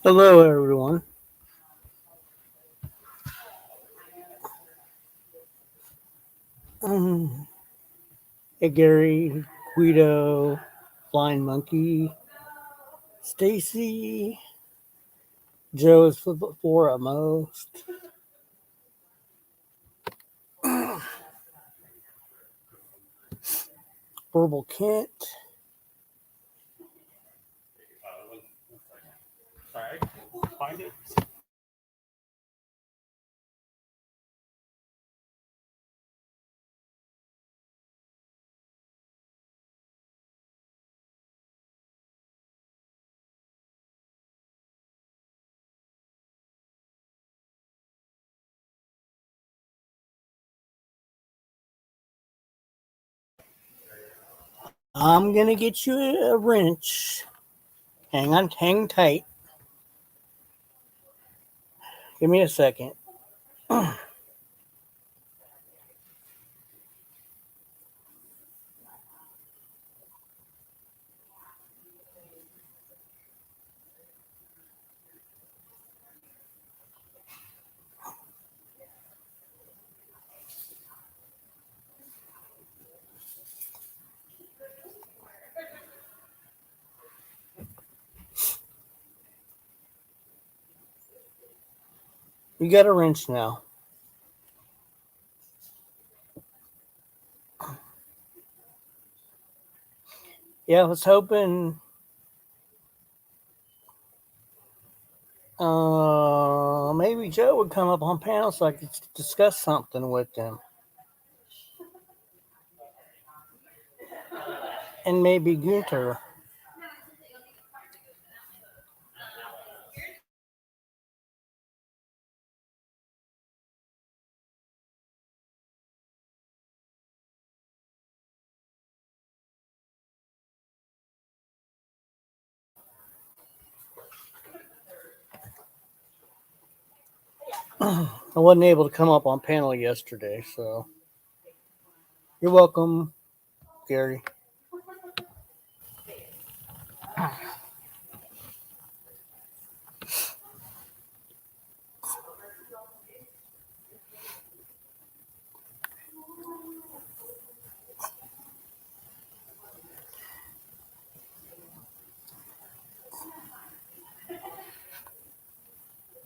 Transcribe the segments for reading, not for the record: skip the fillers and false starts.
Hello, everyone. Um, hey, Gary, Guido, Flying Monkey, Stacy, Joe is four at most. Verbal Kent. Sorry, find it. I'm gonna get you a wrench. Hang tight. Give me a second. You got a wrench now. Yeah, I was hoping maybe Joe would come up on panel so I could discuss something with him. And maybe Gunter. I wasn't able to come up on panel yesterday, so you're welcome, Gary.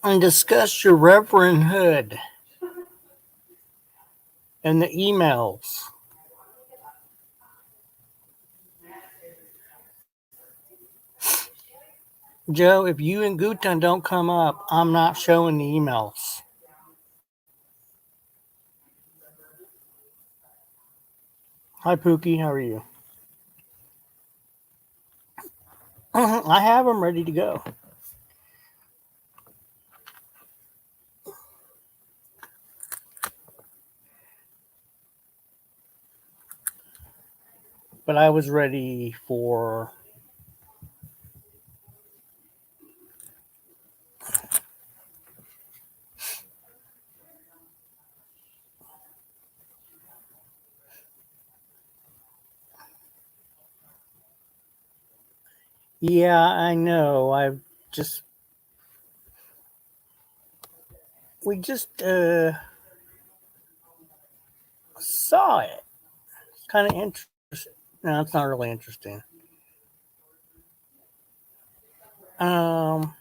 And discuss your reverendhood and the emails. Joe, if you and Gutan don't come up, I'm not showing the emails. Hi, Pookie. How are you? I have them ready to go. But I was ready for yeah, I know. We just saw it. Kind of interesting. No, it's not really interesting. Um,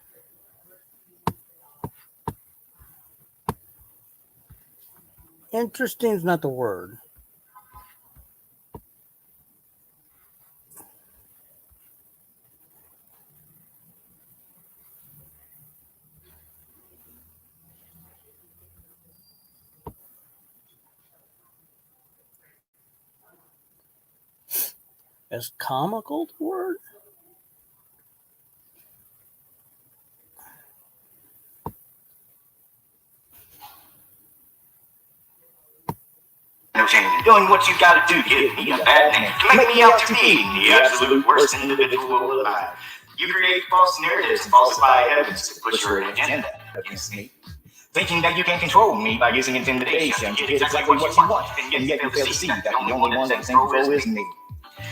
Interesting is not the word. Is comical the word? No change in doing what you gotta do to get me a bad name, to make me out to be the absolute worst individual alive. You create false narratives and falsify evidence to push your agenda against me, thinking that you can control me by using intimidation to get exactly what you want, and yet you fail to see that the only one that's in control is me.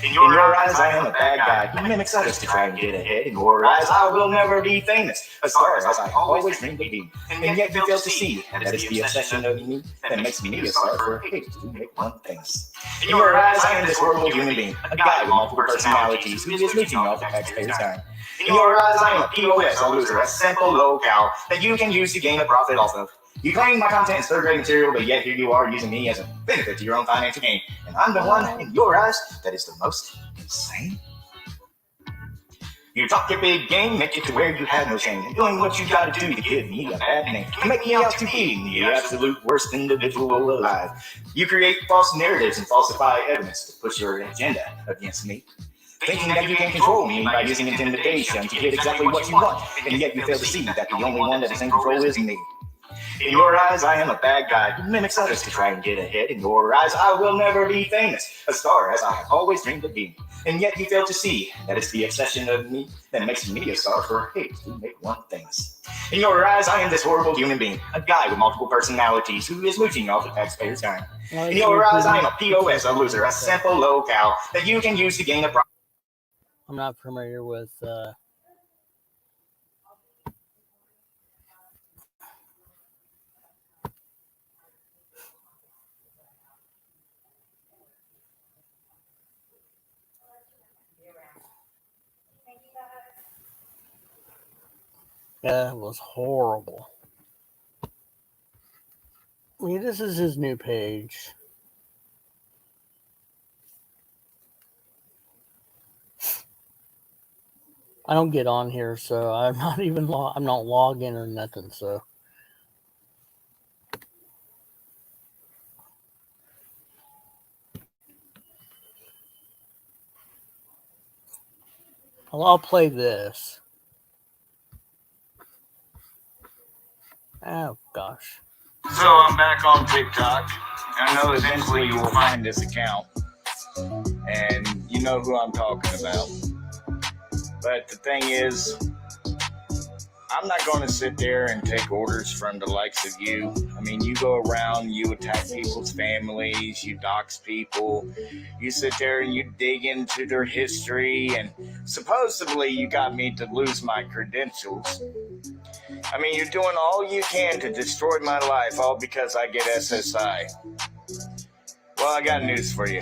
In your eyes, I am a bad guy who mimics others to try and get ahead. In your eyes, I will never be famous, a star as I always dreamed to be. And yet you fail to see that it's the obsession of me that makes me a star for hate to make one famous. In your eyes, I am this horrible human being, a guy with multiple personalities who is losing all the taxpayers' time. In your eyes, I am a POS, a loser, a simple locale that you can use to gain a profit off of. You claim my content is third-rate material, but yet here you are using me as a benefit to your own financial gain. And I'm the one, in your eyes, that is the most insane. You talk your big game, make it to where you have no shame. And doing what you gotta do to give me a bad name. To make me out to be the absolute worst individual alive. You create false narratives and falsify evidence to push your agenda against me. Thinking that you can control me by using intimidation to get exactly what you want. And yet you fail to see that the only one that is in control is me. In your eyes, I am a bad guy who mimics others to try and get ahead. In your eyes, I will never be famous, a star as I have always dreamed of being. And yet you fail to see that it's the obsession of me that makes me a star for hate to make one famous. In your eyes, I am this horrible human being, a guy with multiple personalities who is mooching off the taxpayers' time. In your eyes, I am a POS, a loser, a simple locale that you can use to gain a profit. I'm not familiar with it was horrible. I mean, this is his new page. I don't get on here, so I'm not even I'm not logged in or nothing. So I'll play this. Oh gosh. So I'm back on TikTok. I know eventually you will find this account, and you know who I'm talking about. But the thing is, I'm not going to sit there and take orders from the likes of you. I mean, you go around, you attack people's families, you dox people, you sit there and you dig into their history, and supposedly you got me to lose my credentials. I mean, you're doing all you can to destroy my life, all because I get SSI. Well, I got news for you.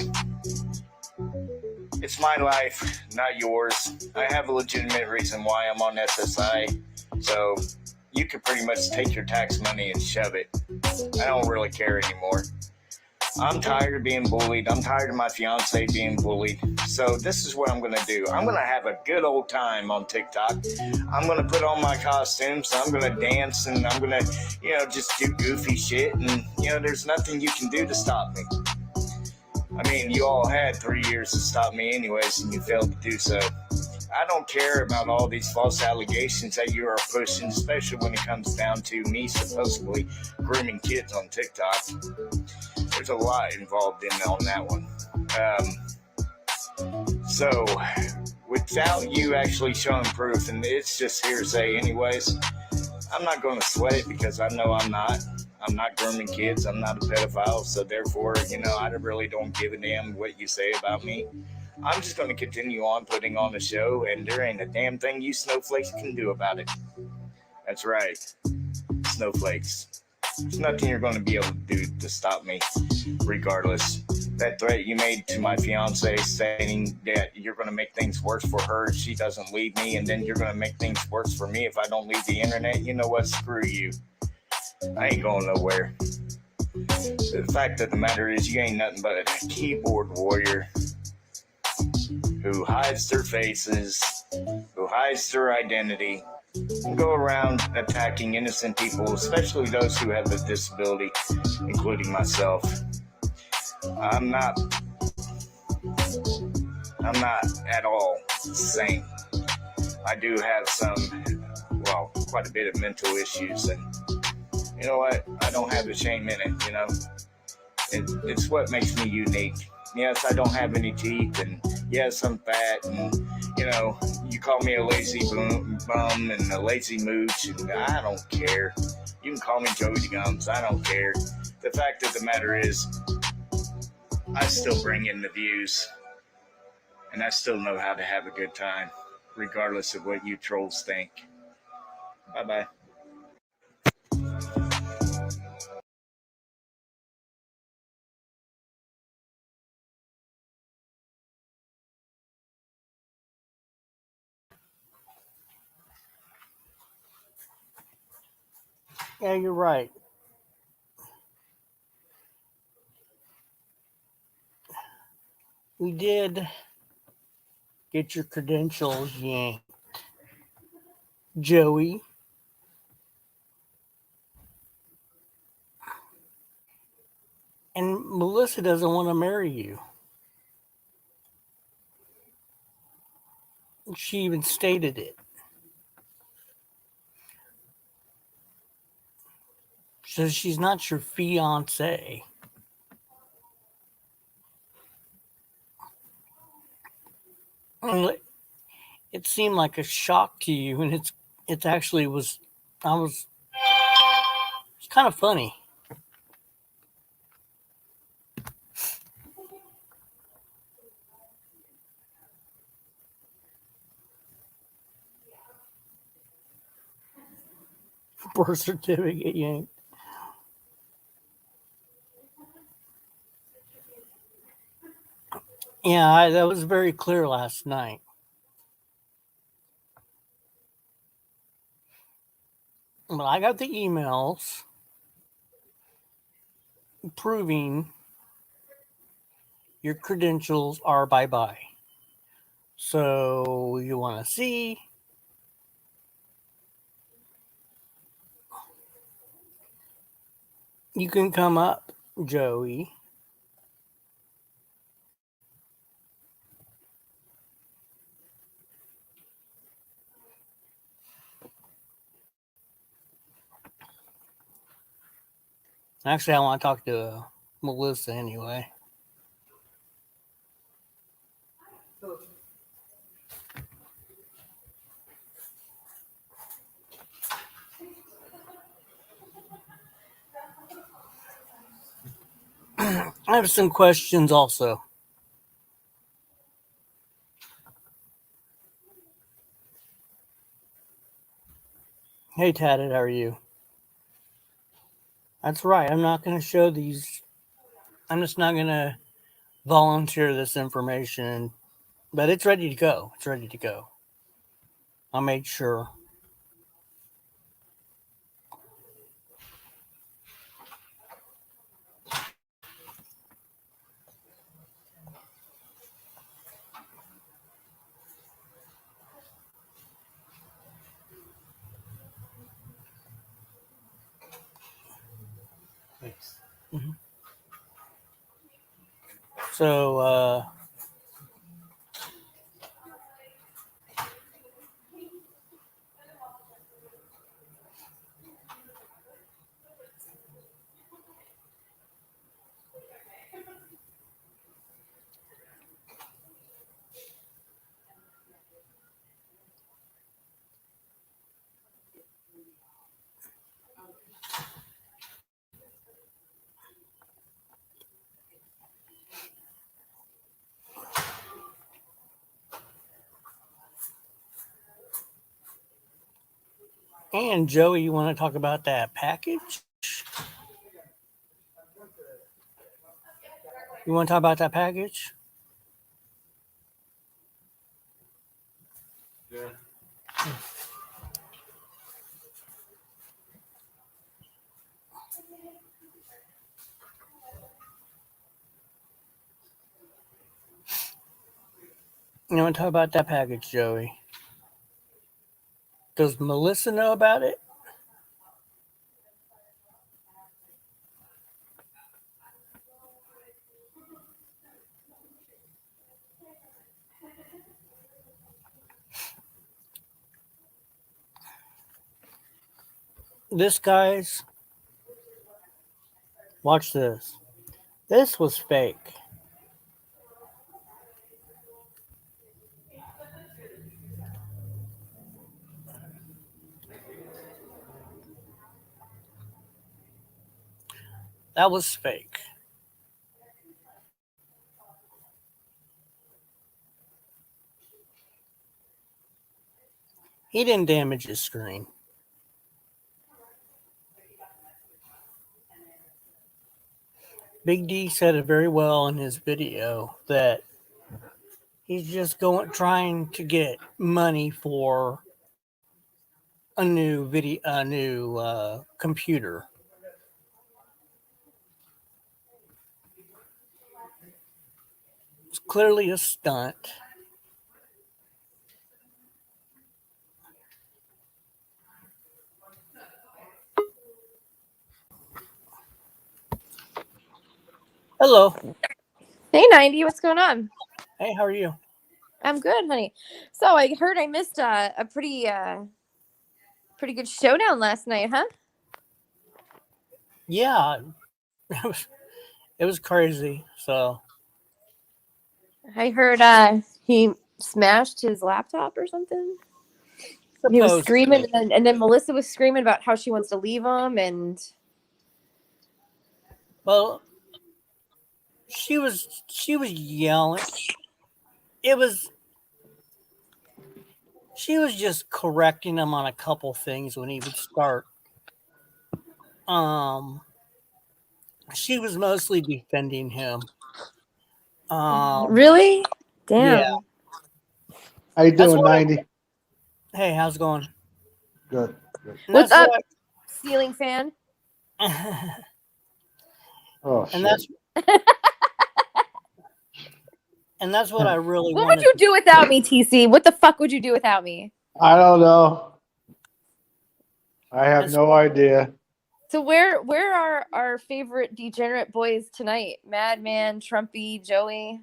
It's my life, not yours. I have a legitimate reason why I'm on SSI, so you could pretty much take your tax money and shove it. I don't really care anymore. I'm tired of being bullied. I'm tired of my fiance being bullied. So this is what I'm going to do. I'm going to have a good old time on TikTok. I'm going to put on my costumes. I'm going to dance, and I'm going to, just do goofy shit. And, there's nothing you can do to stop me. I mean, you all had 3 years to stop me anyways, and you failed to do so. I don't care about all these false allegations that you are pushing, especially when it comes down to me supposedly grooming kids on TikTok. There's a lot involved on that one. So, without you actually showing proof, and it's just hearsay anyways, I'm not going to sweat it because I know I'm not. I'm not grooming kids. I'm not a pedophile. So therefore, I really don't give a damn what you say about me. I'm just going to continue on putting on the show, and there ain't a damn thing you snowflakes can do about it. That's right. Snowflakes. There's nothing you're going to be able to do to stop me, regardless. That threat you made to my fiance saying that you're going to make things worse for her if she doesn't leave me, and then you're going to make things worse for me if I don't leave the internet, you know what? Screw you. I ain't going nowhere. The fact of the matter is, you ain't nothing but a keyboard warrior who hides their faces, who hides their identity, and go around attacking innocent people, especially those who have a disability, including myself. I'm not at all sane. I do have quite a bit of mental issues, and you know what? I don't have the shame in it, It's what makes me unique. Yes, I don't have any teeth, and yes, I'm fat, and, you call me a lazy bum and a lazy mooch, and I don't care. You can call me Joey Gums, I don't care. The fact of the matter is, I still bring in the views. And I still know how to have a good time, regardless of what you trolls think. Bye bye. Yeah, you're right. We did get your credentials yanked, Joey. And Melissa doesn't want to marry you. She even stated it. Says she's not your fiance. And it seemed like a shock to you, and it actually was. It's kind of funny. Birth certificate yanked. Yeah, that was very clear last night. But I got the emails proving your credentials are bye bye. So you want to see? You can come up, Joey. Actually, I want to talk to Melissa anyway. I have some questions also. Hey, Tatted, how are you? That's right. I'm not going to show these. I'm just not going to volunteer this information, but it's ready to go. It's ready to go. I'll make sure. Thanks. So, and Joey, you want to talk about that package? You want to talk about that package? Yeah. You want to talk about that package, Joey? Does Melissa know about it? This, guys, watch this. This was fake. That was fake. He didn't damage his screen. Big D said it very well in his video that he's just trying to get money for a new computer. It's clearly a stunt. Hello. Hey, 90, what's going on? Hey, how are you? I'm good, honey. So I heard I missed a pretty good showdown last night, huh? Yeah, it was crazy. So I heard he smashed his laptop or something. He was screaming, and then Melissa was screaming about how she wants to leave him, and well, she was yelling. She was just correcting him on a couple things when he would start. She was mostly defending him. really? Damn. Yeah. How you doing, 90? Hey, how's it going? Good. What's up, ceiling fan? Oh, and shit. that's what I really What wanted. would you do without me, TC? What the fuck would you do without me? I don't know. I have no idea. So where are our favorite degenerate boys tonight? Madman, Trumpy, Joey.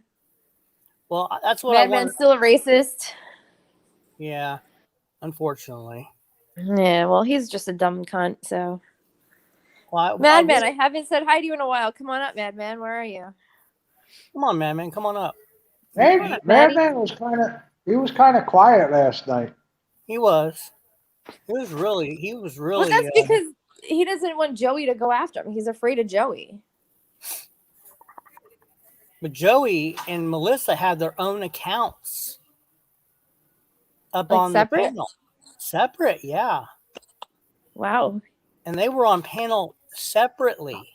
Well, that's what I wanted. Madman's still a racist. Yeah, unfortunately. Yeah, well, he's just a dumb cunt, so. Well, Madman, I haven't said hi to you in a while. Come on up, Madman. Where are you? Come on, Madman. Come on up. Hey, Madman was kind of quiet last night. He was. He was really. Well, that's because he doesn't want Joey to go after him. He's afraid of Joey. But Joey and Melissa had their own accounts up Like on separate? the panel. Separate, yeah. Wow. And they were on panel separately.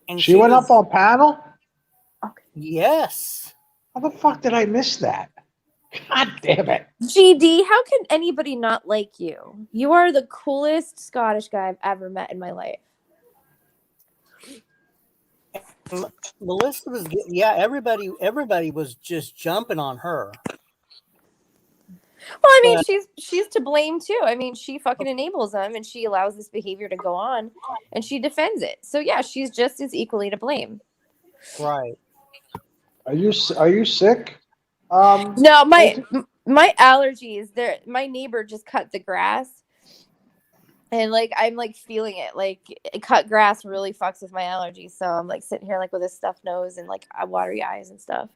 And she went up on panel? Yes. How the fuck did I miss that? God damn it. GD, how can anybody not like you? You are the coolest Scottish guy I've ever met in my life. Melissa was, yeah, everybody was just jumping on her. Well, I mean, she's to blame too. I mean, she fucking enables them and she allows this behavior to go on and she defends it. So yeah, she's just as equally to blame. Right. Are you sick? No, my allergies. My neighbor just cut the grass, and like I'm like feeling it. Like cut grass really fucks with my allergies. So I'm like sitting here like with a stuffed nose and like watery eyes and stuff.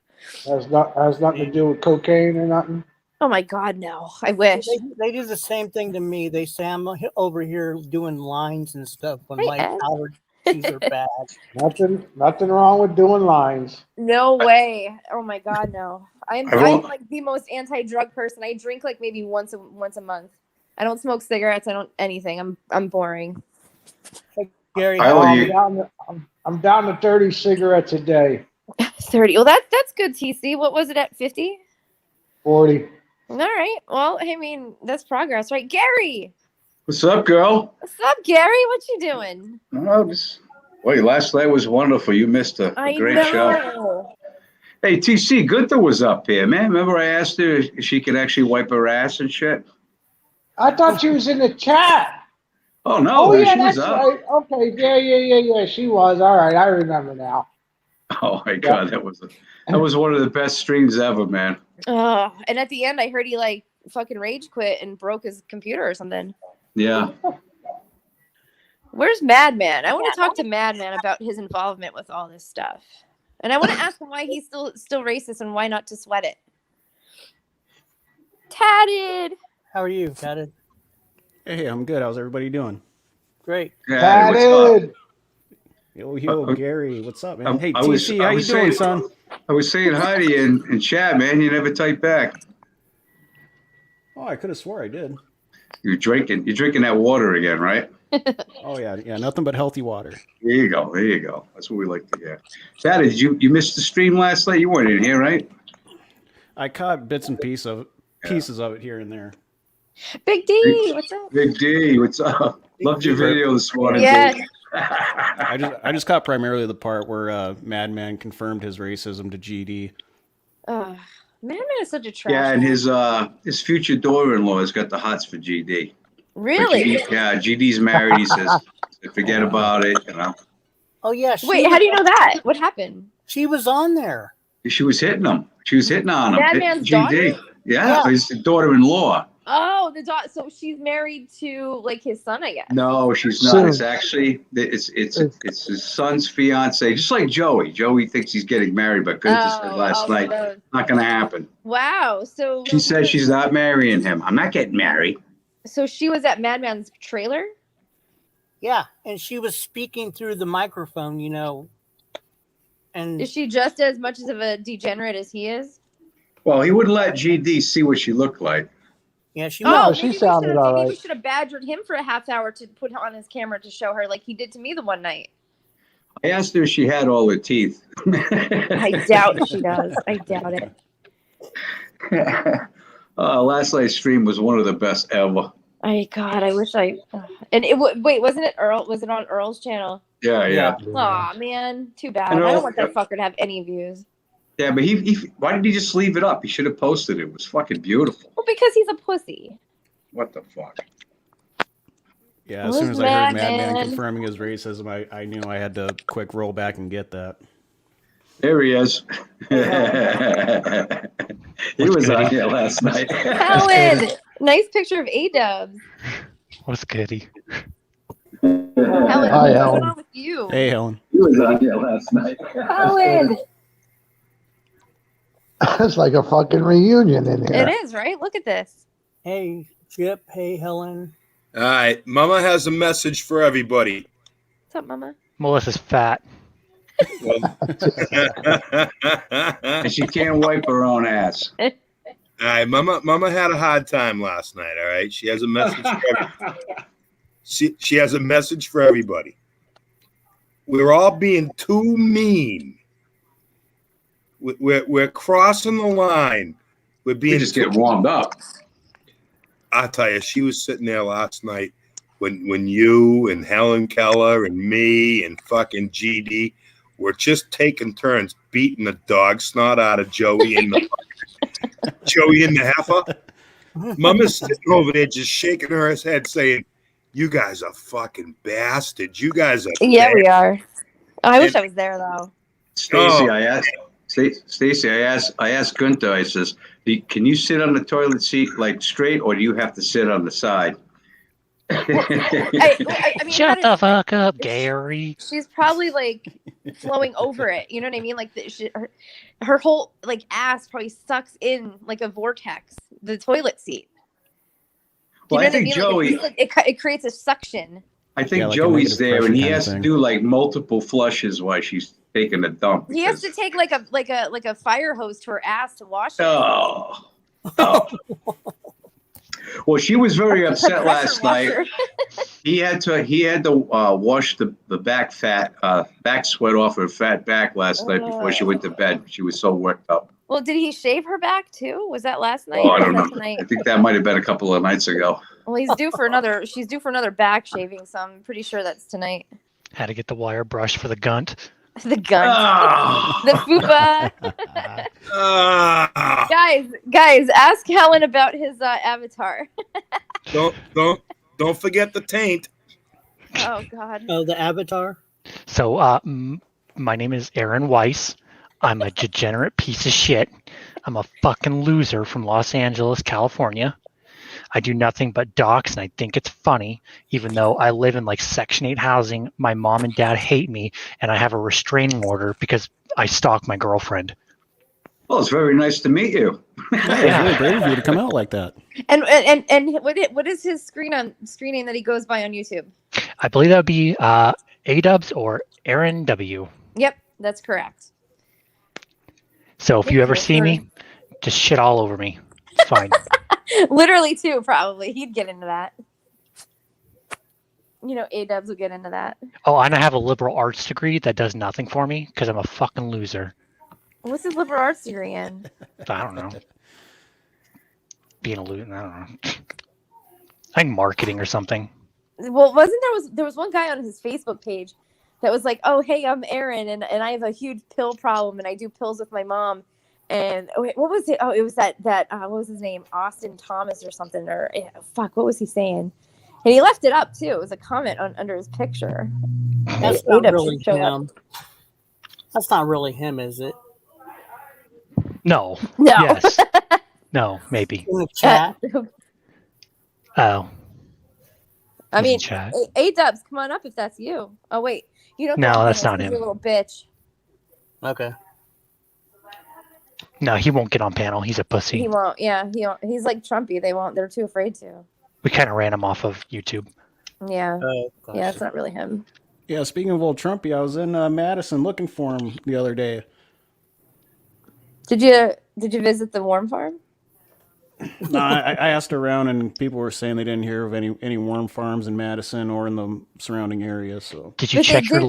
Has nothing to do with cocaine or nothing. Oh my God, no! I wish they do the same thing to me. They say I'm over here doing lines and stuff when my allergies are bad. Nothing wrong with doing lines. No way! Oh my God, no! I'm like the most anti-drug person. I drink like maybe once a month. I don't smoke cigarettes. I don't anything. I'm boring. Hey, Gary, I'm down to 30 cigarettes a day. 30. Well, that's good. TC. What was it at 50? 40. All right. Well, I mean, that's progress, right? Gary. What's up, girl? What's up, Gary? What you doing? Oh, wait, last night was wonderful. You missed a great show. Hey, TC, Gunther was up here, man. Remember I asked her if she could actually wipe her ass and shit? I thought she was in the chat. Oh, no. Yeah, she was up. Right. Okay. Yeah. She was. All right. I remember now. Oh, my God. That was one of the best streams ever, man. Oh, and at the end, I heard he like fucking rage quit and broke his computer or something. Yeah. Where's Madman? I want to talk to Madman about his involvement with all this stuff. And I want to ask him why he's still racist and why not to sweat it. Tatted. How are you, Tatted? Hey, I'm good. How's everybody doing? Great. Yeah, Tatted. Yo, Gary, what's up, man? Hey, I TC, how you doing, son? I was saying hi to you in chat, man. You never type back. Oh, I could have swore I did. You're drinking that water again, right? Oh yeah, nothing but healthy water. There you go. That's what we like to hear. Dad, did you missed the stream last night? You weren't in here, right? I caught bits and pieces of it here and there. Big D, what's up? Big D, what's up? Loved your video this morning. Yeah. I just caught primarily the part where Madman confirmed his racism to GD. Madman is such a trash. Yeah, and his future daughter-in-law has got the hots for GD. Really? GD's married. He says, forget about it. You know. Oh yeah. Wait, how do you know that? What happened? She was on there. She was hitting him. She was hitting on him. Madman's GD. daughter? Yeah, his daughter-in-law. Oh, the daughter. So she's married to like his son, I guess. No, she's not. It's actually it's his son's fiance. Just like Joey. Joey thinks he's getting married, but Gunther said last night, not going to happen. Wow. So she said she's not marrying him. I'm not getting married. So she was at Madman's trailer? Yeah, and she was speaking through the microphone, you know. And is she just as much of a degenerate as he is? Well, he wouldn't let GD see what she looked like. Yeah, she she sounded all right. Maybe we should have badgered him for a half hour to put on his camera to show her like he did to me the one night. I asked her if she had all her teeth. I doubt she does. I doubt it. Last night's stream was one of the best ever. I wish I. And wait, wasn't it Earl? Was it on Earl's channel? Yeah. Aw, man, too bad. And I don't want that fucker to have any views. Yeah, but he why did he just leave it up? He should have posted it. It was fucking beautiful. Well, because he's a pussy. What the fuck? Yeah, as soon as I heard Madman confirming his racism, I knew I had to quick roll back and get that. There he is. He was on here last night. Helen, nice picture of A-Dubs. What's goody? Helen, Hi, what's Helen. going on with you? Hey, Helen. He was on here last night. Helen. It's like a fucking reunion in here. It is, right? Look at this. Hey, Chip. Hey, Helen. All right. Mama has a message for everybody. What's up, Mama? Melissa's fat. And she can't wipe her own ass. All right. Mama had a hard time last night. All right. She has a message for everybody. She has a message for everybody. We're all being too mean. We're crossing the line. We're being just get warmed up. I tell you, she was sitting there last night when you and Helen Keller and me and fucking GD were just taking turns beating the dog snot out of Joey and the heifer. Mama's sitting over there just shaking her head saying, "You guys are fucking bastards. You guys are Yeah, we are. Oh, I wish I was there though. Stacy, I asked Gunther, I says, can you sit on the toilet seat like straight, or do you have to sit on the side? I mean, Shut the fuck up, Gary. She's probably like flowing over it. You know what I mean? Like her whole like ass probably sucks in like a vortex. The toilet seat. Well, I think Joey. Like, it creates a suction. I think Joey's there, and he has to do like multiple flushes while she's taking a dump. He has to take like a fire hose to her ass to wash it. Oh. Well, she was very upset last night. He had to wash the back sweat off her fat back last night before she went to bed. She was so worked up. Well, did he shave her back too? Was that last night? Oh, I don't know. I think that might have been a couple of nights ago. Well, she's due for another back shaving, so I'm pretty sure that's tonight. Had to get the wire brush for the gunt. The gun. The fupa. Guys, ask Helen about his avatar. Don't forget the taint. Oh God. Oh, the avatar. So, my name is Aaron Weiss. I'm a degenerate piece of shit. I'm a fucking loser from Los Angeles, California. I do nothing but docs, and I think it's funny, even though I live in like Section 8 housing. My mom and dad hate me, and I have a restraining order because I stalk my girlfriend. Well, it's very nice to meet you. Yeah, it's really brave of you to come out like that. And what is his screen name that he goes by on YouTube? I believe that would be A-Dubs or Aaron W. Yep, that's correct. So if you ever see me, just shit all over me. It's fine. Literally too, probably. He'd get into that. You know, A-dubs would get into that. Oh, and I have a liberal arts degree that does nothing for me because I'm a fucking loser. What's his liberal arts degree in? I don't know. Being a loser, I don't know. I think marketing or something. Well, there was one guy on his Facebook page that was like, "Oh, hey, I'm Aaron, and I have a huge pill problem, and I do pills with my mom." And what was it? Oh, it was that what was his name? Austin Thomas or something, or fuck, what was he saying? And he left it up too. It was a comment under his picture. That's not really him. That's not really him, is it? No. No. Yes. No, maybe. In the chat. Oh. I mean, chat. A-dubs, come on up if that's you. Oh wait, you don't. No, that's not him. You little bitch. Okay. No, he won't get on panel. He's a pussy. He won't. Yeah, he won't. He's like Trumpy. They won't. They're too afraid to. We kind of ran him off of YouTube. Yeah. Gotcha. Yeah, it's not really him. Yeah, speaking of old Trumpy, I was in Madison looking for him the other day. Did you visit the worm farm? No, I asked around, and people were saying they didn't hear of any worm farms in Madison or in the surrounding area. So did you check your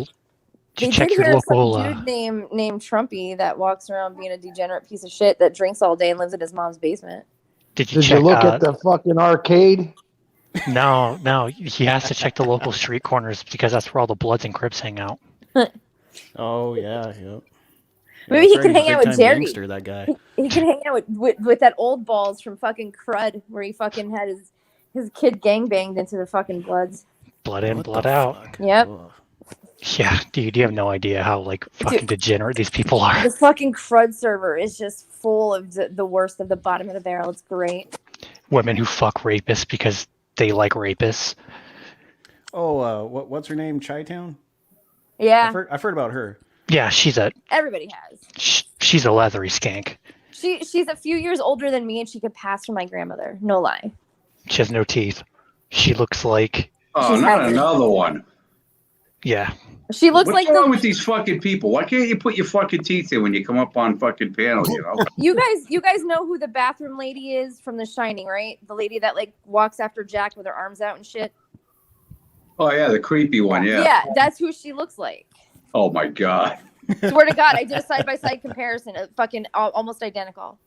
local dude named Trumpy that walks around being a degenerate piece of shit that drinks all day and lives in his mom's basement? Did you look at the fucking arcade? No, he has to check the local street corners because that's where all the Bloods and Crips hang out. Oh yeah. Maybe he could hang out with Jerry. Gangster, that guy. He could hang out with that old balls from fucking Crud, where he fucking had his kid gangbanged into the fucking Bloods. Blood in, blood out. Fuck? Yep. Ugh. Yeah, dude, you have no idea how fucking degenerate these people are. The fucking Crud server is just full of the worst of the bottom of the barrel. It's great. Women who fuck rapists because they like rapists. Oh, what's her name? Chi-Town? Yeah. I've heard about her. Yeah, everybody has. She's a leathery skank. She's a few years older than me, and she could pass for my grandmother. No lie. She has no teeth. She looks like. Oh, not another one. Yeah. She looks like. What's wrong with these fucking people? Why can't you put your fucking teeth in when you come up on fucking panel? You know. You guys know who the bathroom lady is from The Shining, right? The lady that walks after Jack with her arms out and shit. Oh yeah, the creepy one. Yeah. Yeah, that's who she looks like. Oh my god. Swear to God, I did a side-by-side comparison. Fucking almost identical.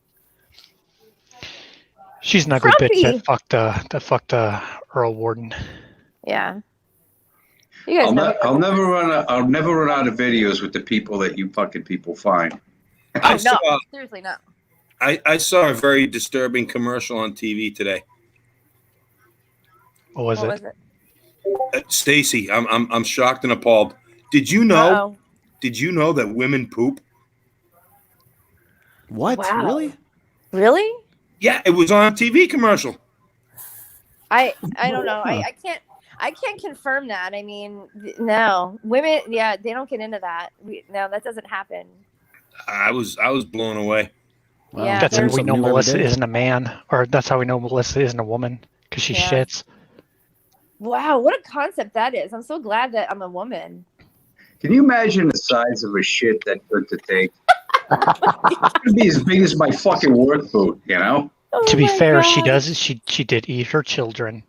She's an ugly bitch that fucked Earl Warden. Yeah. You guys know. I'll never run out of videos with the people that you fucking people find. Seriously, no. I saw a very disturbing commercial on TV today. What was it? Stacy, I'm shocked and appalled. Did you know? Uh-oh. Did you know that women poop? What? Wow. Really? Really? Yeah, it was on a TV commercial. I don't know. I can't confirm that. I mean, no. Women, yeah, they don't get into that. No, that doesn't happen. I was blown away. Wow. Yeah. That's how we know Something new every Melissa day. isn't a man, or that's how we know Melissa isn't a woman because she shits. Wow, what a concept that is. I'm so glad that I'm a woman. Can you imagine the size of a shit that good to take? It could be as big as my fucking work boot, you know? Oh To be my fair, God. she did eat her children.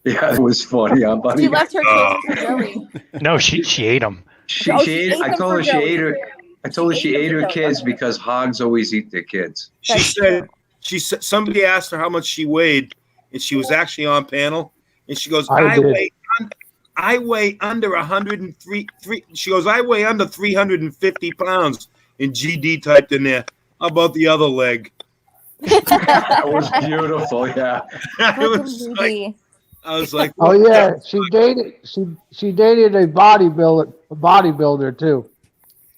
Yeah, it was funny. Huh, buddy? She left her children for Joey. No, she ate them. She ate. I told her she ate her. I told her she ate her kids because hogs always eat their kids. She said somebody asked her how much she weighed, and she was actually on panel, and she goes, I weigh under 103. She goes, I weigh under 350 pounds. And GD typed in there, how about the other leg? That was beautiful. Yeah. I was like, oh yeah, she dated a bodybuilder too.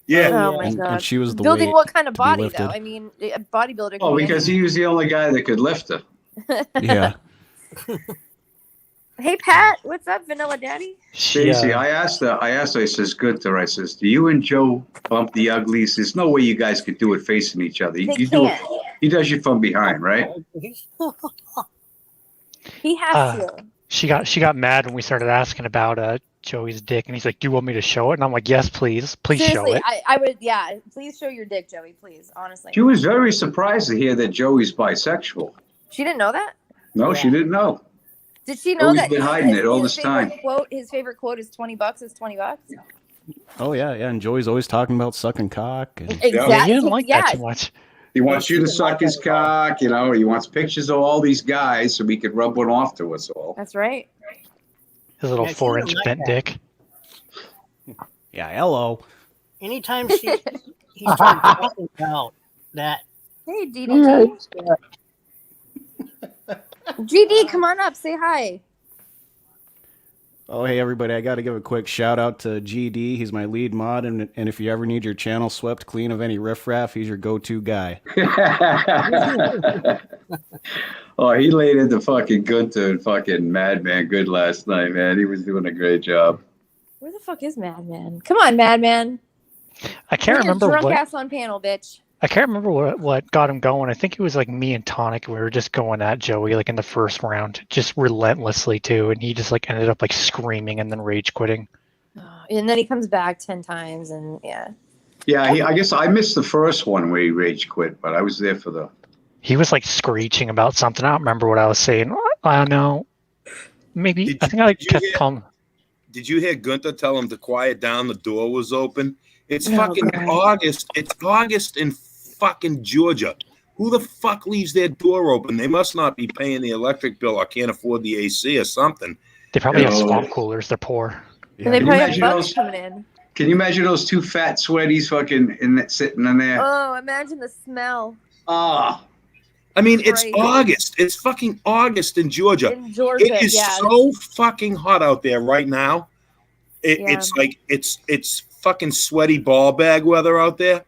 Yeah. Oh my God. And she was the building weight what kind of to be body lifted. though? I mean, a bodybuilder. Oh, because he was the only guy that could lift her. Yeah. Hey Pat, what's up, Vanilla Daddy? Stacey, I asked her, I says, good to her. I says, do you and Joe bump the uglies? There's no way you guys could do it facing each other. You do it. He does you from behind, right? He has to. She got mad when we started asking about Joey's dick, and he's like, "Do you want me to show it?" And I'm like, "Yes, please Seriously, show it." I would, yeah. Please show your dick, Joey. Please, honestly. She was very surprised to hear that Joey's bisexual. She didn't know that? No, she didn't know. Did she know Joey's that been hiding it all this time. His favorite quote is $20 is $20? Oh yeah, and Joey's always talking about sucking cock. And... Exactly. Yeah, he didn't like that too much. He wants you to suck his cock, you know. He wants pictures of all these guys so we could rub one off to us all. That's right. His little 4-inch bent dick. Yeah, hello. Anytime he's trying to talk about that. Hey, GD. GD, come on up. Say hi. Oh, hey, everybody. I got to give a quick shout out to GD. He's my lead mod. And if you ever need your channel swept clean of any riffraff, he's your go-to guy. Oh, he laid into fucking Gunther and fucking Madman good last night, man. He was doing a great job. Where the fuck is Madman? Come on, Madman. I can't remember drunk what. ass on panel, bitch. I can't remember what got him going. I think it was like me and Tonic. We were just going at Joey like in the first round, just relentlessly too, and he just like ended up like screaming and then rage quitting. And then he comes back 10 times, and yeah. Yeah, I guess I missed the first one where he rage quit, but I was there for the. He was like screeching about something. I don't remember what I was saying. I don't know. Maybe I think I kept calm. Did you hear Gunther tell him to quiet down? The door was open. It's fucking August. It's August in fucking Georgia. Who the fuck leaves their door open? They must not be paying the electric bill or can't afford the AC or something. They probably have swamp coolers. They're poor. Yeah. And they probably have bugs coming in. Can you imagine those two fat sweaties fucking sitting in there? Oh, imagine the smell. Ah. I mean, it's August. It's fucking August in Georgia. In Georgia, it is so fucking hot out there right now. It's like it's fucking sweaty ball bag weather out there.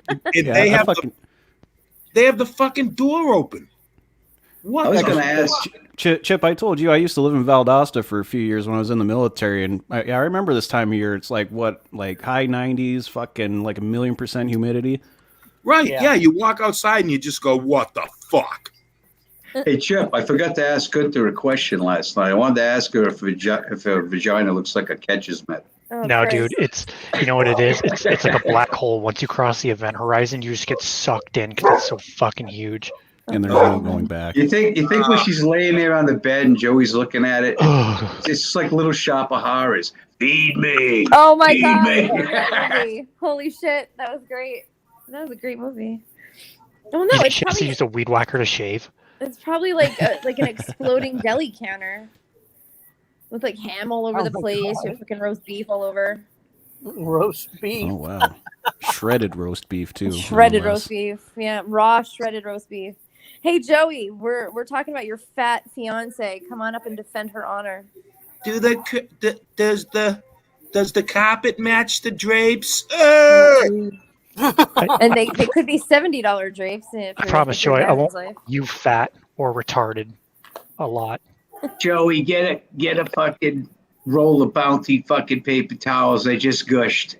And they have the fucking door open. What? I was going to ask Chip. I told you I used to live in Valdosta for a few years when I was in the military, and I remember this time of year. It's like high 90s, fucking like 1,000,000% humidity. Right, yeah. You walk outside and you just go, what the fuck? Hey, Chip, I forgot to ask Gunther a question last night. I wanted to ask her if her vagina looks like a catcher's mitt. Oh, no, dude, it's, you know what it is? It's like a black hole. Once you cross the event horizon, you just get sucked in because it's so fucking huge. And there's no going back. You think when she's laying there on the bed and Joey's looking at it, it's just like Little Shop of Horrors. Feed me. Oh, my God. Holy shit. That was great. That was a great movie. Oh no! She has to use a weed whacker to shave. It's probably like an exploding deli counter with like ham all over the place. Or fucking roast beef all over. Roast beef. Oh wow! Shredded roast beef too. Shredded roast beef. Yeah, raw shredded roast beef. Hey Joey, we're talking about your fat fiance. Come on up and defend her honor. Does the carpet match the drapes? And they could be $70 drapes. I promise, Joey, I won't. You fat or retarded, a lot. Joey, get a fucking roll of Bounty fucking paper towels. They just gushed.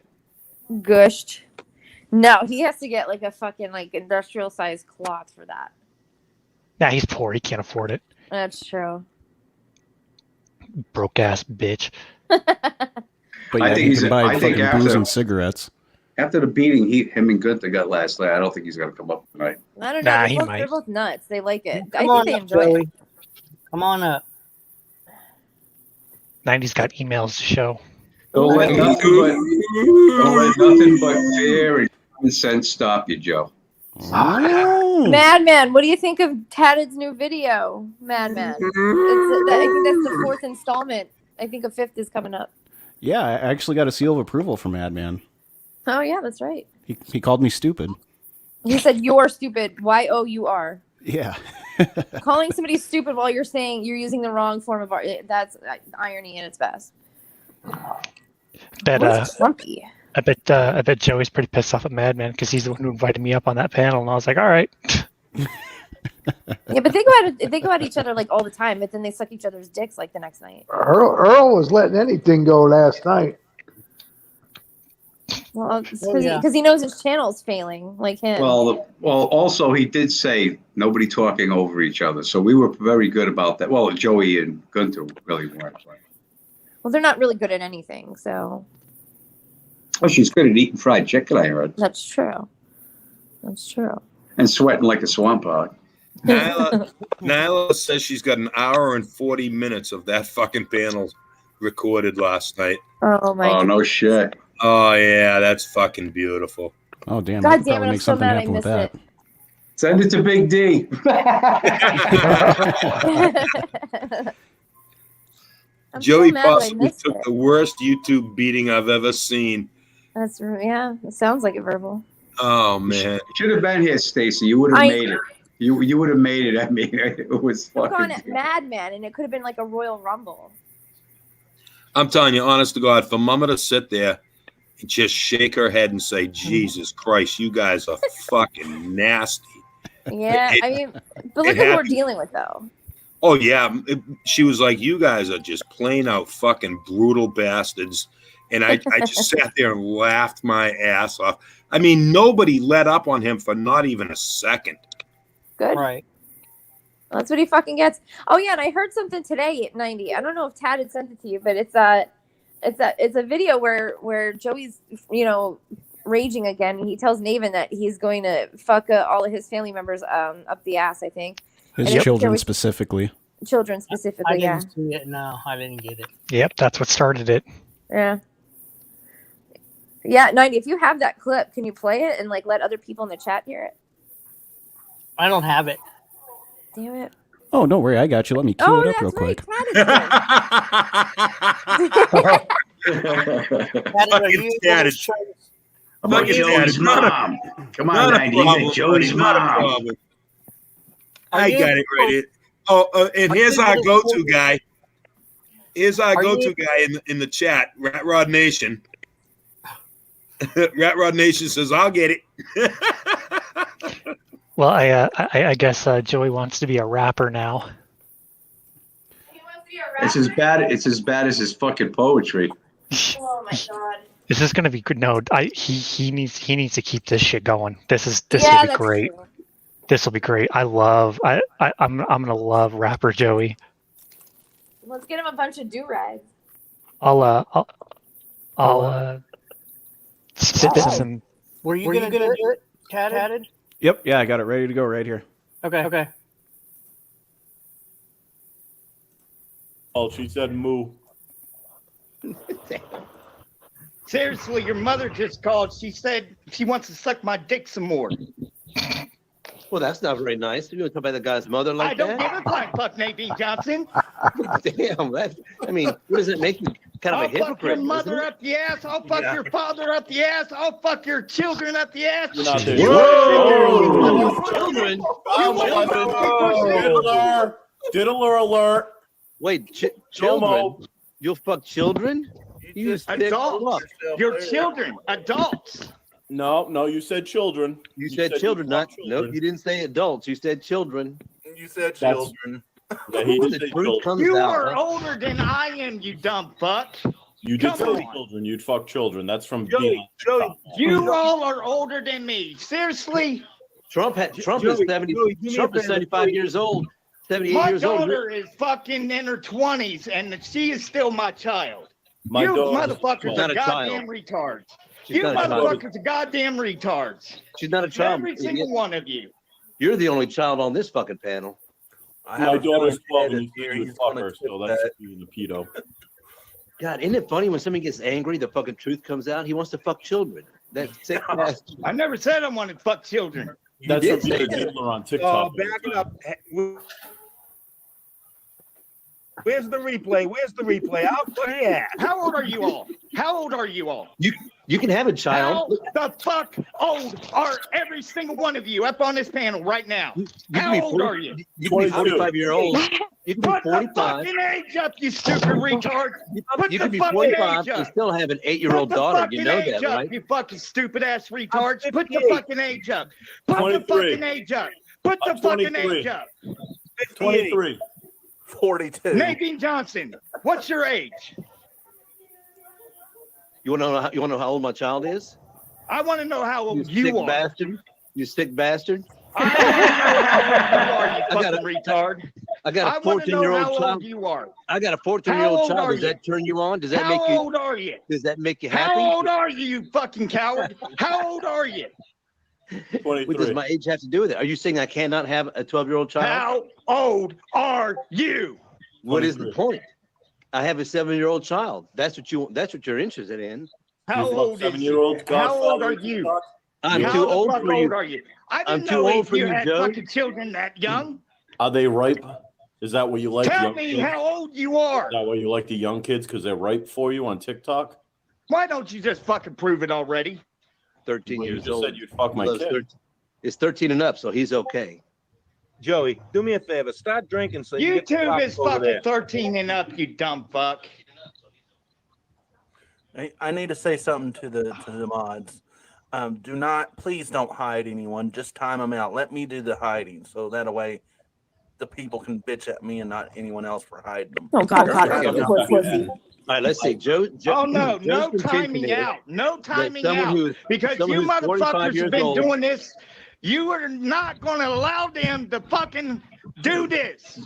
Gushed. No, he has to get like a fucking like industrial sized cloth for that. Nah, he's poor. He can't afford it. That's true. Broke ass bitch. But yeah, I think he can buy fucking booze and cigarettes. After the beating him and Gunther got last night, I don't think he's going to come up tonight. I don't know. Nah, they're both nuts. They like it. I Come think on they enjoy it. Come on up. 90's got emails to show. Don't let nothing but fear and common sense stop you, Joe. Madman, what do you think of Tatted's new video? Madman. I think that's the 4th installment. I think a 5th is coming up. Yeah, I actually got a seal of approval from Madman. Oh yeah, that's right. He called me stupid. He said you're stupid. YOUR. Yeah. Calling somebody stupid while you're saying you're using the wrong form of art. That's irony in its best. Trumpy. I bet Joey's pretty pissed off at Madman because he's the one who invited me up on that panel, and I was like, all right. Yeah, but they go at each other like all the time, but then they suck each other's dicks like the next night. Earl was letting anything go last night. Well, because he knows his channel's failing, like him. Well, also he did say nobody talking over each other, so we were very good about that. Well, Joey and Gunther really weren't. Well, they're not really good at anything, so. Oh, she's good at eating fried chicken, I heard. That's true. That's true. And sweating like a swamp hog. Nyla says she's got an hour and 40 minutes of that fucking panel recorded last night. Oh my Oh, god. no shit. Oh yeah, that's fucking beautiful. Oh damn! I God could damn probably it, I'm make so something mad I happen with missed that. it. Send it to Big D. I'm Joey so mad that I possibly missed took it. the worst YouTube beating I've ever seen. That's yeah. It sounds like a verbal. Oh man, You should have been here, Stacy. You would have I- made it. You would have made it. I mean, it was I've gone fucking. at Madman, and it could have been like a Royal Rumble. I'm telling you, honest to God, for Mama to sit there and just shake her head and say, "Jesus Christ, you guys are fucking nasty." Yeah, I mean, but look it at what we're happened. dealing with, though. Oh yeah, she was like, "You guys are just plain out fucking brutal bastards," and I just sat there and laughed my ass off. I mean, nobody let up on him for not even a second. Good. Right. That's what he fucking gets. Oh yeah, and I heard something today at 90. I don't know if Tad had sent it to you, but it's a video where Joey's raging again. He tells Naven that he's going to fuck all of his family members up the ass. I think His And children Joey- specifically. children I specifically. Yeah, didn't see it. No, I didn't get it. Yep, that's what started it. yeah. 90. If you have that clip, can you play it and like let other people in the chat hear it? I don't have it. Damn it. Oh, don't worry, I got you. Let me cue Oh, it up that's real right. quick. Tad is Tad, are you able to Tad. show- I'm like Fucking Joey's Tad, not a- mom. Come on, Not a 90. problem, Like Joey's buddy, not a mom. problem. Are I you got it able- right here. Oh, and Are here's you our able to- go-to guy. Here's our Are you- go-to guy in the chat, Rat Rod Nation. Rat Rod Nation says, "I'll get it." Well, I guess Joey wants to be a rapper now. It's as bad. It's as bad as his fucking poetry. Oh my god. Is this gonna be good? No, he needs to keep this shit going. This Yeah, will be that's great. true. This will be great. I'm gonna love rapper Joey. Let's get him a bunch of do-rags. I'll spit Wow. some. Were you gonna do it, Tad? Yep, yeah, I got it ready to go right here. Okay. Oh, she said moo. Seriously, your mother just called. She said she wants to suck my dick some more. Well, that's not very nice. You want to talk about the guy's mother I like don't that? give a fuck, fuck Nadine Johnson. Damn, I mean, what does it make you kind of I'll a fuck hypocrite? your mother isn't it? up the ass. I'll fuck your father up the ass. I'll fuck your children up the ass. You're not there. Whoa! Children. Diddler alert. Wait, Children. children? You'll fuck children? You stick Adults. Your children. Adults. No, you said children. You said children, not. Nope, you didn't say adults. You said children. You said That's- children. Yeah, he When did the say truth children. comes You out, are huh? older than I am, you dumb fuck. You did Come say on. children. You'd fuck children. That's from Joey, You all are older than me. Seriously? Trump is Joey, 70. Joey, do me a Trump is favor, 75 Joey. years old. 78 My years old. daughter is fucking in her 20s, and she is still my child. My You daughter's motherfuckers not are a child. goddamn retards. She's You not a child. motherfuckers are goddamn retards. She's not a child. Every single one of you. You're the only child on this fucking panel. My daughter's 12 and you here. said you would He's fuck gonna her, so clip that's that. being a pedo. God, isn't it funny when somebody gets angry, the fucking truth comes out? He wants to fuck children. That's sick ass. I never said I wanted to fuck children. That's did from say being a that. diddler on TikTok. Back it up. Where's the replay? Where's the replay? I'll play it. How old are you all? How old are you all? You can have a child. How the fuck old are every single one of you up on this panel right now? You can How be old are you? You can be 22. 45-year-old. You can be Put the 45. fucking age up, you stupid retard. Put You the can be fucking 45 age and up. still have an Put 8-year-old the daughter. fucking You know age that, up, right? you fucking stupid ass retards. Put the 58. fucking age up. Put the 23. fucking age up. Put the I'm fucking 23. age up. 23. 42. Nadine Johnson, what's your age? You want to know? You want to know how old my child is? I want to know how You old sick you are. bastard. You sick bastard. I want to know how old you are, you I got fucking retard. I got a I want to know 14-year-old how child. old you are. I got a How 14-year-old old child. are Does you? that turn you on? Does that How make you? old are you? Does that make you happy? How old are you, you fucking coward? How old are you? What does my age have to do with it? Are you saying I cannot have a 12-year-old child? How old are you? What is the point? I have a 7-year-old child. That's what you're interested in. How old is he? Seven-year-old How old Godfather are you? I'm How too the old fuck for old you. are you? I I'm didn't too know old if for you you, had Joe. fucking children that young. Are they ripe? Is that what you like? Tell young me kids? how old you are. Is that why you like the young kids because they're ripe for you on TikTok? Why don't you just fucking prove it already? 13 Well, you years just old. said you'd fuck my Loves kid. 13 It's 13 and up, so he's okay. Joey, do me a favor. Stop drinking so you YouTube is fucking 13 and up, you dumb fuck. I need to say something to the mods. Please don't hide anyone. Just time them out. Let me do the hiding, so that way the people can bitch at me and not anyone else for hiding them. Oh God, pussy. All right, let's see. Joe Oh no, Joe's no contention timing is out. No that timing someone out. who's- Because someone you who's 45 motherfuckers years have been old- doing this. You are not going to allow them to fucking do this.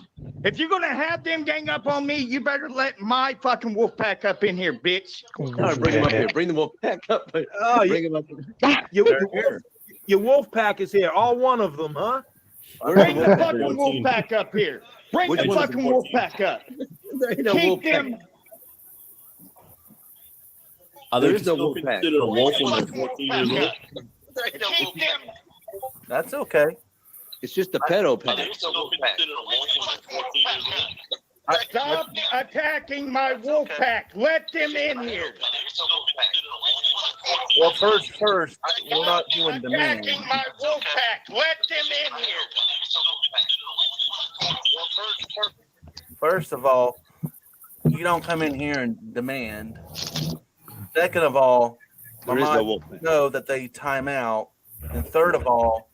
If you're going to have them gang up on me, you better let my fucking wolf pack up in here, bitch. All right, bring him up here. Bring the wolf pack up. Oh, Bring him up. Your wolf pack is here. All one of them, huh? Bring the fucking wolf pack up here. Bring Which the one is fucking wolf pack up. There ain't no Keep wolf pack. them. Are they There is no still wolf pack. considered a wolf when they're 14 years old? Keep them. That's okay. It's just a pedo pack. Stop attacking my wolf pack. Let them in here. Well, first, we're not doing demand. Attacking my wolf pack. Let them in here. First of all, you don't come in here and demand. Second of all, There is no wolf pack. know that they time out. And third of all,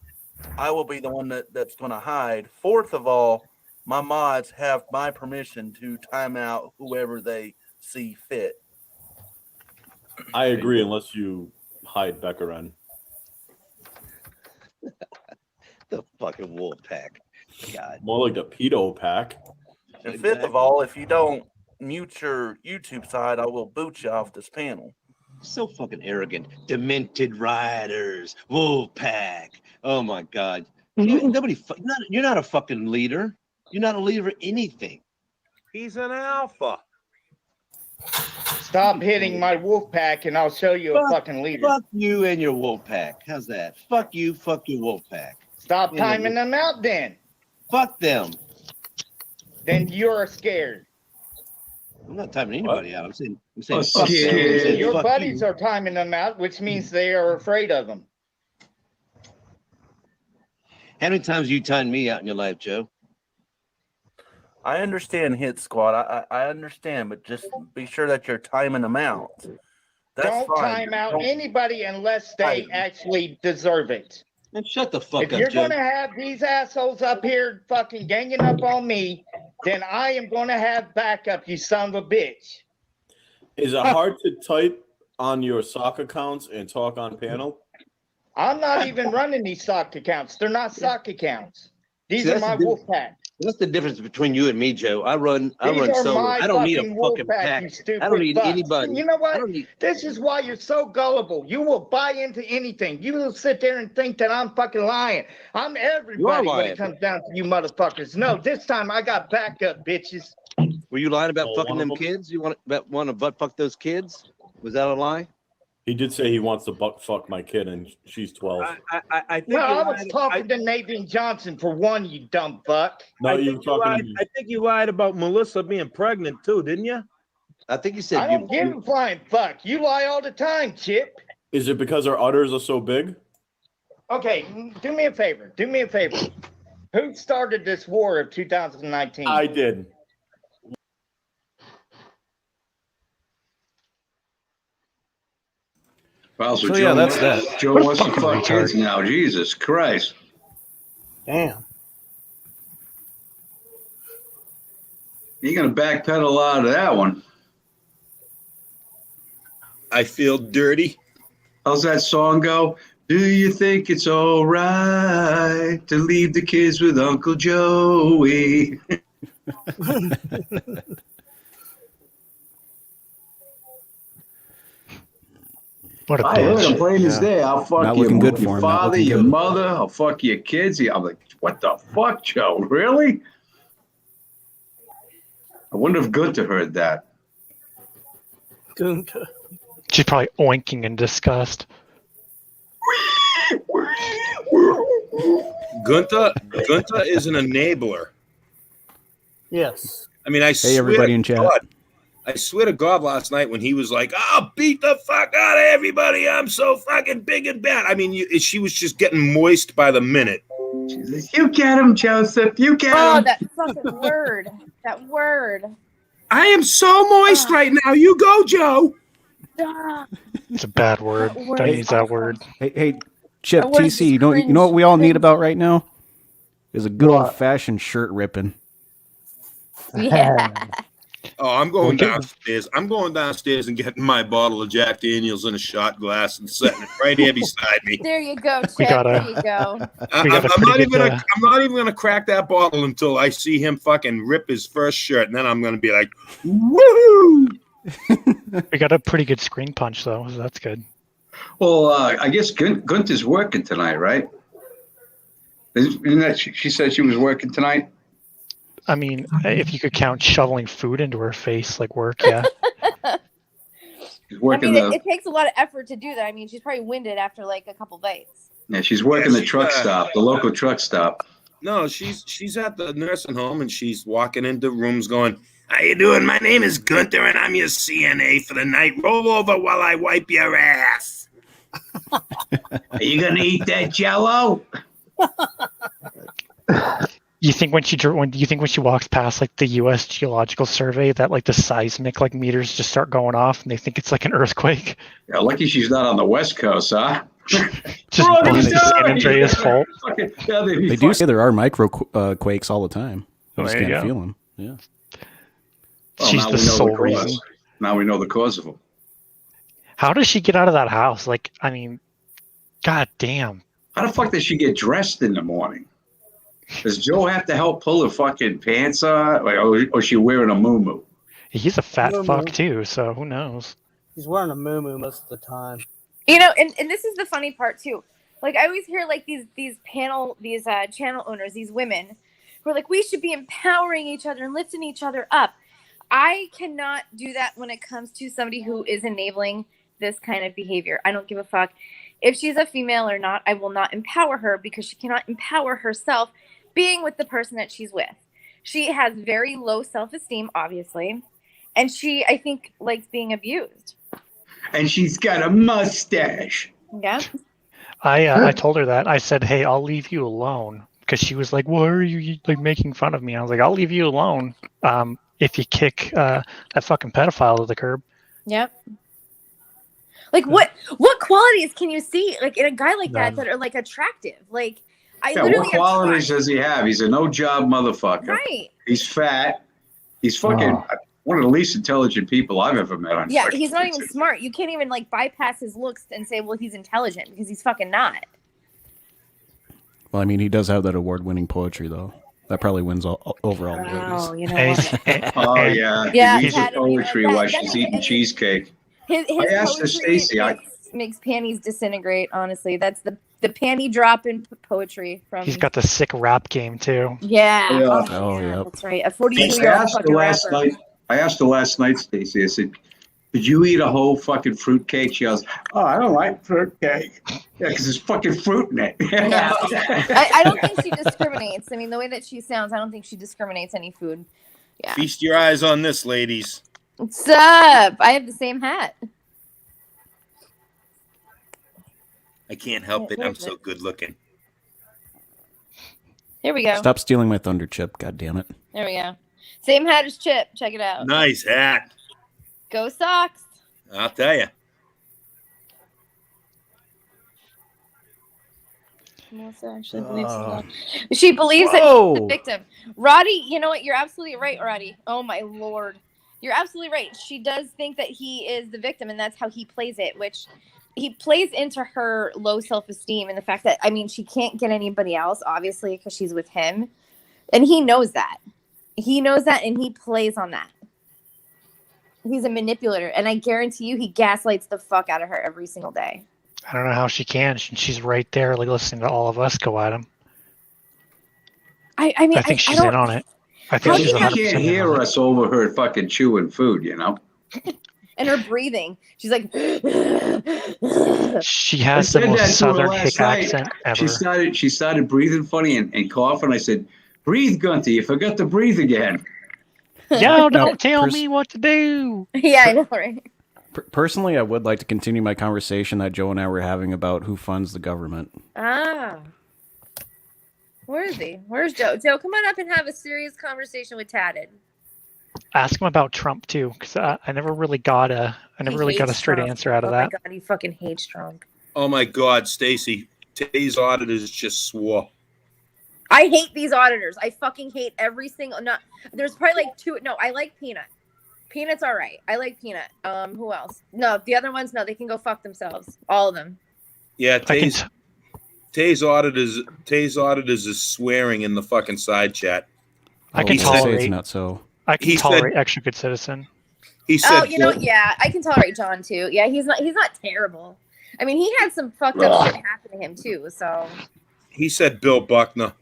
I will be the one that's going to hide. Fourth of all, my mods have my permission to time out whoever they see fit. I agree, unless you hide Beckerin. The fucking wolf pack. God. More like the pedo pack. And fifth of all, if you don't mute your YouTube side, I will boot you off this panel. So fucking arrogant. Demented riders. Wolf pack. Oh my God. You're not a fucking leader. You're not a leader of anything. He's an alpha. Stop hitting my wolf pack and I'll show you a fucking leader. Fuck you and your wolf pack. How's that? Fuck you, fuck your wolf pack. Stop timing them out then. Fuck them. Then you're scared. I'm not timing anybody out. I'm saying Oh, fuck them. I'm shit. saying, Your fuck buddies you. are timing them out, which means they are afraid of them. How many times you timed me out in your life, Joe? I understand hit squad. I understand, but just be sure that you're timing them out. That's Don't fine. time out Don't- anybody unless they actually deserve it. And shut the fuck If up, you're Joe. going to have these assholes up here fucking ganging up on me, then I am going to have backup, you son of a bitch. Is it hard to type on your sock accounts and talk on panel? I'm not even running these sock accounts. They're not sock accounts. These See, are that's my the wolf pack. That's the difference between you and me, Joe. I run These are solo. my I don't need a fucking wolf fucking pack, pack. you stupid I don't need fucks. anybody. You know what? I don't need. This is why you're so gullible. You will buy into anything. You will sit there and think that I'm fucking lying. I'm everybody when lying. it comes down to you motherfuckers. No, this time I got backup, bitches. Were you lying about Oh, fucking one them of them? kids? You want to butt fuck those kids? Was that a lie? He did say he wants to butt fuck my kid, and she's 12. I think I was talking to Nadine Johnson for one, you dumb fuck. No, you were talking to me. I think you lied about Melissa being pregnant too, didn't you? I think you said I don't give a flying fuck. You lie all the time, Chip. Is it because our udders are so big? Okay, do me a favor. Do me a favor. Who started this war of 2019? I did. Wow, so So, Joe, yeah, that's wants- that. Joe wants to fuck kids now. Jesus Christ. Damn. You're going to backpedal out of that one. I feel dirty. How's that song go? Do you think it's all right to leave the kids with Uncle Joey? What a I heard him bitch. plain as day. I'll fuck Not your, looking good for your him, not father, looking your good. mother. I'll fuck your kids. I'm like, what the fuck, Joe? Really? I wonder if Gunther heard that. Gunta. She's probably oinking in disgust. Gunther is an enabler. Yes. I mean, I Hey, swear everybody to in chat. God, I swear to God, last night when he was like, "I'll beat the fuck out of everybody. I'm so fucking big and bad." I mean, she was just getting moist by the minute. She's like, you get him, Joseph. You get Oh, him. that fucking word. That word. I am so moist right now. You go, Joe. It's a bad word. That word Don't is use that awful. word. Hey, Chip, That word is TC, just you know cringe, what we all need cringe. about right now? Is a good What? old-fashioned shirt ripping. Yeah. Oh, I'm going Okay. downstairs. I'm going downstairs and getting my bottle of Jack Daniels in a shot glass and setting it right here beside me. There you go, We Chip. got a- There you go. We got a I'm not pretty even good, gonna. I'm not even gonna crack that bottle until I see him fucking rip his first shirt, and then I'm gonna be like, "Woohoo!" we got a pretty good screen punch though, so that's good. Well, I guess Gunther's working tonight, right? Isn't that she said she was working tonight? I mean, if you could count shoveling food into her face like work, yeah. She's I working mean, it takes a lot of effort to do that. I mean, she's probably winded after like a couple bites. yeah, she's working the truck stop, the local truck stop. No, she's at the nursing home and she's walking into rooms going, "How you doing? My name is Gunther and I'm your CNA for the night. Roll over while I wipe your ass." Are you gonna eat that Jello? You think when she walks past like the U.S. Geological Survey that like the seismic like meters just start going off and they think it's like an earthquake? Yeah, lucky she's not on the West Coast, huh? Just busting San Andreas fault. Yeah, They do say there are micro quakes all the time. You Oh, just there you can't go. feel them. Yeah. Well, She's now the we know sole cause. reason. Now we know the cause of them. How does she get out of that house? Like, I mean, god damn. How the fuck does she get dressed in the morning? Does Joe have to help pull her fucking pants on? Or is she wearing a muumuu? He's a fat Muumuu. fuck too, so who knows? He's wearing a muumuu most of the time. You know, and this is the funny part too. Like I always hear like these channel owners, these women who are like, we should be empowering each other and lifting each other up. I cannot do that when it comes to somebody who is enabling this kind of behavior. I don't give a fuck if she's a female or not. I will not empower her because she cannot empower herself being with the person that she's with. She has very low self-esteem, obviously, and she, I think, likes being abused. And she's got a mustache. Yeah. I told her that. I said, "Hey, I'll leave you alone," because she was like, "Why are you like making fun of me?" I was like, "I'll leave you alone if you kick that fucking pedophile to the curb." Yep. Like what qualities can you see like in a guy like that are like attractive? Like I Yeah, literally what qualities does he have? He's a no-job motherfucker. Right. He's fat. He's fucking one of the least intelligent people I've ever met on. Yeah, fucking he's not Facebook. even smart. You can't even like bypass his looks and say, well, he's intelligent because he's fucking not. Well, I mean, he does have that award-winning poetry, though. That probably wins overall. Oh, you know what? Oh yeah. Yeah, He reads Pat, the poetry that- while that- she's eating cheesecake. His I asked her, poetry Stacey, makes panties disintegrate, honestly. That's the panty drop in poetry from He's got the sick rap game too. Yeah. Yeah. Oh, yeah. That's right. A I 42-year-old asked her fucking last rapper. night. I asked her last night, Stacey. I said, "Did you eat a whole fucking fruit cake?" She goes, "Oh, I don't like fruit cake. Yeah, because there's fucking fruit in it." Yeah. I don't think she discriminates. I mean, the way that she sounds, I don't think she discriminates any food. Yeah. Feast your eyes on this, ladies. What's up? I have the same hat. I can't help it. I'm so good looking. Here we go. Stop stealing my thunder, Chip. God damn it. There we go. Same hat as Chip. Check it out. Nice hat. Go Sox. I'll tell you. Melissa actually believes she believes that he's the victim. Roddy, you know what? You're absolutely right, Roddy. Oh my lord. You're absolutely right. She does think that he is the victim, and that's how he plays it, which he plays into her low self-esteem and the fact that, I mean, she can't get anybody else, obviously, because she's with him. And he knows that. He knows that, and he plays on that. He's a manipulator, and I guarantee you, he gaslights the fuck out of her every single day. I don't know how she can. She's right there, like listening to all of us go at him. I mean, I think she's don't, in on it. I think She she's 100% can't in on hear it. us over her fucking chewing food, you know. And her breathing, she's like. She I has the said that most to her southern last hick night. accent ever. She started breathing funny and coughing. I said, "Breathe, Gunther. You forgot to breathe again." Y'all don't tell me what to do. Yeah, I know, right? Personally, I would like to continue my conversation that Joe and I were having about who funds the government. Ah. Where is he? Where's Joe? Joe, come on up and have a serious conversation with Tatted. Ask him about Trump too, because I never really got a straight Trump. answer out of Oh that. my god, he fucking hates Trump. Oh my God, Stacy. Today's auditors just swore. I hate these auditors. I fucking hate every single. No, there's probably like two. No, I like Peanut. Peanut's all right. I like Peanut. Who else? No, the other ones. No, they can go fuck themselves. All of them. Yeah, Tay's auditors is swearing in the fucking side chat. I can He said it's tolerate. not so. I can tolerate extra good citizen. He said, Oh, you know, yeah, I can tolerate John too. Yeah, he's not terrible. I mean, he had some fucked up shit happen to him too. So he said Bill Buckner.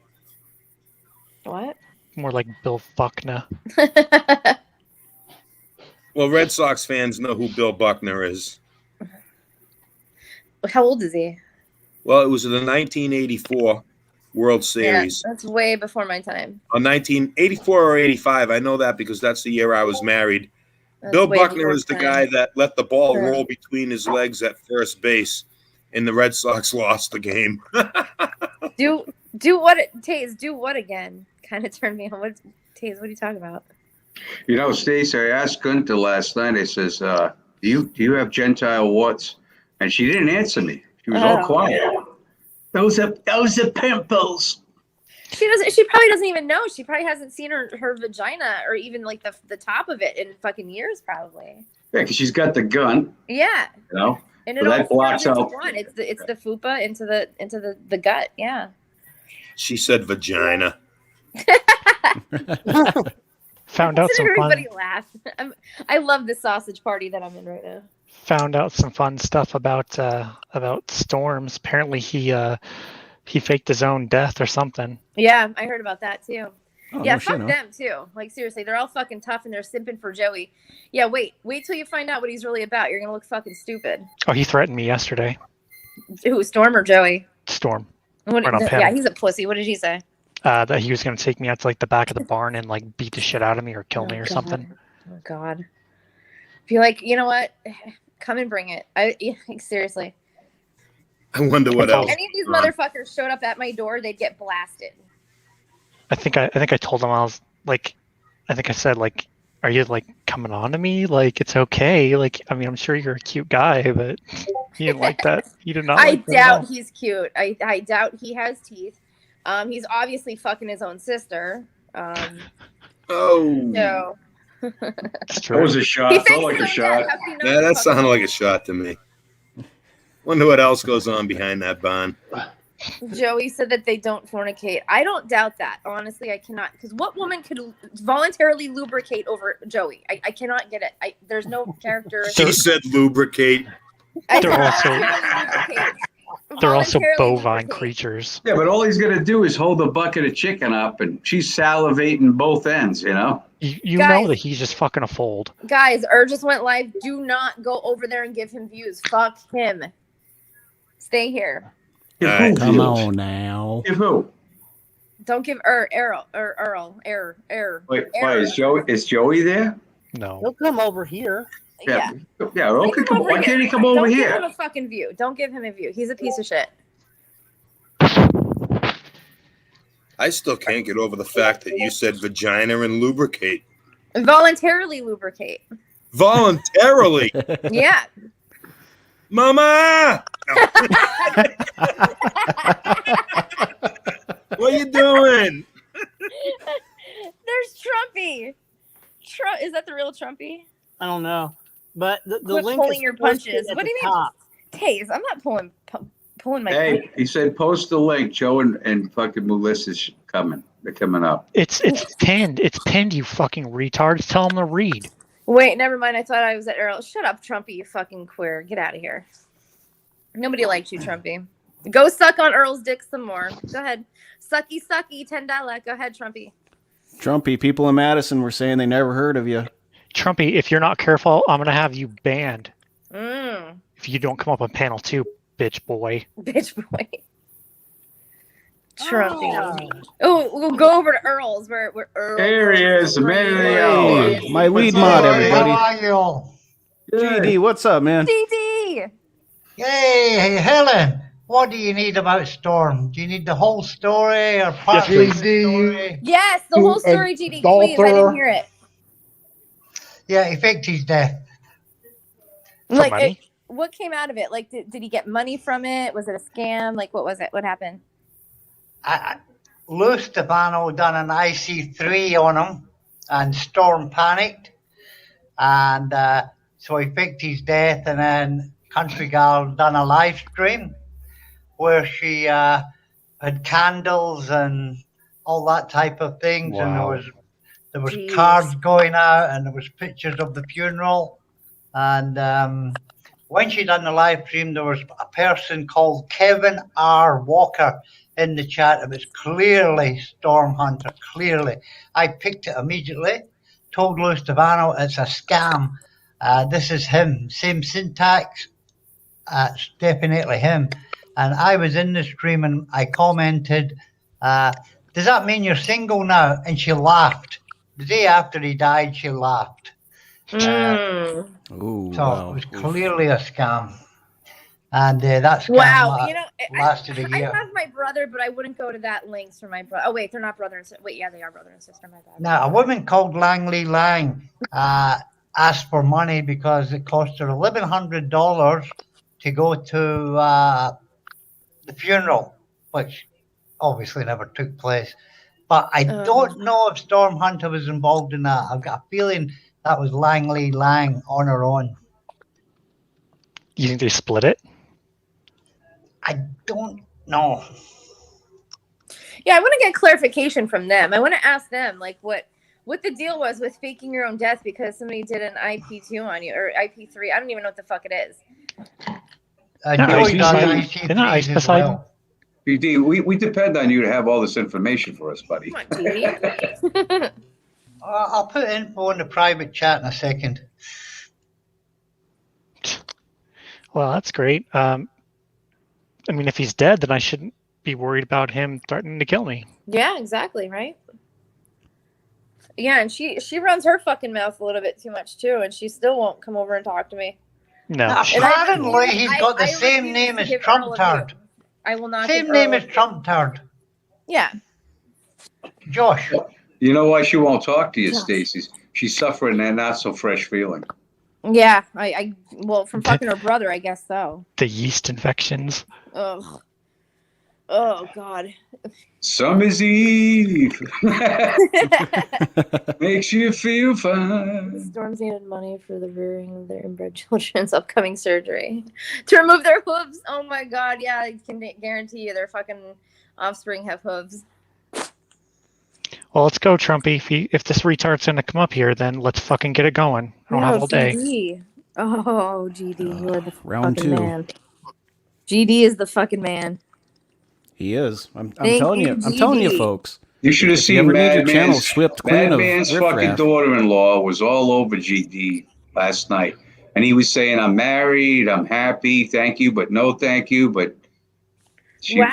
what? More like Bill Buckner. Well, Red Sox fans know who Bill Buckner is. How old is he? Well, it was in the 1984 World Series. Yeah, that's way before my time. 1984 or 85. I know that because that's the year I was married. That's Bill way Buckner before is the time. guy that let the ball Sure. roll between his legs at first base, and the Red Sox lost the game. Do what, Taze? Do what again? Kind of turned me on. What, Taze? What are you talking about? You know, Stacey, I asked Gunther last night. I says, "Do you have gentile warts?" And she didn't answer me. She was all quiet. Those are pimples. She probably doesn't even know. She probably hasn't seen her vagina or even like the top of it in fucking years, probably. Yeah, because she's got the gun. Yeah. You know, And so it all that blocks forms into out. one. It's the fupa into the gut. Yeah. She said vagina. Found out some fun. Everybody laugh. I love the sausage party that I'm in right now. Found out some fun stuff about Storms. Apparently he faked his own death or something. Yeah, I heard about that too. Oh, Yeah, no fuck shit, huh? them too. Like seriously, they're all fucking tough and they're simping for Joey. Yeah, wait till you find out what he's really about. You're gonna look fucking stupid. Oh, he threatened me yesterday. Who, Storm or Joey? Storm. What, Right up him. yeah, he's a pussy. What did he say? That he was going to take me out to like the back of the barn and like beat the shit out of me or kill me or God. something. Oh God. Be like, you know what? Come and bring it. Seriously. I wonder what If else. any of these motherfuckers showed up at my door, they'd get blasted. I think I told him, I was like, I think I said like, are you like coming on to me? Like it's okay. Like I mean, I'm sure you're a cute guy, but he didn't like that. He did not. I like that at doubt all. he's cute. I doubt he has teeth. He's obviously fucking his own sister. Oh. So. That was a shot. He Felt like fakes a his own shot. death. How can you not Yeah, that fucking- sounded like a shot to me. Wonder what else goes on behind that barn. Joey said that they don't fornicate. I don't doubt that. Honestly, I cannot. Because what woman could voluntarily lubricate over Joey? I cannot get it. There's no character. She said lubricate. They're also Voluntarily bovine creatures. Yeah, but all he's gonna do is hold a bucket of chicken up, and she's salivating both ends. You know. You Guys. know that he's just fucking a fold. Guys, just went live. Do not go over there and give him views. Fuck him. Stay here. Come on now. Give who? Don't give Earl. Wait, why is Joey there? No. He'll come over here. Yeah. Yeah. Okay. Come over Why can't he here. come over Don't give here? him a fucking view. Don't give him a view. He's a piece of shit. I still can't get over the fact that you said vagina and lubricate. Voluntarily lubricate. Voluntarily. Yeah. Mama! No. What are you doing? There's Trumpy. Is that the real Trumpy? I don't know, but the Quit link pulling is your posted punches. at What the do you mean? top. Taze, I'm not pulling my. Hey, he said post the link. Joe and fucking Melissa's coming. They're coming up. It's pinned. It's pinned. You fucking retards. Tell him to read. Wait, never mind. I thought I was at Earl. Shut up, Trumpy, you fucking queer. Get out of here. Nobody likes you, Trumpy. Go suck on Earl's dick some more. Go ahead. Sucky, sucky, $10. Go ahead, Trumpy. Trumpy, people in Madison were saying they never heard of you. Trumpy, if you're not careful, I'm going to have you banned. Mm. If you don't come up on panel 2, bitch boy. Bitch boy. Trumpy. Oh, we'll go over to Earl's where Earl. There he is, the man of the Hey, hour. my lead What's mod, up, everybody. How are you all? GD, what's up, man? DD. Hey, Helen, what do you need about Storm? Do you need the whole story or part of the story? Yes, the whole story, GD, please. I didn't hear it. Yeah, effect his death. Like, what came out of it? Like, did he get money from it? Was it a scam? Like, what was it? What happened? Lou Stefano done an IC3 on him, and Storm panicked, and so he faked his death, and then Country Girl done a live stream where she had candles and all that type of things, Wow. and there was cards going out, and there was pictures of the funeral, and when she done the live stream, there was a person called Kevin R. Walker in the chat. It was clearly Storm Hunter, clearly. I picked it immediately, told Lou Stefano it's a scam. This is him, same syntax, it's definitely him. And I was in the stream and I commented, does that mean you're single now? And she laughed. The day after he died, she laughed. Ooh, So wow. it was clearly a scam. And that scam lasted a year. I love my brother, but I wouldn't go to that links for my brother. Oh, wait, they're not brother and sister. Wait, yeah, they are brother and sister. My bad. Now, a woman called Langley Lang asked for money because it cost her $1,100 to go to the funeral, which obviously never took place. But I don't know if Storm Hunter was involved in that. I've got a feeling that was Langley Lang on her own. You think they split it? I don't know. Yeah, I want to get clarification from them. I want to ask them, like, what the deal was with faking your own death because somebody did an IP2 on you, or IP3. I don't even know what the fuck it is. BD, we depend on you to have all this information for us, buddy. I'll put info in the private chat in a second. Well, that's great. I mean, if he's dead, then I shouldn't be worried about him threatening to kill me. Yeah, exactly, right? Yeah, and she runs her fucking mouth a little bit too much too, and she still won't come over and talk to me. No. Apparently, he's got the same name as Trump Turd. I will not. Same name as Trump Turd. Yeah. Josh. You know why she won't talk to you, Stacey? She's suffering that not so fresh feeling. Yeah, well, from fucking her brother, I guess so. The yeast infections. Ugh. Oh God. Summer's Eve makes you feel fine. Storms needed money for the rearing of their inbred children's upcoming surgery to remove their hooves. Oh my God, yeah, I can guarantee you their fucking offspring have hooves. Well, let's go, Trumpy. If this retard's gonna come up here, then let's fucking get it going. I don't have all day. GD. Oh, GD, you're the round fucking 2. man. GD is the fucking man. He is. I'm Thank telling you. I'm telling you, folks. You should have If you seen ever need your channel Madman's swept clean of fucking riffraff. daughter-in-law was all over GD last night, and he was saying, "I'm married, I'm happy, thank you, but no, thank you." But she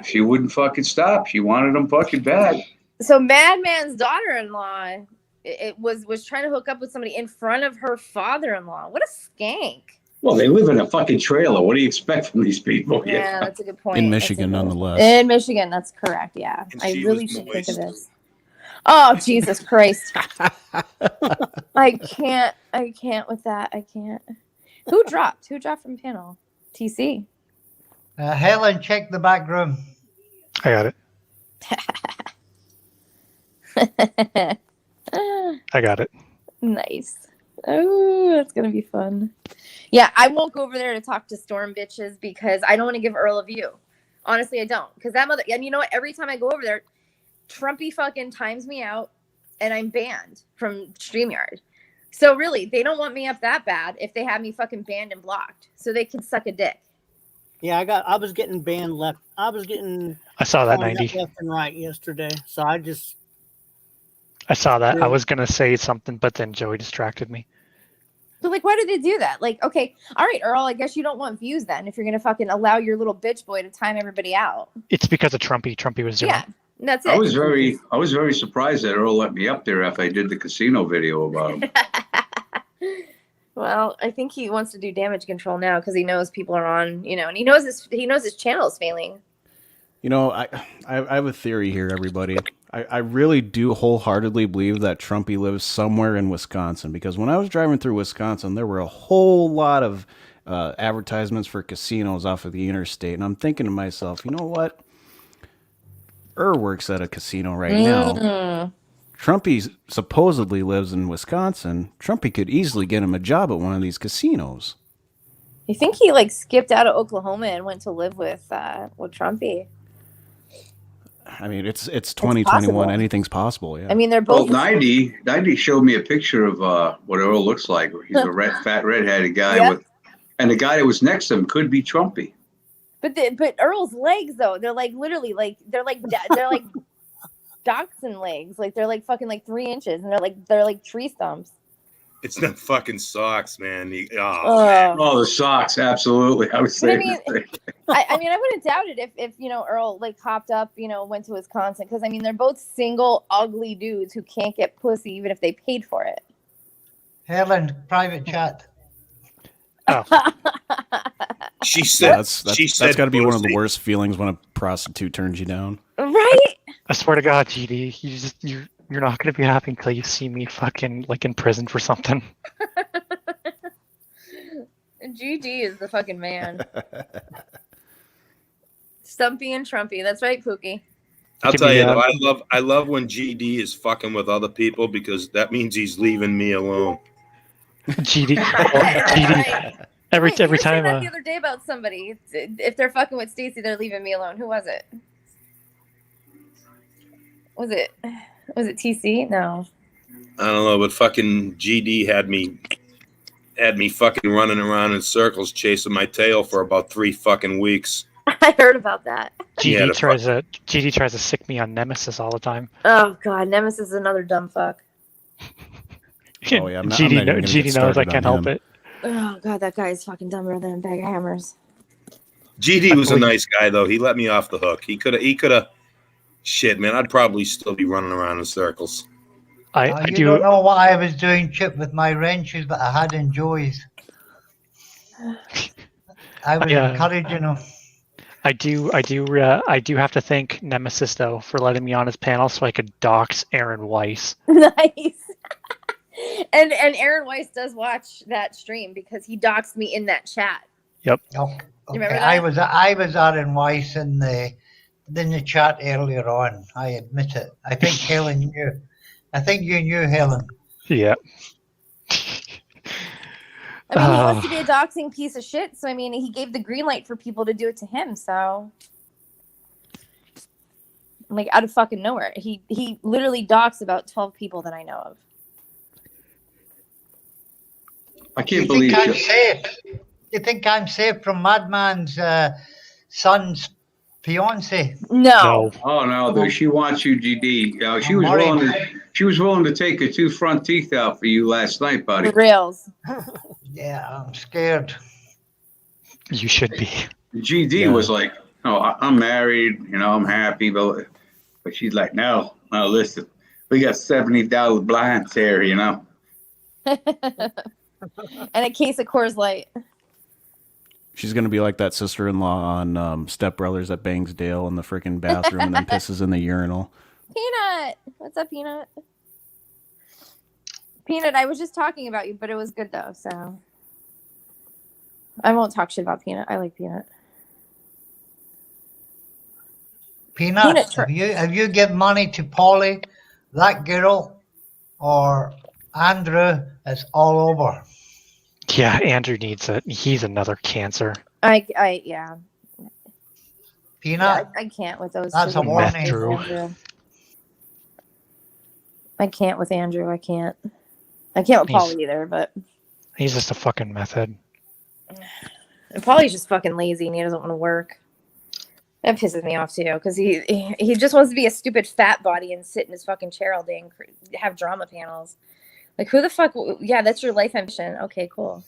she wouldn't fucking stop. She wanted him fucking bad. So Madman's daughter-in-law it was trying to hook up with somebody in front of her father-in-law. What a skank. Well, they live in a fucking trailer. What do you expect from these people? Yeah, that's a good point. In Michigan, nonetheless. In Michigan, that's correct. Yeah, And I she really was should moist. think of this. Oh, Jesus Christ! I can't with that. I can't. Who dropped from panel? TC. Helen, check the back room. I got it. I got it. Nice. Oh, that's gonna be fun. Yeah, I won't go over there to talk to Storm bitches because I don't want to give Earl a view. Honestly, I don't. Because that mother, and you know what? Every time I go over there, Trumpy fucking times me out, and I'm banned from StreamYard. So really, they don't want me up that bad if they have me fucking banned and blocked, so they can suck a dick. Yeah, I was getting banned left. I was getting. I saw that, calling 90. left and right yesterday. So I just. I saw that. Yeah. I was gonna say something, but then Joey distracted me. So like, why did they do that? Like, okay, all right, Earl, I guess you don't want views then if you're gonna fucking allow your little bitch boy to time everybody out. It's because of Trumpy. Trumpy was doing Yeah, that's it. I was very surprised that Earl let me up there after I did the casino video about him. Well, I think he wants to do damage control now because he knows people are on, and he knows his channel is failing. You know, I have a theory here, everybody. I really do wholeheartedly believe that Trumpy lives somewhere in Wisconsin, because when I was driving through Wisconsin, there were a whole lot of advertisements for casinos off of the interstate, and I'm thinking to myself, you know what? works at a casino right now. Trumpy supposedly lives in Wisconsin. Trumpy could easily get him a job at one of these casinos. You think he like skipped out of Oklahoma and went to live with Trumpy? I mean, it's 2021. Anything's possible. Yeah. I mean, they're both. Well, 90 showed me a picture of what Earl looks like. He's a fat, red-headed guy with, and the guy that was next to him could be Trumpy. But Earl's legs though, they're like literally like they're like dachshund legs, like they're like fucking like 3 inches, and they're like tree stumps. It's them fucking socks, man. Oh, the socks, absolutely. I was saying. I mean, I wouldn't doubt it if Earl like hopped up, went to Wisconsin, because I mean they're both single ugly dudes who can't get pussy even if they paid for it. Helen, private chat. Oh. She said. That's got to be one of the worst feelings when a prostitute turns you down. Right? I swear to God, GD, you're not gonna be happy until you see me fucking like in prison for something. GD is the fucking man. Stumpy and Trumpy. That's right, Pookie. I'll tell you though, I love when GD is fucking with other people, because that means he's leaving me alone. GD. Every time. That the other day about somebody, if they're fucking with Stacy, they're leaving me alone. Who was it? Was it TC? No. I don't know, but fucking GD had me fucking running around in circles chasing my tail for about 3 fucking weeks. I heard about that. GD tries to sick me on Nemesis all the time. Oh God, Nemesis is another dumb fuck. Oh yeah, GD knows I can't help it. Oh God, that guy is fucking dumber than a bag of hammers. GD was a nice guy though. He let me off the hook. He could have. Shit, man, I'd probably still be running around in circles. You don't know what I was doing, Chip, with my wrenches that I had in Joey's. I was encouraging him. I do have to thank Nemesis though for letting me on his panel so I could dox Aaron Weiss. Nice. And Aaron Weiss does watch that stream because he doxed me in that chat. Yep. Okay. Remember that? I was Aaron Weiss in the chat earlier on. I admit it. I think Helen knew. I think you knew Helen. Yeah. I mean, he wants to be a doxing piece of shit, so I mean, he gave the green light for people to do it to him, so like out of fucking nowhere. He literally doxed about 12 people that I know of. I can't believe I'm safe. You think I'm safe from Madman's son's fiance? No. Oh no, she wants you, GD. She was willing to take her 2 front teeth out for you last night, buddy. Rails. Yeah, I'm scared. You should be. GD was like, "Oh, I'm married. I'm happy," but she's like, "No, listen, we got $70 blinds here, And a case of Coors Light. She's gonna be like that sister-in-law on Step Brothers that bangs Dale in the freaking bathroom and then pisses in the urinal. Peanut, what's up, Peanut? Peanut, I was just talking about you, but it was good though, so I won't talk shit about Peanut. I like Peanut. Peanut, have you given money to Polly, that girl, or Andrew? It's all over. Yeah, Andrew needs it. He's another cancer. Yeah. Peanut? I can't with those. That's a warning. Andrew. I can't with Andrew. I can't. I can't with Paulie either, but He's just a fucking meth head. and Paulie's just fucking lazy and he doesn't want to work. That pisses me off too, because he just wants to be a stupid fat body and sit in his fucking chair all day and have drama panels. Like, who the fuck? Yeah, that's your life ambition. Okay, cool.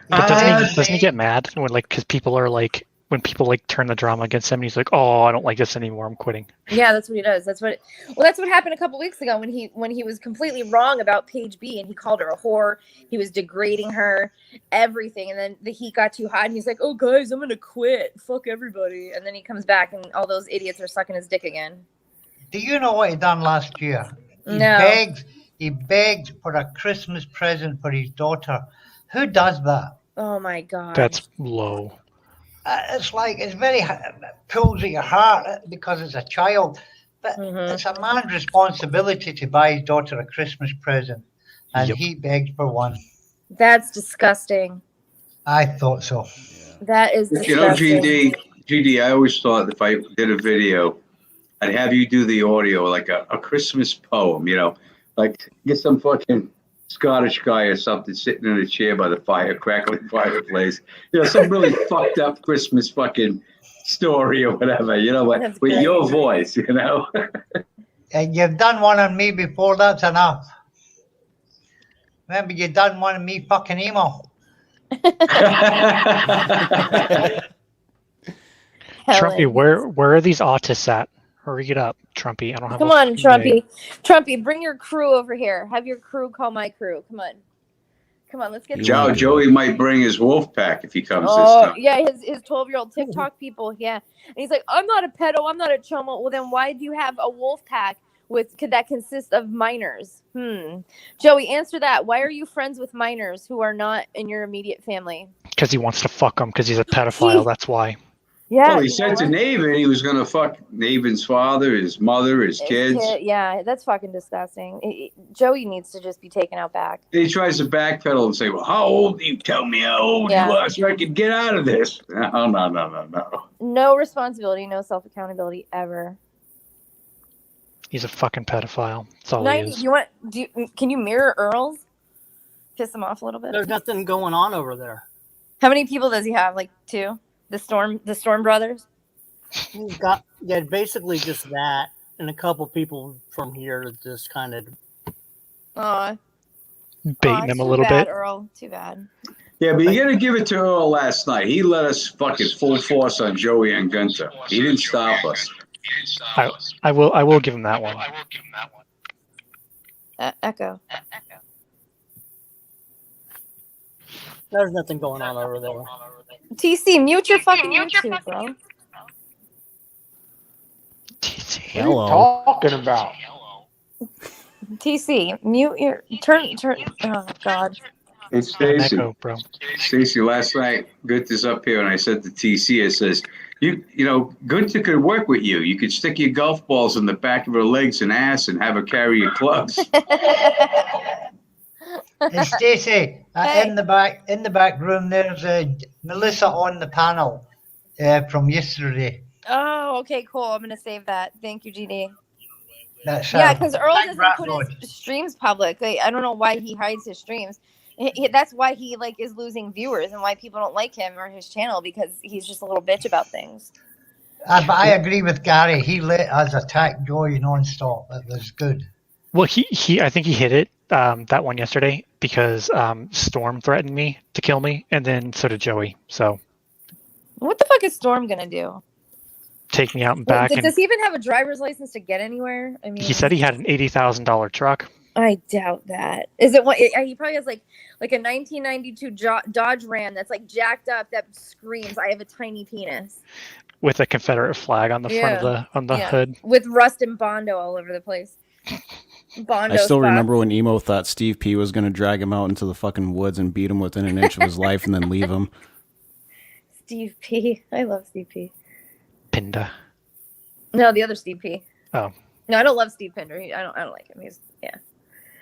But doesn't he get mad when because people are like, when people like turn the drama against him, and he's like, "Oh, I don't like this anymore. I'm quitting." Yeah, that's what he does. That's what happened a couple weeks ago when he was completely wrong about Paige B and he called her a whore. He was degrading her, everything, and then the heat got too hot and he's like, "Oh guys, I'm gonna quit. Fuck everybody." And then he comes back and all those idiots are sucking his dick again. Do you know what he done last year? No. He begged for a Christmas present for his daughter. Who does that? Oh my god. That's low. It's like, it's very, pulls at your heart because it's a child. But it's a man's responsibility to buy his daughter a Christmas present. And he begged for one. That's disgusting. I thought so. That is disgusting. You know, GD, I always thought if I did a video, I'd have you do the audio like a Christmas poem, you know, like get some fucking Scottish guy or something sitting in a chair by the crackling fireplace, you know, some really fucked up Christmas fucking story or whatever, you know, with your voice, you know. And you've done one on me before, that's enough. Remember, you done one on me fucking emo. Trumpy, where are these autists at? Hurry it up, Trumpy. I don't have. Come on, Trumpy. Trumpy, bring your crew over here. Have your crew call my crew. Come on, let's get. Joey might bring his wolf pack if he comes this time. Yeah, his 12-year-old TikTok people. Yeah, and he's like, I'm not a pedo. I'm not a chomo. Well, then why do you have a wolf pack that consists of minors? Joey, answer that. Why are you friends with minors who are not in your immediate family? Because he wants to fuck them. Because he's a pedophile. That's why. Yeah. Well, he said to Navin he was going to fuck Navin's father, his mother, his kids. Yeah, that's fucking disgusting. Joey needs to just be taken out back. He tries to backpedal and say, well, how old do you tell me how old you are so I can get out of this? No. No responsibility, no self-accountability ever. He's a fucking pedophile. That's all he is. Can you mirror Earl's? Piss him off a little bit? There's nothing going on over there. How many people does he have? Like 2? The Storm brothers? He's got basically just that and a couple people from here that just kind of baiting him a little bit. Earl, too bad. Yeah, but you got to give it to Earl last night. He let us fucking full force on Joey and Gunther. He didn't stop us. I will give him that one. Echo. There's nothing going on over there. TC, mute your fucking YouTube, bro. TC, hello. What are you talking about? TC, mute your turn. Oh God. Hey Stacy, bro. Stacy, last night Gunther's up here, and I said to TC, it says, you know, Gunther could work with you. You could stick your golf balls in the back of her legs and ass, and have her carry your clubs. Hey, Stacey, in the back room, there's Melissa on the panel from yesterday. Oh, okay, cool. I'm gonna save that. Thank you, GD. That's because Earl doesn't put his streams public. Like, I don't know why he hides his streams. That's why he is losing viewers and why people don't like him or his channel, because he's just a little bitch about things. But I agree with Gary. He let us attack Joey non-stop. It was good. Well, I think he hit it that one yesterday because Storm threatened me to kill me, and then so did Joey. So what the fuck is Storm gonna do? Take me out and back. Does he even have a driver's license to get anywhere? I mean, he said he had an $80,000 truck. I doubt that. Is it what he probably has like a 1992 Dodge Ram that's like jacked up that screams, "I have a tiny penis," with a Confederate flag on the front of the hood, with rust and Bondo all over the place. Bondo. I still remember when Emo thought Steve P was going to drag him out into the fucking woods and beat him within an inch of his life and then leave him. Steve P. I love Steve P. Pinda. No, the other Steve P. Oh. No, I don't love Steve Pinder. I don't like him.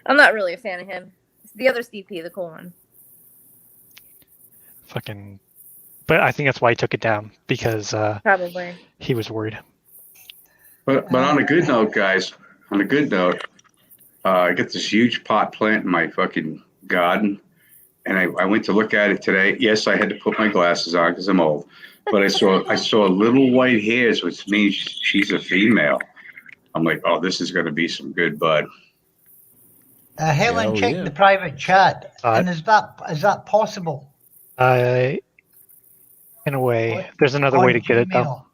I'm not really a fan of him. It's the other Steve P, the cool one. Fucking. But I think that's why he took it down, because probably he was worried. But on a good note, guys, on a good note, I got this huge pot plant in my fucking garden, and I went to look at it today. Yes, I had to put my glasses on because I'm old, but I saw little white hairs, which means she's a female. I'm like, oh, this is going to be some good bud. Helen, Hell check yeah. the private chat. And is that possible? In a way, there's another way to get it though. female?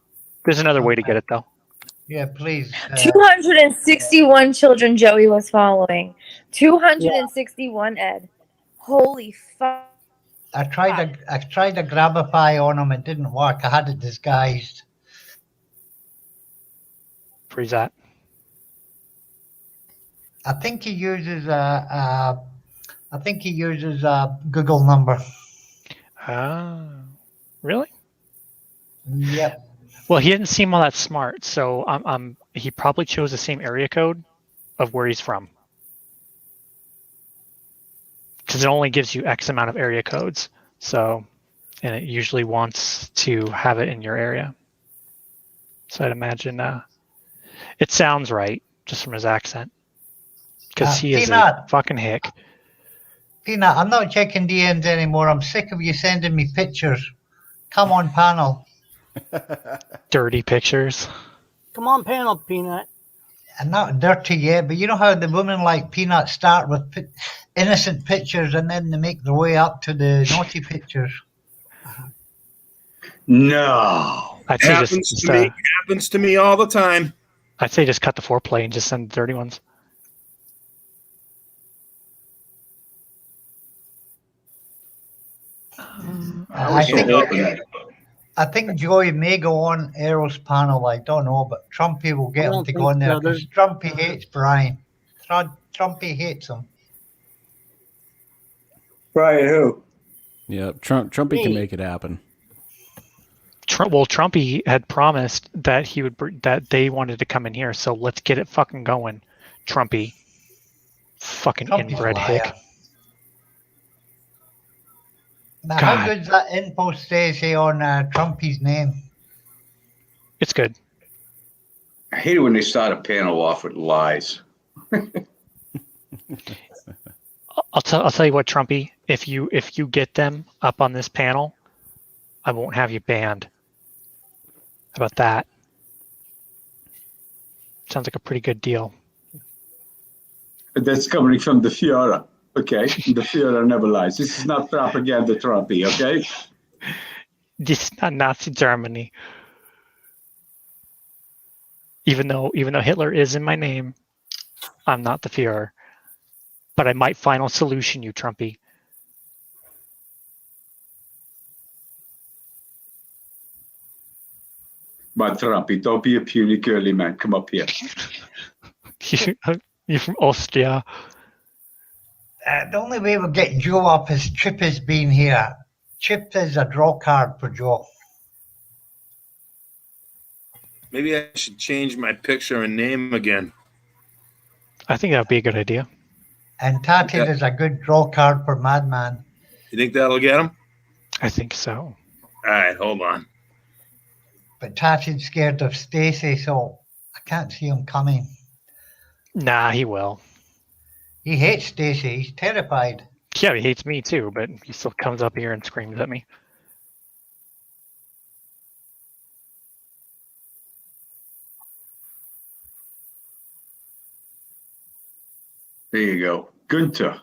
There's another way to get it though. Yeah, please. 261 children Joey was following. 261, Ed. Holy fuck. I tried to Grabify on him. It didn't work. I had it disguised. Freeze that. I think he uses a Google number. Really? Yep. Well, he didn't seem all that smart, so he probably chose the same area code of where he's from. Because it only gives you X amount of area codes. So, and it usually wants to have it in your area. So I'd imagine it sounds right just from his accent. Because he is a fucking hick. Peanut, I'm not checking DMs anymore. I'm sick of you sending me pictures. Come on, panel. Dirty pictures. Come on, panel, Peanut. I'm not dirty yet, but you know how the women like Peanut start with innocent pictures and then they make their way up to the naughty pictures. No. Happens to me all the time. I'd say just cut the foreplay and just send the dirty ones. I think Joey may go on Errol's panel. I don't know, but Trumpy will get him to go on there because Trumpy hates Brian. Trumpy hates him. Brian who? Yeah, Trumpy can make it happen. Trumpy had promised that that they wanted to come in here, so let's get it fucking going, Trumpy. Fucking inbred hick. Now, how good's that info say on Trumpy's name? It's good. I hate it when they start a panel off with lies. I'll tell you what, Trumpy. If you get them up on this panel, I won't have you banned. How about that? Sounds like a pretty good deal. That's coming from the Fiora. Okay, the Führer never lies. This is not propaganda, Trumpy. Okay. This is not Nazi Germany. Even though Hitler is in my name, I'm not the Führer. But I might final solution you, Trumpy. But Trumpy, don't be a puny girly man. Come up here. You're from Austria. The only way we'll get Joe up is Chip has been here. Chip is a draw card for Joe. Maybe I should change my picture and name again. I think that would be a good idea. And Tatted is a good draw card for Madman. You think that'll get him? I think so. All right, hold on. But Tatted's scared of Stacy, so I can't see him coming. Nah, he will. He hates Stacy. He's terrified. Yeah, he hates me too, but he still comes up here and screams at me. There you go. Gunther,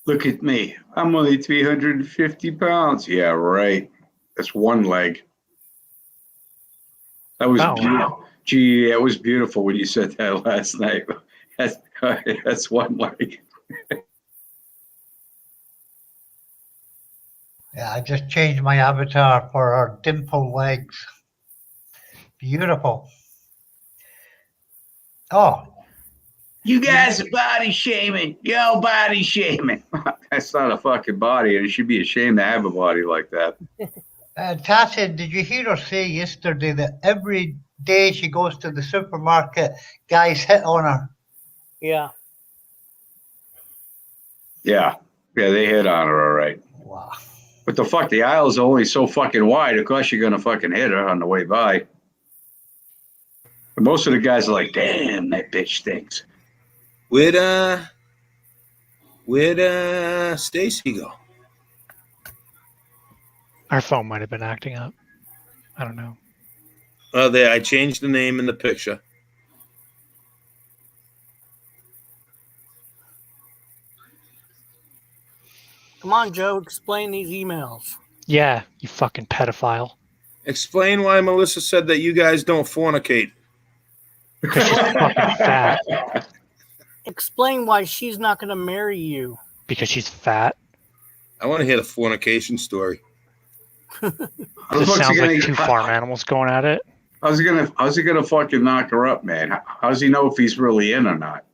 look at me. I'm only 350 pounds. Yeah, right. That's one leg. That was beautiful. Gee, that was beautiful when you said that last night. That's one leg. Yeah, I just changed my avatar for her dimple legs. Beautiful. Oh. You guys are body shaming. Yo, body shaming. That's not a fucking body, and it should be ashamed to have a body like that. Tasha, did you hear her say yesterday that every day she goes to the supermarket, guys hit on her? Yeah. Yeah, they hit on her, all right. Wow. But the fuck, the aisle's only so fucking wide. Of course, you're gonna fucking hit her on the way by. But most of the guys are like, "Damn, that bitch stinks." Where'd Stacy go? Our phone might have been acting up. I don't know. Oh, there. I changed the name in the picture. Come on, Joe. Explain these emails. Yeah, you fucking pedophile. Explain why Melissa said that you guys don't fornicate. Because she's fucking fat. Explain why she's not going to marry you. Because she's fat. I want to hear the fornication story. This sounds like two farm animals going at it. How's he gonna fucking knock her up, man? How does he know if he's really in or not?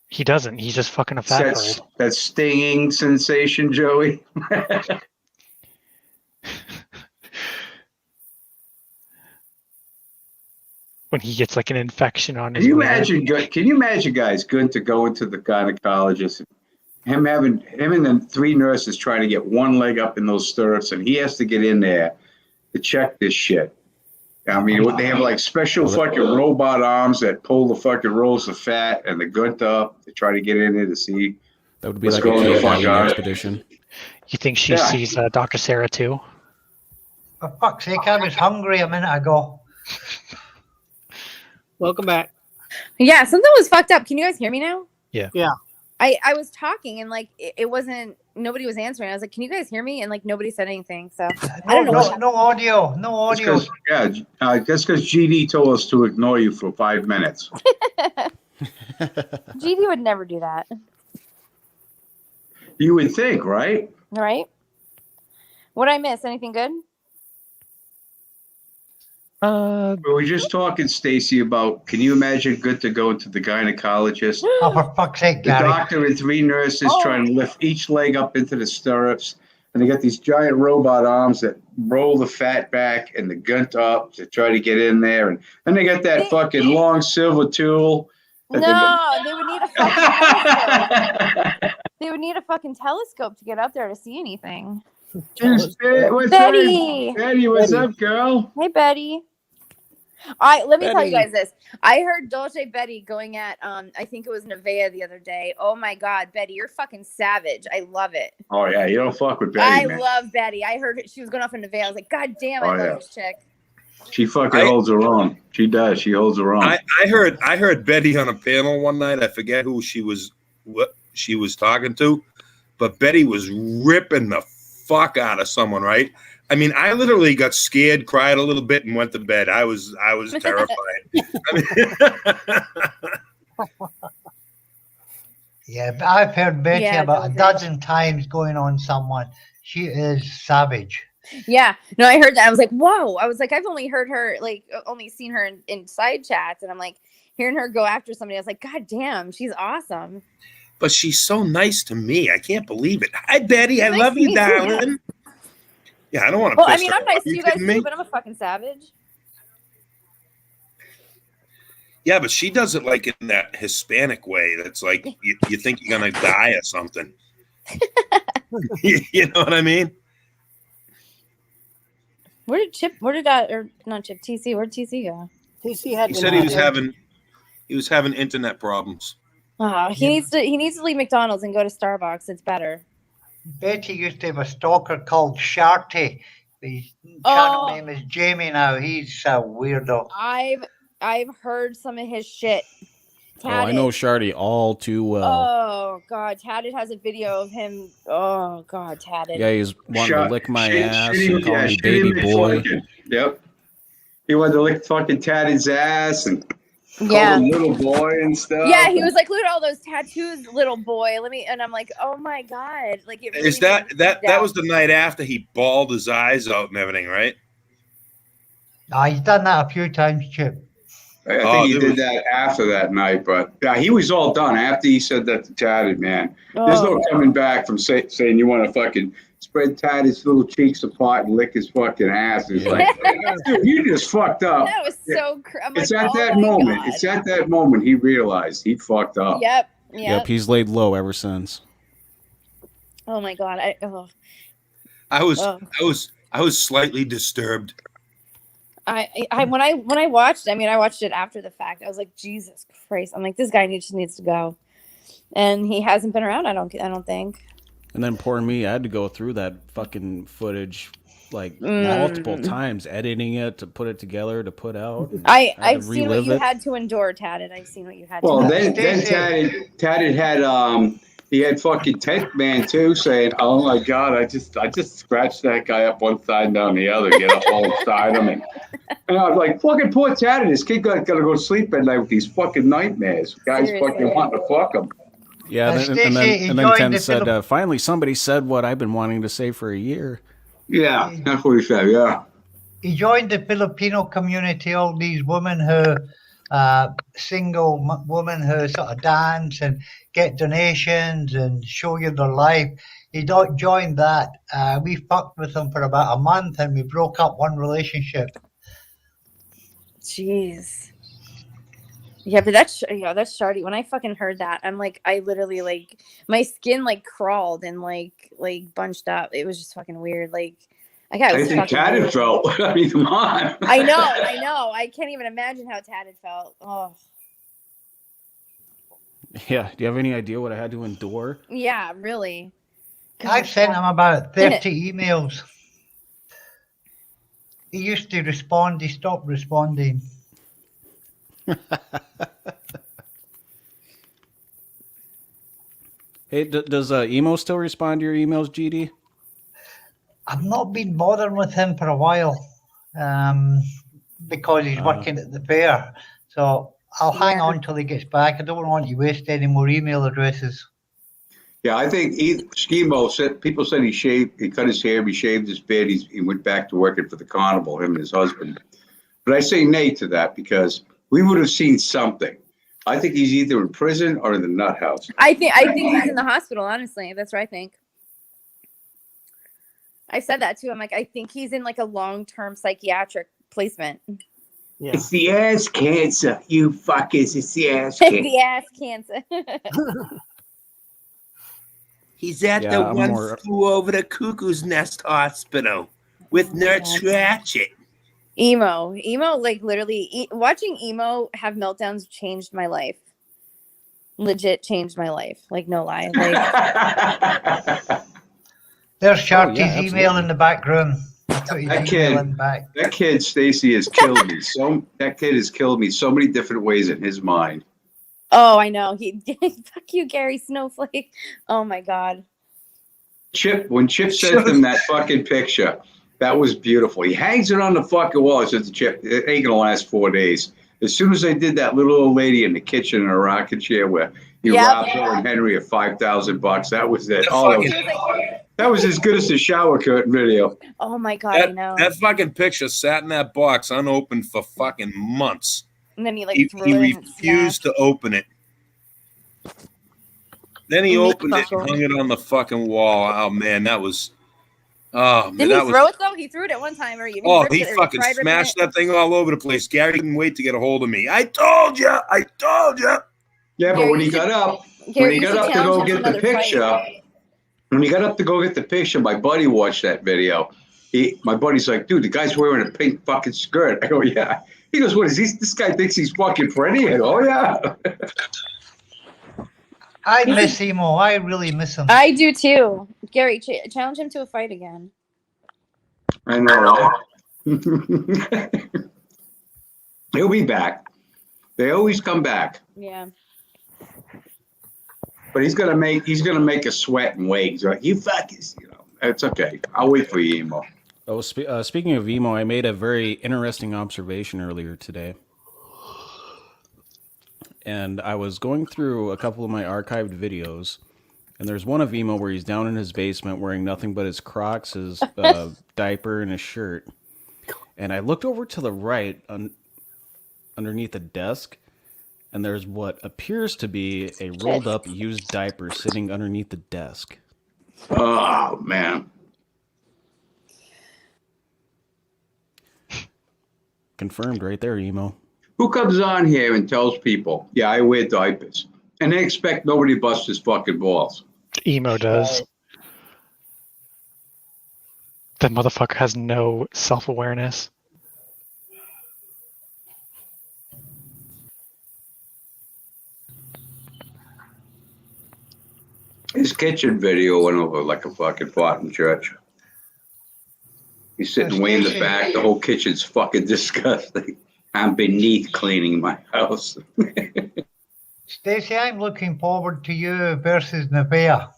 He doesn't. He's just fucking a fat fold. That stinging sensation, Joey. When he gets like an infection on his. Can you imagine, guys, good to go into the gynecologist, him and the 3 nurses trying to get one leg up in those stirrups, and he has to get in there to check this shit. I mean, they have like special fucking robot arms that pull the fucking rolls of fat and the gut up to try to get in there to see. That would be like a cave diving expedition. You think she sees Dr. Sarah too? For fuck's sake, I was hungry a minute ago. Welcome back. Yeah, something was fucked up. Can you guys hear me now? Yeah. Yeah. I was talking and like it wasn't, nobody was answering. I was like, can you guys hear me? And like nobody said anything. So I don't know. No audio. No audio. That's because GD told us to ignore you for 5 minutes. GD would never do that. You would think, right? Right? What'd I miss? Anything good? We were just talking, Stacy, about, can you imagine good to go to the gynecologist? Oh, for fuck's sake, The Gary. doctor and 3 nurses trying to lift each leg up into the stirrups. And they got these giant robot arms that roll the fat back and the gut up to try to get in there. And then they got that fucking long silver tool. No, they would need a fucking telescope. They would need a fucking telescope to get up there to see anything. What's Betty. up? Betty, what's up, girl? Hey, Betty. Let me tell you Betty. guys this. I heard Dolce Betty going at I think it was Nevaeh the other day. Oh my god, Betty, you're fucking savage. I love it. Oh, yeah, you don't fuck with Betty, man. love Betty. I heard she was going off on Nevaeh. I was like, god damn, I love this chick. She fucking holds her own. She does. She holds her own. I heard Betty on a panel one night. I forget who she was, what she was talking to, but Betty was ripping the fuck out of someone, right? I mean, I literally got scared, cried a little bit, and went to bed. I was terrified. Yeah, but I've heard Betty Yeah, about a dozen times going on someone. She is savage. Yeah, no, I heard that. I was like, whoa. I was like, I've only heard her, like, only seen her in side chats, and I'm like, hearing her go after somebody. I was like, god damn, she's awesome. But she's so nice to me. I can't believe it. Hi, Betty. I love you, darling. Yeah, I don't want to. Well, I mean, I'm nice to you you guys kidding me? too, but I'm a fucking savage. Yeah, but she does it like in that Hispanic way. That's like you think you're gonna die or something. You know what I mean? Where did Chip? Where did that? Or not Chip? TC? Where did TC go? TC had. He said he was having internet problems. Oh, he needs to leave McDonald's and go to Starbucks. It's better. Betty used to have a stalker called Sharty. His channel name is Jamie now. He's a weirdo. I've heard some of his shit. Oh, I know Shardy all too well. Oh god, Tatted has a video of him. Oh god, Tatted. Yeah, he's wanting to lick my ass and call me baby boy. Yep. He wanted to lick fucking Tatty's ass and call Yeah. him little boy and stuff. Yeah, he was like, "Look at all those tattoos, little boy." And I'm like, "Oh my god!" Like, it really Is that made me that down. was the night after he bawled his eyes out and everything, right? He's done that a few times, Chip. I think he did that after that night, but yeah, he was all done after he said that to Tatted, man. There's no coming back from saying you want to fucking spread Tatted's little cheeks apart and lick his fucking ass. It's like, dude, you just fucked up. That was so. It's at that moment. It's at that moment he realized he fucked up. Yep. Yep, he's laid low ever since. Oh my god. I was slightly disturbed. When I watched, I mean, I watched it after the fact. I was like, Jesus Christ. I'm like, this guy just needs to go. and he hasn't been around. I don't think. And then poor me, I had to go through that fucking footage like multiple times, editing it to put it together to put out. And I had to I've seen what relive you it. had to endure, Tatted. I've seen what you had Well, to then Tatted had he had fucking Tent Man too saying, "Oh my god, I just scratched that guy up one side and down the other, get up all inside him." And I was like, "Fucking poor Tatted, this kid gotta go sleep at night with these fucking nightmares. Guys fucking wanting to fuck him." Yeah, and then Ken said, "Finally, somebody said what I've been wanting to say for a year." Yeah, that's what he said. Yeah. He joined the Filipino community. All these women who, single women who sort of dance and get donations and show you their life. He joined that. We fucked with him for about a month, and we broke up one relationship. Jeez. Yeah, but that's shardy. When I fucking heard that, I'm like, I literally like my skin like crawled and like bunched up. It was just fucking weird. Like, I think Tatted felt. I mean, come on. I know. I can't even imagine how Tatted felt. Oh. Yeah. Do you have any idea what I had to endure? Yeah, really. I've sent him about 30 emails. He used to respond. He stopped responding. Hey, does Emo still respond to your emails, GD? I've not been bothering with him for a while because he's working at the fair. So I'll hang on till he gets back. I don't want you to waste any more email addresses. Yeah, I think Schemo said, people said he cut his hair, he shaved his beard, he went back to working for the carnival, him and his husband. But I say nay to that because we would have seen something. I think he's either in prison or in the nut house. I think he's in the hospital, honestly. That's what I think. I said that too. I'm like, I think he's in like a long-term psychiatric placement. Yeah. It's the ass cancer, you fuckers. It's the ass cancer. The ass cancer. He's at the one flew over the cuckoo's nest hospital with Nurse Ratchet. Emo, like literally watching Emo have meltdowns changed my life. Legit changed my life. Like, no lie. Like, there's Sharky's email in the back room. That kid, Stacy, has killed me. That kid has killed me so many different ways in his mind. Oh, I know. Fuck you, Gary Snowflake. Oh my God. When Chip sent him that fucking picture, that was beautiful. He hangs it on the fucking wall. He says to Chip, it ain't gonna last 4 days. As soon as they did that little old lady in the kitchen in a rocking chair where he robbed her and Henry of $5,000, that was it. That was as good as the shower curtain video. Oh my God, I know. That fucking picture sat in that box unopened for fucking months. And then he he refused to open it. Then he opened it and hung it on the fucking wall. Oh man, that was. Oh man, did he throw it though? He threw it at one time, or he fucking smashed that thing all over the place. Gary didn't wait to get a hold of me. I told you. Yeah, but when he got up to go get the picture, my buddy watched that video. My buddy's like, dude, the guy's wearing a pink fucking skirt. I go, yeah. He goes, what is this guy thinks he's fucking pretty? I go, oh yeah. I miss Emo. I really miss him. I do too. Gary, challenge him to a fight again. I know. He'll be back. They always come back. Yeah. But he's gonna make us sweat and wait. He's like, you fuckers, it's okay. I'll wait for you, Emo. Oh, speaking of Emo, I made a very interesting observation earlier today. And I was going through a couple of my archived videos, and there's one of Emo where he's down in his basement wearing nothing but his Crocs, his diaper, and his shirt. And I looked over to the right underneath a desk, and there's what appears to be a rolled up used diaper sitting underneath the desk. Oh, man. Confirmed right there, Emo. Who comes on here and tells people, yeah, I wear diapers, and they expect nobody to bust his fucking balls? Emo does. That motherfucker has no self-awareness. His kitchen video went over like a fucking pot in church. He's sitting way in the back. The whole kitchen's fucking disgusting. I'm beneath cleaning my house. Stacey, I'm looking forward to you versus Nevaeh.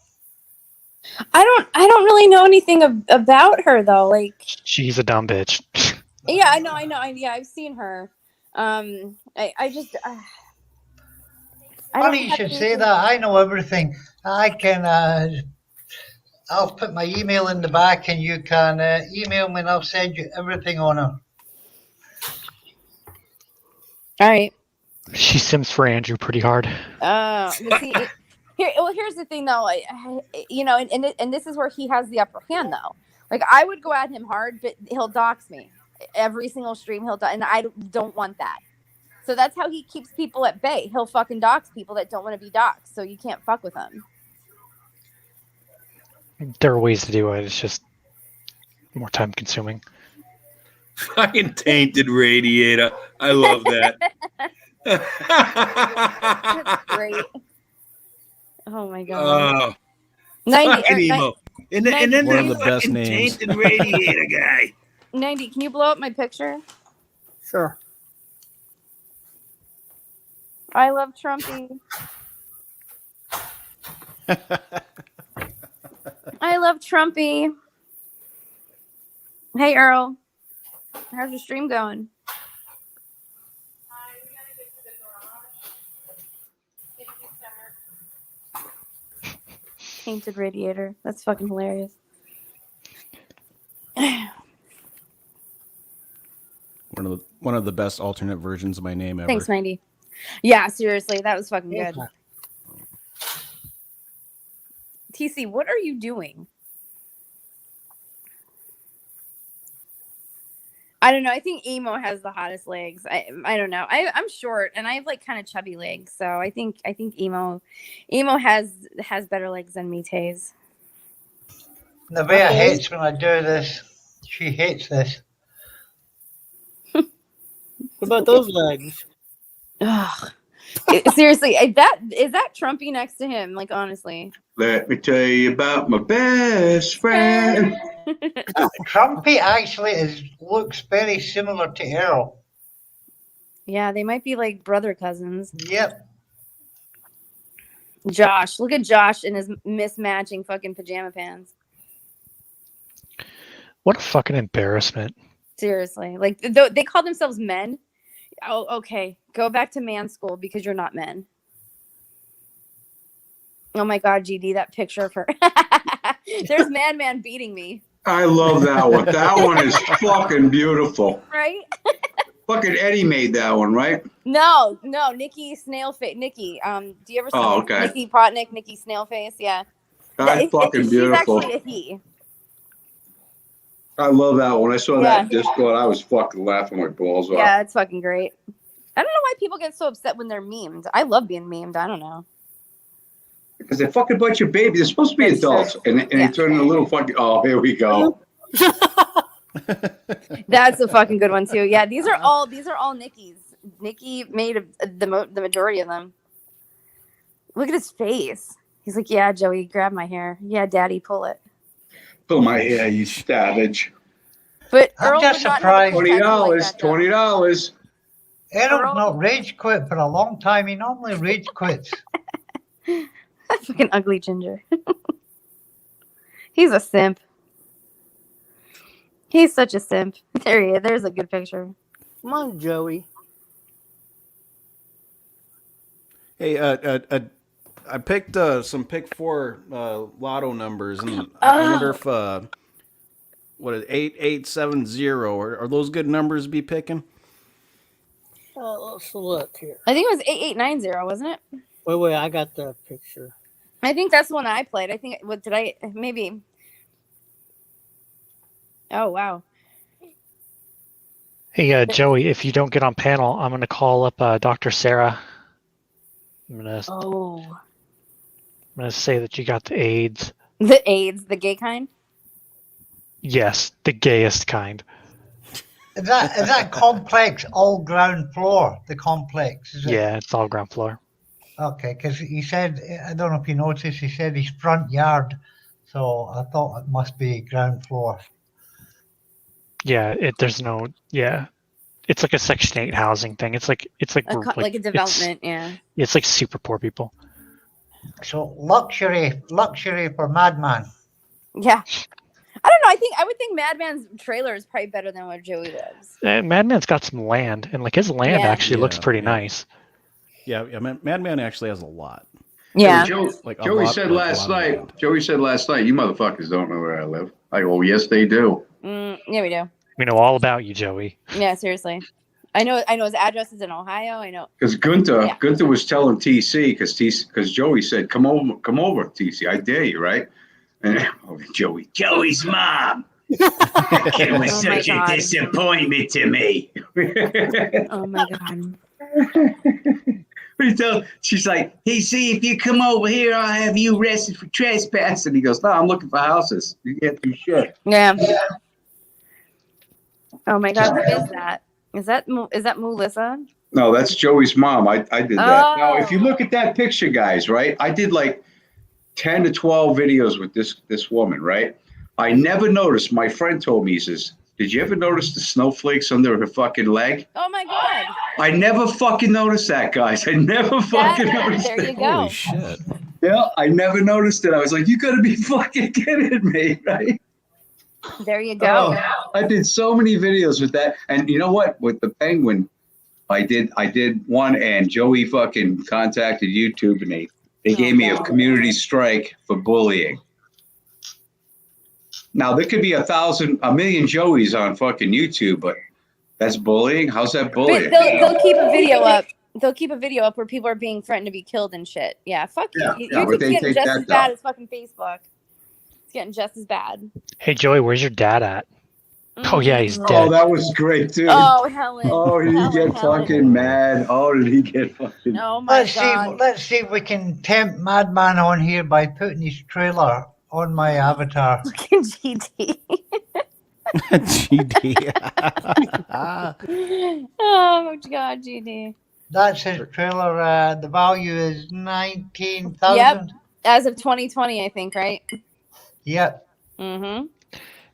I don't really know anything about her though. Like, she's a dumb bitch. yeah, I know. Yeah, I've seen her. I just. I Funny you should say that. I know everything. I can. I'll put my email in the back, and you can email me, and I'll send you everything on her. All right. She sims for Andrew pretty hard. But see, here's the thing though. And this is where he has the upper hand though. Like, I would go at him hard, but he'll dox me every single stream. And I don't want that. So that's how he keeps people at bay. He'll fucking dox people that don't want to be doxed. So you can't fuck with him. There are ways to do it. It's just more time consuming. Fucking tainted radiator. I love that. That's great. Oh my god. 90 fucking emo. And then one of the the best fucking names. tainted radiator guy. 90, can you blow up my picture? Sure. I love Trumpy. I love Trumpy. Hey, Earl. How's your stream going? Tainted radiator. That's fucking hilarious. One of the best alternate versions of my name ever. Thanks, 90. Yeah, seriously, that was fucking good. TC, what are you doing? I don't know. I think emo has the hottest legs. I don't know. I'm short and I have like kind of chubby legs, so I think emo has better legs than me, Taze. Nevaeh hates when I do this. She hates this. What about those legs? Ugh. Seriously, is that Trumpy next to him? Like, honestly. Let me tell you about my best friend. Trumpy actually looks very similar to Earl. Yeah, they might be like brother cousins. Yep. Josh, look at Josh in his mismatching fucking pajama pants. What a fucking embarrassment. Seriously, like they call themselves men. Oh, okay. Go back to man school because you're not men. Oh my God, GD, that picture of her. There's Man beating me. I love that one. That one is fucking beautiful. Right? Fucking Eddie made that one, right? No, Nikki Snailface. Nikki, do you ever see Nikki Potnick, Nikki Snailface? Yeah. That's fucking beautiful. She's actually a he. I love that one. I saw that in Discord. I was fucking laughing my balls off. Yeah, it's fucking great. I don't know why people get so upset when they're memed. I love being memed. I don't know. Because they're fucking bunch of babies. They're supposed to be adults. And they turn into little fucking... Oh, here we go. That's a fucking good one, too. Yeah, these are all Nikki's. Nikki made the majority of them. Look at his face. He's like, yeah, Joey, grab my hair. Yeah, Daddy, pull it. Pull my hair, you savage. But I'm just surprised. $20. Errol's not rage quit for a long time. He normally rage quits. That fucking ugly ginger. He's a simp. He's such a simp. There he is. There's a good picture. Come on, Joey. Hey, I picked some pick 4 lotto numbers, and I wonder if what is 8870 are those good numbers to be picking? Let's look here. I think it was 8890, wasn't it? Wait, I got the picture. I think that's the one I played. I think maybe. Oh wow. Hey, Joey, if you don't get on panel, I'm going to call up Dr. Sarah. I'm going to say that you got the AIDS. The AIDS, the gay kind? Yes, the gayest kind. Is that complex all ground floor? The complex, is it? Yeah, it's all ground floor. Okay, because he said, I don't know if you noticed, he said his front yard. So I thought it must be ground floor. Yeah, there's no. Yeah, it's like a Section 8 housing thing. It's like Like a development, yeah. It's like super poor people. So luxury for Madman. Yeah. I don't know. I would think Madman's trailer is probably better than where Joey lives. Madman's got some land, and like his land Yeah. actually looks pretty yeah. nice. Yeah, Madman actually has a lot. Yeah. Joey said last night, you motherfuckers don't know where I live. I go, yes, they do. Yeah, we do. We know all about you, Joey. Yeah, seriously. I know his address is in Ohio. I know. Because Gunther was telling TC, because Joey said, come over, TC. I dare you, right? And Joey's mom. That kid was such a disappointment to me. Oh my God. She's like, hey, see, if you come over here, I'll have you arrested for trespass. And he goes, no, I'm looking for houses. You can't do shit. Yeah. Oh my God, who is that? Is that Melissa? No, that's Joey's mom. I did that. Now, if you look at that picture, guys, right? I did like 10 to 12 videos with this woman, right? I never noticed. My friend told me, he says, did you ever notice the snowflakes under her fucking leg? Oh my God. I never fucking noticed that, guys. I never fucking noticed There you it. go. Holy shit. Yeah, I never noticed it. I was like, you gotta be fucking kidding me, right? There you go. Oh, I did so many videos with that. And you know what? With the penguin, I did one, and Joey fucking contacted YouTube, and they gave me a community strike for bullying. Now there could be a million Joeys on fucking YouTube, but that's bullying. How's that bullying? They'll keep a video up. They'll keep a video up where people are being threatened to be killed and shit. Yeah, fuck you. YouTube's getting just as bad as fucking Facebook. It's getting just as bad. Hey, Joey, where's your dad at? Oh yeah, he's dead. Oh, that was great too. Oh, Helen. Oh, did he get fucking mad? Oh, did he get fucking? Oh my God. Let's see if we can tempt Madman on here by putting his trailer on my avatar. Fucking GD. GD. Oh God, GD. That's his trailer. The value is 19,000. Yep. As of 2020, I think, right? Yep. Mm-hmm.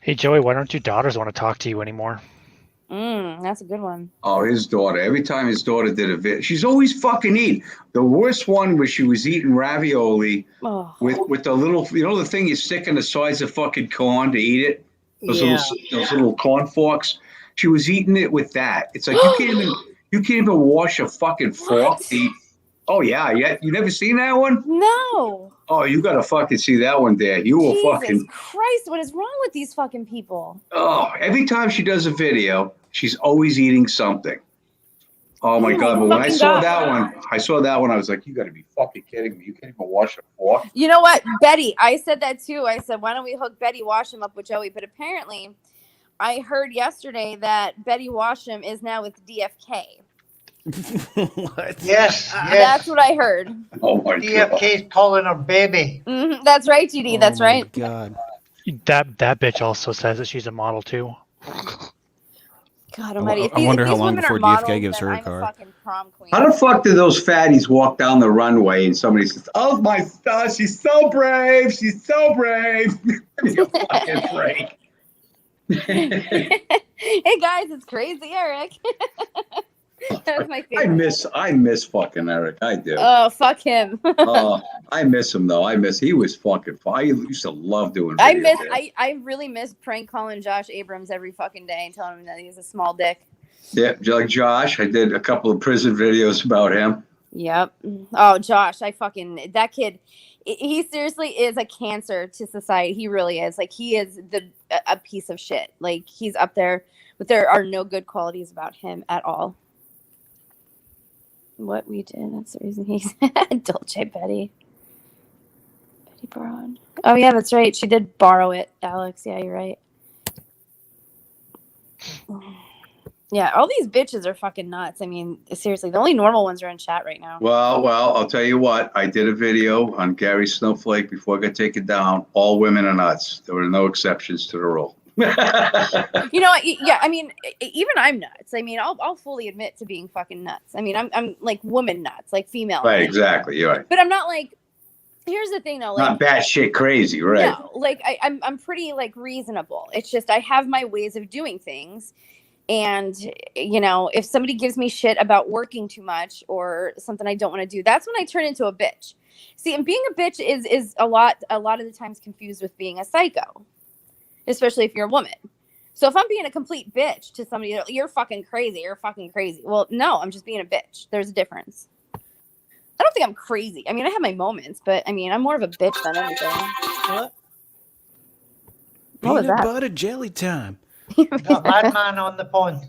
Hey, Joey, why don't your daughters want to talk to you anymore? That's a good one. Oh, his daughter. Every time his daughter did a video, she's always fucking eating. The worst one was she was eating ravioli with the little, the thing you stick in the sides of fucking corn to eat it. Those little corn forks. She was eating it with that. It's like you can't even wash a fucking fork to eat. Oh yeah. You never seen that one? No. Oh, you gotta fucking see that one there. You will fucking. Jesus Christ! What is wrong with these fucking people? Oh, every time she does a video, she's always eating something. Oh my God! But when I saw that one, I was like, you gotta be fucking kidding me! You can't even wash a fork. You know what, Betty? I said that too. I said, why don't we hook Betty Washam up with Joey? But apparently, I heard yesterday that Betty Washam is now with DFK. What? Yes. That's what I heard. Oh my God. DFK's calling her baby. Mm-hmm. That's right, GD. That's right. God. That bitch also says that she's a model too. God almighty. I wonder how long before DFK gives her a car. How the fuck do those fatties walk down the runway and somebody says, "Oh my God, she's so brave. She's so brave." You fucking break. Hey guys, it's Crazy Eric. That was my favorite. I miss fucking Eric. I do. Oh, fuck him. I miss him though. He was fucking fun. I used to love doing videos. I really miss prank calling Josh Abrams every fucking day and telling him that he's a small dick. Yeah, like Josh. I did a couple of prison videos about him. Yep. Oh, Josh, that kid, he seriously is a cancer to society. He really is. Like, he is a piece of shit. Like, he's up there, but there are no good qualities about him at all. What we did, that's the reason he's Dolce Betty borrowed. Oh yeah, that's right. She did borrow it, Alex. Yeah, you're right. Yeah, all these bitches are fucking nuts. I mean, seriously, the only normal ones are in chat right now. Well, I'll tell you what. I did a video on Gary Snowflake before I got taken down. All women are nuts. There were no exceptions to the rule. You know, yeah. I mean, even I'm nuts. I mean, I'll fully admit to being fucking nuts. I mean, I'm like woman nuts, like female. Right, nuts. exactly. You're right. But I'm not like. Here's the thing, though. Like, Not batshit crazy, right? No, like I'm pretty like reasonable. It's just I have my ways of doing things, and you know, if somebody gives me shit about working too much or something I don't want to do, that's when I turn into a bitch. See, and being a bitch is a lot of the times confused with being a psycho, especially if you're a woman. So if I'm being a complete bitch to somebody, you're fucking crazy. You're fucking crazy. Well, no, I'm just being a bitch. There's a difference. I don't think I'm crazy. I mean, I have my moments, but I mean, I'm more of a bitch than anything. What was Peanut that? butter jelly time. Got Madman on the phone.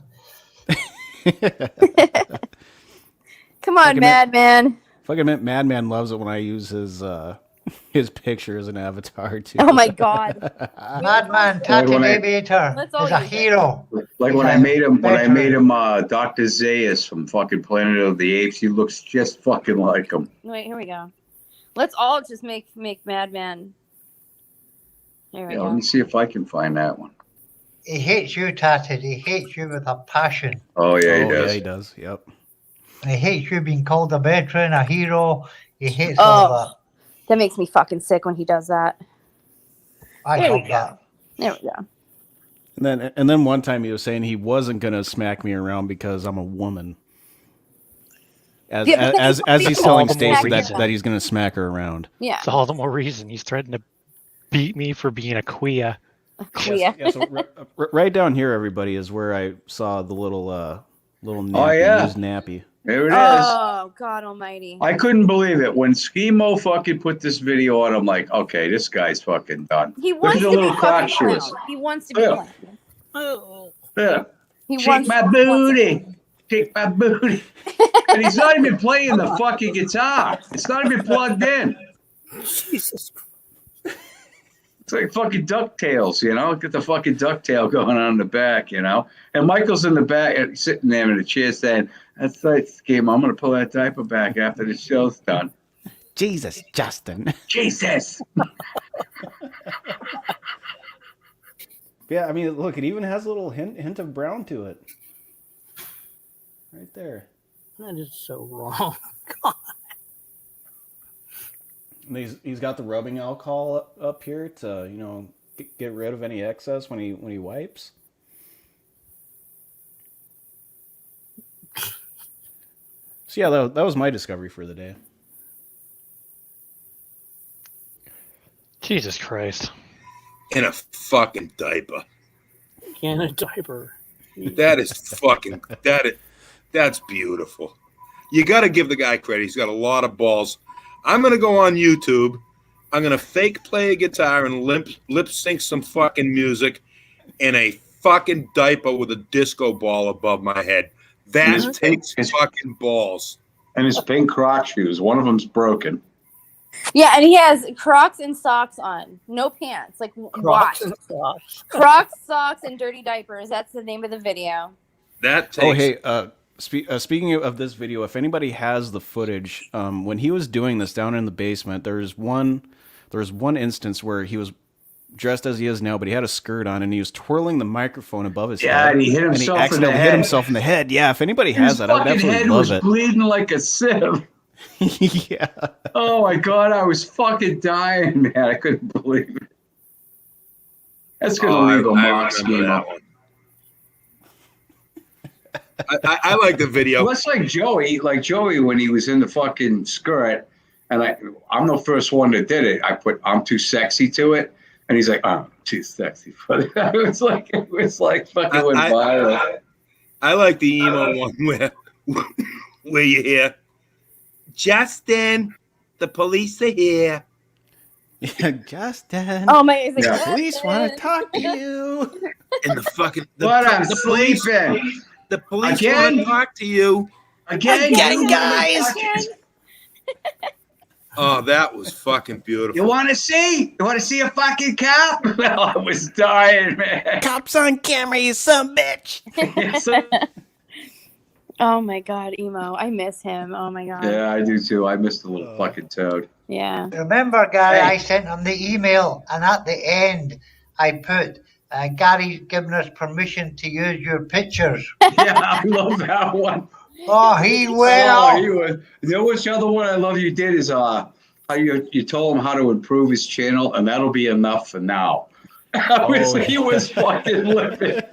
Come on, Madman. Fucking Madman loves it when I use his picture as an avatar too. Oh my god. Madman, Tatty Aviator is a hero. Like when I made him Dr. Zaius from fucking Planet of the Apes, he looks just fucking like him. Wait, here we go. Let's all just make Madman. Here we go. Let me see if I can find that one. He hates you, Tatty. He hates you with a passion. Oh yeah, he does. Yeah, he does. Yep. He hates you being called a veteran, a hero. He hates all that. That makes me fucking sick when he does that. I love that. There we go. And then one time he was saying he wasn't gonna smack me around because I'm a woman. As he's telling Stacey that he's gonna smack her around. Yeah. It's all the more reason he's threatened to beat me for being a queer. So right down here, everybody, is where I saw the little nappy, used nappy. There it is. Oh God Almighty! I couldn't believe it when Schemo fucking put this video on. I'm like, okay, this guy's fucking done. He wants to be fucking clown. He wants to be clown. Oh. Yeah. He Shake my booty. Shake my booty. And he's not even playing the fucking guitar. It's not even plugged in. Jesus Christ. It's like fucking DuckTales, you know? Get the fucking ducktail going on in the back, you know? And Michael's in the back, sitting there in the chair saying, that's right, Scheme. I'm going to pull that diaper back after the show's done. Jesus, Justin. Jesus. Yeah, I mean, look, it even has a little hint of brown to it. Right there. That is so wrong. God. And he's got the rubbing alcohol up here to, you know, get rid of any excess when he wipes. So yeah, that was my discovery for the day. Jesus Christ. In a fucking diaper. In a diaper. That is fucking that's beautiful. You got to give the guy credit. He's got a lot of balls. I'm going to go on YouTube. I'm going to fake play a guitar and lip sync some fucking music in a fucking diaper with a disco ball above my head. That takes fucking balls. And his pink Croc shoes. One of them's broken. Yeah, and he has Crocs and socks on. No pants. Like, Crocs why? and socks. Crocs, socks, and dirty diapers. That's the name of the video. That takes... Oh, hey, speaking of this video, if anybody has the footage, when he was doing this down in the basement, there was one instance where he was dressed as he is now, but he had a skirt on and he was twirling the microphone above his head. Yeah, and he hit himself in the head. Hit himself in the head. Yeah, if anybody has that, I would absolutely love it. His head was bleeding like a sieve. Yeah. Oh my God, I was fucking dying, man. I couldn't believe it. That's gonna leave a mark, Schema. I like the video. Well, that's like Joey when he was in the fucking skirt, and I'm the first one that did it. I put I'm too sexy to it, and he's like, I'm too sexy for it. It was like fucking went viral. I like the emo one where you hear, Justin, the police are here. Yeah, Justin. Oh my! Like, the police want to talk to you. And the fucking I'm sleeping. The police want to talk to you again, guys. Oh, that was fucking beautiful. You want to see a fucking cop? Well, I was dying, man. Cops on camera, you son bitch. Oh my God, emo! I miss him. Oh my God. Yeah, I do too. I missed the little fucking toad. Yeah. Remember, Gary, I sent him the email, and at the end, I put, Gary's given us permission to use your pictures. Yeah, I love that one. Oh, he will. Oh, he was. You know which other one I love you did is how you told him how to improve his channel, and that'll be enough for now. He was fucking livid.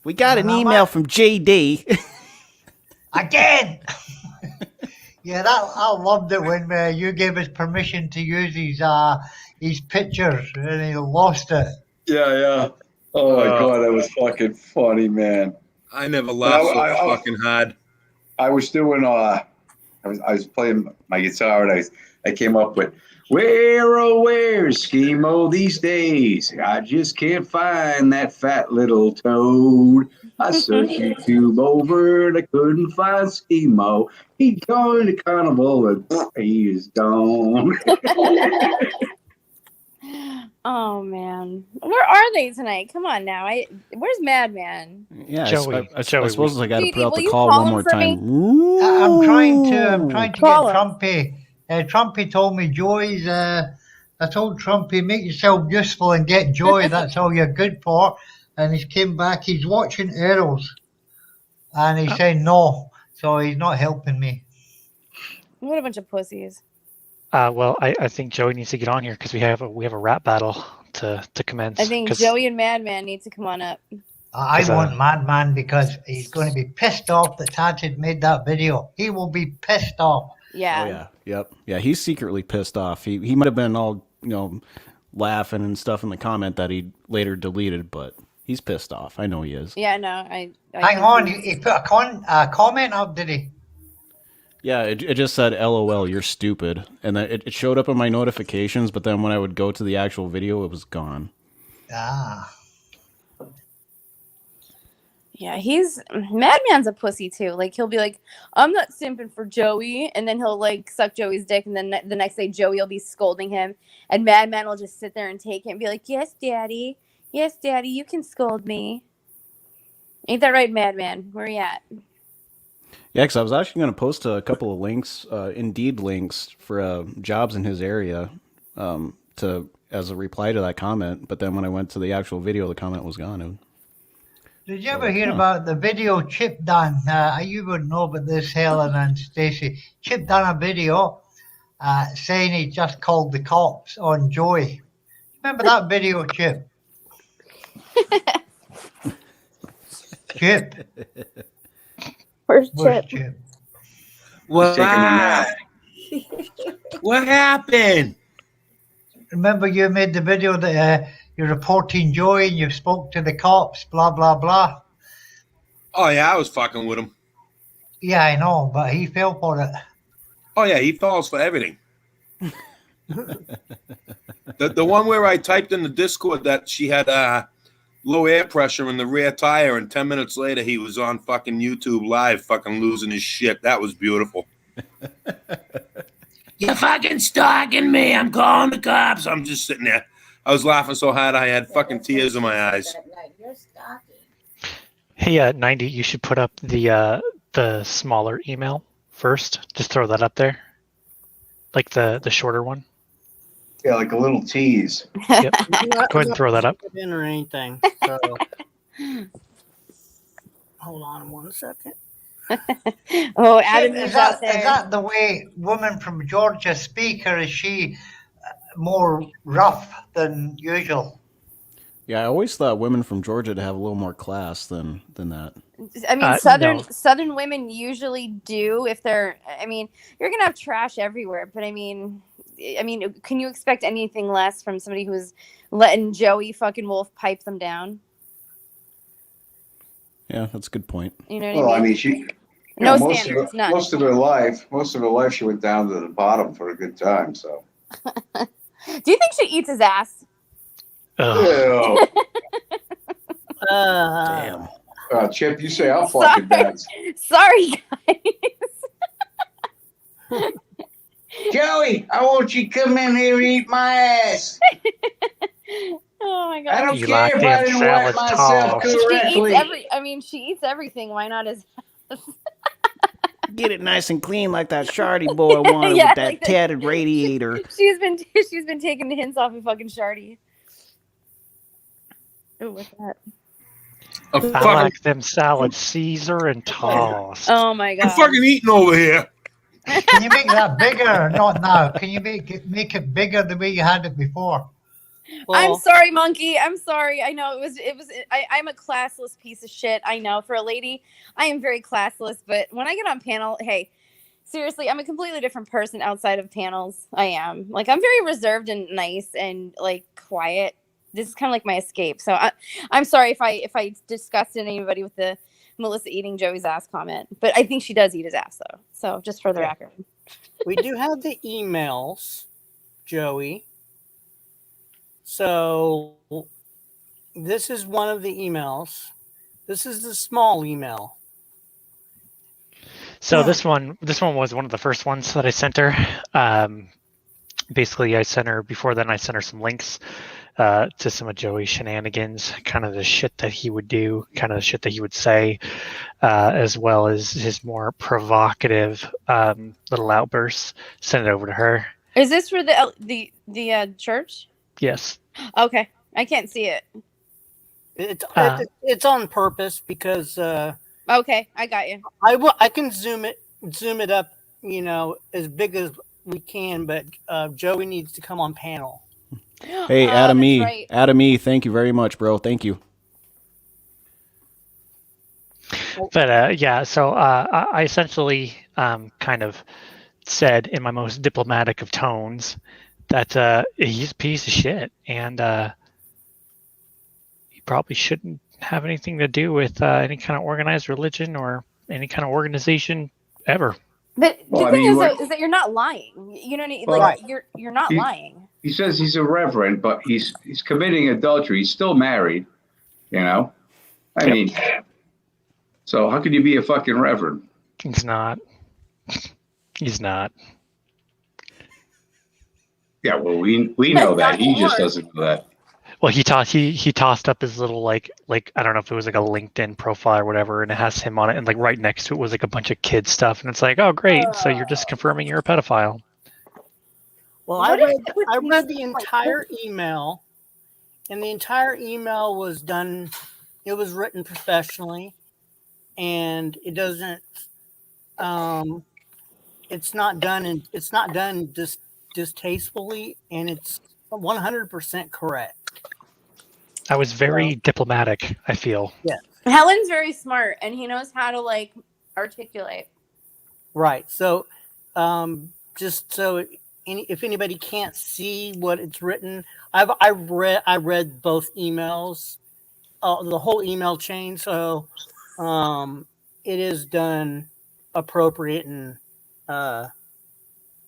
We got an email from JD. Again. Yeah, I loved it when you gave us permission to use his pictures, and he lost it. Yeah. Oh my god, that was fucking funny, man. I never laughed so fucking hard. I was doing I was playing my guitar, and I came up with where's Schemo these days? I just can't find that fat little toad. I searched YouTube over and I couldn't find Schemo. He joined the carnival and he is gone. Oh man, where are they tonight? Come on now, where's Madman? Yeah, Joey. I suppose I got to JD, put out will the you call call one him more for me? time. I'm trying to get Call him. Trumpy. Trumpy told me Joey's. I told Trumpy, make yourself useful and get Joey. That's all you're good for. And he's came back. He's watching Arrows, and he said no, so he's not helping me. What a bunch of pussies. Well, I think Joey needs to get on here because we have a rap battle to commence. I think Joey and Madman need to come on up. I want Madman because he's going to be pissed off that Tad had made that video. He will be pissed off. Yeah. Oh yeah. Yep. Yeah, he's secretly pissed off. He might have been all, laughing and stuff in the comment that he later deleted, but he's pissed off. I know he is. Yeah, no, I Hang on, he put a comment up, did he? Yeah, it just said LOL, you're stupid. And then it showed up in my notifications, but then when I would go to the actual video, it was gone. Ah. Yeah, Madman's a pussy too. Like he'll be like, I'm not simping for Joey, and then he'll like suck Joey's dick, and then the next day Joey will be scolding him, and Madman will just sit there and take it and be like, yes, daddy, you can scold me. Ain't that right, Madman? Where you at? Yeah, because I was actually going to post a couple of links, Indeed links for jobs in his area, as a reply to that comment. But then when I went to the actual video, the comment was gone. Did you ever hear about the video Chip done? You would know about this, Helen and Stacey. Chip done a video saying he just called the cops on Joey. Remember that video, Chip? Chip. Where's Chip? What happened? Remember you made the video that you're reporting Joey and you spoke to the cops, blah, blah, blah. Oh, yeah, I was fucking with him. Yeah, I know, but he fell for it. Oh, yeah, he falls for everything. The one where I typed in the Discord that she had low air pressure in the rear tire, and 10 minutes later he was on fucking YouTube Live fucking losing his shit. That was beautiful. You're fucking stalking me. I'm calling the cops. I'm just sitting there. I was laughing so hard I had fucking tears in my eyes. Hey, 90, you should put up the smaller email first. Just throw that up there. Like the shorter one. Yeah, like a little tease. Yep. Go ahead and throw that up. In or anything. So. Hold on 1 second. Oh, Adam is is out there. Is that the way women from Georgia speak, or is she more rough than usual? Yeah, I always thought women from Georgia to have a little more class than that. I mean, Southern women usually do. If they're, I mean, you're gonna have trash everywhere, but I mean, can you expect anything less from somebody who's letting Joey fucking Wolf pipe them down? Yeah, that's a good point. You know what I mean? she. No standards, none. Most of her life, she went down to the bottom for a good time. So. Do you think she eats his ass? Ew. Damn. Chip, you say I'll fucking dance. Sorry, guys. Joey, I want you to come in here and eat my ass. Oh my god! I don't care if I didn't wipe myself correctly. She eats everything. Why not his ass? Get it nice and clean like that Shardy boy wanted with that like tatted radiator. She's been taking the hints off of fucking Shardy. Ooh, what's that? I like them salads Caesar and tossed. Oh my I'm god. fucking eating over here. Can you make that bigger? Not now. Can you make it bigger the way you had it before? I'm sorry, Monkey. I'm sorry. I know I'm a classless piece of shit. I know for a lady, I am very classless. But when I get on panel, hey, seriously, I'm a completely different person outside of panels. I am like I'm very reserved and nice and like quiet. This is kind of like my escape. So I'm sorry if I disgusted anybody with the Melissa eating Joey's ass comment, but I think she does eat his ass though. So just for the record, we do have the emails, Joey. So this is one of the emails. This is the small email. So this one was one of the first ones that I sent her. Basically, I sent her some links to some of Joey's shenanigans, kind of the shit that he would do, kind of the shit that he would say, as well as his more provocative little outbursts. Send it over to her. is this for the church? Yes. Okay, I can't see it. It's on purpose because. Okay, I got you. I can zoom it up, as big as we can, but Joey needs to come on panel. Hey, Adam E. Right. Adam E. Thank you very much, bro. Thank you. But yeah, so I essentially kind of said in my most diplomatic of tones that he's a piece of shit and he probably shouldn't have anything to do with any kind of organized religion or any kind of organization ever. But the thing is that you're not lying. You know what I mean? Like you're not lying. He says he's a reverend, but he's committing adultery. He's still married, I mean, so how could you be a fucking reverend? He's not. He's not. Yeah, well, we know that. He just doesn't know that. Well, he tossed up his little like I don't know if it was like a LinkedIn profile or whatever, and it has him on it, and like right next to it was like a bunch of kid stuff, and it's like, oh great, so you're just confirming you're a pedophile. Well, I read the entire email, and the entire email was done. It was written professionally, and it doesn't. It's not done distastefully, and it's 100% correct. I was very diplomatic, I feel. Yeah. Helen's very smart, and he knows how to like articulate. Right. So, just so if anybody can't see what it's written, I read both emails, the whole email chain. So, it is done appropriate and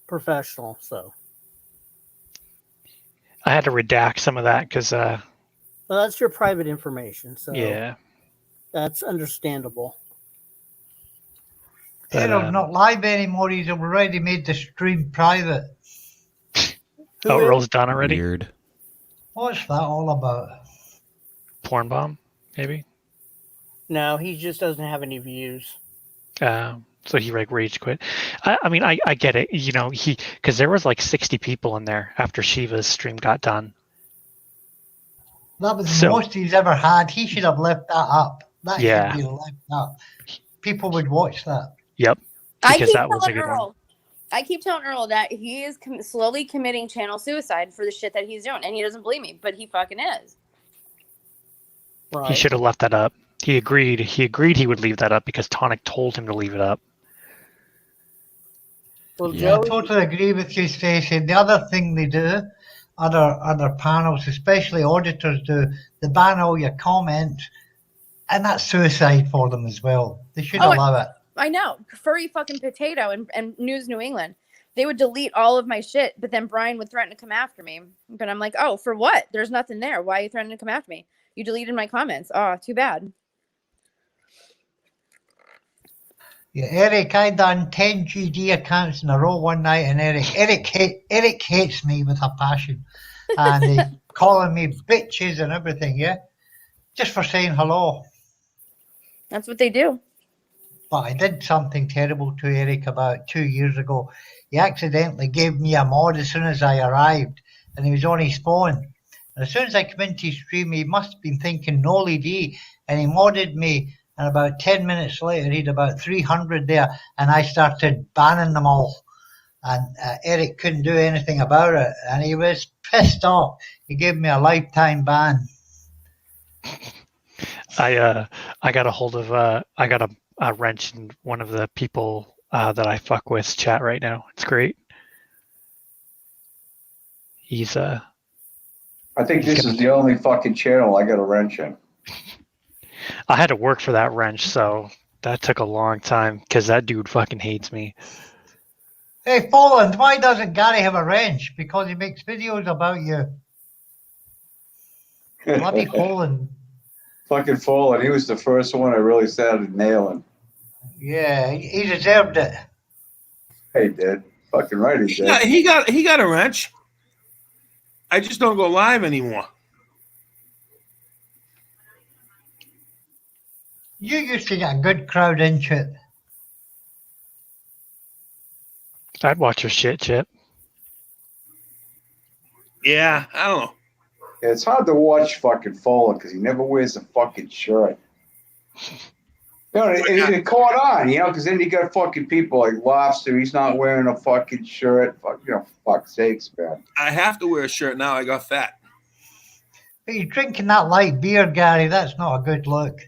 professional. So, I had to redact some of that because. Well, that's your private information, so yeah, that's understandable. Errol's not live anymore. He's already made the stream private. Errol's done already? Weird. What's that all about? Porn bomb, maybe? No, he just doesn't have any views. So he like rage quit. I mean, I get it. Because there was like 60 people in there after Shiva's stream got done. That was the most he's ever had. He should have left that up. That should be left up. People would watch that. Yep. Because that was a good one. I keep telling Earl that he is slowly committing channel suicide for the shit that he's doing, and he doesn't believe me, but he fucking is. Right. He should have left that up. He agreed he would leave that up because Tonic told him to leave it up. Well, I totally agree with you, Stacey. The other thing they do, other panels, especially auditors do, they ban all your comments, and that's suicide for them as well. They should allow it. I know. Furry fucking Potato and News New England. They would delete all of my shit, but then Brian would threaten to come after me. But I'm like, oh, for what? There's nothing there. Why are you threatening to come after me? You deleted my comments. Oh, too bad. Yeah, Eric, I done 10 GD accounts in a row one night, and Eric hates me with a passion, and he's calling me bitches and everything, yeah, just for saying hello. That's what they do. But I did something terrible to Eric about 2 years ago. He accidentally gave me a mod as soon as I arrived, and he was on his phone, And as soon as I come into his stream, he must have been thinking Nolly D, and he modded me. And about 10 minutes later, he'd about 300 there, and I started banning them all. And Eric couldn't do anything about it, and he was pissed off. He gave me a lifetime ban. I got a hold of I got a wrench in one of the people that I fuck with chat right now. It's great. He's I think this is the only fucking channel I got a wrench in. I had to work for that wrench, so that took a long time because that dude fucking hates me. Hey, Poland, why doesn't Gary have a wrench? Because he makes videos about you. Bloody Poland. Fucking Fallen. He was the first one I really started nailing. Yeah, he deserved it. He did. Fucking right, he did. He got a wrench. I just don't go live anymore. You used to get a good crowd into it. I'd watch your shit, Chip. Yeah, I don't know. Yeah, it's hard to watch fucking Fallen because he never wears a fucking shirt. You know, it caught on, you know, because then you got fucking people like Lobster. He's not wearing a fucking shirt. Fuck, you know, fuck's sakes, man. I have to wear a shirt now. I got fat. But you're drinking that light beer, Gary. That's not a good look.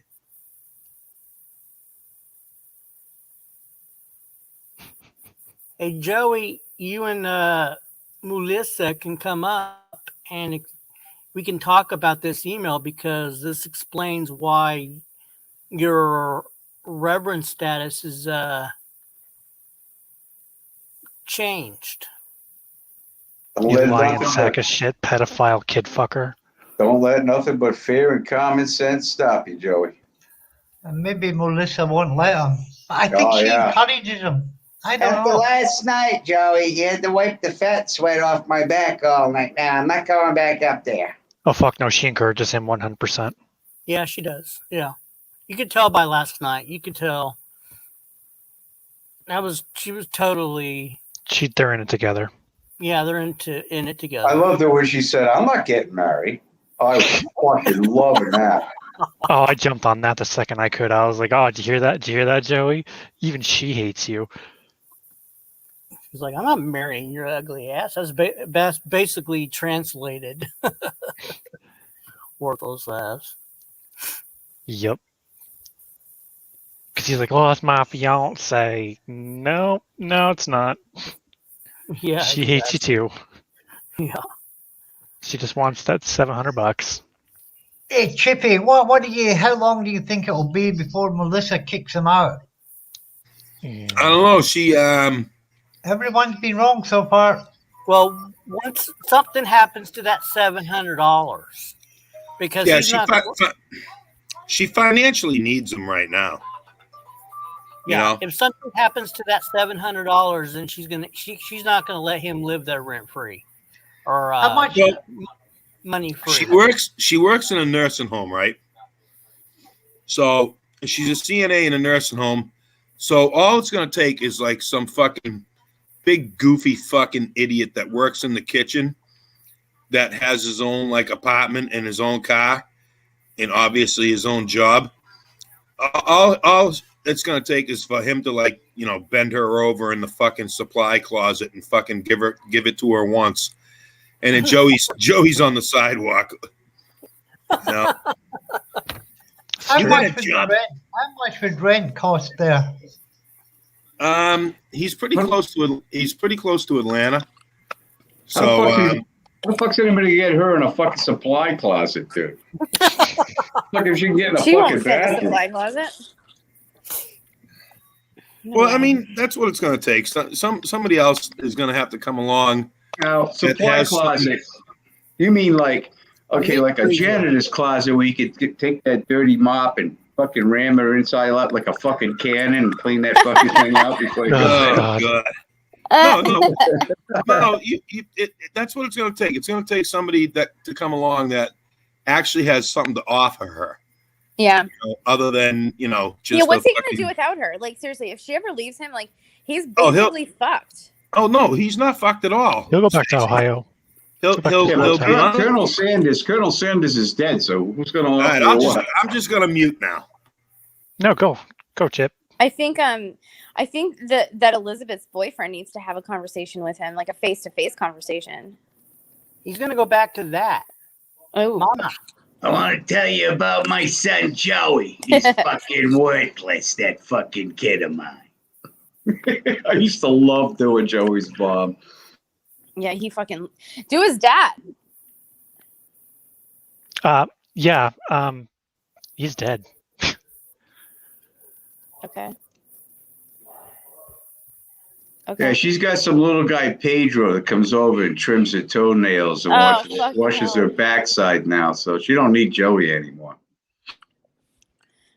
Hey, Joey, you and Melissa can come up and we can talk about this email because this explains why your reverend status is changed. You lying sack of shit, pedophile kid fucker. Don't let nothing but fear and common sense stop you, Joey. And maybe Melissa won't let him. I think she encourages him. I don't After know. last night, Joey, you had to wipe the fat sweat off my back all night. Now, I'm not going back up there. Oh, fuck no. She encourages him 100%. Yeah, she does. Yeah. You could tell by last night. You could tell. She was totally. They're in it together. Yeah, they're in it together. I loved it when she said, I'm not getting married. I was fucking loving that. Oh, I jumped on that the second I could. I was like, oh, did you hear that? Did you hear that, Joey? Even she hates you. She's like, I'm not marrying your ugly ass. That's basically translated. Worthless ass. Yep. Because he's like, oh, that's my fiance. No, it's not. Yeah. She hates you too. Yeah. She just wants that $700. Hey, Chippy, how long do you think it'll be before Melissa kicks him out? I don't know. She Everyone's been wrong so far. Well, once something happens to that $700, because she financially needs him right now. Yeah, you know? If something happens to that $700, then she's not gonna let him live there rent free, or how much money free. She works in a nursing home, right? So she's a CNA in a nursing home. So all it's gonna take is like some fucking big goofy fucking idiot that works in the kitchen that has his own like apartment and his own car and obviously his own job. All it's going to take is for him to like, you know, bend her over in the fucking supply closet and fucking give it to her once. And then Joey's on the sidewalk. No. How much would rent cost there? He's pretty close to Atlanta. So how the fuck's anybody get her in a fucking supply closet, dude? Look, if she can get in a fucking bathroom. Supply closet. Well, I mean, that's what it's going to take. Somebody else is going to have to come along. Now, supply closet. You mean like a janitor's closet where you could take that dirty mop and fucking ram her inside out like a fucking cannon and clean that fucking thing out before you go. God. No. That's what it's going to take. It's going to take somebody to come along that actually has something to offer her. Yeah. You know, other than, you know, just what's he gonna do without her? Like, seriously, if she ever leaves him, like, he's Oh, basically fucked. Oh no, he's not fucked at all. He'll go back to Ohio. He'll be on. Colonel Sanders is dead. So who's going to All right, offer I'm just going to mute now. No, go, Chip. I think that Elizabeth's boyfriend needs to have a conversation with him, like a face-to-face conversation. He's going to go back to that. Oh, Mama. I want to tell you about my son Joey. He's fucking worthless, that fucking kid of mine. I used to love doing Joey's Bob. yeah, he fucking do his dad. Yeah. He's dead. Okay. Yeah, she's got some little guy Pedro that comes over and trims her toenails and washes her backside now, so she don't need Joey anymore.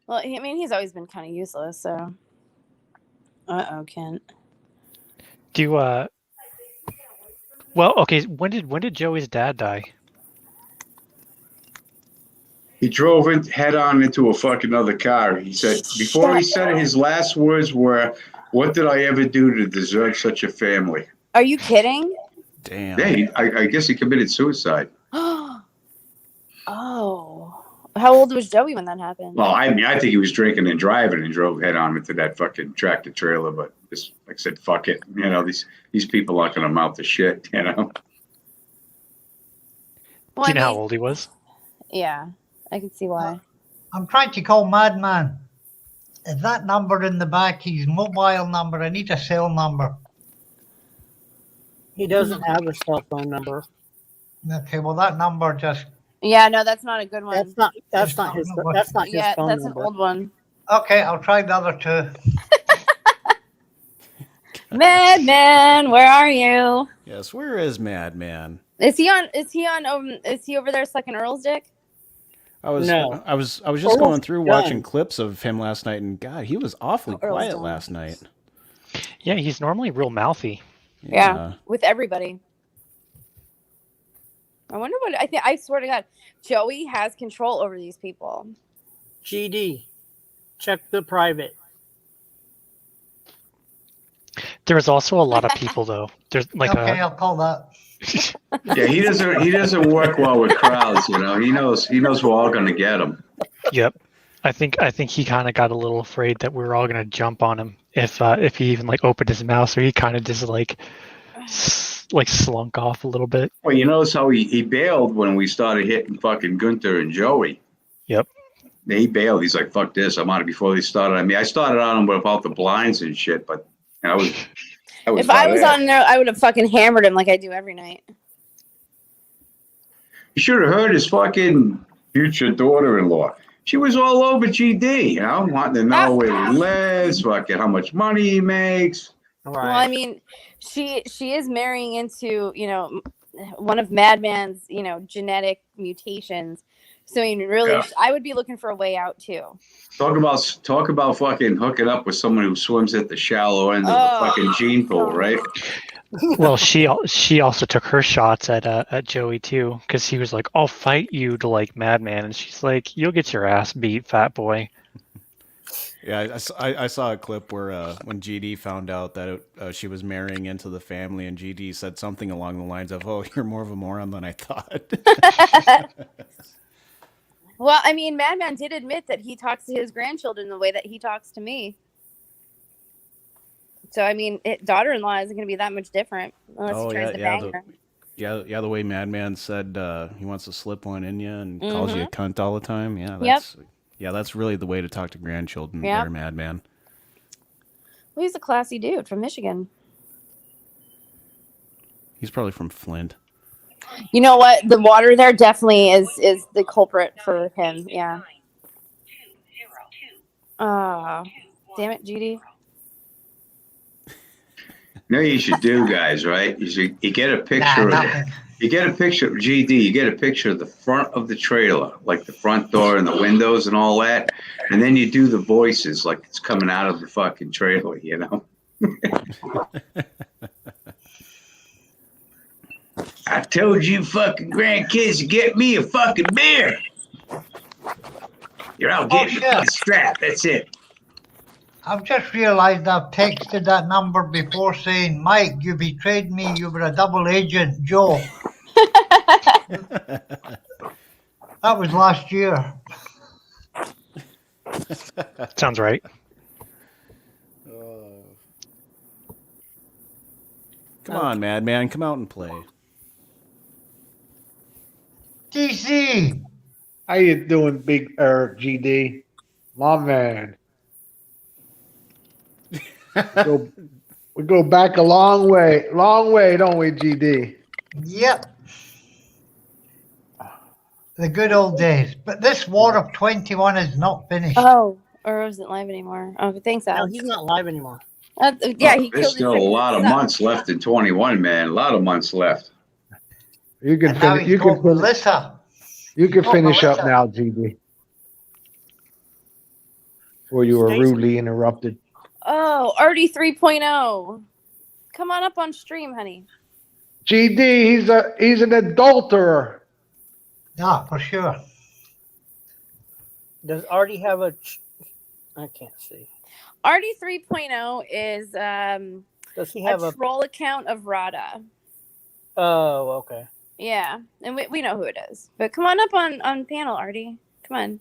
Well, I mean, he's always been kind of useless, so. Kent. Well, okay. When did Joey's dad die? He drove head on into a fucking other car. He said before he said it, his last words were, "What did I ever do to deserve such a family?" Are you kidding? Damn. Yeah, I guess he committed suicide. Oh. How old was Joey when that happened? Well, I mean, I think he was drinking and driving and drove head on into that fucking tractor trailer. But just like I said, fuck it. You know, these people aren't going to amount to shit. You know. Well, Do you know how old he was? Yeah, I can see why. I'm trying to call Madman. Is that number in the back his mobile number? I need a cell number. He doesn't have a cell phone number. Okay, well that number just. Yeah, no, that's not a good one. That's not his phone that's number. an old one. Okay, I'll try the other two. Madman, where are you? Yes, where is Madman? Is he over there sucking Earl's dick? I was just going through watching clips of him last night, and God, he was awfully quiet last night. Yeah, he's normally real mouthy. Yeah, with everybody. I wonder what I swear to God, Joey has control over these people. GD, check the private. There's also a lot of people though. There's like okay, I'll call that. Yeah, he doesn't work well with crowds. You know, he knows we're all going to get him. Yep. I think he kind of got a little afraid that we were all going to jump on him if he even like opened his mouth. So he kind of just like slunk off a little bit. Well, you notice how he bailed when we started hitting fucking Gunther and Joey. Yep. He bailed. He's like, "Fuck this! I'm out of before they started." I mean, I started on him about the blinds and shit, but I was. If I was on there, I would have fucking hammered him like I do every night. You should have heard his fucking future daughter-in-law. She was all over GD, you know, wanting to know where he lives, fucking how much money he makes. Right. Well, I mean, she is marrying into, one of Madman's, genetic mutations. So I mean, really, yeah. I would be looking for a way out too. Talk about fucking hooking up with someone who swims at the shallow end of the fucking gene pool, right? Well, she also took her shots at Joey too, because he was like, "I'll fight you to like Madman," and she's like, "You'll get your ass beat, fat boy." Yeah, I saw a clip where when GD found out that she was marrying into the family, and GD said something along the lines of, "Oh, you're more of a moron than I thought." Well, I mean, Madman did admit that he talks to his grandchildren the way that he talks to me. So, I mean, daughter-in-law isn't going to be that much different unless he tries to bang her. Yeah, the way Madman said he wants to slip one in you and calls you a cunt all the time. Yeah, that's really the way to talk to grandchildren. There, Madman. Well, he's a classy dude from Michigan. He's probably from Flint. You know what? The water there definitely is the culprit for him. Yeah. Damn it, GD. You know what you should do, guys, right? You get a picture you get a picture of GD, you get a picture of the front of the trailer, like the front door and the windows and all that, and then you do the voices like it's coming out of the fucking trailer, you know? I told you fucking grandkids to get me a fucking beer. You're out getting the strap, that's it. I've just realized I've texted that number before saying, "Mike, you betrayed me. You were a double agent, Joe." That was last year. Sounds right. Come on, Madman, come out and play. DC. How you doing, Big GD? My man. We go back a long way, don't we, GD? Yep. The good old days. But this War of 21 is not finished. Oh, or isn't live anymore. Oh, thanks, No, Alex. he's not live anymore. Yeah, he There's killed still a lot of months left in 21, man. A lot of months left. You can And now finish. he's You got can finish. Melissa. You can got finish up Melissa. now, GD. Or you were Stacey. rudely interrupted. Oh, Artie 3.0. Come on up on stream, honey. GD, he's an adulterer. Yeah, for sure. Does Artie have a? I can't see. Artie 3.0 is Does he have a a? troll account of Rada. Oh, okay. Yeah, and we know who it is. But come on up on panel, Artie. Come on.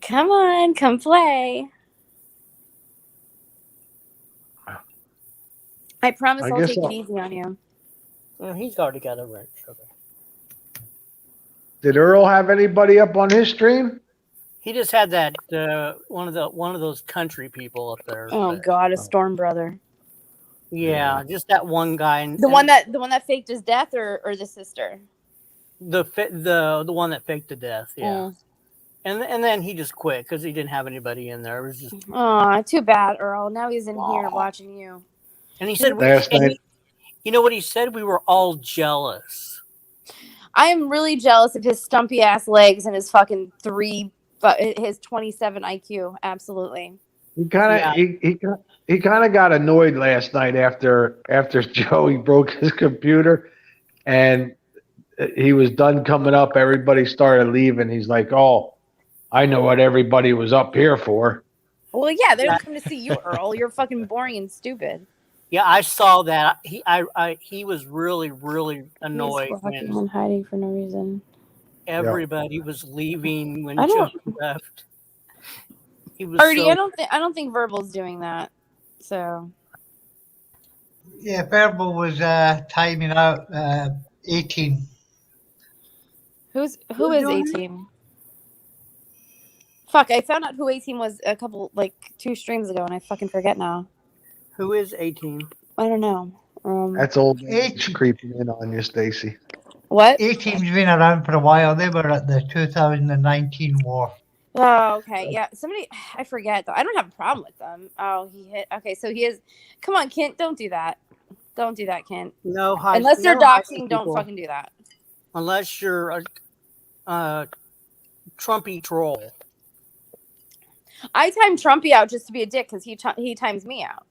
Come on, come play. I promise I'll take it easy on you. Well, he's already got a wrench. Okay. Did Earl have anybody up on his stream? He just had that one of those country people up there. Oh God, a Storm brother. Yeah, just that one guy. The one that faked his death, or the sister. The one that faked the death. Yeah. And then he just quit because he didn't have anybody in there. It was just. Aw, too bad, Earl. Now he's in here watching you. And he said, you know what he said? We were all jealous. I am really jealous of his stumpy ass legs and his fucking his 27 IQ. Absolutely. He kind of got annoyed last night after Joey broke his computer, and he was done coming up. Everybody started leaving. He's like, "Oh, I know what everybody was up here for." Well, yeah, they don't come to see you, Earl. You're fucking boring and stupid. Yeah, I saw that. He was really, really annoyed He's and hiding for no reason. Everybody was leaving when Joey left. He was Artie, I don't think Verbal's doing that. So. Yeah, Verbal was timing out 18. Who is 18? Fuck, I found out who 18 was a couple 2 streams ago, and I fucking forget now. Who is 18? I don't know. That's old. It's creeping in on you, Stacy. What? 18's been around for a while. They were at the 2019 war. Oh, okay. Yeah. Somebody, I forget though. I don't have a problem with them. Oh, he hit. Okay, so he is. Come on, Kent. Don't do that. Don't do that, Kent. No, unless they're doxing, don't fucking do that. Unless you're a Trumpy troll. I time Trumpy out just to be a dick because he times me out.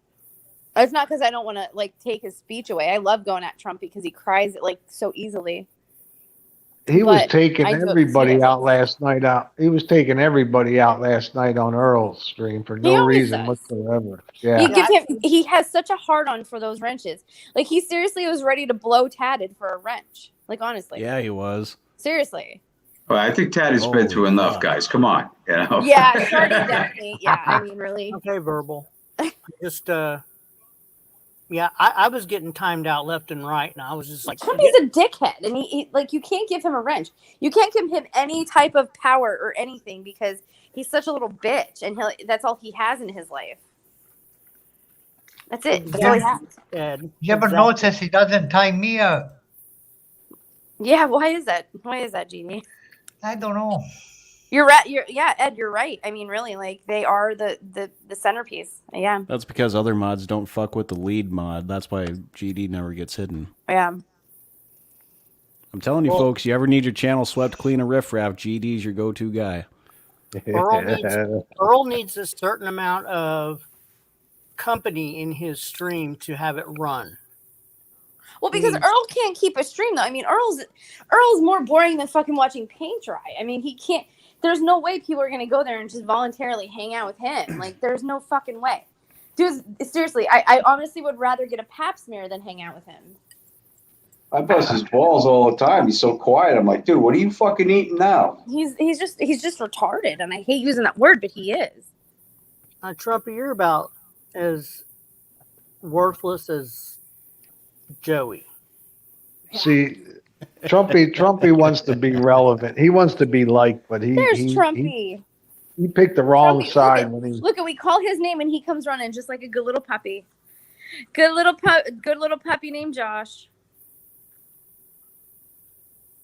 It's not because I don't want to take his speech away. I love going at Trumpy because he cries it so easily. He was taking everybody out last night. He was taking everybody out last night on Earl's stream for no reason whatsoever. Yeah, he has such a hard on for those wrenches. He seriously was ready to blow Tatted for a wrench. Honestly. Yeah, he was. Seriously. Well, I think Tatted's been through enough, guys. Come on, you know. Yeah, Shardy definitely. Yeah, I mean, really. Okay, Verbal. Just yeah, I was getting timed out left and right, and I was just like, Trumpy's a dickhead, and he you can't give him a wrench. You can't give him any type of power or anything because he's such a little bitch, and that's all he has in his life. That's it. That's all he has. You ever notice he doesn't time me out? Yeah, why is that? Why is that, Jeannie? I don't know. You're right. Ed, you're right. I mean, really, they are the centerpiece. Yeah. That's because other mods don't fuck with the lead mod. That's why GD never gets hidden. Yeah. I'm telling you, folks, you ever need your channel swept clean of riffraff, GD's your go-to guy. Earl needs a certain amount of company in his stream to have it run. Well, because Earl can't keep a stream, though. I mean, Earl's more boring than fucking watching paint dry. I mean, he can't. There's no way people are going to go there and just voluntarily hang out with him. There's no fucking way. Dude, seriously, I honestly would rather get a pap smear than hang out with him. I bust his balls all the time. He's so quiet. I'm like, dude, what are you fucking eating now? He's just retarded, and I hate using that word, but he is. Trumpy, you're about as worthless as Joey. See, Trumpy wants to be relevant. He wants to be liked, but There's Trumpy. he picked the wrong Trumpy, side when he. Look at we call his name and he comes running just like a good little puppy. Good little puppy named Josh.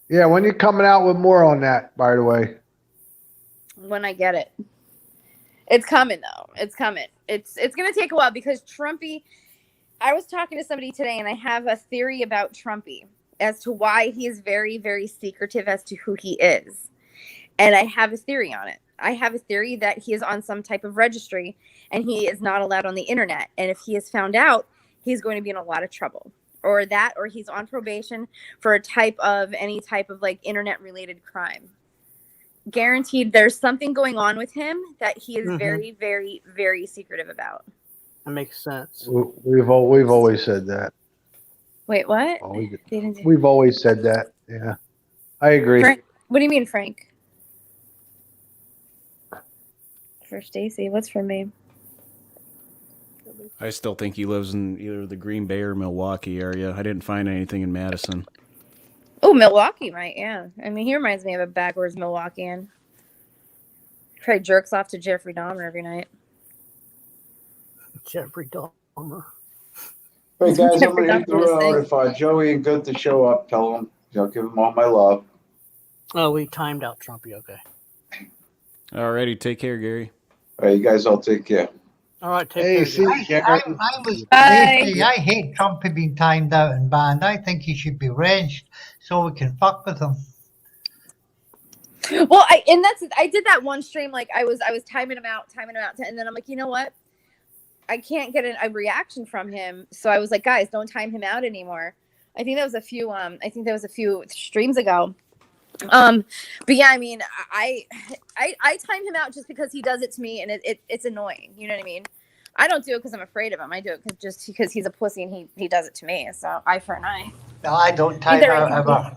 Yeah, when you coming out with more on that, by the way? When I get it. It's coming though. It's coming. It's gonna take a while because Trumpy. I was talking to somebody today and I have a theory about Trumpy as to why he is very, very secretive as to who he is. And I have a theory on it. I have a theory that he is on some type of registry and he is not allowed on the internet. And if he is found out, he's going to be in a lot of trouble. Or he's on probation for any type of like internet related crime. Guaranteed there's something going on with him that he is very, very, very secretive about. That makes sense. We've always said that. Wait, what? We've always said that. Yeah, I agree. Frank, what do you mean, Frank? For Stacy, what's for me? I still think he lives in either the Green Bay or Milwaukee area. I didn't find anything in Madison. Oh, Milwaukee might, yeah. I mean, he reminds me of a backwards Milwaukeean. Probably jerks off to Jeffrey Dahmer every night. Jeffrey Dahmer. Hey guys, I'm gonna hit the road. If Joey and Good to show up, tell them, give them all my love. Oh, we timed out Trumpy. Okay. Alrighty, take care, Gary. All right, you guys all take care. All right, take Hey, care. see, Gary. I hate Trumpy being timed out and banned. I think he should be wrenched so we can fuck with him. Well, I did that one stream, like I was timing him out, and then I'm like, you know what? I can't get a reaction from him, so I was like, guys, don't time him out anymore. I think that was a few streams ago. But yeah, I mean, I time him out just because he does it to me, and it's annoying. You know what I mean? I don't do it because I'm afraid of him. I do it just because he's a pussy and he does it to me. So eye for an eye. No, I don't time out ever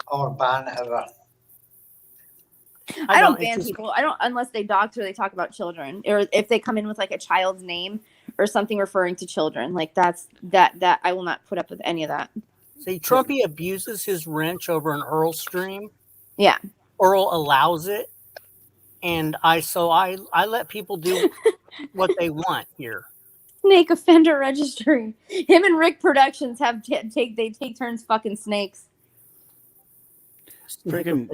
or ban ever. I don't ban people. I don't unless they dox or they talk about children, or if they come in with like a child's name or something referring to children. Like that I will not put up with any of that. See, Trumpy abuses his wrench over an Earl stream. Yeah. Earl allows it, and I let people do what they want here. Snake offender registry. Him and Rick Productions take turns fucking snakes. Freaking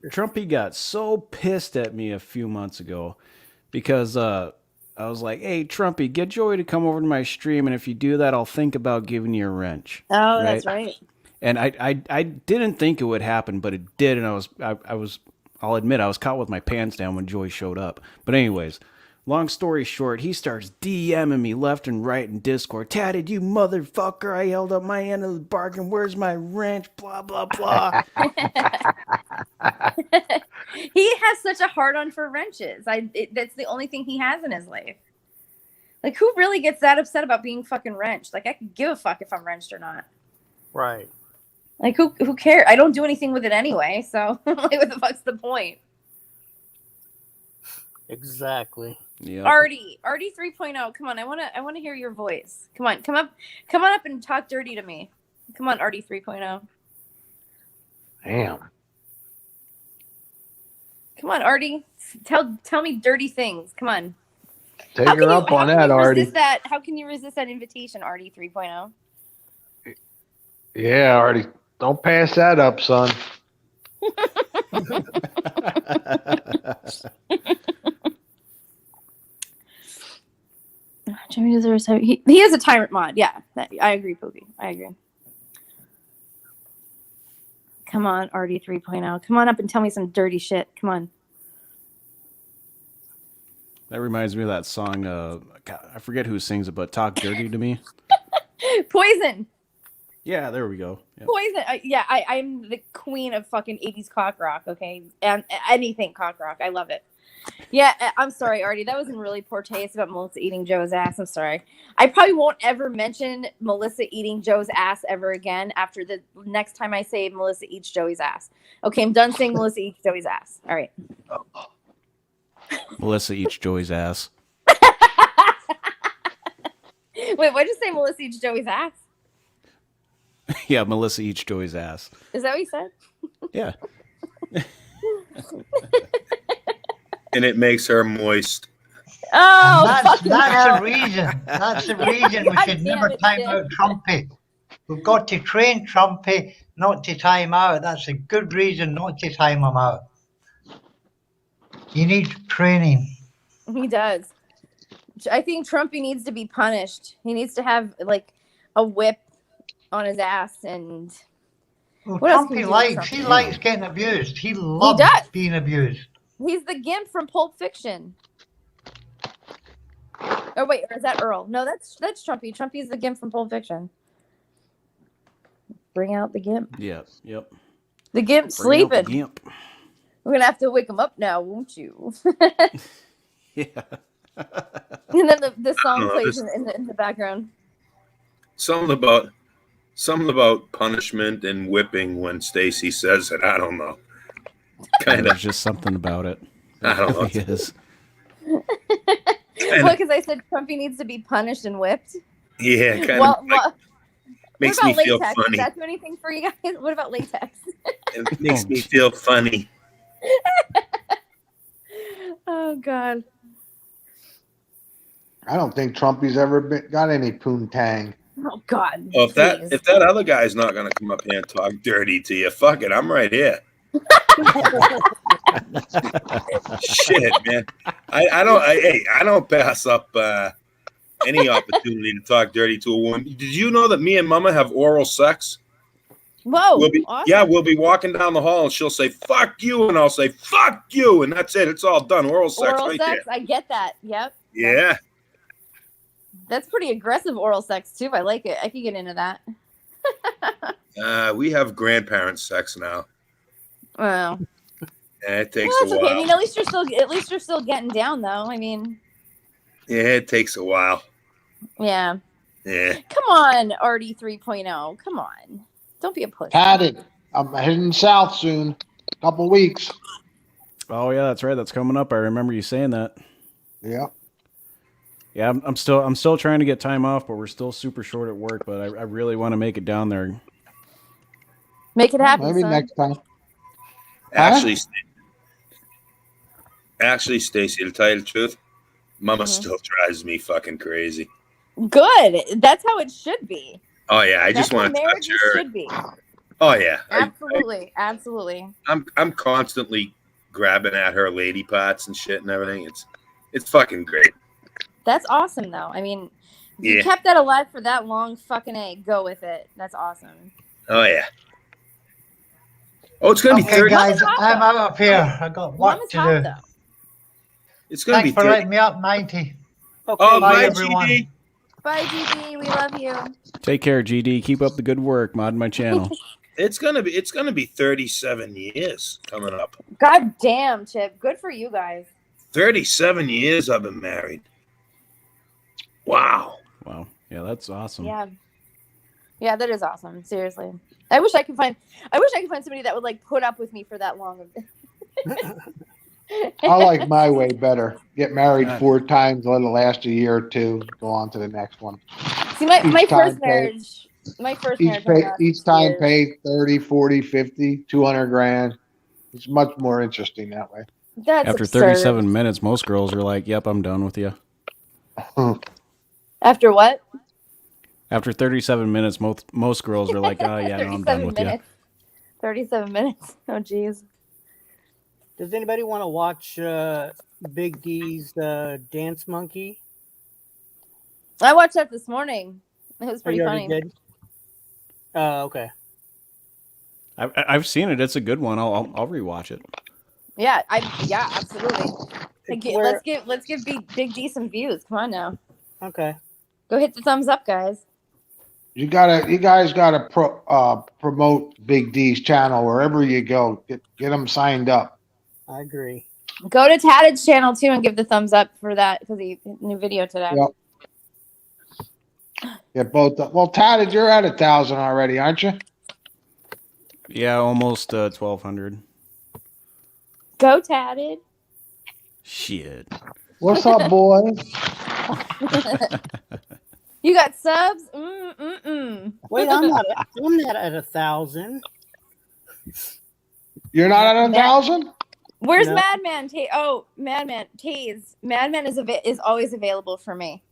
Trumpy got so pissed at me a few months ago because I was like, hey, Trumpy, get Joey to come over to my stream, and if you do that, I'll think about giving you a wrench. Oh, that's right. And I didn't think it would happen, but it did, and I'll admit I was caught with my pants down when Joey showed up. But anyways, long story short, he starts DMing me left and right in Discord. Tatted, you motherfucker, I held up my end of the bargain. Where's my wrench? Blah, blah, blah. He has such a hard-on for wrenches. That's the only thing he has in his life. Like, who really gets that upset about being fucking wrenched? Like, I could give a fuck if I'm wrenched or not. Right. Like, who cares? I don't do anything with it anyway, so like, what the fuck's the point? Exactly. Yeah. Artie 3.0. Come on, I wanna hear your voice. Come on up and talk dirty to me. Come on, Artie 3.0. Damn. Come on, Artie. Tell me dirty things. Come on. Take her up on that, Artie. How can you resist that invitation, Artie 3.0? Yeah, Artie. Don't pass that up, son. Jimmy deserves he is a tyrant mod. Yeah, I agree, Pookie. I agree. Come on, Artie 3.0. Come on up and tell me some dirty shit. Come on. That reminds me of that song. God, I forget who sings it, but "Talk Dirty to Me." Poison. Yeah, there we go. Yeah. Poison. I'm the queen of fucking 80s cock rock. Okay, and anything cock rock. I love it. Yeah, I'm sorry, Artie. That was in really poor taste about Melissa eating Joe's ass. I'm sorry. I probably won't ever mention Melissa eating Joe's ass ever again after the next time I say Melissa eats Joey's ass. Okay, I'm done saying Melissa eats Joey's ass. All right. Melissa eats Joey's ass. Wait, what'd you say? Melissa eats Joey's ass? Yeah, Melissa eats Joey's ass. Is that what you said? Yeah. And it makes her moist. Oh, that's fucking hell. the reason. That's the reason we God should damn never it, time Jim. out Trumpy. We've got to train Trumpy not to time out. That's a good reason not to time him out. He needs training. He does. I think Trumpy needs to be punished. He needs to have like a whip on his ass and. Well, What else can we Trumpy do with likes. Trumpy? He likes getting abused. He loves does. being abused. He's the Gimp from Pulp Fiction. Oh wait, or is that Earl? No, that's Trumpy. Trumpy's the Gimp from Pulp Fiction. Bring out the Gimp. Yeah. Yep. The Gimp's Bring out the sleeping. Gimp. We're gonna have to wake him up now, won't you? Yeah. And then the song know, plays this- in the background. Something about punishment and whipping when Stacy says it. I don't know. Kind There's of. just something about it. I don't know. It really is. Well, because I said Trumpy needs to be punished and whipped. Yeah, kind Well, of. Like, makes what me about feel latex? funny. Does that do anything for you guys? What about latex? It makes me feel funny. Oh God. I don't think Trumpy's ever got any poontang. Oh God. Well, please. if that other guy's not going to come up here and talk dirty to you, fuck it, I'm right here. Shit, man. I don't pass up any opportunity to talk dirty to a woman. Did you know that me and Mama have oral sex? Whoa. Awesome. Yeah, we'll be walking down the hall and she'll say, fuck you. And I'll say, fuck you. And that's it. It's all done. Oral sex Oral right sex. there. I get that. Yep. Yeah. That's pretty aggressive oral sex too. I like it. I can get into that. We have grandparent sex now. Wow. And it takes Well, that's a while. okay. I mean, at least you're still getting down though. I mean, Yeah, it takes a while. yeah. Yeah. Come on, Artie 3.0. Come on. Don't be a pussy. Padded. I'm heading south soon. Couple weeks. Oh yeah, that's right. That's coming up. I remember you saying that. Yeah. Yeah, I'm still trying to get time off, but we're still super short at work. But I really want to make it down there. Make it happen. Maybe son. next time. Actually, Stacy, to tell you the truth, Mama Mm-hmm. still drives me fucking crazy. Good. That's how it should be. Oh yeah, I just That's how want to touch marriages her. should be. Oh yeah, Absolutely. Absolutely. I'm constantly grabbing at her lady parts and shit and everything. It's fucking great. That's awesome though. I mean, you Yeah. kept that alive for that long. Fucking A. Go with it. That's awesome. Oh yeah. Oh, it's gonna be Okay, 30. guys, I'm out of here. I got work Mama's to hot do. though. It's gonna Thanks be for 30. letting me up, 90. Okay. Oh, Bye, bye, everyone. GD. Bye, GD. We love you. Take care, GD. Keep up the good work. Mod my channel. It's gonna be 37 years coming up. God damn, Chip. Good for you guys. 37 years I've been married. Wow. Wow. Yeah, that's awesome. Yeah. Yeah, that is awesome. Seriously. I wish I could find somebody that would like put up with me for that long. I like my way better. Get married 4 times, let it last a year or two, go on to the next one. See, my Each time first marriage, Each time pay 30, 40, 50, 200 grand. It's much more interesting that way. That's After absurd. 37 minutes, most girls are like, "Yep, I'm done with you." After what? After 37 minutes, most girls are like, "Oh yeah, no, I'm done 37 with minutes. 37 minutes. Oh, jeez. Does anybody want to watch Big D's Dance Monkey? I watched that this morning. It was pretty You already funny. did? Okay. I've seen it. It's a good one. I'll rewatch it. Yeah, absolutely. Let's give Big D some views. Come on now. Okay. Go hit the thumbs up, guys. You guys gotta promote Big D's channel wherever you go. Get them signed up. I agree. Go to Tatted's channel too and give the thumbs up for that because he new video today. Yep. Yeah, both. Well, Tatted, you're at 1,000 already, aren't you? Yeah, almost 1,200. Go Tatted. Shit. What's up, boys? You got subs? Wait, I'm not at 1,000. You're not at 1,000? Where's No. Madman? Madman Taze. Madman is always available for me.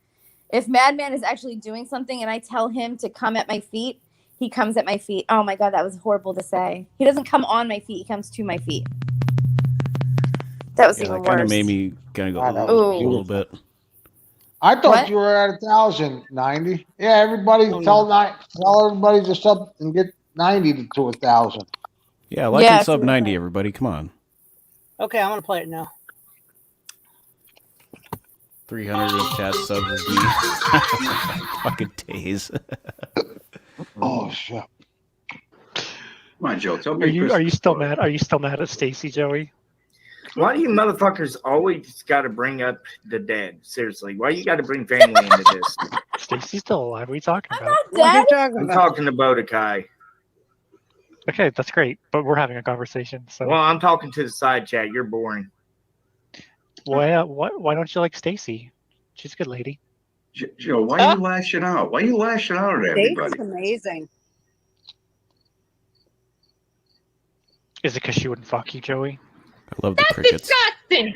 If Madman is actually doing something and I tell him to come at my feet, he comes at my feet. Oh my god, that was horrible to say. He doesn't come on my feet; he comes to my feet. That was even that worse. kind of made me kind of go a little bit. I thought What? you were at 1,090. Yeah, everybody tell everybody to sub and get 90 to 1,000. Yeah, like and sub 90, everybody. Come on. Okay, I'm gonna play it now. 300 of chat subs is me. Fucking Taze. Oh shit. Come on, Joe. Tell me. Are you still mad? Are you still mad at Stacy, Joey? Why do you motherfuckers always got to bring up the dead? Seriously, why you got to bring family into this? Stacy's still alive. What are you talking about? I'm talking to Bodakai. Okay, that's great, but we're having a conversation. So Well, I'm talking to the side chat. You're boring. why don't you like Stacy? She's a good lady. Joe, why are you lashing out? Why are you lashing out at everybody? Stacy's amazing. Is it because she wouldn't fuck you, Joey? I love the crickets. Disgusting.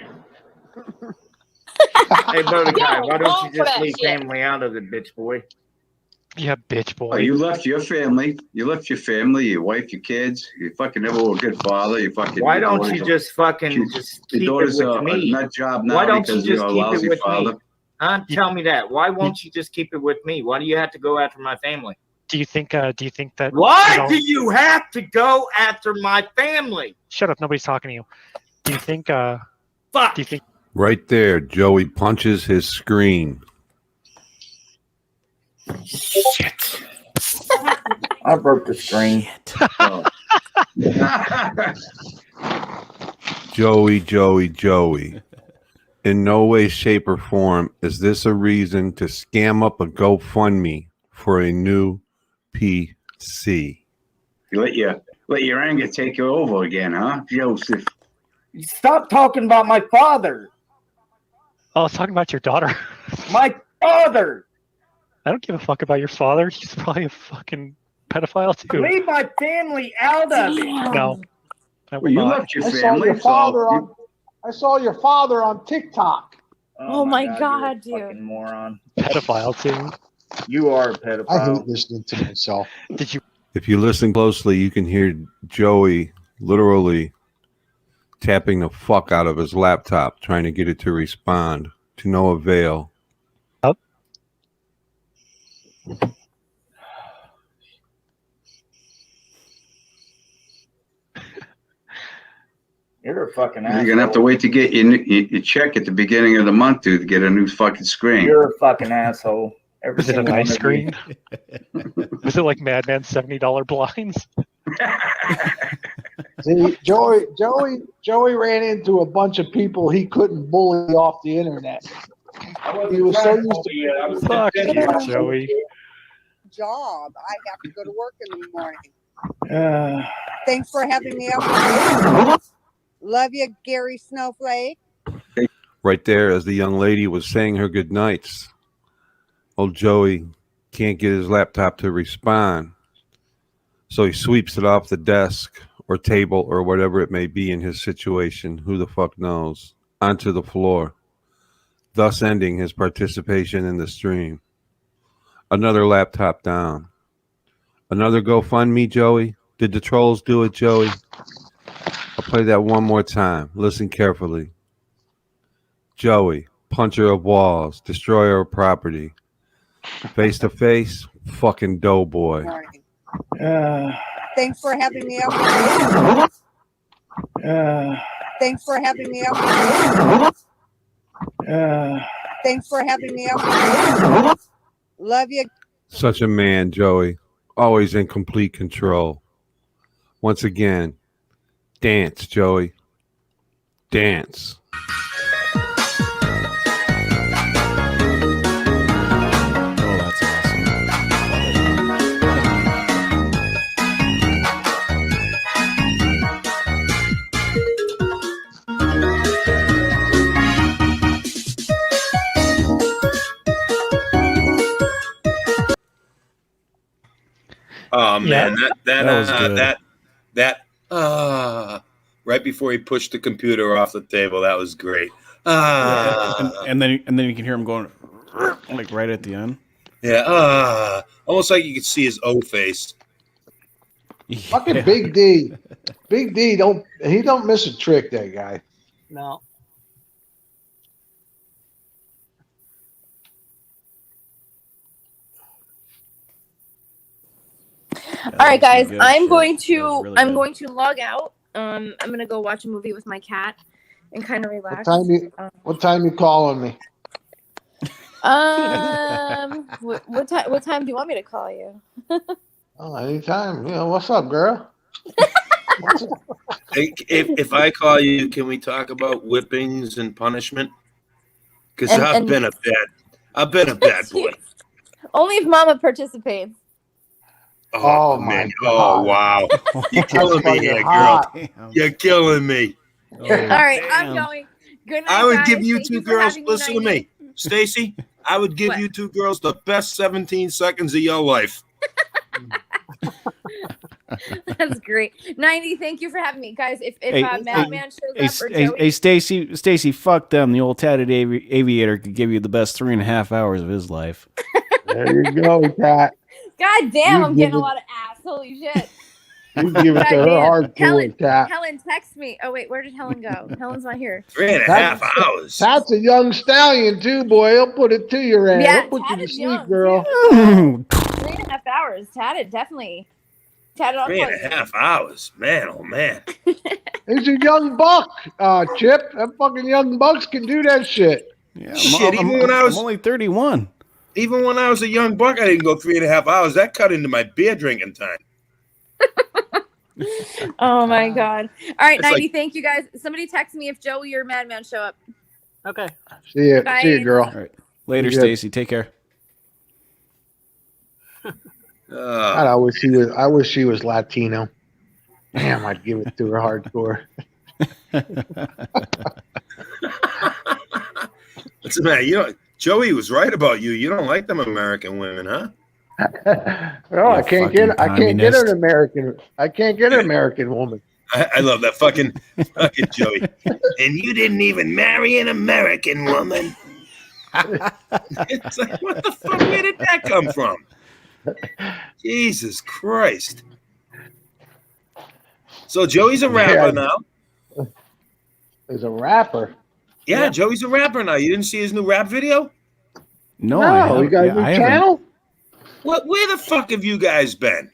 Hey, Bodakai, why don't you for just that leave shit. family out of it, bitch boy? Yeah, bitch boy. Oh, you left your family. You left your family, your wife, your kids. You fucking never were a good father. You fucking. Why don't you just fucking just keep Your daughter's it with a me? nut job now Why don't you because just you're a keep it lousy with father. me? Tell me that. Why won't you just keep it with me? Why do you have to go after my family? Do you think that? Why do you have to go after my family? Shut up! Nobody's talking to you. Do you think? Fuck. Do you think? Right there, Joey punches his screen. Shit. I broke the screen. Joey. In no way, shape, or form is this a reason to scam up a GoFundMe for a new PC. You let your anger take you over again, huh, Joseph? Stop talking about my father. Oh, I was talking about your daughter. My father. I don't give a fuck about your father. He's probably a fucking pedophile too. Leave my family out of it. No. Well, you left your I saw family. your father on. I saw your father on TikTok. Oh my god, you're a dude. fucking moron. Pedophile too. You are a I pedophile. hate listening to myself. Did you? If you listen closely, you can hear Joey literally tapping the fuck out of his laptop, trying to get it to respond, to no avail. Up. You're a fucking You're asshole. gonna have to wait to get your check at the beginning of the month to get a new fucking screen. You're a fucking asshole. Every Was it a single nice one of screen? Was it like Madman $70 blinds? See, Joey ran into a bunch of people he couldn't bully off the internet. He was so used to. Fuck you, Joey. Job. I have to go to work in the morning. Thanks for having me up. Love you, Gary Snowflake. Right there, as the young lady was saying her goodnights, old Joey can't get his laptop to respond. So he sweeps it off the desk or table or whatever it may be in his situation, who the fuck knows, onto the floor, thus ending his participation in the stream. Another laptop down. Another GoFundMe, Joey? Did the trolls do it, Joey? I'll play that one more time. Listen carefully. Joey, puncher of walls, destroyer of property. Face to face, fucking doughboy. Thanks for having me up. Thanks for having me up. Thanks for having me up. Love you. Such a man, Joey. Always in complete control. Once again, dance, Joey. Dance. Oh, that's awesome. Oh man, That was good. that right before he pushed the computer off the table, that was great. And then you can hear him going like right at the end. Yeah, almost like you could see his O face. Fucking Big D. Big D don't miss a trick, that guy. No. All right, guys. good I'm shit. going That to was really I'm good. going to log out. I'm gonna go watch a movie with my cat and kind of relax. What time you calling me? What time do you want me to call you? Oh, anytime. You know, what's up, girl? Hey, if I call you, can we talk about whippings and punishment? Because And- I've and- been a bad boy. Only if Mama participates. Oh, my man. God. Oh wow, you're killing me fucking here, girl. hot. You're killing me. All right, I'm going. Good night, I would guys. give you Thank two you for girls. having me, Listen to 90. me, Stacy. I would give you two girls the best 17 seconds of your life. That's great. 90, thank you for having me. Guys, if Madman shows up or Joey. Hey, Stacy, fuck them. The old tatted aviator could give you the best 3.5 hours of his life. There you go, cat. God damn, You I'm give getting a it- lot of ass. Holy shit. You give it to her hard Helen, cat. Helen, text me. Oh, wait, where did Helen go? Helen's not here. 3.5 hours. That's a young stallion too, boy. He'll put it to your ass. Yeah, He'll put you Tad to is sleep, young, girl. too. 3.5 hours. Tatted, definitely. Tatted on 3.5 hours. Man, oh man. He's a young buck, Chip. That fucking young bucks can do that shit. Yeah, Shit, even when I was I'm only 31. Even when I was a young buck, I didn't go 3.5 hours. That cut into my beer drinking time. Oh my God. All right, It's 90, like- thank you guys. Somebody text me if Joey or Madman show up. Okay. See ya, Bye. girl. All right. Later, You good. Stacy. Take care. God, I wish she was Latino. Damn, I'd give it to her hardcore. What's the matter? You know, Joey was right about you. You don't like them American women, huh? Well, I can't get an American. I can't get an American woman. I love that fucking Joey. And you didn't even marry an American woman. It's like, what the fuck? Where did that come from? Jesus Christ. So Joey's a rapper now. There's a rapper. Yeah, Joey's a rapper now. You didn't see his new rap video? No, you got a new channel? What? Where the fuck have you guys been?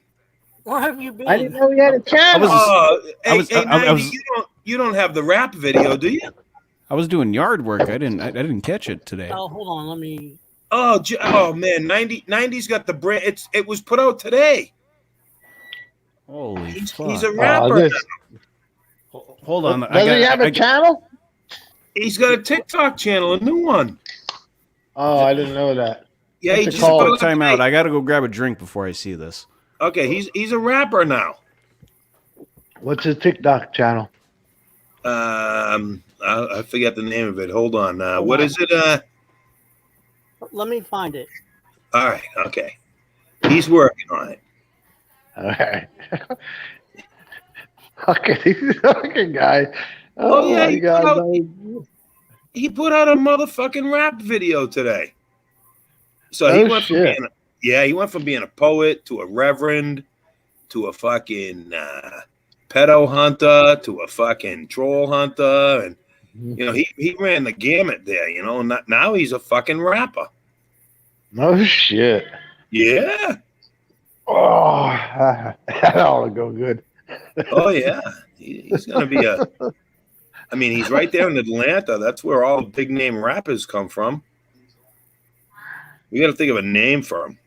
Where have you been? I didn't know he had a channel. You don't have the rap video, do you? I was doing yard work. I didn't catch it today. Oh, hold on. Let me. Oh man, 90's got the brand. It was put out today. Holy fuck! He's a rapper. Hold on. Does he have a channel? He's got a TikTok channel, a new one. Oh, I didn't know that. Yeah, he just Call put it it time today. out. I got to go grab a drink before I see this. Okay, he's a rapper now. What's his TikTok channel? I forget the name of it. Hold on. What is it? Let me find it. All right. Okay. He's working on it. All right. Okay, he's a fucking guy. Oh, yeah, my he God. He put out a motherfucking rap video today. So he went from being a poet to a reverend to a fucking pedo hunter to a fucking troll hunter, and you know he ran the gamut there. You know, now he's a fucking rapper. No shit. Yeah. Oh, that ought to go good. Oh yeah, he's gonna be a. I mean, he's right there in Atlanta. That's where all the big name rappers come from. We got to think of a name for him.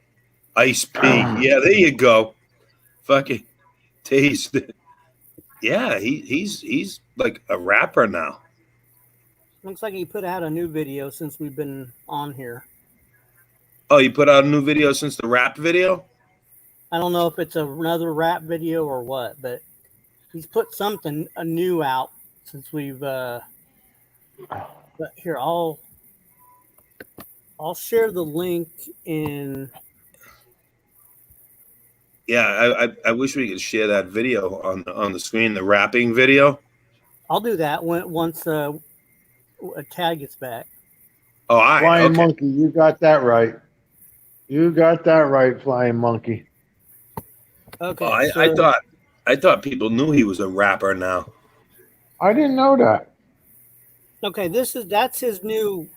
Ice P. Yeah, there you go. Fucking taste. Yeah, he's like a rapper now. Looks like he put out a new video since we've been on here. Oh, you put out a new video since the rap video? I don't know if it's another rap video or what, but he's put something new out since we've. But here, I'll share the link in. Yeah, I wish we could share that video on the screen, the rapping video. I'll do that once Tad gets back. Oh, all right. Flying Okay. Monkey, you got that right. You got that right, Flying Monkey. Okay. Oh, I thought people knew he was a rapper now. I didn't know that. Okay, that's his new.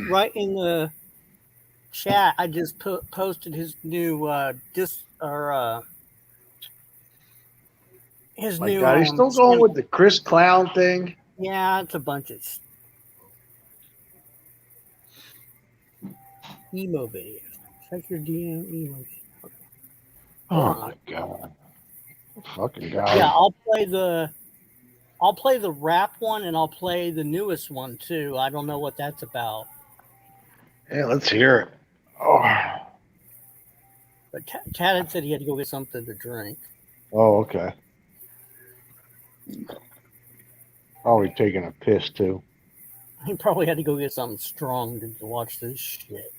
Right in the chat, I just posted his new his My new. God, he's still going with the Chris Clown thing. Yeah, it's a bunch of emo videos. Check your DM emo. Okay. Oh my God, fucking God. Yeah, I'll play the rap one and I'll play the newest one too. I don't know what that's about. Yeah, let's hear it. Oh, But Tad had said he had to go get something to drink. oh, okay. Probably taking a piss too. He probably had to go get something strong to watch this shit.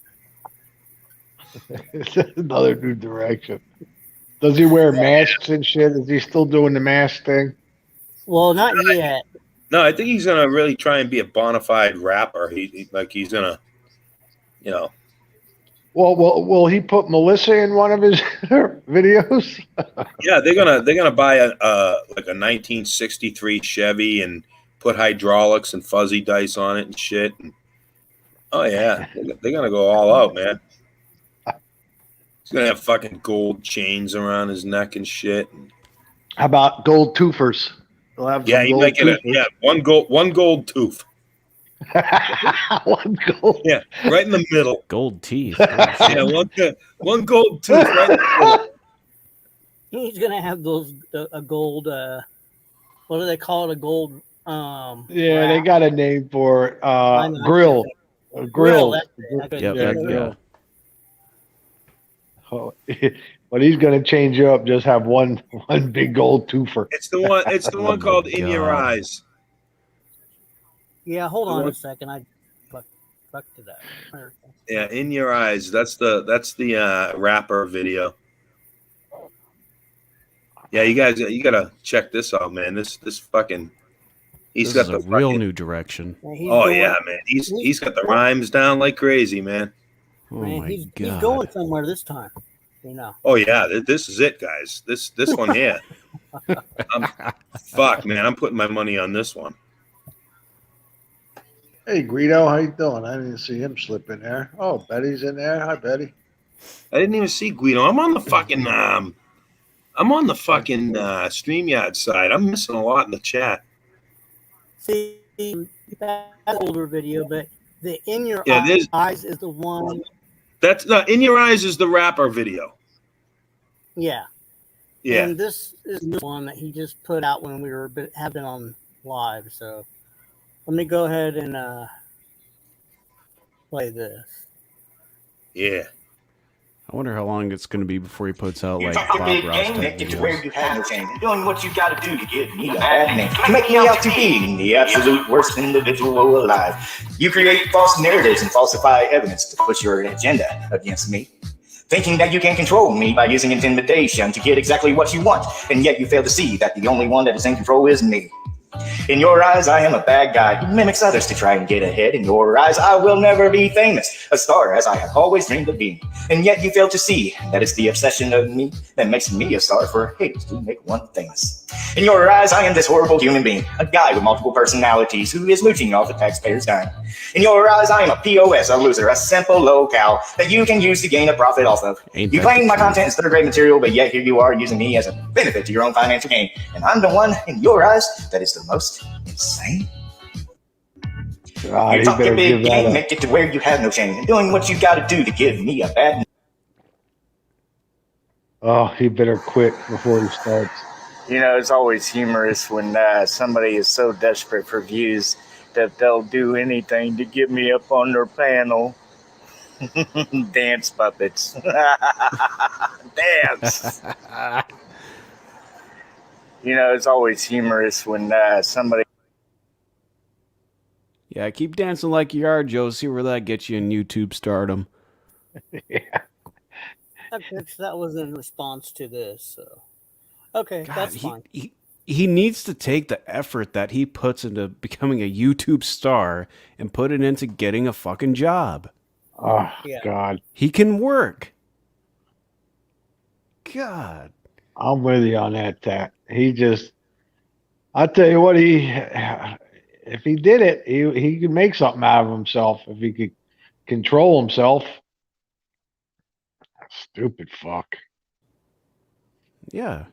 It's another new direction. Does he wear masks and shit? Is he still doing the mask thing? Well, not yet. No, I think he's gonna really try and be a bona fide rapper. He's gonna, you know. Well, will he put Melissa in one of his videos? Yeah, they're gonna buy a 1963 Chevy and put hydraulics and fuzzy dice on it and shit. And, oh yeah, they're gonna go all out, man. He's gonna have fucking gold chains around his neck and shit. How about gold toothers? He'll have Yeah, some he gold might get toothers. one gold tooth. One gold. Yeah, right in the middle. Gold teeth. Yeah, one gold tooth right in the middle. He's gonna have those a gold. What do they call it? A gold. Yeah, they got a name for it. Grill. Grill. Grill. Yep. Oh, but he's gonna change you up. Just have one big gold toofer. It's the one. It's the one called "In Your Eyes." Yeah, hold on a second. I fucked it up. Yeah, "In Your Eyes." That's the rapper video. Yeah, you guys, you gotta check this out, man. This fucking. This is a real new direction. Oh yeah, man. He's got the rhymes down like crazy, man. Oh Man, my he's God. going somewhere this time. You know. Oh yeah, this is it, guys. This one here. Fuck, man. I'm putting my money on this one. Hey Guido, how you doing? I didn't see him slip in there. Oh, Betty's in there. Hi, Betty. I didn't even see Guido. I'm on the fucking StreamYard side. I'm missing a lot in the chat. See, that's an older video, but the "In Your Yeah, Eyes" is the one. That's not "In Your Eyes" is the rapper video. Yeah. Yeah. And this is the one that he just put out when we have been on live. So let me go ahead and play this. Yeah. I wonder how long it's going to be before he puts out You like talk a Bob big Ross game, type make it to where videos. you have no shame. Doing what you gotta do to give me a bad name. To make me out to be the absolute worst individual alive. You create false narratives and falsify evidence to push your agenda against me. Thinking that you can control me by using intimidation to get exactly what you want, and yet you fail to see that the only one that is in control is me. In your eyes, I am a bad guy who mimics others to try and get ahead. In your eyes, I will never be famous, a star as I have always dreamed of being. And yet you fail to see that it's the obsession of me that makes me a star for haters to make one famous. In your eyes, I am this horrible human being, a guy with multiple personalities who is mooching off the taxpayers' dime. In your eyes, I am a POS, a loser, a simple locale that you can use to gain a profit off of. You claim my content is third-rate material, but yet here you are using me as a benefit to your own financial gain. And I'm the one, in your eyes, that is the most insane. You talk a big game, make it to where you have no shame. And doing what you gotta do to give me a bad name. Oh, he better quit before he starts. You know, it's always humorous when somebody is so desperate for views that they'll do anything to get me up on their panel. Dance puppets. Dance. You know, it's always humorous when somebody. Yeah, keep dancing like you are, Joe. See where that gets you in YouTube stardom. Yeah. Okay, so that was in response to this. So. Okay, God, that's fine. he needs to take the effort that he puts into becoming a YouTube star and put it into getting a fucking job. Oh, Yeah. God. He can work. God. I'm with you on that, Tat. He just, I'll tell you what, if he did it, he could make something out of himself if he could control himself. Stupid fuck. Yeah.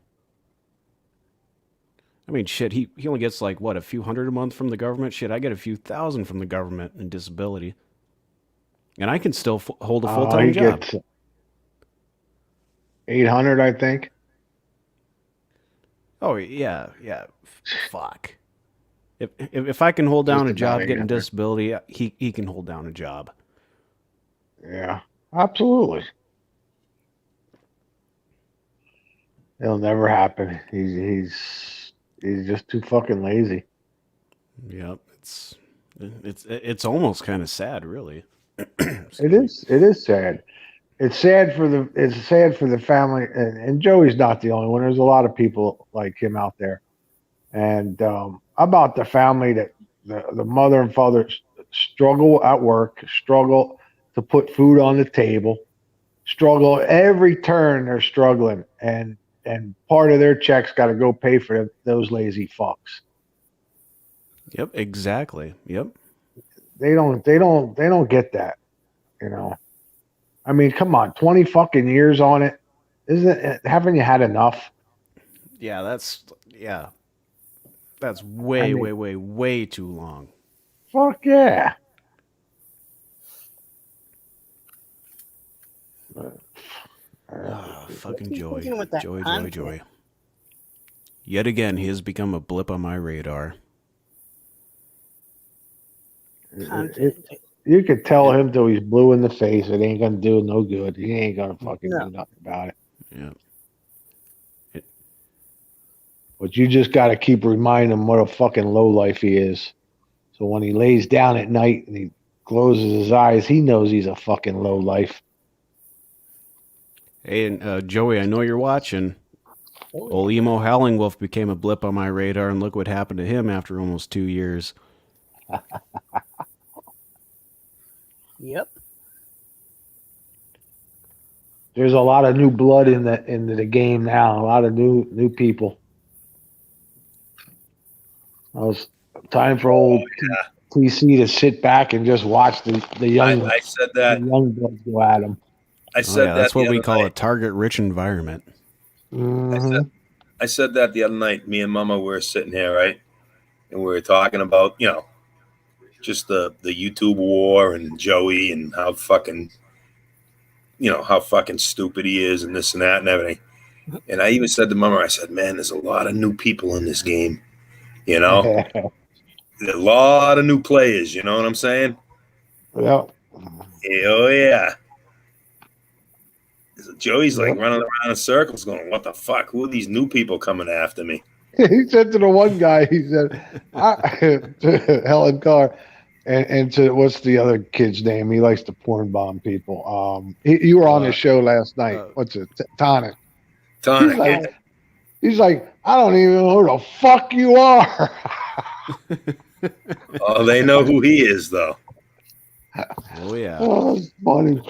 I mean, shit, he only gets like, what, a few hundred a month from the government? Shit, I get a few thousand from the government in disability. And I can still hold a full-time He job. gets 800, I think. Oh, yeah. Fuck. If I can hold down Just a about job getting 800. disability, he can hold down a job. Yeah, absolutely. It'll never happen. He's just too fucking lazy. Yep, it's almost kind of sad, really. It is sad. It's sad for the family, and Joey's not the only one. There's a lot of people like him out there, and about the family that the mother and father struggle at work, struggle to put food on the table, struggle every turn. They're struggling, and part of their checks got to go pay for those lazy fucks. Yep, exactly. Yep. They don't get that, you know. I mean, come on, 20 fucking years on it. Haven't you had enough? Yeah, that's I way, mean, way, way, way too long. fuck yeah. Fucking Joey. thinking with that Joey, Joey, content? Joey. Yet again, he has become a blip on my radar. You could tell him till he's blue in the face. It ain't gonna do no good. He ain't gonna fucking do nothing about it. Yeah. But you just got to keep reminding him what a fucking low life he is. So when he lays down at night and he closes his eyes, he knows he's a fucking low life. Hey, and Joey, I know you're watching. Old emo Howling Wolf became a blip on my radar, and look what happened to him after almost 2 years. Yep. There's a lot of new blood into the game now. A lot of new people. It's time for old TC to sit back and just watch the young I said that. the young bloods go at him. I said that that's what the we other call night. a target-rich environment. Mm-hmm. I said that the other night. Me and Mama were sitting here, right, and we were talking about, just the YouTube war and Joey and how fucking stupid he is and this and that and everything. And I even said to Mama, I said, man, there's a lot of new people in this game, a lot of new players, you know what I'm saying? Yeah. Oh yeah. Joey's like Yep. running around in circles going, what the fuck? Who are these new people coming after me? He said to the one guy, he said, to Helen Carr, and to what's the other kid's name? He likes to porn bomb people. You were on his show last night. What's it? Tonic. Tonic. He's like, I don't even know who the fuck you are. Oh, they know who he is, though. Oh yeah. Oh, it's funny.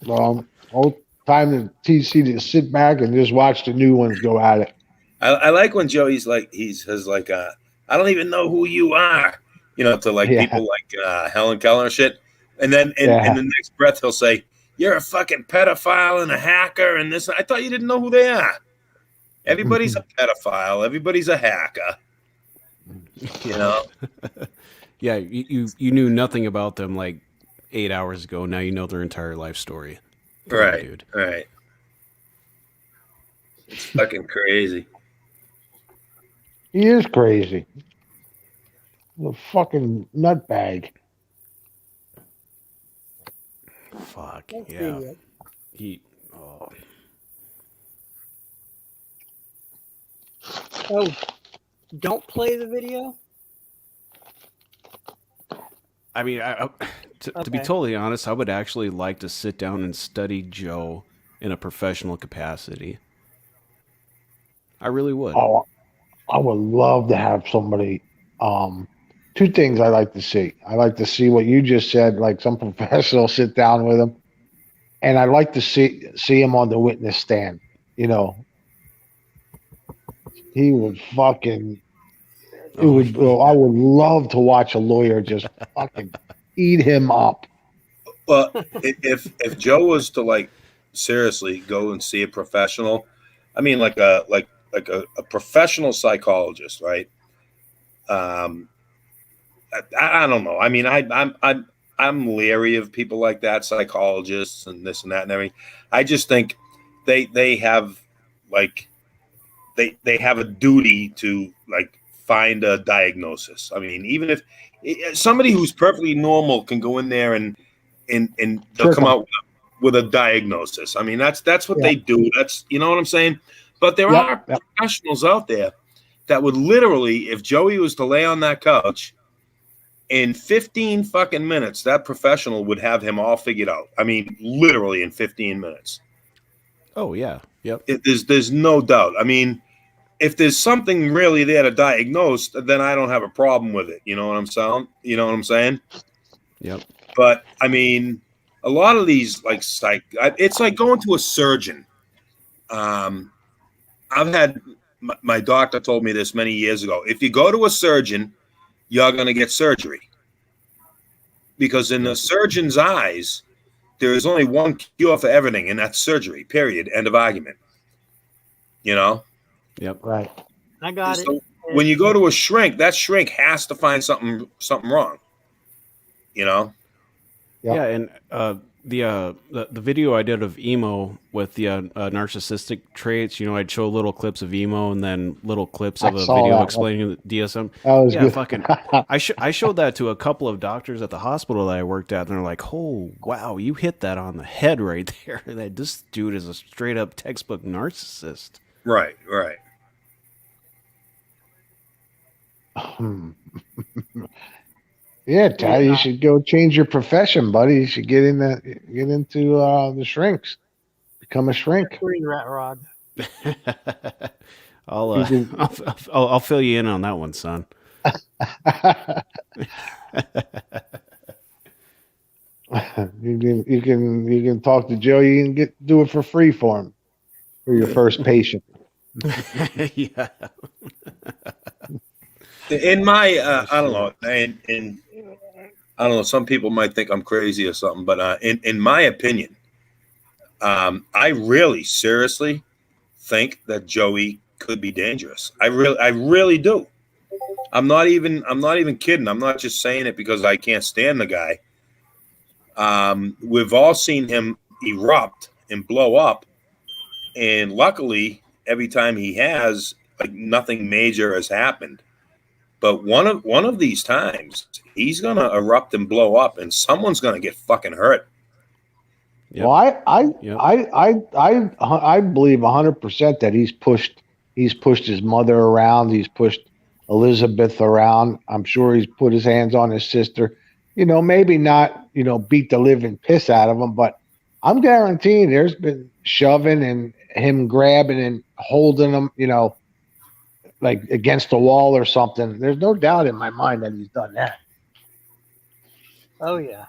Whole time to TC to sit back and just watch the new ones go at it. I like when Joey's like, I don't even know who you are, to like people like Helen Keller and shit. And then in the next breath, he'll say, you're a fucking pedophile and a hacker and this. I thought you didn't know who they are. Everybody's a pedophile. Everybody's a hacker. Yeah, you knew nothing about them like 8 hours ago. Now you know their entire life story. Come on, dude. Right. It's fucking crazy. He is crazy. The fucking nutbag. Fuck Thanks, yeah. video. He. Oh. Oh, don't play the video. I mean, to be Okay. totally honest, I would actually like to sit down and study Joe in a professional capacity. I really would. Oh, I would love to have somebody. Two things I like to see. I like to see what you just said, like some professional sit down with him, and I like to see him on the witness stand. You know, he would fucking. It Oh, would. Oh, I would love to watch a lawyer just fucking eat him up. Well, if Joe was to like seriously go and see a professional, I mean like a professional psychologist, right? Um, I don't know. I mean, I'm leery of people like that, psychologists and this and that and everything. I just think they have like they have a duty to like find a diagnosis. I mean, even if somebody who's perfectly normal can go in there and they'll Trick come him. out with a diagnosis. I mean, that's what Yeah. they do. That's you know what I'm saying. But there Yep. are Yep. professionals out there that would literally, if Joey was to lay on that couch in 15 fucking minutes, that professional would have him all figured out. I mean, literally in 15 minutes. Oh yeah. Yep. There's no doubt. I mean, if there's something really there to diagnose, then I don't have a problem with it. You know what I'm saying? You know what I'm saying? Yep. But I mean, a lot of these like it's like going to a surgeon. I've had my doctor told me this many years ago. If you go to a surgeon, you're going to get surgery because in the surgeon's eyes, there is only one cure for everything, and that's surgery. Period. End of argument. You know. Yep. Right. I got So it. when you go to a shrink, that shrink has to find something wrong. You know. Yep. Yeah, and the video I did of emo with the narcissistic traits, you know, I'd show little clips of emo and then little clips of I a saw video that one. explaining the DSM. That was Yeah, good. fucking. I showed that to a couple of doctors at the hospital that I worked at, and they're like, "Oh, wow, you hit that on the head right there. That this dude is a straight up textbook narcissist." Right. Right. Yeah, Ty, you should go change your profession, buddy. You should get into the shrinks. Become a shrink. Green rat rod. I'll, You can- I'll fill you in on that one, son. you can talk to Joe. You can do it for free for him for your first patient. Yeah. In my, I don't know, in I don't know. Some people might think I'm crazy or something, but in my opinion, I really seriously think that Joey could be dangerous. I really do. I'm not even kidding. I'm not just saying it because I can't stand the guy. We've all seen him erupt and blow up, and luckily, every time he has, like nothing major has happened. But one of these times, he's gonna erupt and blow up, and someone's gonna get fucking hurt. Yep. Well, Yep. I believe 100% that he's pushed his mother around. He's pushed Elizabeth around. I'm sure he's put his hands on his sister. You know, maybe not, beat the living piss out of him, but I'm guaranteeing there's been shoving and him grabbing and holding them, like against the wall or something. There's no doubt in my mind that he's done that. Oh yeah.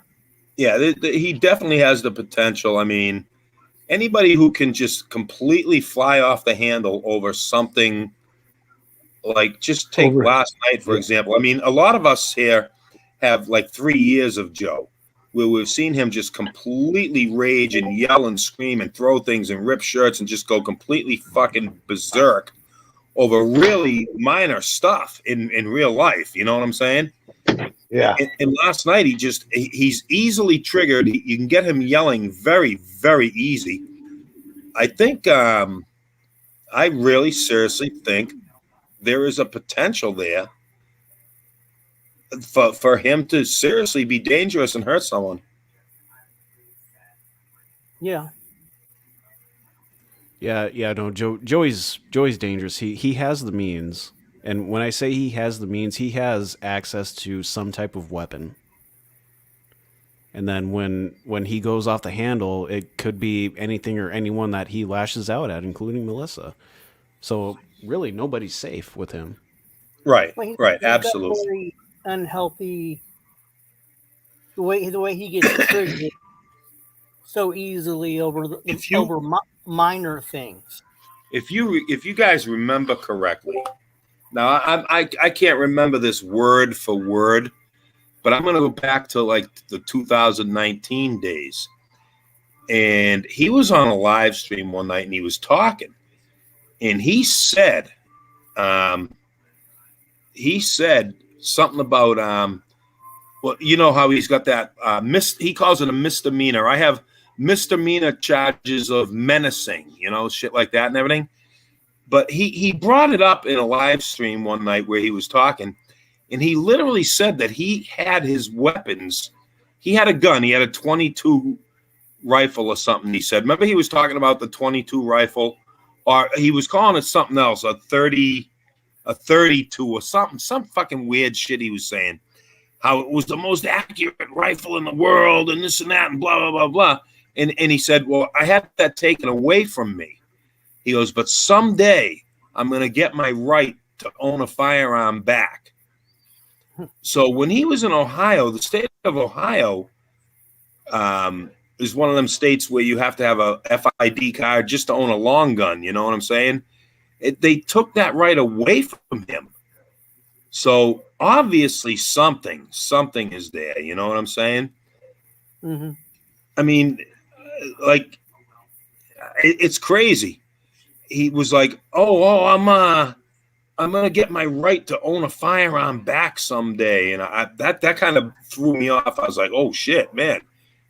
Yeah, he definitely has the potential. I mean, anybody who can just completely fly off the handle over something, like just take last night, for example. I mean, a lot of us here have like 3 years of Joe, where we've seen him just completely rage and yell and scream and throw things and rip shirts and just go completely fucking berserk over really minor stuff in real life. You know what I'm saying? Yeah. And last night, he's easily triggered. You can get him yelling very, very easy. I think, I really seriously think there is a potential there for him to seriously be dangerous and hurt someone. Yeah. Yeah. No, Joey's dangerous. He has the means, and when I say he has the means, he has access to some type of weapon. And then when he goes off the handle, it could be anything or anyone that he lashes out at, including Melissa. So really, nobody's safe with him. Right, Well, right, he's got absolutely. very unhealthy the way he gets triggered so easily over minor things. If you guys remember correctly, now I can't remember this word for word, but I'm going to go back to like the 2019 days. And he was on a live stream one night and he was talking, and he said something about well, you know how he's got that he calls it a misdemeanor. I have misdemeanor charges of menacing, shit like that and everything. But he brought it up in a live stream one night where he was talking, and he literally said that he had his weapons. He had a gun. He had a 22 rifle or something. He said, remember he was talking about the 22 rifle, or he was calling it something else, a 32 or something, some fucking weird shit he was saying. How it was the most accurate rifle in the world and this and that and blah, blah, blah, blah. And he said, well, I had that taken away from me. He goes, but someday I'm going to get my right to own a firearm back. So when he was in Ohio, the state of Ohio is one of them states where you have to have a FID card just to own a long gun. You know what I'm saying? They took that right away from him. So obviously something is there. You know what I'm saying? Mm-hmm. I mean, like, it's crazy. He was like, "Oh, I'm gonna get my right to own a firearm back someday," and that kind of threw me off. I was like, "Oh shit, man,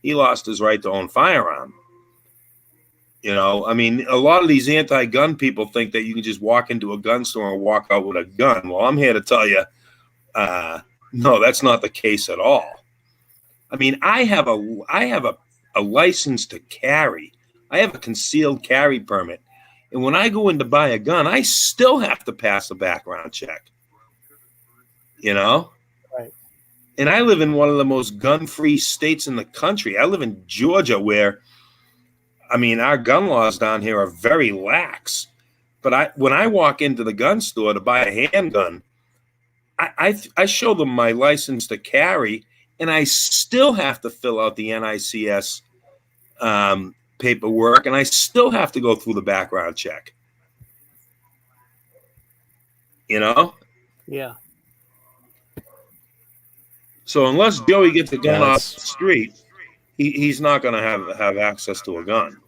he lost his right to own firearm." I mean, a lot of these anti-gun people think that you can just walk into a gun store and walk out with a gun. Well, I'm here to tell you, no, that's not the case at all. I mean, I have a license to carry. I have a concealed carry permit. And when I go in to buy a gun, I still have to pass a background check. Right. And I live in one of the most gun-free states in the country. I live in Georgia where, I mean, our gun laws down here are very lax. But when I walk into the gun store to buy a handgun, I show them my license to carry, and I still have to fill out the NICS paperwork, and I still have to go through the background check. Yeah. So unless Joey gets a gun off the street, he's not going to have access to a gun.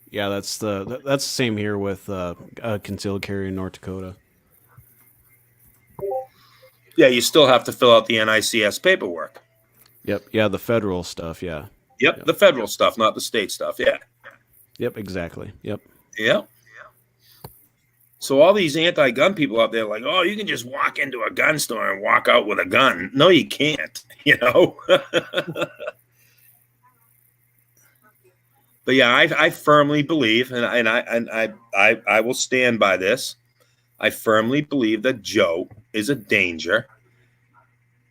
Yeah, that's the same here with concealed carry in North Dakota. Yeah, you still have to fill out the NICS paperwork. Yep. Yeah, the federal stuff. Yeah. Yep, the federal stuff, not the state stuff. Yeah. Yep. Exactly. Yep. Yep. So all these anti-gun people out there are like, oh, you can just walk into a gun store and walk out with a gun. No, you can't. But yeah, I firmly believe, and I will stand by this. I firmly believe that Joe is a danger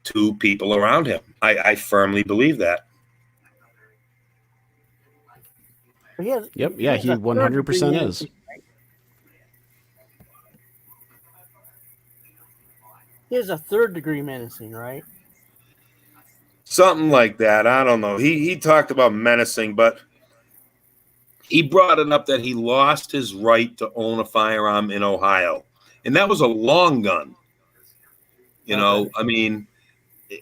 to people around him. I firmly believe that. Yep. Yeah, he 100% is. He has a third-degree menacing, right? Something like that. I don't know. He talked about menacing, but he brought it up that he lost his right to own a firearm in Ohio. And that was a long gun. I mean,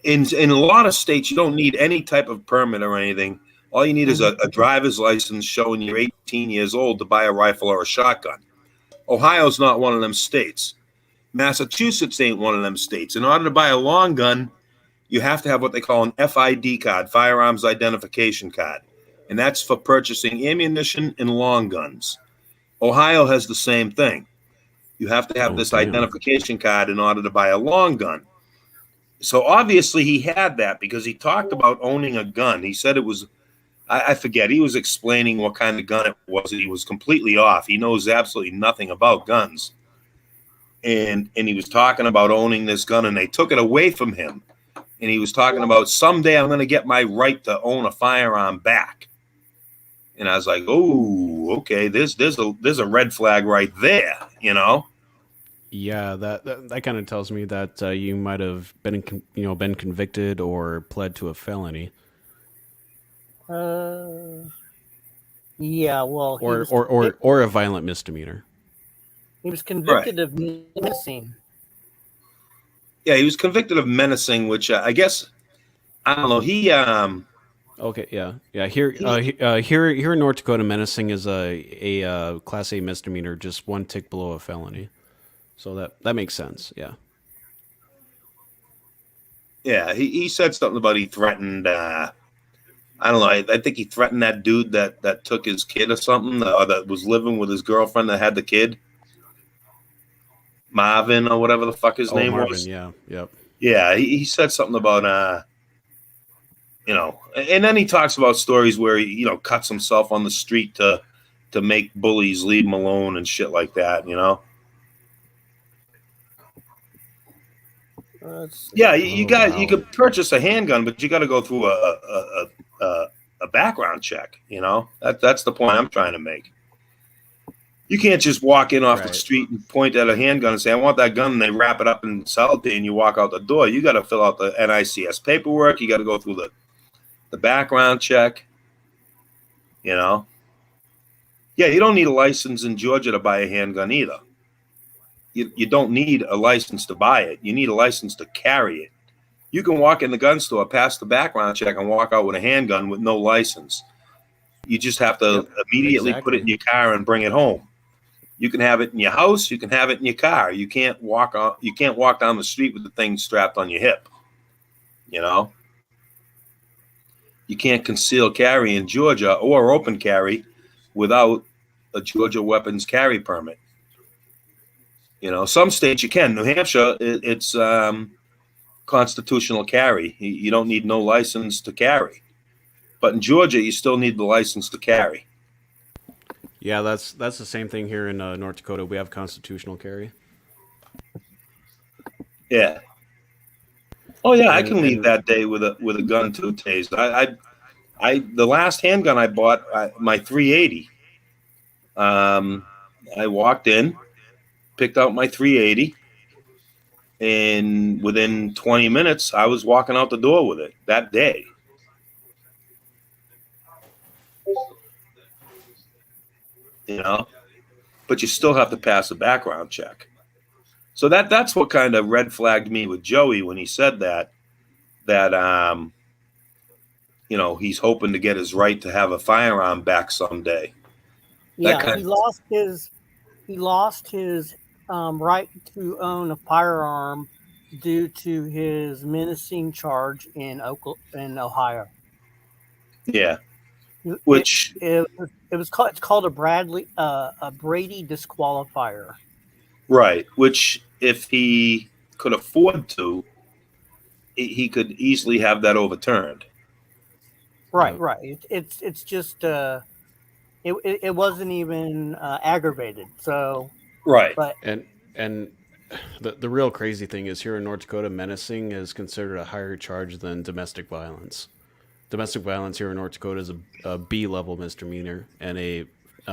in a lot of states, you don't need any type of permit or anything. All you need is a driver's license showing you're 18 years old to buy a rifle or a shotgun. Ohio's not one of them states. Massachusetts ain't one of them states. In order to buy a long gun, you have to have what they call an FID card, firearms identification card. And that's for purchasing ammunition and long guns. Ohio has the same thing. You have to have this identification card in order to buy a long gun. So obviously he had that because he talked about owning a gun. He said it was, I forget, he was explaining what kind of gun it was. He was completely off. He knows absolutely nothing about guns. And he was talking about owning this gun, and they took it away from him. And he was talking about someday I'm going to get my right to own a firearm back. And I was like, oh, okay, there's a red flag right there, you know. Yeah, that kind of tells me that you might have been been convicted or pled to a felony. Yeah, well, he was or a violent misdemeanor. He was convicted of menacing. Yeah, he was convicted of menacing, which I guess I don't know. He Okay, yeah. Here in North Dakota, menacing is a Class A misdemeanor, just one tick below a felony. So that makes sense. Yeah. Yeah, he said something about he threatened. I don't know. I think he threatened that dude that took his kid or something, or that was living with his girlfriend that had the kid, Marvin or whatever the fuck his name Marvin, was. yeah, yep. Yeah, he said something about and then he talks about stories where he cuts himself on the street to make bullies leave him alone and shit like that. Yeah, you could purchase a handgun, but you got to go through a background check. That's the point I'm trying to make. You can't just walk in off the street and point at a handgun and say, I want that gun, and they wrap it up and sell it to you, and you walk out the door. You got to fill out the NICS paperwork. You got to go through the background check. Yeah, you don't need a license in Georgia to buy a handgun either. You don't need a license to buy it. You need a license to carry it. You can walk in the gun store, pass the background check, and walk out with a handgun with no license. You just have to immediately put it in your car and bring it home. You can have it in your house. You can have it in your car. You can't walk down the street with the thing strapped on your hip. You can't conceal carry in Georgia or open carry without a Georgia weapons carry permit. Some states you can. New Hampshire, it's constitutional carry. You don't need no license to carry. But in Georgia, you still need the license to carry. Yeah, that's the same thing here in North Dakota. We have constitutional carry. Yeah. Oh yeah, I can leave that day with a gun too, tased. I the last handgun I bought, my 380. I walked in, picked out my 380, and within 20 minutes, I was walking out the door with it that day. But you still have to pass a background check. So that's what kind of red flagged me with Joey when he said that he's hoping to get his right to have a firearm back someday. Yeah, he lost his right to own a firearm due to his menacing charge in Ohio. Yeah, which it's called a Brady disqualifier. Right, which if he could afford to, he could easily have that overturned. Right. It's just it wasn't even aggravated. So right, but and the real crazy thing is here in North Dakota, menacing is considered a higher charge than domestic violence. Domestic violence here in North Dakota is a B level misdemeanor, and a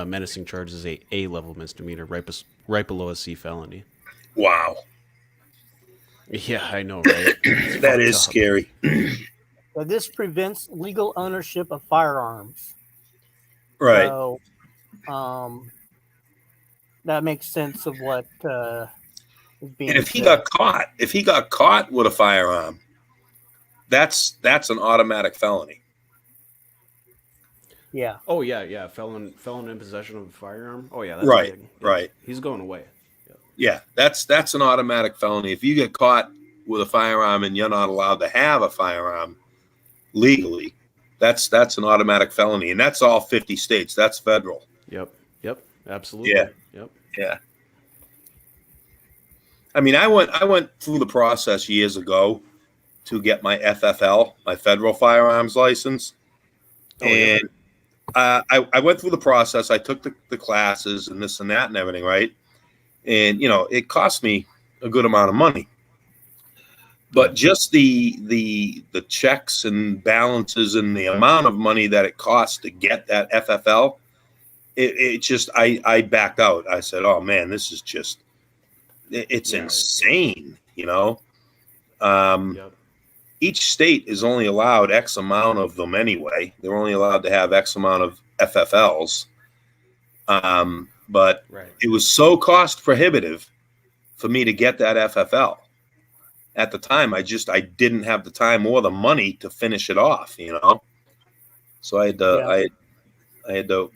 menacing charge is a level misdemeanor, right below a C felony. Wow. Yeah, I know, right? That is scary. So this prevents legal ownership of firearms. Right. So, that makes sense of what is being. And if he got caught with a firearm, that's an automatic felony. Yeah. Oh yeah. Felon in possession of a firearm. Oh yeah. That's right. big. Right. He's going away. Yeah, that's an automatic felony. If you get caught with a firearm and you're not allowed to have a firearm legally, that's an automatic felony, and that's all 50 states. That's federal. Yep. Absolutely. Yeah. I mean, I went through the process years ago to get my FFL, my federal firearms license. And I went through the process. I took the classes and this and that and everything, right? And, it cost me a good amount of money. But just the checks and balances and the amount of money that it costs to get that FFL, it just, I backed out. I said, oh, man, this is just, it's insane, Each state is only allowed X amount of them anyway. They're only allowed to have X amount of FFLs. But it was so cost prohibitive for me to get that FFL. At the time, I didn't have the time or the money to finish it off, So I had to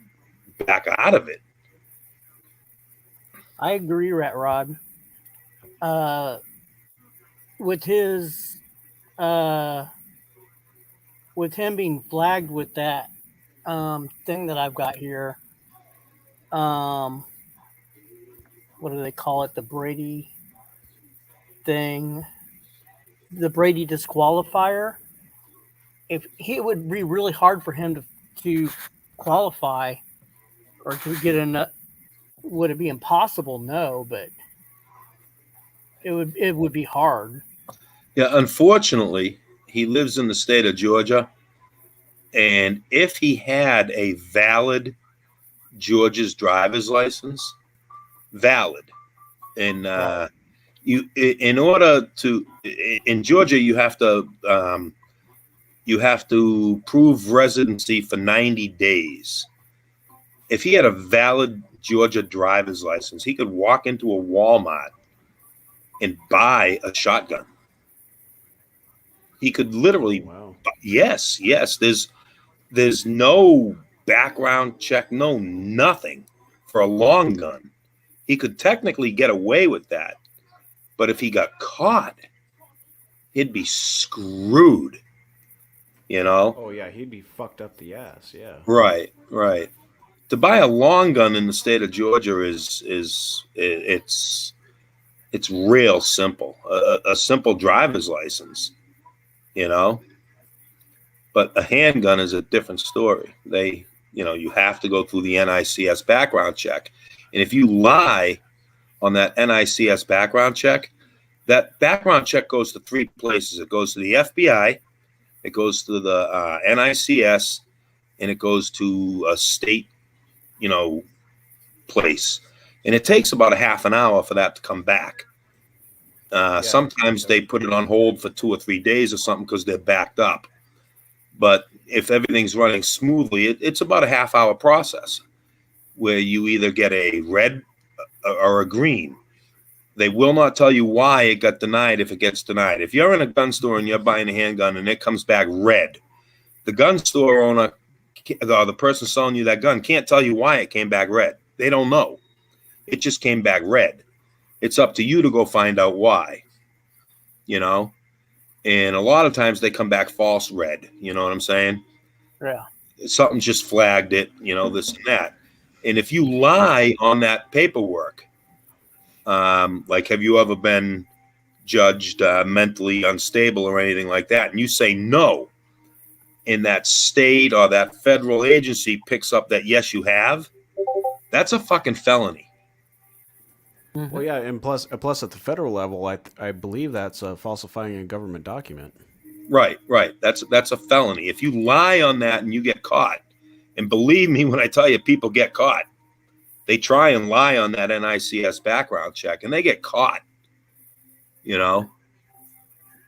back out of it. I agree, Rat Rod. With his, with him being flagged with that thing that I've got here, what do they call it? The Brady thing, the Brady disqualifier. If it would be really hard for him to qualify or to get enough. Would it be impossible? No, but it would be hard. Yeah, unfortunately, he lives in the state of Georgia, and if he had a valid Georgia's driver's license, valid, and in order to in Georgia, you have to prove residency for 90 days. If he had a valid Georgia driver's license, he could walk into a Walmart and buy a shotgun. He could literally, yes. There's no background check, no nothing for a long gun. He could technically get away with that, but if he got caught, he'd be screwed. Oh yeah, he'd be fucked up the ass. Yeah. Right. To buy a long gun in the state of Georgia it's real simple. A simple driver's license, But a handgun is a different story. You have to go through the NICS background check. And if you lie on that NICS background check, that background check goes to 3 places. It goes to the FBI, it goes to the NICS, and it goes to a state, place. And it takes about a half an hour for that to come back. Sometimes they put it on hold for 2 or 3 days or something because they're backed up. But if everything's running smoothly, it's about a half-hour process where you either get a red or a green. They will not tell you why it got denied if it gets denied. If you're in a gun store and you're buying a handgun and it comes back red, the gun store owner or the person selling you that gun can't tell you why it came back red. They don't know. It just came back red. It's up to you to go find out why, And a lot of times they come back false red. You know what I'm saying? Yeah. Something just flagged it, this and that. And if you lie on that paperwork, like have you ever been judged mentally unstable or anything like that, and you say no, and that state or that federal agency picks up that yes, you have, that's a fucking felony. Well, yeah, and plus at the federal level, I believe that's falsifying a government document. Right. That's a felony. If you lie on that and you get caught, and believe me when I tell you, people get caught. They try and lie on that NICS background check, and they get caught.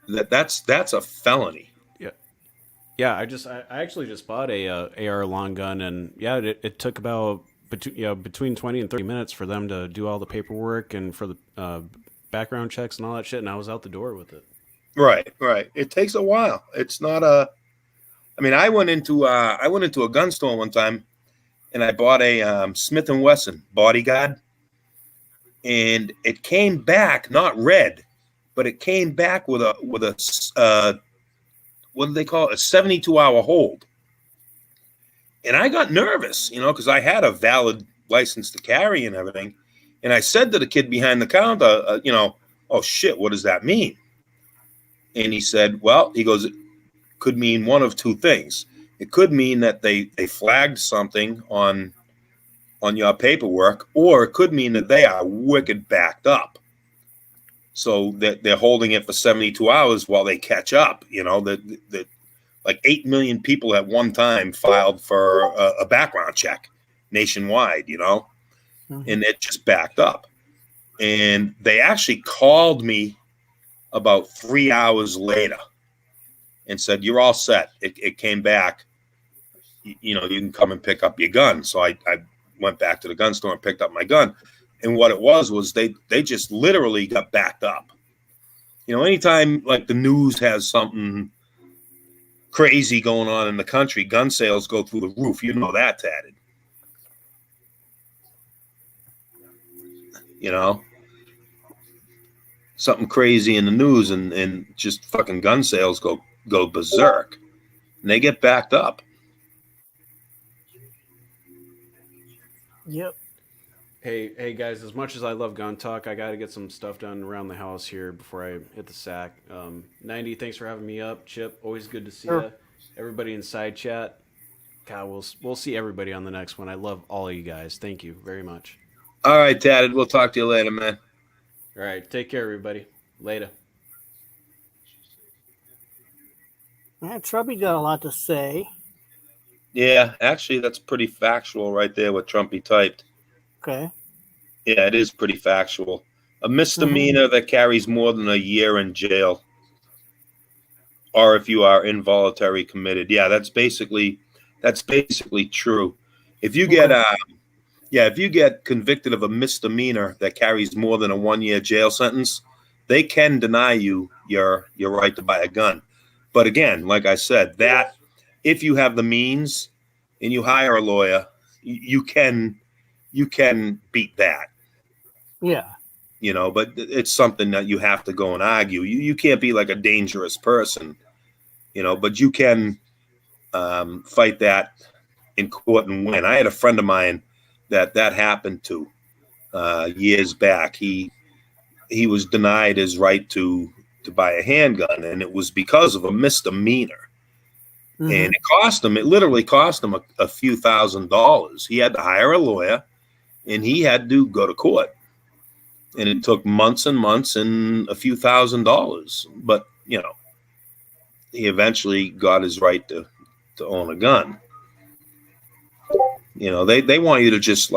That's a felony. Yeah. I actually just bought a AR long gun, and it took about between 20 and 30 minutes for them to do all the paperwork and for the background checks and all that shit, and I was out the door with it. Right. It takes a while. It's not I went into a gun store one time, and I bought a Smith & Wesson bodyguard, and it came back not red, but it came back with a what do they call it? A 72-hour hold. And I got nervous, because I had a valid license to carry and everything. And I said to the kid behind the counter, oh shit, what does that mean? And he said, well, he goes, it could mean one of two things. It could mean that they flagged something on your paperwork, or it could mean that they are wicked backed up. So that they're holding it for 72 hours while they catch up. You know, that like 8 million people at one time filed for a background check nationwide, you know, and it just backed up. And they actually called me about 3 hours later and said, you're all set. It came back. You know, you can come and pick up your gun. So I went back to the gun store and picked up my gun. And what it was they just literally got backed up. You know, anytime like the news has something crazy going on in the country, gun sales go through the roof. You know that, Tatted. You know, something crazy in the news and just fucking gun sales go berserk. And they get backed up. Yep. Hey guys, as much as I love gun talk, I got to get some stuff done around the house here before I hit the sack. 90, thanks for having me up. Chip, always good to see Sure. you. Everybody in side chat. God, we'll see everybody on the next one. I love all of you guys. Thank you very much. All right, Tatted. We'll talk to you later, man. All right, take care, everybody. Later. Yeah, Trumpy got a lot to say. Yeah, actually, that's pretty factual right there what Trumpy typed. Okay. Yeah, it is pretty factual. A misdemeanor that carries more than a year in jail, or if you are involuntary committed. Yeah, that's basically true. If you get if you get convicted of a misdemeanor that carries more than a 1-year jail sentence, they can deny you your right to buy a gun. But again, like I said, that if you have the means and you hire a lawyer, you can beat that. Yeah. You know, but it's something that you have to go and argue. You can't be like a dangerous person, you know, but you can fight that in court and win. I had a friend of mine that happened to years back. He was denied his right to buy a handgun, and it was because of a misdemeanor. And it literally cost him a few $1,000s. He had to hire a lawyer, and he had to go to court. And it took months and months and a few $1,000s. But, you know, he eventually got his right to own a gun. You know, they want you to just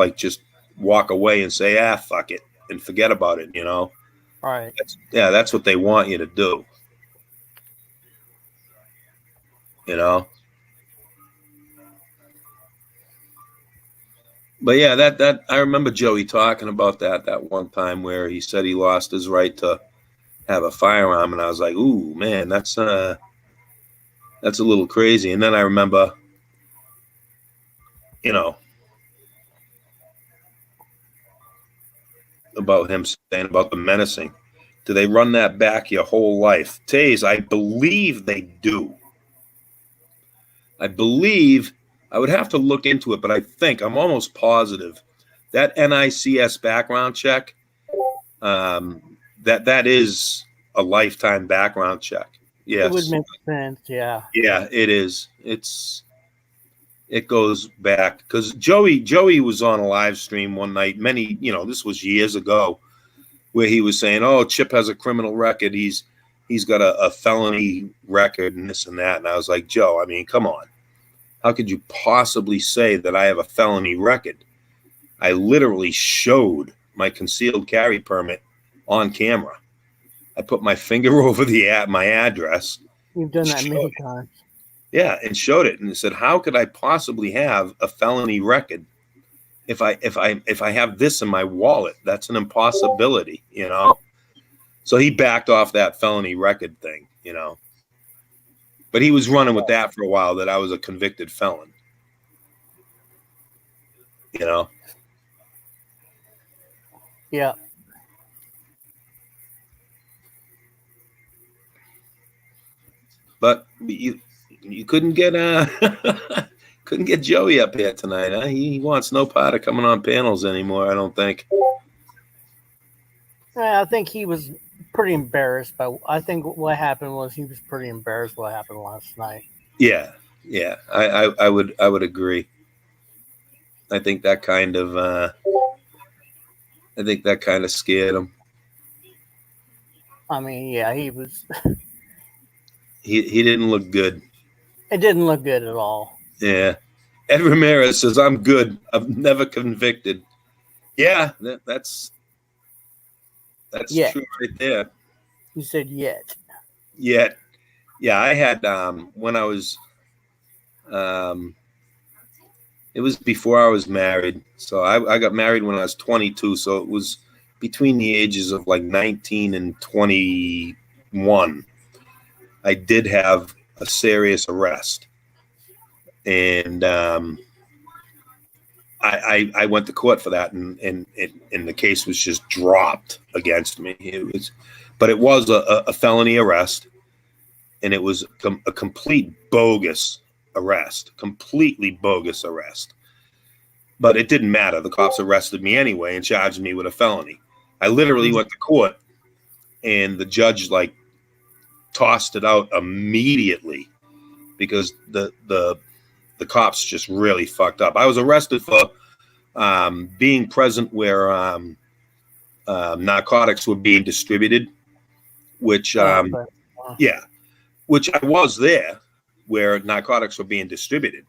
walk away and say, fuck it, and forget about it, you know. All right. That's what they want you to do. You know. But yeah, that I remember Joey talking about that one time where he said he lost his right to have a firearm, and I was like, ooh, man, that's a little crazy. And then I remember, you know, about him saying about the menacing. Do they run that back your whole life? Taze, I believe they do. I would have to look into it, but I'm almost positive that NICS background check, that is a lifetime background check. Yes. It would make sense, yeah. Yeah, it is. It goes back because Joey was on a live stream one night, this was years ago, where he was saying, oh, Chip has a criminal record. He's got a felony record and this and that. And I was like, Joe, I mean, come on. How could you possibly say that I have a felony record? I literally showed my concealed carry permit on camera. I put my finger over my address. You've done that many times. Yeah, and showed it and said, how could I possibly have a felony record if I have this in my wallet? That's an impossibility, you know. So he backed off that felony record thing, you know. But he was running with that for a while, that I was a convicted felon. You know? Yeah. But you couldn't get couldn't get Joey up here tonight, huh? He wants no part of coming on panels anymore, I don't think. I think he was pretty embarrassed by. I think what happened was he was pretty embarrassed what happened last night. Yeah, yeah, I would agree. I think that kind of scared him. I mean, yeah, he was. He didn't look good. It didn't look good at all. Yeah. Ed Ramirez says, "I'm good. I'm never convicted." Yeah, that's Yet. true right there. He said yet. Yet, yeah, I had when I was it was before I was married. So I got married when I was 22. So it was between the ages of like 19 and 21. I did have a serious arrest, and I went to court for that, and the case was just dropped against me. But it was a felony arrest, and it was a complete bogus arrest, completely bogus arrest. But it didn't matter. The cops arrested me anyway and charged me with a felony. I literally went to court, and the judge like tossed it out immediately because the cops just really fucked up. I was arrested for being present where narcotics were being distributed, which yeah, which I was there where narcotics were being distributed,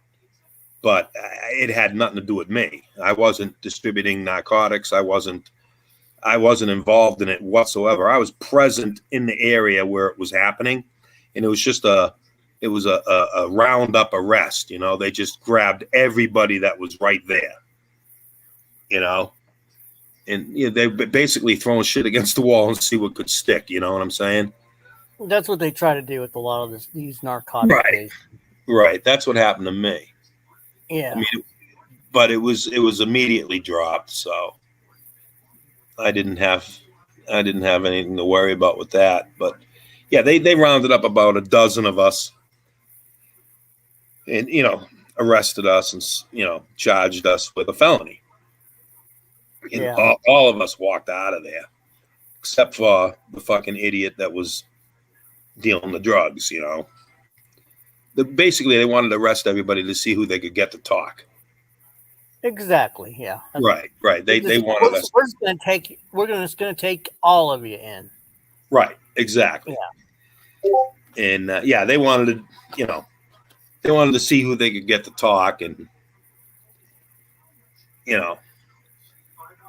but it had nothing to do with me. I wasn't distributing narcotics. I wasn't involved in it whatsoever. I was present in the area where it was happening, and it was just a roundup arrest. You know, they just grabbed everybody that was right there. You know, and they basically throwing shit against the wall and see what could stick. You know what I'm saying? That's what they try to do with a lot of these narcotic cases. Right. That's what happened to me. Yeah. I mean, but it was immediately dropped, so I didn't have anything to worry about with that. But yeah, they rounded up about a dozen of us, and arrested us and charged us with a felony. And Yeah. all of us walked out of there, except for the fucking idiot that was dealing the drugs. Basically, they wanted to arrest everybody to see who they could get to talk. Exactly. Yeah. Right. They wanted us. We're just going to take all of you in. Right. Exactly. Yeah. And they wanted to, they wanted to see who they could get to talk, and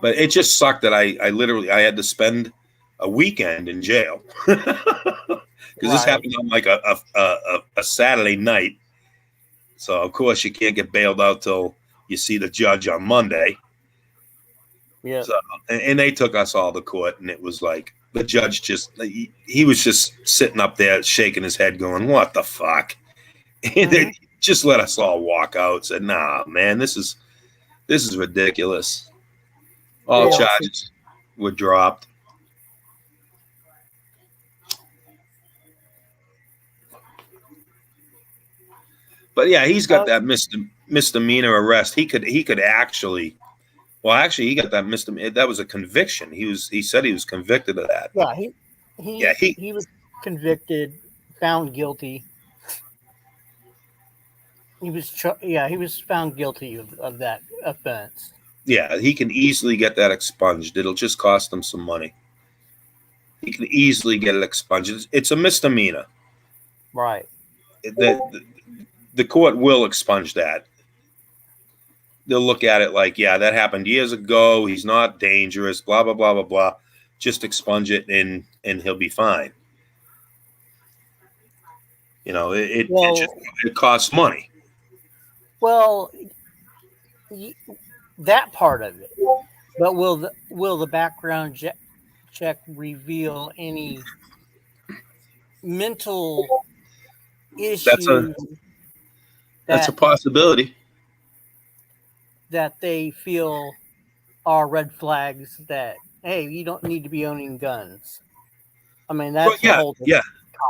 but it just sucked that I literally had to spend a weekend in jail because this happened on like a Saturday night. So of course you can't get bailed out till you see the judge on Monday. Yeah. So, and they took us all to court, and it was like the judge he was just sitting up there shaking his head, going, "What the fuck?" And they just let us all walk out. Said, "Nah, man, this is ridiculous." All charges were dropped. But yeah, he's got that misdemeanor arrest. He could actually, he got that misdemeanor. That was a conviction. He said he was convicted of that. Yeah, he was convicted, found guilty. He was found guilty of that offense. Yeah, he can easily get that expunged. It'll just cost him some money. He can easily get it expunged. It's a misdemeanor. Right. The court will expunge that. They'll look at it like, yeah, that happened years ago. He's not dangerous, blah, blah, blah, blah, blah. Just expunge it and he'll be fine. It costs money. Well, that part of it. But will the background check reveal any mental issues? That's a possibility. That they feel are red flags that, hey, you don't need to be owning guns. I mean, that's the whole thing.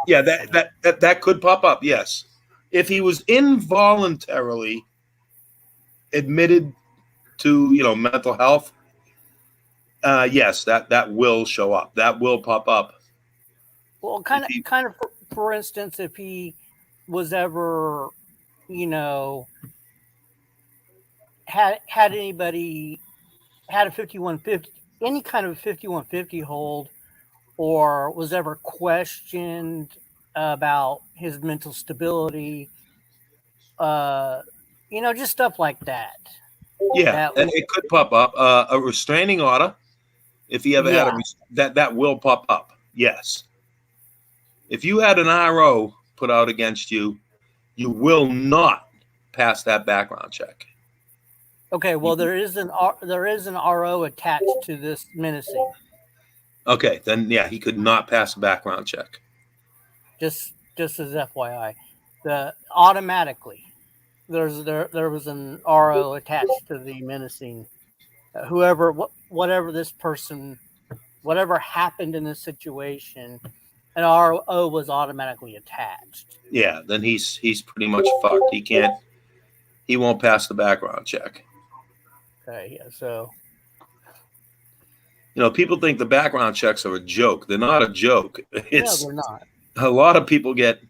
Yeah, that could pop up, yes. If he was involuntarily admitted to, mental health, yes, that will show up. That will pop up Well, kind of, for instance, if he was ever, you know, had anybody had a 5150, any kind of 5150 hold, or was ever questioned about his mental stability, uh, just stuff like that. Yeah, That would, it could pop up. A restraining order, if he ever had yeah. that will pop up. Yes. If you had an RO put out against you, you will not pass that background check. Okay, well, there is an RO attached to this menacing. Okay, then yeah, he could not pass a background check. Just as FYI, automatically there was an RO attached to the menacing. Whatever this person, whatever happened in this situation, an RO was automatically attached. Yeah, then he's pretty much fucked. He won't pass the background check. Okay, yeah, so People think the background checks are a joke. They're not a joke. no, they're not. A lot of people get,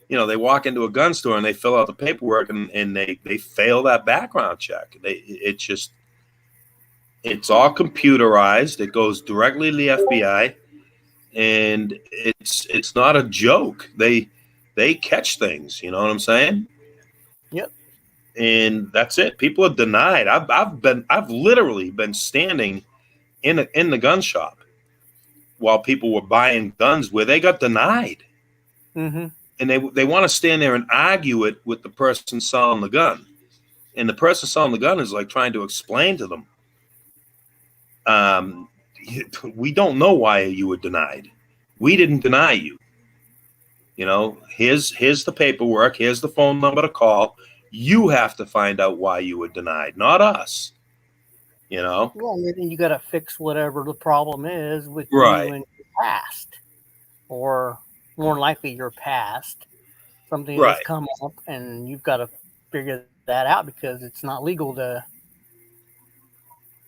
they walk into a gun store and they fill out the paperwork and they fail that background check. It's all computerized. It goes directly to the FBI, and it's not a joke. They catch things. You know what I'm saying? Yep. And that's it. People are denied. I've literally been standing in the gun shop while people were buying guns where they got denied. Mm-hmm. And they want to stand there and argue it with the person selling the gun. And the person selling the gun is like trying to explain to them, we don't know why you were denied. We didn't deny you. Here's the paperwork. Here's the phone number to call. You have to find out why you were denied, not us. Well, then you got to fix whatever the problem is with Right. you in your past, or more likely your past. Something has Right. come up, and you've got to figure that out because it's not legal to,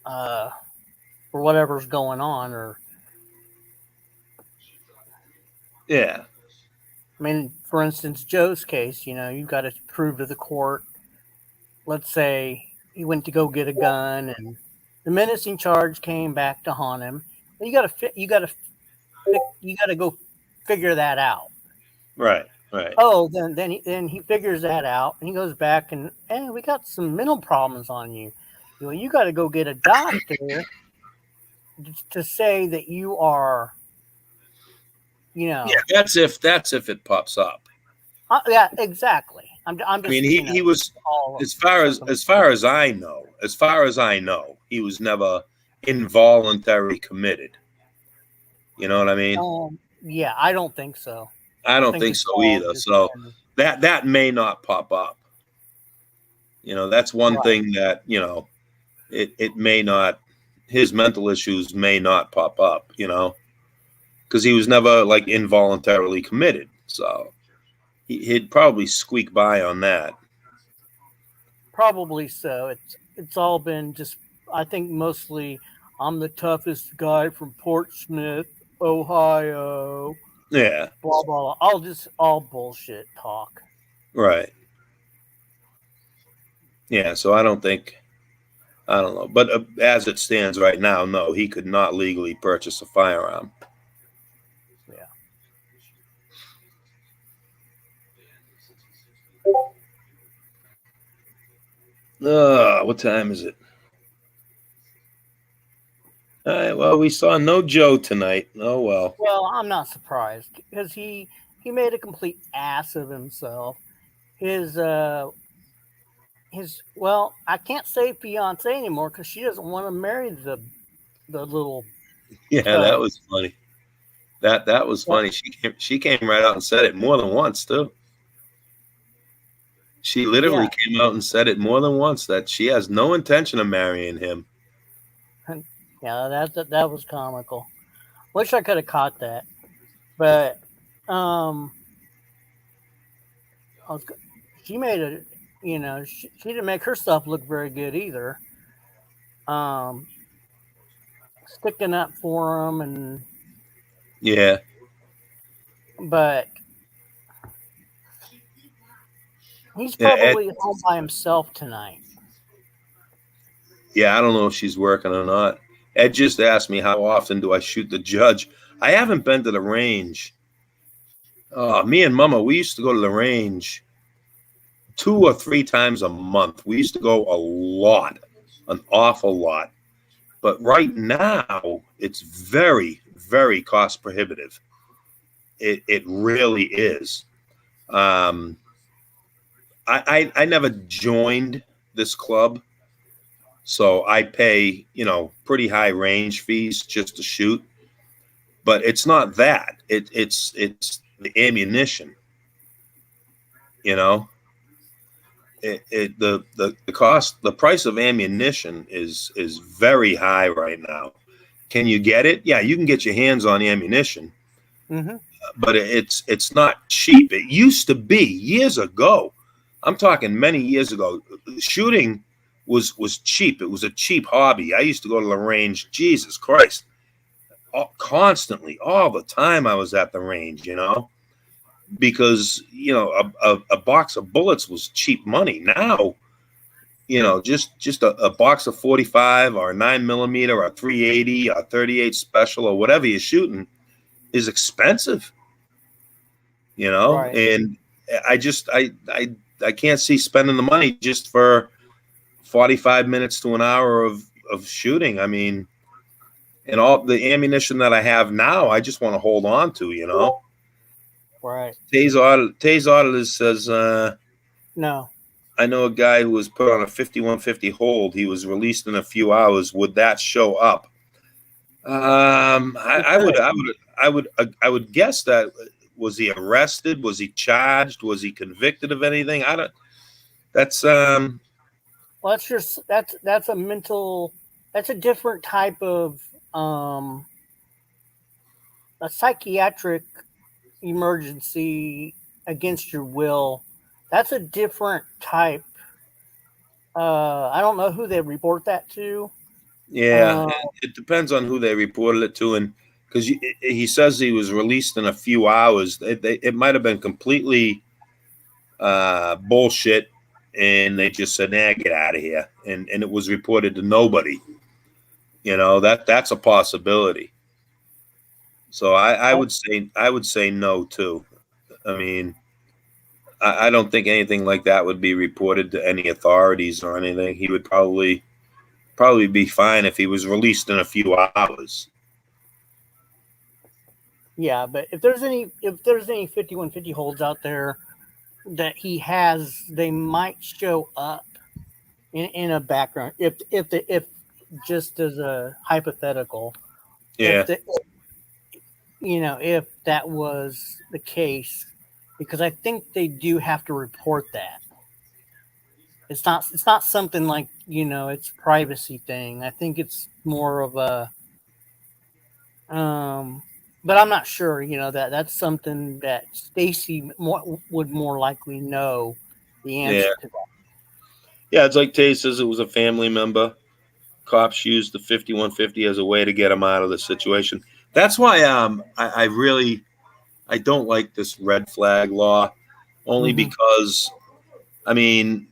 for whatever's going on, or Yeah. I mean, for instance, Joe's case, you've got to prove to the court. Let's say he went to go get a gun, and the menacing charge came back to haunt him. You got to go figure that out. Right. Right. Oh, then he figures that out, and he goes back and, hey, we got some mental problems on you. You got to go get a doctor to say that you are, Yeah, that's if it pops up. Yeah, exactly. I'm just. I mean, he was, as far as I know, he was never involuntarily committed. You know what I mean? Yeah, I don't think so. I don't think so either. So that may not pop up. That's one thing that it may not. His mental issues may not pop up. Because he was never like involuntarily committed. So he'd probably squeak by on that. Probably so. It's all been just. I think mostly, I'm the toughest guy from Portsmouth, Ohio. Yeah. Blah blah. All bullshit talk. Right. Yeah. So I don't know. But as it stands right now, no, he could not legally purchase a firearm. Yeah. What time is it? All right. Well, we saw no Joe tonight. Oh well. Well, I'm not surprised because he made a complete ass of himself. His well, I can't say fiance anymore because she doesn't want to marry the little. Yeah, that was funny. That was funny. She came right out and said it more than once too. She literally came out and said it more than once that she has no intention of marrying him. Yeah, that was comical. Wish I could have caught that, but she made it. She didn't make herself look very good either. Sticking up for him and yeah. but he's Yeah, Ed, probably home by himself tonight. yeah, I don't know if she's working or not. Ed just asked me how often do I shoot the judge. I haven't been to the range. Me and Mama, we used to go to the range 2 or 3 times a month. We used to go a lot, an awful lot. But right now, it's very, very cost prohibitive. It really is. Um, I never joined this club, so I pay pretty high range fees just to shoot. But it's not that. It's the ammunition. You know, the cost, the price of ammunition is very high right now. Can you get it? Yeah, you can get your hands on ammunition, Mm-hmm. but it's not cheap. It used to be years ago. I'm talking many years ago. Shooting was cheap. It was a cheap hobby. I used to go to the range. Jesus Christ, constantly, all the time. I was at the range. Because a box of bullets was cheap money. Now, just a box of 45 or 9mm or 380 or 38 special or whatever you're shooting is expensive. Right. And I can't see spending the money just for 45 minutes to an hour of shooting. I mean, and all the ammunition that I have now, I just want to hold on to. Right. Tay's Auditor says, No. I know a guy who was put on a 5150 hold. He was released in a few hours. Would that show up? I would guess that. Was he arrested? Was he charged? Was he convicted of anything? I don't. That's Well, that's a mental. That's a different type of a psychiatric emergency against your will. That's a different type. I don't know who they report that to. Yeah. Uh, It depends on who they reported it to, and because he says he was released in a few hours. It might have been completely bullshit, and they just said, "Nah, get out of here," and it was reported to nobody. That's a possibility. So I would say no too. I mean, I don't think anything like that would be reported to any authorities or anything. He would probably be fine if he was released in a few hours. yeah, but if there's any 5150 holds out there that he has, they might show up in a background. If just as a hypothetical, if Yeah. if that was the case, because I think they do have to report that. It's not something like it's a privacy thing. I think it's more of a but I'm not sure. That's something that Stacy would more likely know the Yeah. answer to that. Yeah, it's like Tay says it was a family member. Cops used the 5150 as a way to get him out of the situation. That's why I don't like this red flag law, only Mm-hmm. because I mean,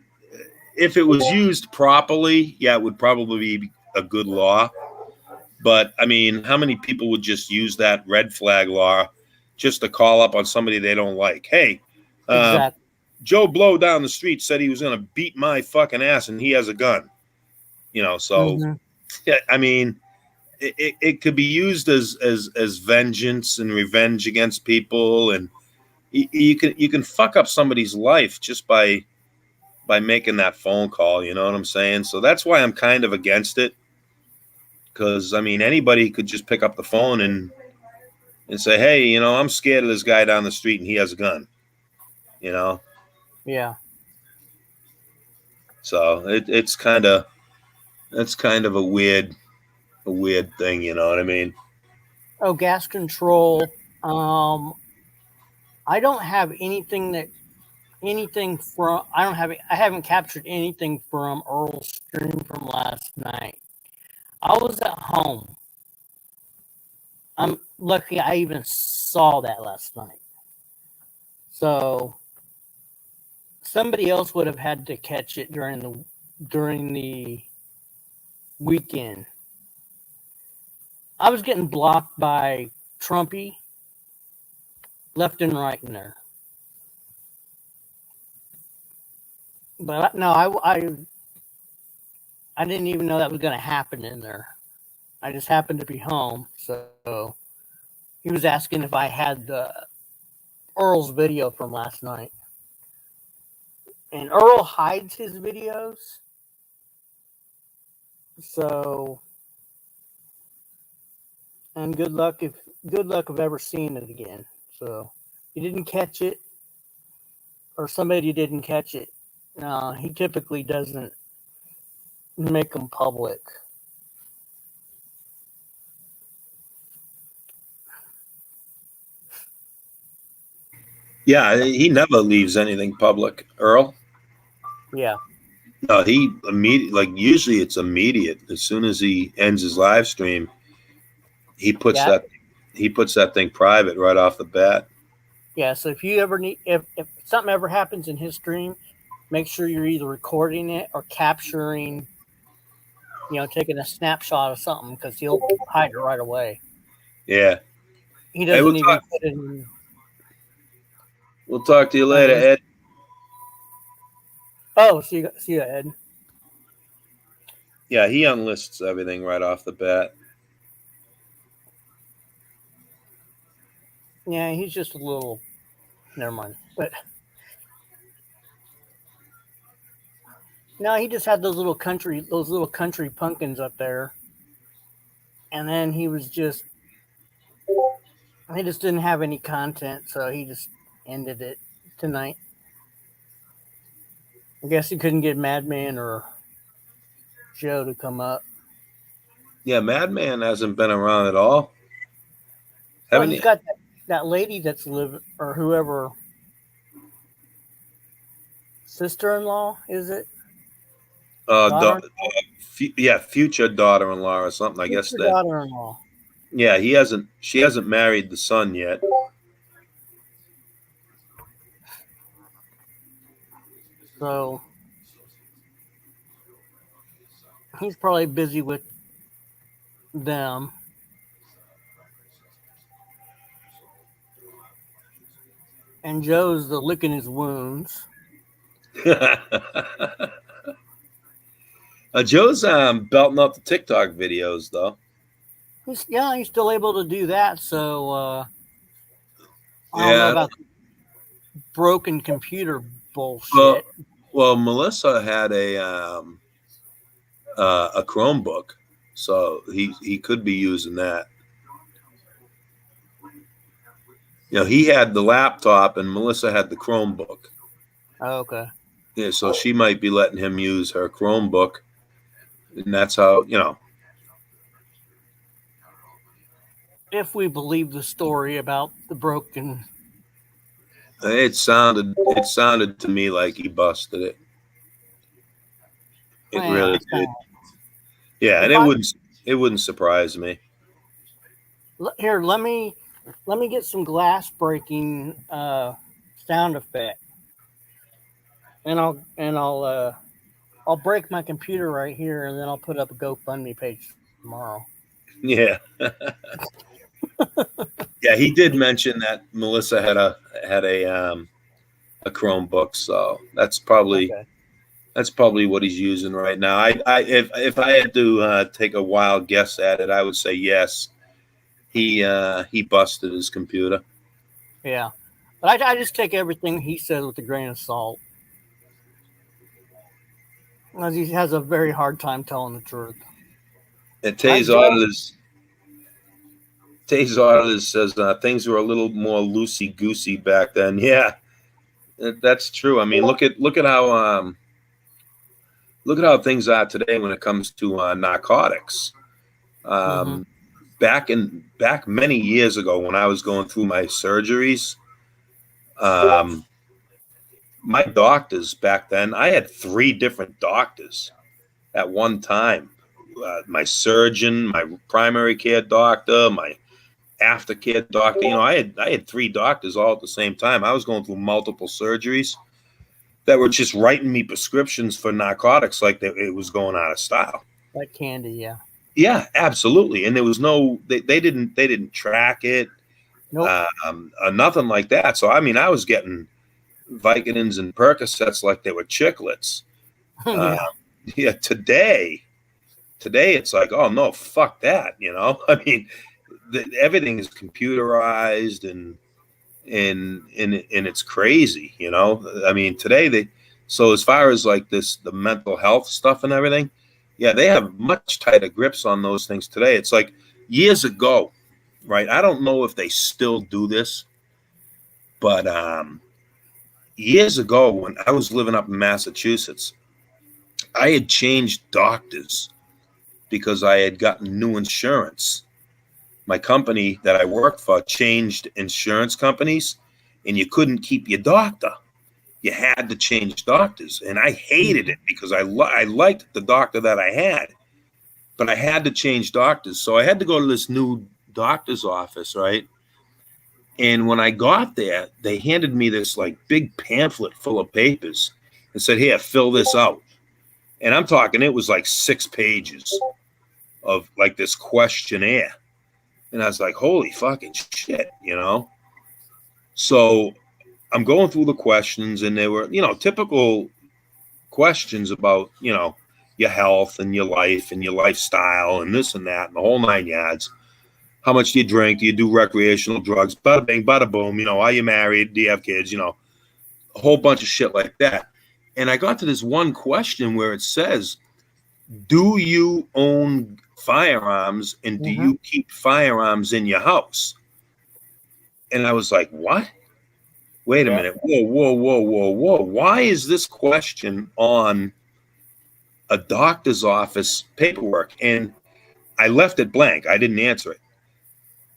if it was used properly, yeah, it would probably be a good law. But I mean, how many people would just use that red flag law just to call up on somebody they don't like? Hey, Exactly. Joe Blow down the street said he was going to beat my fucking ass and he has a gun. So Mm-hmm. yeah, I mean, it could be used as vengeance and revenge against people, and you can fuck up somebody's life just by making that phone call. You know what I'm saying? So that's why I'm kind of against it. Because I mean, anybody could just pick up the phone and say, "Hey, I'm scared of this guy down the street and he has a gun." You know, Yeah. so that's kind of a weird thing. You know what I mean? Oh, gas control. I don't have anything from. I haven't captured anything from Earl's stream from last night. I was at home. I'm lucky I even saw that last night. So somebody else would have had to catch it during the weekend. I was getting blocked by Trumpy left and right in there. But no, I didn't even know that was going to happen in there. I just happened to be home, so he was asking if I had Earl's video from last night. And Earl hides his videos, so and good luck of ever seeing it again. So you didn't catch it, or somebody didn't catch it. No, he typically doesn't make them public. Yeah, he never leaves anything public, Earl. Yeah. No, he immediate. Like usually, it's immediate. As soon as he ends his live stream, he puts Yeah. that thing private right off the bat. Yeah. So if you ever need, if something ever happens in his stream, make sure you're either recording it or capturing, taking a snapshot of something, because he'll hide it right away. Yeah. He doesn't even put it in. We'll talk to you later, Ed. Oh, see you, Ed. Yeah, he unlists everything right off the bat. Yeah, he's just a little. Never mind. But no, he just had those little country pumpkins up there, and then he just didn't have any content, so he just ended it tonight. I guess he couldn't get Madman or Joe to come up. Yeah, Madman hasn't been around at all. Well, he's got that lady that's living, or whoever, sister-in-law, is it? Future daughter-in-law or something. I guess that. Daughter-in-law. Yeah, she hasn't married the son yet. So he's probably busy with them. And Joe's licking his wounds. Joe's belting up the TikTok videos though. He's still able to do that. So I don't know about broken computer bullshit. Well, Melissa had a Chromebook, so he could be using that. He had the laptop, and Melissa had the Chromebook. Oh, okay. Yeah, so she might be letting him use her Chromebook, and that's how If we believe the story about the broken. It sounded to me like he busted it. It really did. Yeah, and it wouldn't surprise me. Here, let me get some glass breaking sound effect, and I'll break my computer right here, and then I'll put up a GoFundMe page tomorrow. Yeah. Yeah, he did mention that Melissa had a Chromebook, so that's probably what he's using right now. If I had to take a wild guess at it, I would say yes. He busted his computer. Yeah, but I just take everything he says with a grain of salt, because he has a very hard time telling the truth. And Tay's Auditors says things were a little more loosey goosey back then. Yeah, that's true. I mean, look at how things are today when it comes to narcotics. Back many years ago when I was going through my surgeries, my doctors back then, I had 3 different doctors at one time. My surgeon, my primary care doctor, my aftercare doctor. You know, I had 3 doctors all at the same time. I was going through multiple surgeries that were just writing me prescriptions for narcotics like it was going out of style. Like candy, yeah. Yeah, absolutely. And there was no they didn't track it, Nope. Nothing like that. So I mean, I was getting Vicodins and Percocets like they were chiclets. Yeah. Yeah, today it's like, oh no, fuck that. You know, I mean, everything is computerized and it's crazy. You know, I mean, today so as far as like the mental health stuff and everything, yeah, they have much tighter grips on those things today. It's like years ago, right? I don't know if they still do this, but years ago when I was living up in Massachusetts, I had changed doctors because I had gotten new insurance. My company that I worked for changed insurance companies, and you couldn't keep your doctor. You had to change doctors, and I hated it because I liked the doctor that I had, but I had to change doctors. So I had to go to this new doctor's office, right? And when I got there, they handed me this like big pamphlet full of papers and said, "Here, fill this out." And I'm talking, it was like 6 pages of like this questionnaire. And I was like, holy fucking shit, you know? So I'm going through the questions, and they were, you know, typical questions about, you know, your health and your life and your lifestyle and this and that and the whole 9 yards. How much do you drink? Do you do recreational drugs? Bada bing, bada boom. You know, are you married? Do you have kids? You know, a whole bunch of shit like that. And I got to this one question where it says, do you own firearms and do you keep firearms in your house? And I was like, what? Wait a minute. Whoa, whoa, whoa, whoa, whoa. Why is this question on a doctor's office paperwork? And I left it blank. I didn't answer it.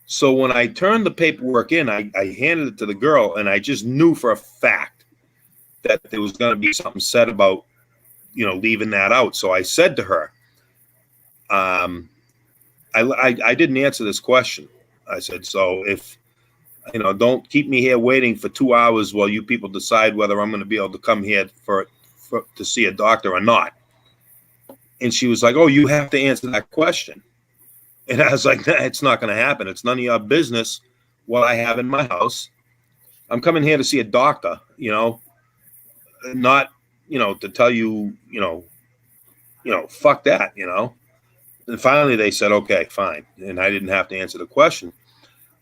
So when I turned the paperwork in, I handed it to the girl, and I just knew for a fact that there was going to be something said about, you know, leaving that out. So I said to her, I didn't answer this question. I said, so if, you know, don't keep me here waiting for 2 hours while you people decide whether I'm going to be able to come here to see a doctor or not. And she was like, oh, you have to answer that question. And I was like, nah, it's not going to happen. It's none of your business what I have in my house. I'm coming here to see a doctor, you know, not, you know, to tell you, you know, fuck that, you know. And finally they said, okay, fine. And I didn't have to answer the question.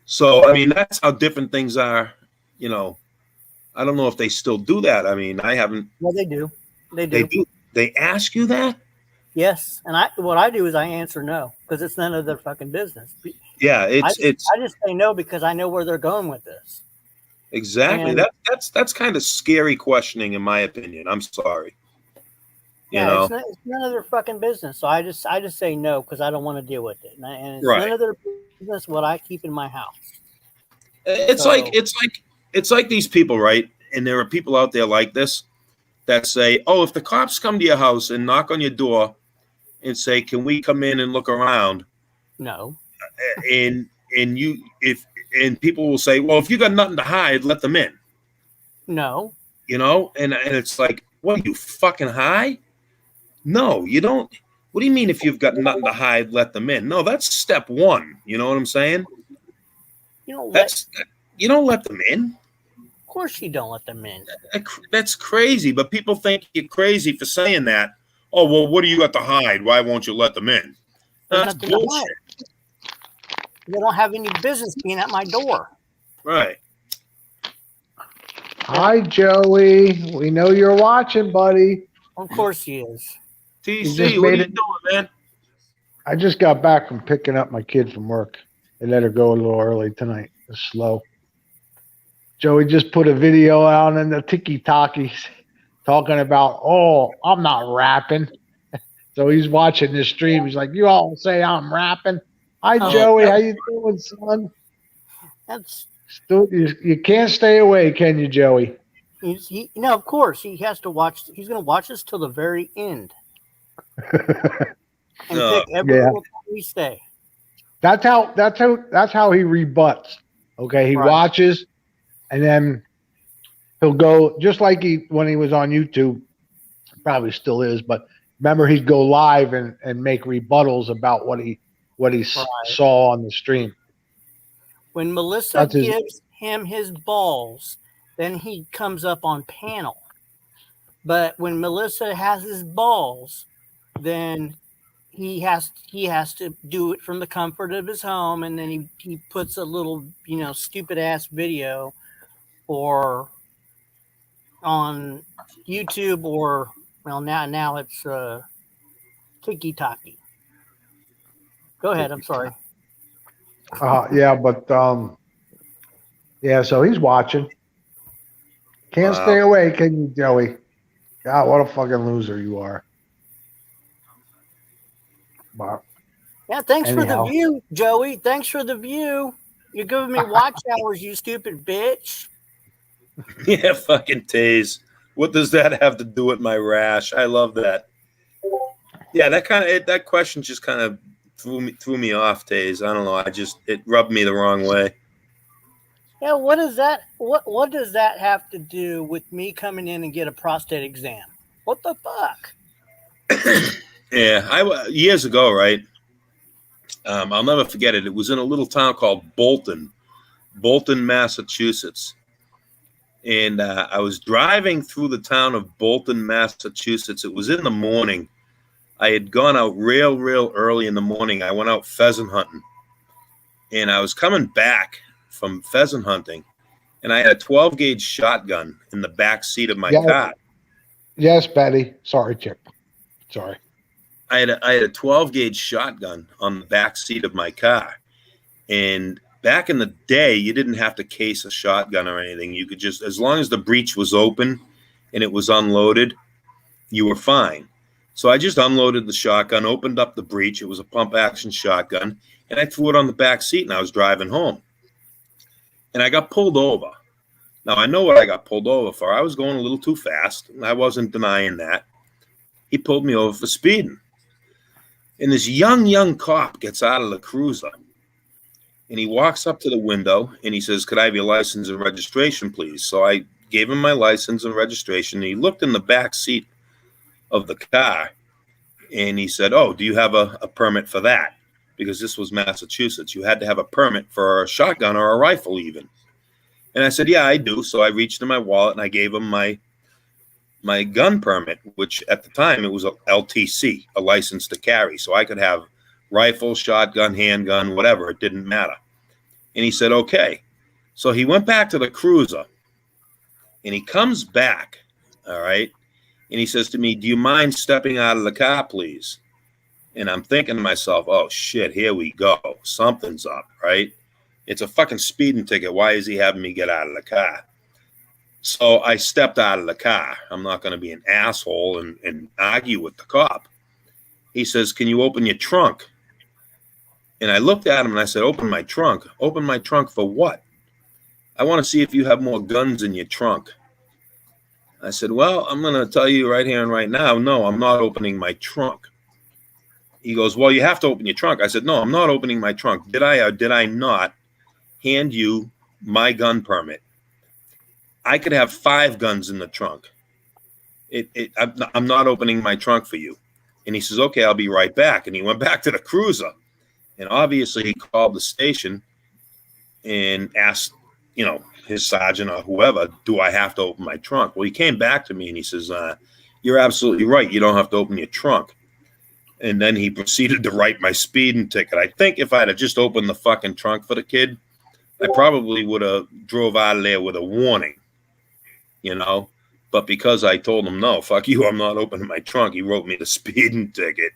So, I mean, that's how different things are, you know. I don't know if they still do that. I mean, I haven't. Well, they do. They They do. do. They ask you that? Yes, and what I do is I answer no because it's none of their fucking business. Yeah, I it's just say no because I know where they're going with this. exactly And that's kind of scary questioning, in my opinion. I'm sorry. You yeah, know, it's none of their fucking business. So I just say no because I don't want to deal with it, and it's none right? of their business what I keep in my house. It's So like it's like these people, right? And there are people out there like this that say, "Oh, if the cops come to your house and knock on your door and say, "Can we come in and look around?" no, and you if and people will say, "Well, if you got nothing to hide, let them in." no, You know, and it's like, what are you fucking high? No, you don't. What do you mean if you've got nothing to hide, let them in? No, that's step one. You know what I'm saying? you don't let. That's you don't let them in. Of course, you don't let them in. That's crazy. But people think you're crazy for saying that. Oh well, what do you got to hide? Why won't you let them in? There's That's nothing to bullshit. hide. They don't have any business being at my door. Right. Hi, Joey. We know you're watching, buddy. Of course he is. TC, what are you doing, man? I just got back from picking up my kid from work. They let her go a little early tonight. It's slow. Joey just put a video out in the tiki-talkies talking about, oh, I'm not rapping. So he's watching this stream. He's like, you all say I'm rapping. Hi, Joey. How you doing, son? That's Still, you can't stay away, can you, Joey? no, of course he has to watch. He's going to watch us till the very end, and pick every little time we stay. That's how he rebuts. Okay, he watches, and then he'll go just like when he was on YouTube, probably still is, but remember he'd go live and make rebuttals about what he saw on the stream. When Melissa That's his. gives him his balls, then he comes up on panel. But when Melissa has his balls, then he has to do it from the comfort of his home, and then he puts a little stupid ass video or on YouTube, or well now it's Tiki Taki. Go ahead. I'm sorry. Yeah, but yeah. So he's watching. Can't stay away, can you, Joey? God, what a fucking loser you are. But Yeah, thanks for the anyhow. view, Joey. Thanks for the view. You're giving me watch hours, you stupid bitch. Yeah, fucking Taze. What does that have to do with my rash? I love that. Yeah, that question just kind of threw me off, Taze. I don't know. It rubbed me the wrong way. Yeah, what does that have to do with me coming in and get a prostate exam? What the fuck? Yeah, years ago, right? I'll never forget it. It was in a little town called Bolton, Massachusetts. And I was driving through the town of Bolton, Massachusetts. It was in the morning. I had gone out real early in the morning. I went out pheasant hunting. And I was coming back from pheasant hunting. And I had a 12-gauge shotgun in the back seat of my car. Yes, Betty. Sorry, Chip. Sorry. I had a 12-gauge shotgun on the back seat of my car. And back in the day, you didn't have to case a shotgun or anything. You could just, as long as the breech was open and it was unloaded, you were fine. So I just unloaded the shotgun, opened up the breech. It was a pump action shotgun, and I threw it on the back seat, and I was driving home. And I got pulled over. Now, I know what I got pulled over for. I was going a little too fast, and I wasn't denying that. He pulled me over for speeding. And this young cop gets out of the cruiser, and he walks up to the window, and he says, "Could I have your license and registration, please?" So I gave him my license and registration, and he looked in the back seat of the car, and he said, "Oh, do you have a permit for that?" Because this was Massachusetts. You had to have a permit for a shotgun or a rifle even. And I said, "Yeah, I do." So I reached in my wallet, and I gave him my gun permit, which at the time it was a LTC, a license to carry. So I could have rifle, shotgun, handgun, whatever. It didn't matter. And he said, "Okay." So he went back to the cruiser, and he comes back, all right, and he says to me, "Do you mind stepping out of the car, please?" And I'm thinking to myself, oh, shit, here we go. Something's up, right? It's a fucking speeding ticket. Why is he having me get out of the car? So I stepped out of the car. I'm not going to be an asshole and argue with the cop. He says, "Can you open your trunk?" And I looked at him and I said, "Open my trunk? Open my trunk for what?" "I want to see if you have more guns in your trunk." I said, "Well, I'm going to tell you right here and right now, no, I'm not opening my trunk." He goes, "Well, you have to open your trunk." I said, "No, I'm not opening my trunk. Did I or did I not hand you my gun permit? I could have 5 guns in the trunk. I'm not opening my trunk for you." And he says, "Okay, I'll be right back." And he went back to the cruiser. And obviously he called the station and asked, his sergeant or whoever, "Do I have to open my trunk?" Well, he came back to me and he says, "You're absolutely right. You don't have to open your trunk." And then he proceeded to write my speeding ticket. I think if I'd have just opened the fucking trunk for the kid, I probably would have drove out of there with a warning, But because I told him, "No, fuck you, I'm not opening my trunk," he wrote me the speeding ticket.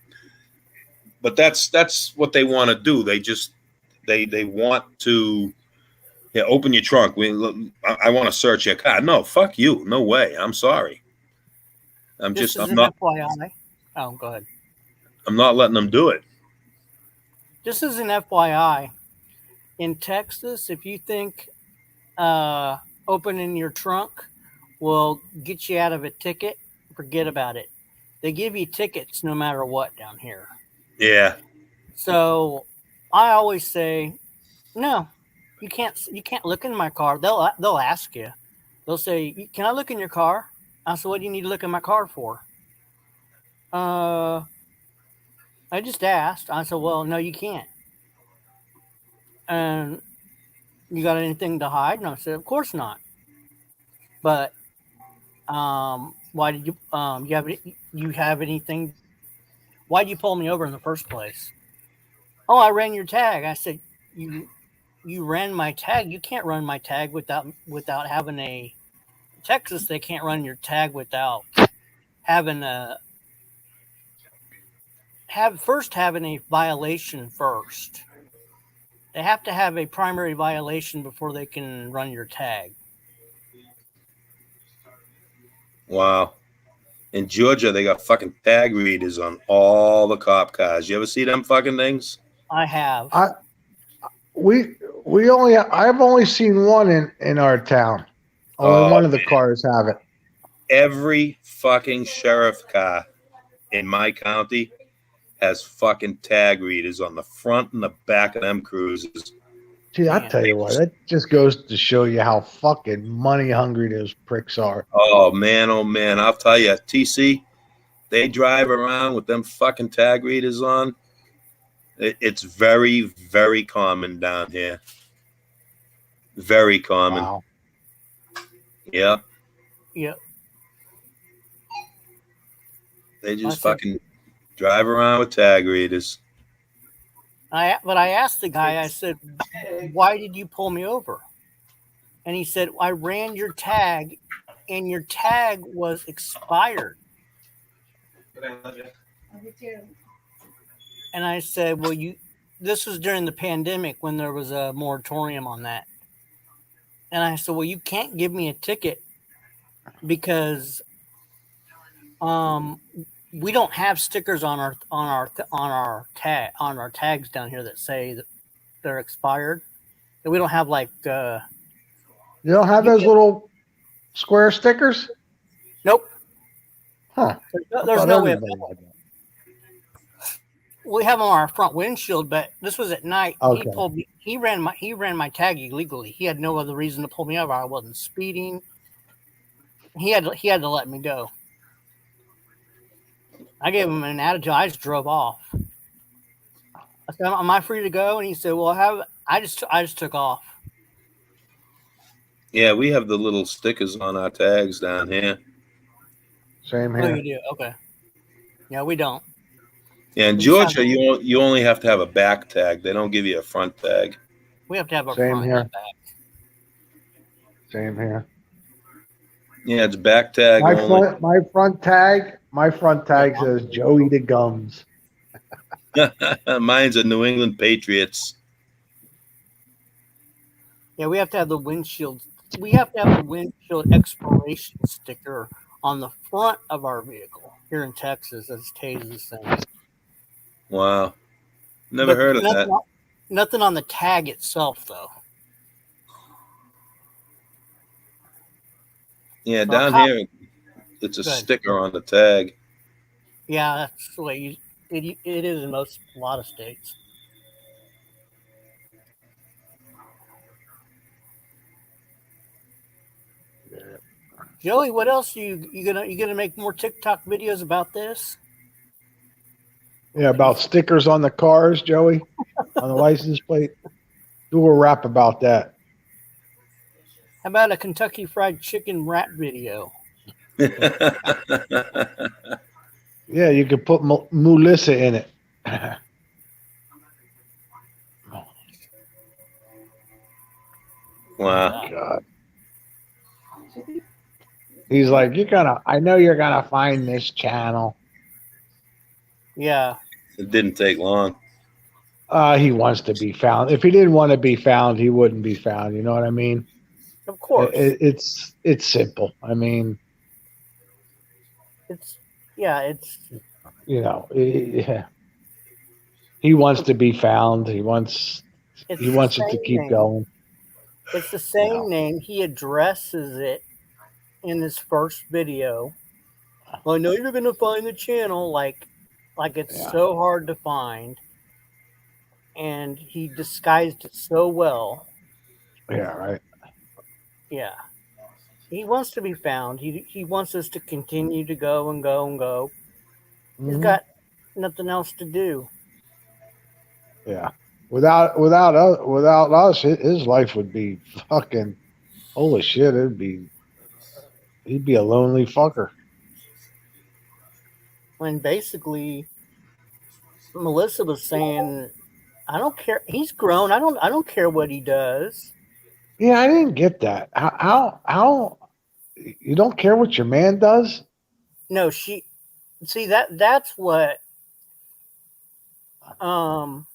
But that's what they want to do. They want to open your trunk. I want to search your car. No, fuck you. No way. I'm sorry. I'm not. FYI. Oh, go ahead. I'm not letting them do it. Just as an FYI, in Texas, if you think opening your trunk will get you out of a ticket, forget about it. They give you tickets no matter what down here. Yeah. So I always say, no, you can't. You can't look in my car. They'll ask you. They'll say, "Can I look in your car?" I said, "What do you need to look in my car for?" Uh, I just asked. I said, "Well, no, you can't." And you got anything to hide? And I said, "Of course not." But why did you have anything? Why did you pull me over in the first place? Oh, I ran your tag. I said, you you ran my tag. You can't run my tag without having a Texas. They can't run your tag without having having a violation first. They have to have a primary violation before they can run your tag. Wow. In Georgia, they got fucking tag readers on all the cop cars. You ever see them fucking things? I have. I've only seen one in our town. Only Oh, one of the cars have it. every fucking sheriff car in my county has fucking tag readers on the front and the back of them cruisers. Gee, I tell you what, that just goes to show you how fucking money hungry those pricks are. Oh man, I'll tell you, TC, they drive around with them fucking tag readers on. It's very, very common down here. Very common. Wow. Yeah. Yep. They just fucking drive around with tag readers. But I asked the guy. I said, "Why did you pull me over?" And he said, "I ran your tag, and your tag was expired." And I said, "Well, this was during the pandemic when there was a moratorium on that." And I said, "Well, you can't give me a ticket because we don't have stickers on our tags down here that say that they're expired. And we don't have like You don't have those little square stickers? Nope. Huh. There's no way of we have them on our front windshield, but this was at night. Okay. He pulled me. He ran my tag illegally. He had no other reason to pull me over. I wasn't speeding. He had to let me go. I gave him an attitude. I just drove off. I said, "Am I free to go?" And he said, "Well, I just took off." Yeah, we have the little stickers on our tags down here. Same Oh, here. you do? Okay. Yeah, we don't. Yeah, in We just have- Georgia, you only have to have a back tag. They don't give you a front tag. We have to have a Same front here. and back. Same here. Yeah, it's back tag My only. My front tag says Joey the Gums. Mine's a New England Patriots. Yeah, we have to have the windshield. We have to have the windshield expiration sticker on the front of our vehicle here in Texas. That stays the same. Wow. Never But heard of that. Nothing on the tag itself, though. Yeah, So down here, it's a Good. sticker on the tag. Yeah, that's the way it is in a lot of states. Joey, what else you gonna make more TikTok videos about this? Yeah, about stickers on the cars, Joey, on the license plate. Do a rap about that. How about a Kentucky Fried Chicken rap video? Yeah, you could put Melissa in it. Wow. God. He's like, I know you're gonna find this channel. Yeah. It didn't take long. He wants to be found. If he didn't want to be found, he wouldn't be found. You know what I mean? Of course. It's simple. I mean, It's you know, he wants to be found. He wants it to keep name. going. It's the same name. He addresses it in his first video. Well, I know you're gonna find the channel like it's so hard to find. and he disguised it so well. Yeah, right. Yeah, he wants to be found. He wants us to continue to go and go and go. He's Mhm. got nothing else to do. Yeah. Without us, his life would be fucking holy shit. He'd be a lonely fucker. When basically Melissa was saying, "I don't care. He's grown. I don't care what he does." Yeah, I didn't get that. How you don't care what your man does? No, she. See that's what um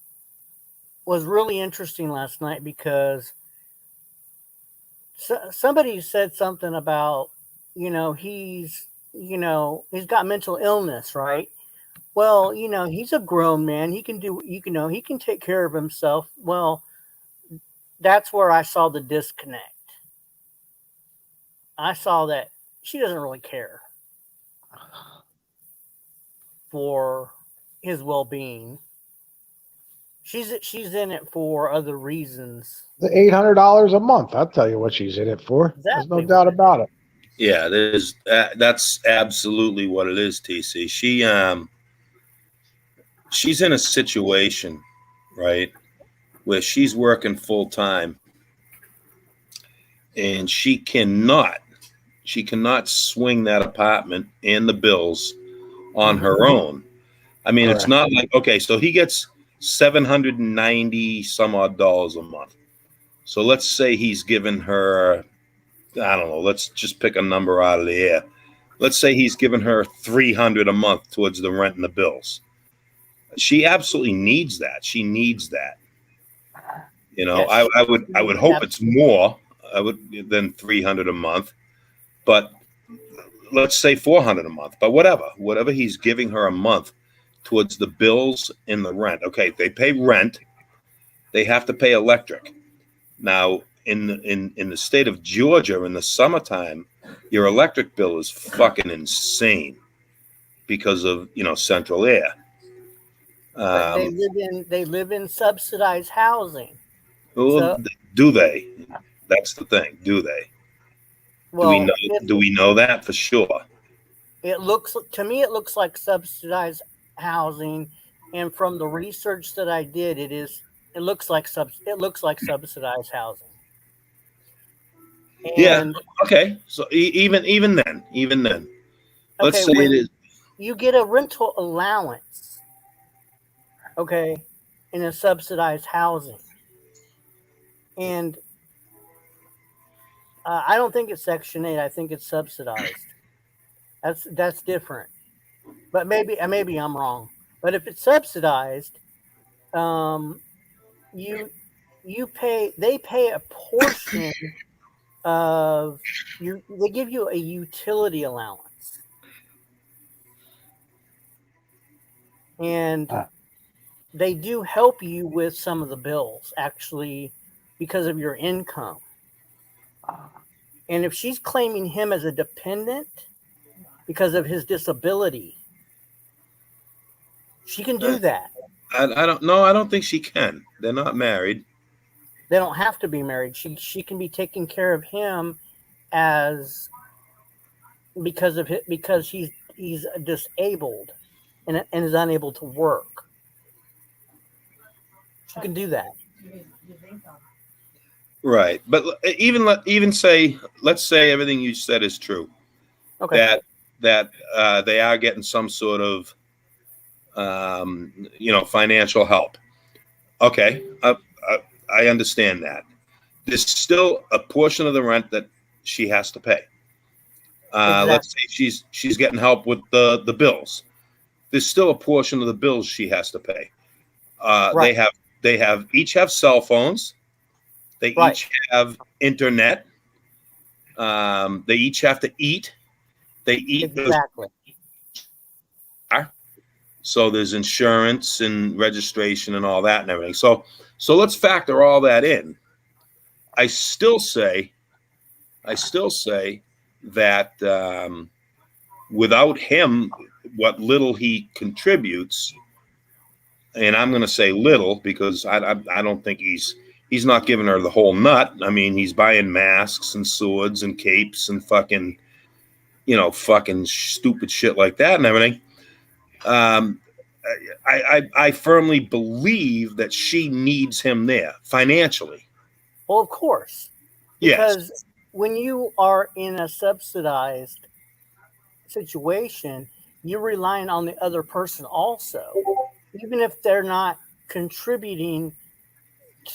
was really interesting last night because somebody said something about he's got mental illness, right? Well, he's a grown man. He can do he can take care of himself. Well, that's where I saw the disconnect. I saw that she doesn't really care for his well-being. She's in it for other reasons. The $800 a month. I'll tell you what she's in it for. There's no Exactly. doubt about it. Yeah, there's that's absolutely what it is, TC. She's in a situation, right, where she's working full time and she cannot swing that apartment and the bills on her own. I mean, it's Correct. not like, okay, so he gets 790 some odd dollars a month. So let's say he's given her, I don't know, let's just pick a number out of the air. Let's say he's given her 300 a month towards the rent and the bills. She absolutely needs that. She needs that. Yes, I would hope it's more than 300 a month, but let's say 400 a month. But whatever he's giving her a month towards the bills and the rent. Okay, they pay rent, they have to pay electric. Now, in the state of Georgia in the summertime, your electric bill is fucking insane because of central air. but they live in subsidized housing. Well, So, do they? That's the thing. Do they? Do we know? well, if Do we know that for sure? it looks to me, it looks like subsidized housing, and from the research that I did, it looks like subsidized housing. Yeah. And Okay. So even then, let's okay, say it when is. you get a rental allowance, okay, in a subsidized housing, and I don't think it's Section 8. I think it's subsidized. That's different. But maybe I'm wrong. But if it's subsidized, um, you they pay a portion of you. They give you a utility allowance, and they do help you with some of the bills actually because of your income. And if she's claiming him as a dependent because of his disability, she can do that. I don't know. I don't think she can. They're not married. They don't have to be married. She can be taking care of him as because he's disabled and is unable to work. She can do that. Right. But even say, let's say everything you said is true. Okay. That they are getting some sort of financial help. Okay, I understand that. There's still a portion of the rent that she has to pay. Let's say she's getting help with the bills. There's still a portion of the bills she has to pay. Right. They each have cell phones. They Right. each have internet. They each have to eat. They eat those. Exactly. So there's insurance and registration and all that and everything. So let's factor all that in. I still say that without him, what little he contributes, and I'm going to say little because I don't think he's not giving her the whole nut. I mean, he's buying masks and swords and capes and fucking, fucking stupid shit like that and everything. I firmly believe that she needs him there financially. Well, of course, Yes. because when you are in a subsidized situation, you're relying on the other person also, even if they're not contributing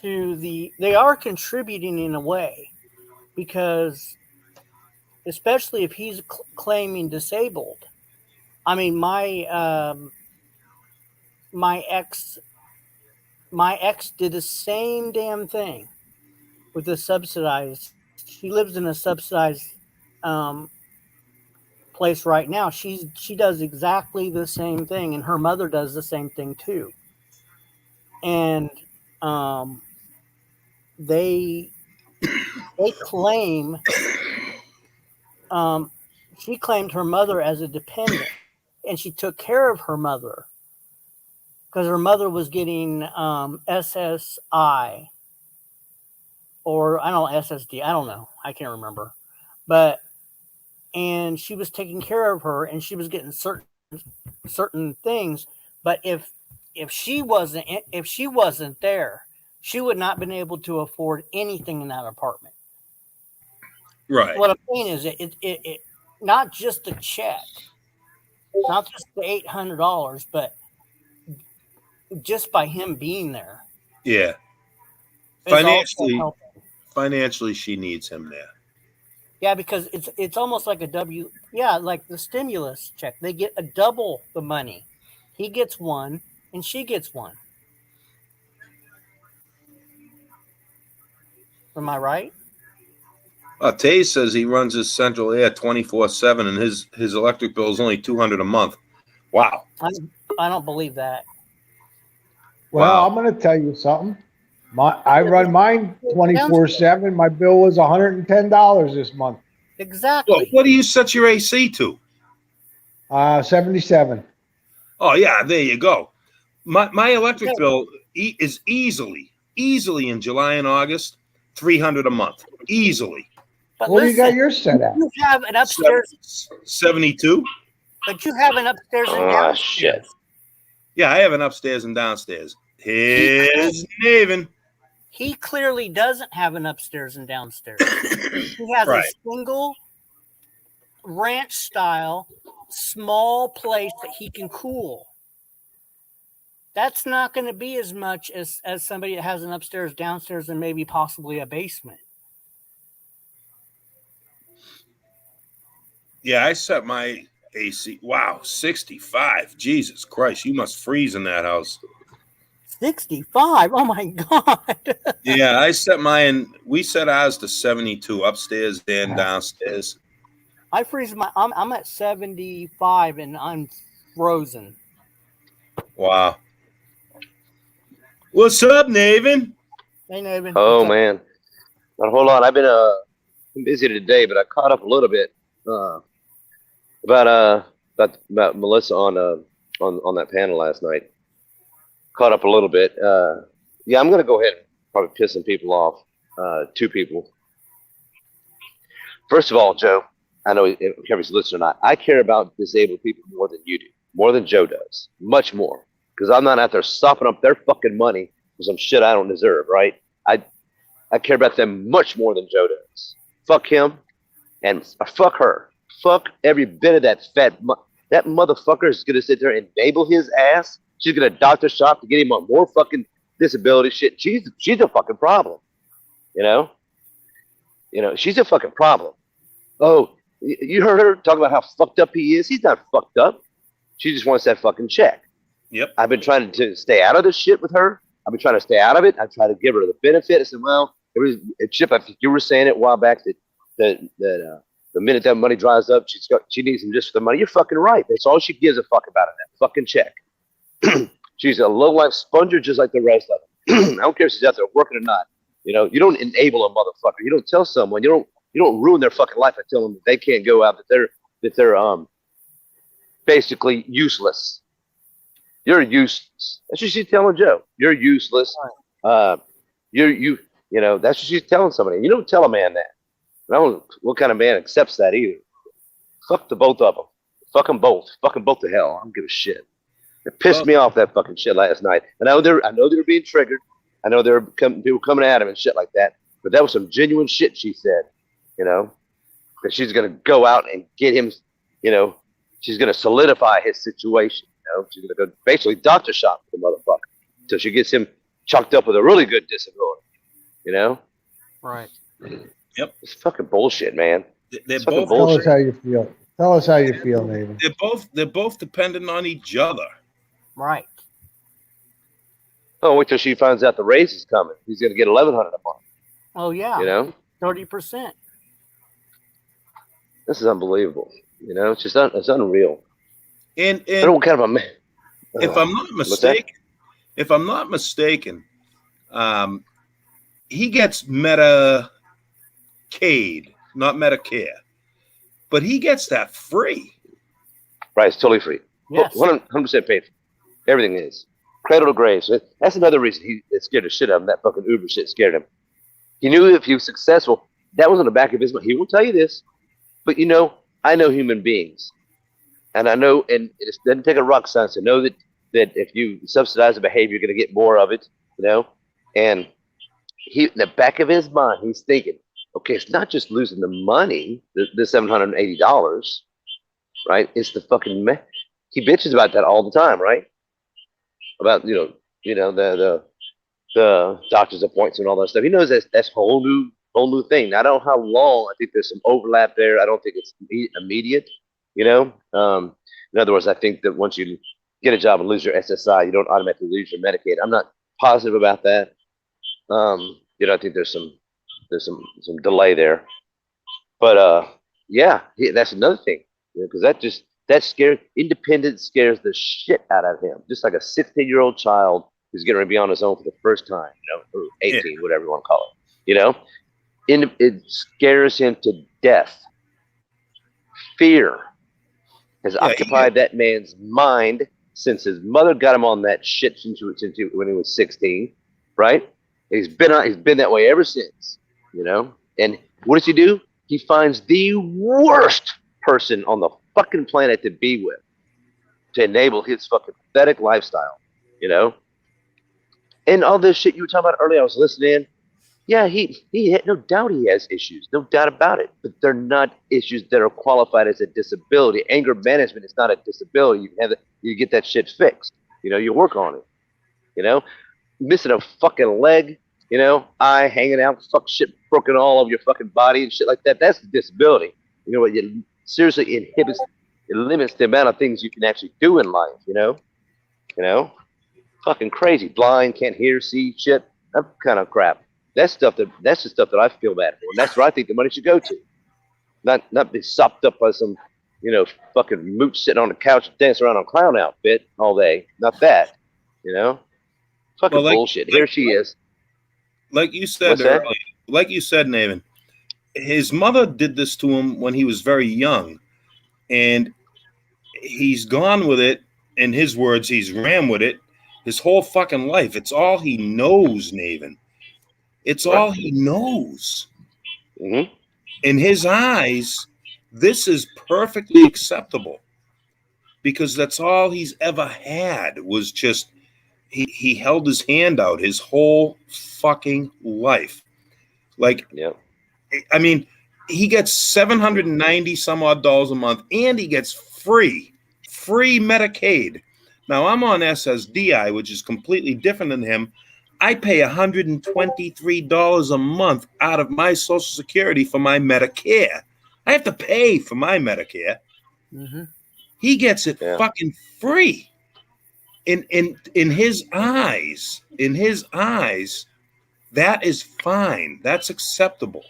they are contributing in a way, because especially if he's claiming disabled. I mean, my ex did the same damn thing with the subsidized. She lives in a subsidized um, place right now. She does exactly the same thing, and her mother does the same thing too. And um, they claim she claimed her mother as a dependent, and she took care of her mother because her mother was getting SSI, or I don't know, SSD. I don't know. I can't remember. But and she was taking care of her, and she was getting certain things. But if she wasn't there, she would not been able to afford anything in that apartment. Right. What I'm saying is it not just the check, not just the $800, but just by him being there. Yeah. Is also helping. Financially, she needs him there. Yeah, because it's almost like like the stimulus check. They get a double the money. He gets one and she gets one. Am I right? Tay says he runs his central air 24/7, and his electric bill is only $200 a month. Wow. I don't believe that. Well, I'm going to tell you something. I run mine 24/7. My bill was $110 this month. Exactly. Well, what do you set your AC to? 77. Oh yeah, there you go. My electric bill is easily in July and August $300 a month, easily. But what do you got yours set at? You have an upstairs 72. But you have an upstairs and downstairs. Shit. Yeah, I have an upstairs and downstairs. Here's Naven. He clearly doesn't have an upstairs and downstairs. He has a single ranch style small place that he can cool. That's not going to be as much as somebody that has an upstairs, downstairs, and maybe possibly a basement. Yeah, I set my AC. Wow, 65. Jesus Christ, you must freeze in that house. 65? Oh my God. Yeah, I set mine. We set ours to 72 upstairs and downstairs. I freeze I'm at 75 and I'm frozen. Wow. What's up, Naven? Hey, Naven. Oh man, not a whole lot. I've been busy today, but I caught up a little bit about Melissa on that panel last night. Caught up a little bit. Yeah, I'm gonna go ahead and probably piss some people off. Two people. First of all, Joe, I know if Kevin's listening or not, I care about disabled people more than you do, more than Joe does, much more, because I'm not out there sopping up their fucking money for some shit I don't deserve, right? I care about them much more than Joe does. Fuck him, and fuck her. Fuck every bit of that that motherfucker is gonna sit there and enable his ass. She's gonna doctor shop to get him on more fucking disability shit. She's a fucking problem, you know. She's a fucking problem. Oh, you heard her talk about how fucked up he is. He's not fucked up. She just wants that fucking check. Yep. I've been trying to stay out of this shit with her. I've been trying to stay out of it. I try to give her the benefit. I said, well, Chip, I think you were saying it a while back that the minute that money dries up, she needs him just for the money. You're fucking right. That's all she gives a fuck about, that fucking check. She's a low-life sponger just like the rest of them. I don't care if she's out there working or not. You don't enable a motherfucker. You don't tell someone. You don't ruin their fucking life by telling them that they can't go out, that they're basically useless. You're useless. That's what she's telling Joe. You're useless. You know, that's what she's telling somebody. You don't tell a man that. I don't know what kind of man accepts that either. Fuck the both of them. Fuck them both. Fuck them both to hell. I don't give a shit. It pissed me off, that fucking shit last night. And I know they were being triggered. I know people coming at him and shit like that. But that was some genuine shit she said. You know, that she's gonna go out and get him. You know, she's gonna solidify his situation. You know, she's gonna go basically doctor shop for the motherfucker until she gets him chucked up with a really good disability. You know, right? Yep. It's fucking bullshit, man. They're It's fucking both. Tell us bullshit. how you feel. Tell us how you feel, Nathan. They're both dependent on each other. Right. Oh, wait till she finds out the raise is coming. He's gonna get $1,100 a month. Oh yeah. You know, 30%. this is unbelievable. You know, it's just it's unreal. And I don't know what kind of a man. if I'm not What's that? mistaken, he gets Medicaid, not Medicare, but he gets that free. Right, it's totally free. Yes. 100% paid for. Everything is. Cradle to grave. So that's another reason it scared the shit out of him. That fucking Uber shit scared him. He knew if he was successful, that was on the back of his mind. He won't tell you this, but you know, I know human beings. And I know, and it doesn't take a rock science to know that if you subsidize a behavior, you're going to get more of it, you know? And in the back of his mind, he's thinking, okay, it's not just losing the money, the $780, right? It's the fucking he bitches about that all the time, right? About the doctor's appointments and all that stuff. He knows that's whole new thing. Now, I don't know how long. I think there's some overlap there. I don't think it's immediate. You know, in other words, I think that once you get a job and lose your SSI, you don't automatically lose your Medicaid. I'm not positive about that. You know, I think there's some delay there. But yeah, that's another thing, because that scares independence scares the shit out of him. Just like a 16-year-old child who's going to be on his own for the first time, you know, or 18, whatever you want to call it. You know, it scares him to death. Fear has occupied that man's mind since his mother got him on that shit when he was 16, right? He's been that way ever since, you know. And what does he do? He finds the worst person on the fucking planet to be with to enable his fucking pathetic lifestyle, you know. And all this shit you were talking about earlier, I was listening in. Yeah, he no doubt he has issues, no doubt about it. But they're not issues that are qualified as a disability. Anger management is not a disability. You get that shit fixed. You know, you work on it. You know, missing a fucking leg, you know, eye hanging out, fuck shit broken all over your fucking body and shit like that. That's a disability. You know what? It seriously limits the amount of things you can actually do in life. You know, fucking crazy. Blind, can't hear, see, shit. That kind of crap. That's the stuff that I feel bad for. And that's where I think the money should go to. Not be sopped up by some, you know, fucking mooch sitting on the couch dancing around on a clown outfit all day. Not that, you know. Fucking bullshit. Here she is. Like you said earlier, like you said, Nathan, his mother did this to him when he was very young, and he's gone with it. In his words, he's ran with it his whole fucking life. It's all he knows, Nathan. It's all he knows. Mm-hmm. In his eyes, this is perfectly acceptable because that's all he's ever had was just he held his hand out his whole fucking life. Like, I mean, he gets $790 some odd dollars a month, and he gets free Medicaid. Now I'm on SSDI, which is completely different than him. I pay $123 a month out of my Social Security for my Medicare. I have to pay for my Medicare. Mm-hmm. He gets it fucking free. In his eyes, that is fine. That's acceptable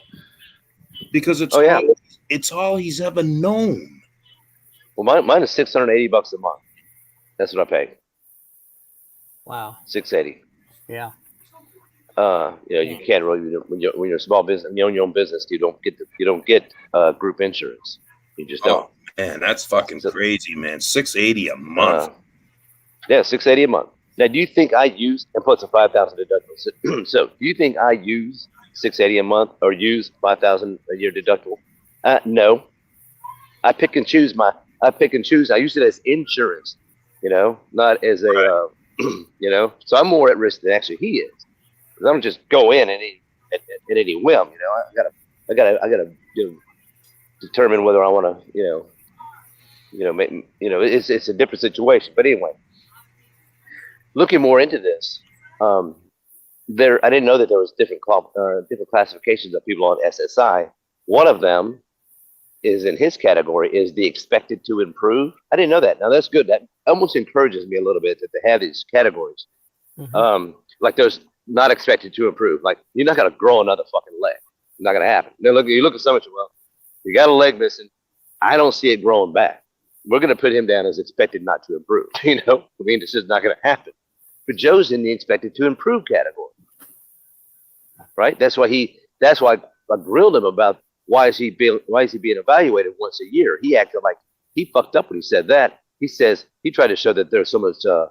because it's all he's ever known. Well, mine is $680 a month. That's what I pay. Wow. $680. Yeah. You know, you can't really when you're a small business, you own your own business, you don't get group insurance. You just don't. Man, that's fucking crazy, man. $680 a month. Yeah, $680 a month. Now, do you think I use and plus a 5,000 deductible? So, do you think I use $680 a month or use 5,000 a year deductible? No, I pick and choose I pick and choose. I use it as insurance, not as a, So I'm more at risk than actually he is, because I don't just go in at any whim. I gotta determine whether I want to, it's a different situation. But anyway, looking more into this, I didn't know that there was different classifications of people on SSI. One of them is in his category is the expected to improve. I didn't know that. Now that's good. That almost encourages me a little bit that they have these categories. Like there's not expected to improve. Like you're not gonna grow another fucking leg. It's not gonna happen. Now you look at someone. Well, you got a leg missing. I don't see it growing back. We're gonna put him down as expected not to improve. It's just not gonna happen. But Joe's in the expected to improve category, right? That's why I grilled him about why is he being evaluated once a year. He acted like he fucked up when he said that. He says he tried to show that there's so much, man,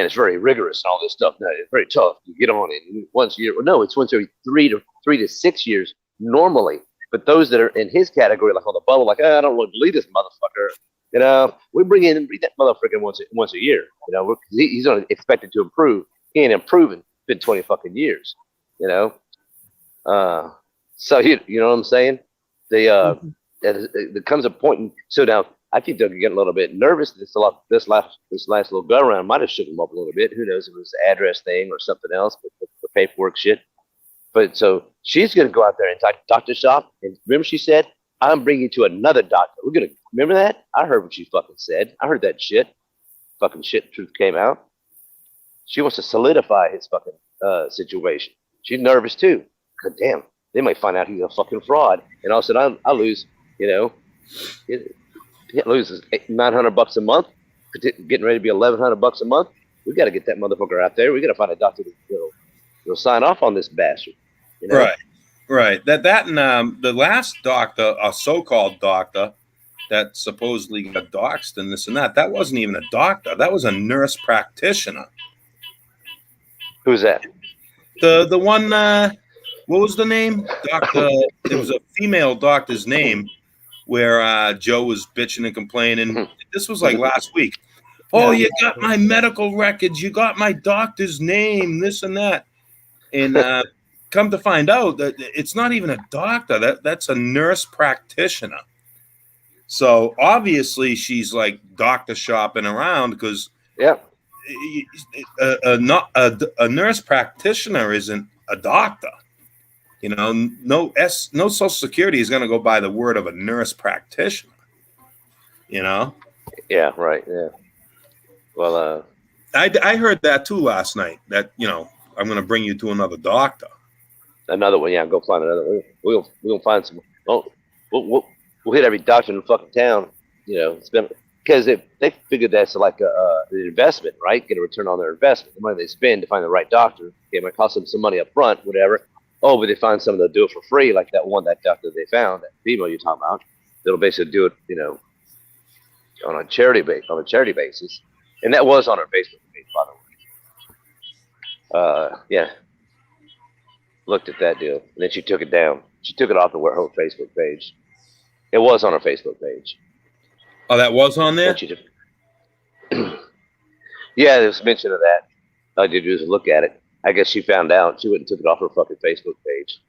it's very rigorous and all this stuff. No, it's very tough. You get on it once a year. Well, no, it's once every 3 to 6 years normally. But those that are in his category, like on the bubble, like I don't want to believe this motherfucker. We bring that motherfucker once a year. He's only expected to improve. He ain't improving. It's been 20 fucking years. So you know what I'm saying? There comes a point. So now I think they're getting a little bit nervous. This last little go around might have shook them up a little bit. Who knows if it was the address thing or something else, but the paperwork shit. But so she's gonna go out there and talk to doctor shop. And remember, she said, "I'm bringing you to another doctor." We're gonna remember that. I heard what she fucking said. I heard that shit. Fucking shit. Truth came out. She wants to solidify his fucking situation. She's nervous too. God damn. They might find out he's a fucking fraud, and all of a sudden I lose, he loses $900 a month, getting ready to be $1,100 a month. We got to get that motherfucker out there. We got to find a doctor that'll sign off on this bastard. Right. That and the last doctor, a so-called doctor, that supposedly got doxxed and this and that. That wasn't even a doctor. That was a nurse practitioner. Who's that? The one. What was the name? Doctor. It was a female doctor's name where Joe was bitching and complaining. This was like last week. Oh, you got my medical records. You got my doctor's name, this and that. And come to find out that it's not even a doctor. That's a nurse practitioner. So obviously she's like doctor shopping around because a nurse practitioner isn't a doctor. No Social Security is going to go by the word of a nurse practitioner. Yeah, right. Yeah. Well, I heard that too last night. That I'm going to bring you to another doctor. Another one, yeah. Go find another. We'll find some. Oh, we'll hit every doctor in the fucking town. It's been because they figured that's like an investment, right? Get a return on their investment. The money they spend to find the right doctor. It might cost them some money up front, whatever. Oh, but they find someone that'll do it for free, like that doctor they found, that female you're talking about. That'll basically do it, on a charity basis, and that was on her Facebook page, by the way. Yeah, looked at that deal, and then she took it down. She took it off her Facebook page. It was on her Facebook page. Oh, that was on there? Yeah, there was mention of that. All I did was look at it. I guess she found out. She went and took it off her fucking Facebook page.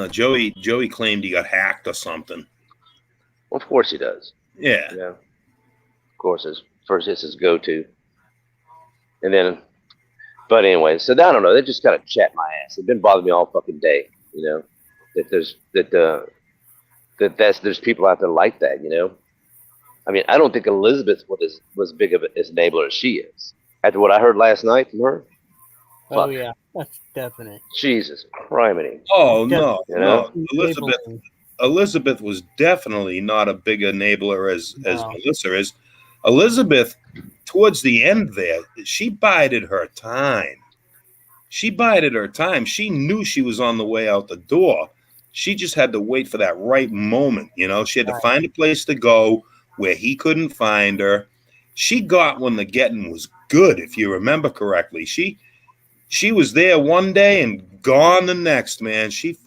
Joey claimed he got hacked or something. Well, of course he does. Yeah. Of course, it's his go-to. And then, but anyway, so I don't know. They just kind of chat my ass. They've been bothering me all fucking day. That there's people out there like that. I mean, I don't think Elizabeth was big of an enabler as she is. After what I heard last night from her. Oh yeah, that's definite. Jesus criminy. Oh no. Elizabeth was definitely not a big enabler as Melissa is. Elizabeth, towards the end there, she bided her time. She knew she was on the way out the door. She just had to wait for that right moment. She had to find a place to go where he couldn't find her. she got when the getting was good, if you remember correctly. She was there one day and gone the next, man. She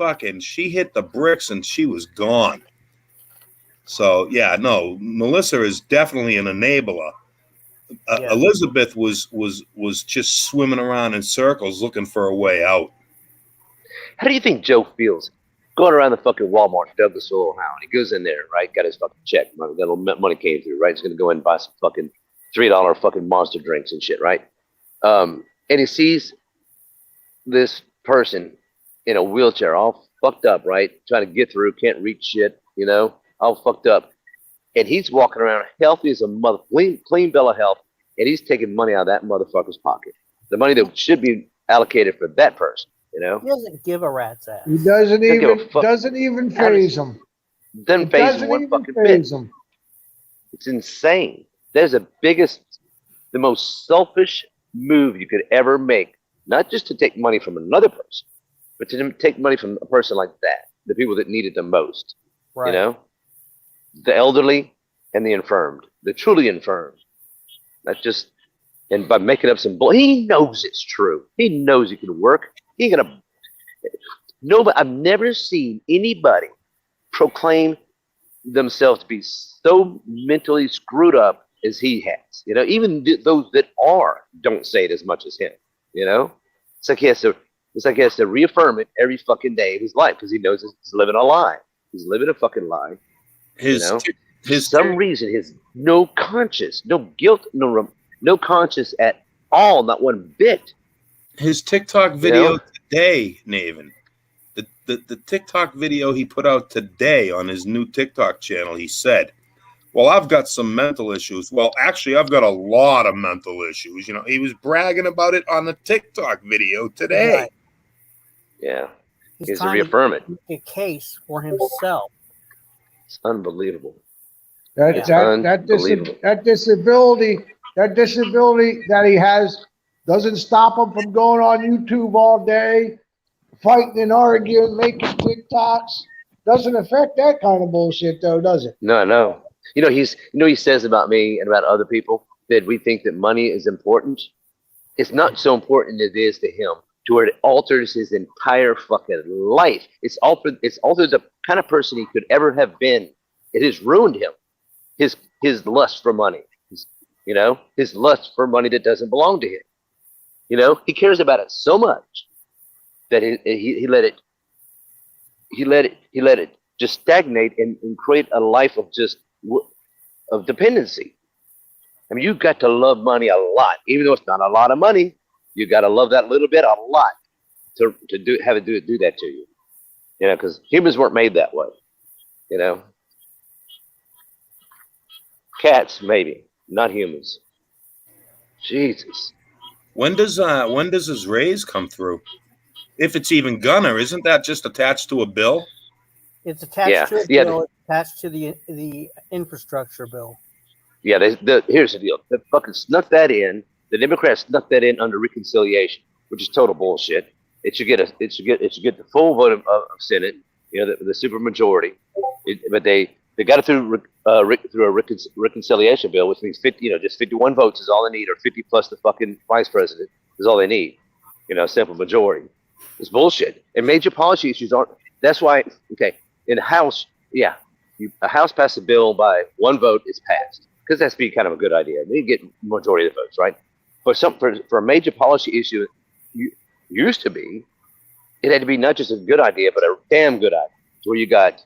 hit the bricks and she was gone. So yeah, no, Melissa is definitely an enabler. Yeah. Elizabeth was just swimming around in circles looking for a way out. How do you think Joe feels going around the fucking Walmart, Douglas Oil Hound? He goes in there, right? Got his fucking check. That little money came through, right? He's going to go in and buy some fucking $3 fucking monster drinks and shit, right? And he sees this person in a wheelchair, all fucked up, right? Trying to get through, can't reach shit, you know, all fucked up. And he's walking around healthy as a mother, clean bill of health, and he's taking money out of that motherfucker's pocket. The money that should be allocated for that person, you know? He doesn't give a rat's ass. He doesn't Don't give a even fuck. doesn't even phase him. Doesn't It phase doesn't him one even fucking bit. phase him. It's insane. There's the most selfish move you could ever make. Not just to take money from another person, but to take money from a person like that, the people that need it the most. Right. You know? The elderly and the infirmed, the truly infirmed. Not just, and by making up some bull, he knows it's true. He knows it can work. He ain't gonna, nobody, I've never seen anybody proclaim themselves to be so mentally screwed up as he has. You know, even those that don't say it as much as him. You know, it's like he has to reaffirm it every fucking day of his life because he knows he's living a lie. He's living a fucking lie. For some reason, his no conscience, no guilt, no conscience at all, not one bit. His TikTok video today, Naven, the TikTok video he put out today on his new TikTok channel, he said, well, I've got some mental issues. Well, actually, I've got a lot of mental issues. You know, he was bragging about it on the TikTok video today. Right. Yeah. He's to trying reaffirm it. Make a case for himself. It's unbelievable. That disability that he has doesn't stop him from going on YouTube all day, fighting and arguing, making TikToks. Doesn't affect that kind of bullshit though, does it? No. You know, he says about me and about other people that we think that money is important. It's not so important as it is to him, to where it alters his entire fucking life. It's altered the kind of person he could ever have been. It has ruined him. His lust for money. His lust for money that doesn't belong to him. You know, he cares about it so much that he let it just stagnate and create a life of dependency. I mean, you've got to love money a lot, even though it's not a lot of money. You got to love that little bit a lot to have it do that to you. You know, because humans weren't made that way. You know, cats maybe, not humans. Jesus. When does his raise come through? If it's even gonna, isn't that just attached to a bill? It's attached to a bill. It's attached to the infrastructure bill. Yeah, here's the deal. They fucking snuck that in. The Democrats snuck that in under reconciliation, which is total bullshit. It should get the full vote of Senate. You know, the super majority. But they got it through a reconciliation bill, which means 50. You know, just 51 votes is all they need, or 50 plus the fucking vice president is all they need. You know, simple majority. It's bullshit. And major policy issues aren't. That's why. Okay, in the House, a House passed a bill by one vote, it's passed. Because that's be kind of a good idea. They get majority of the votes, right? For a major policy issue, used to be, it had to be not just a good idea, but a damn good idea. Where you got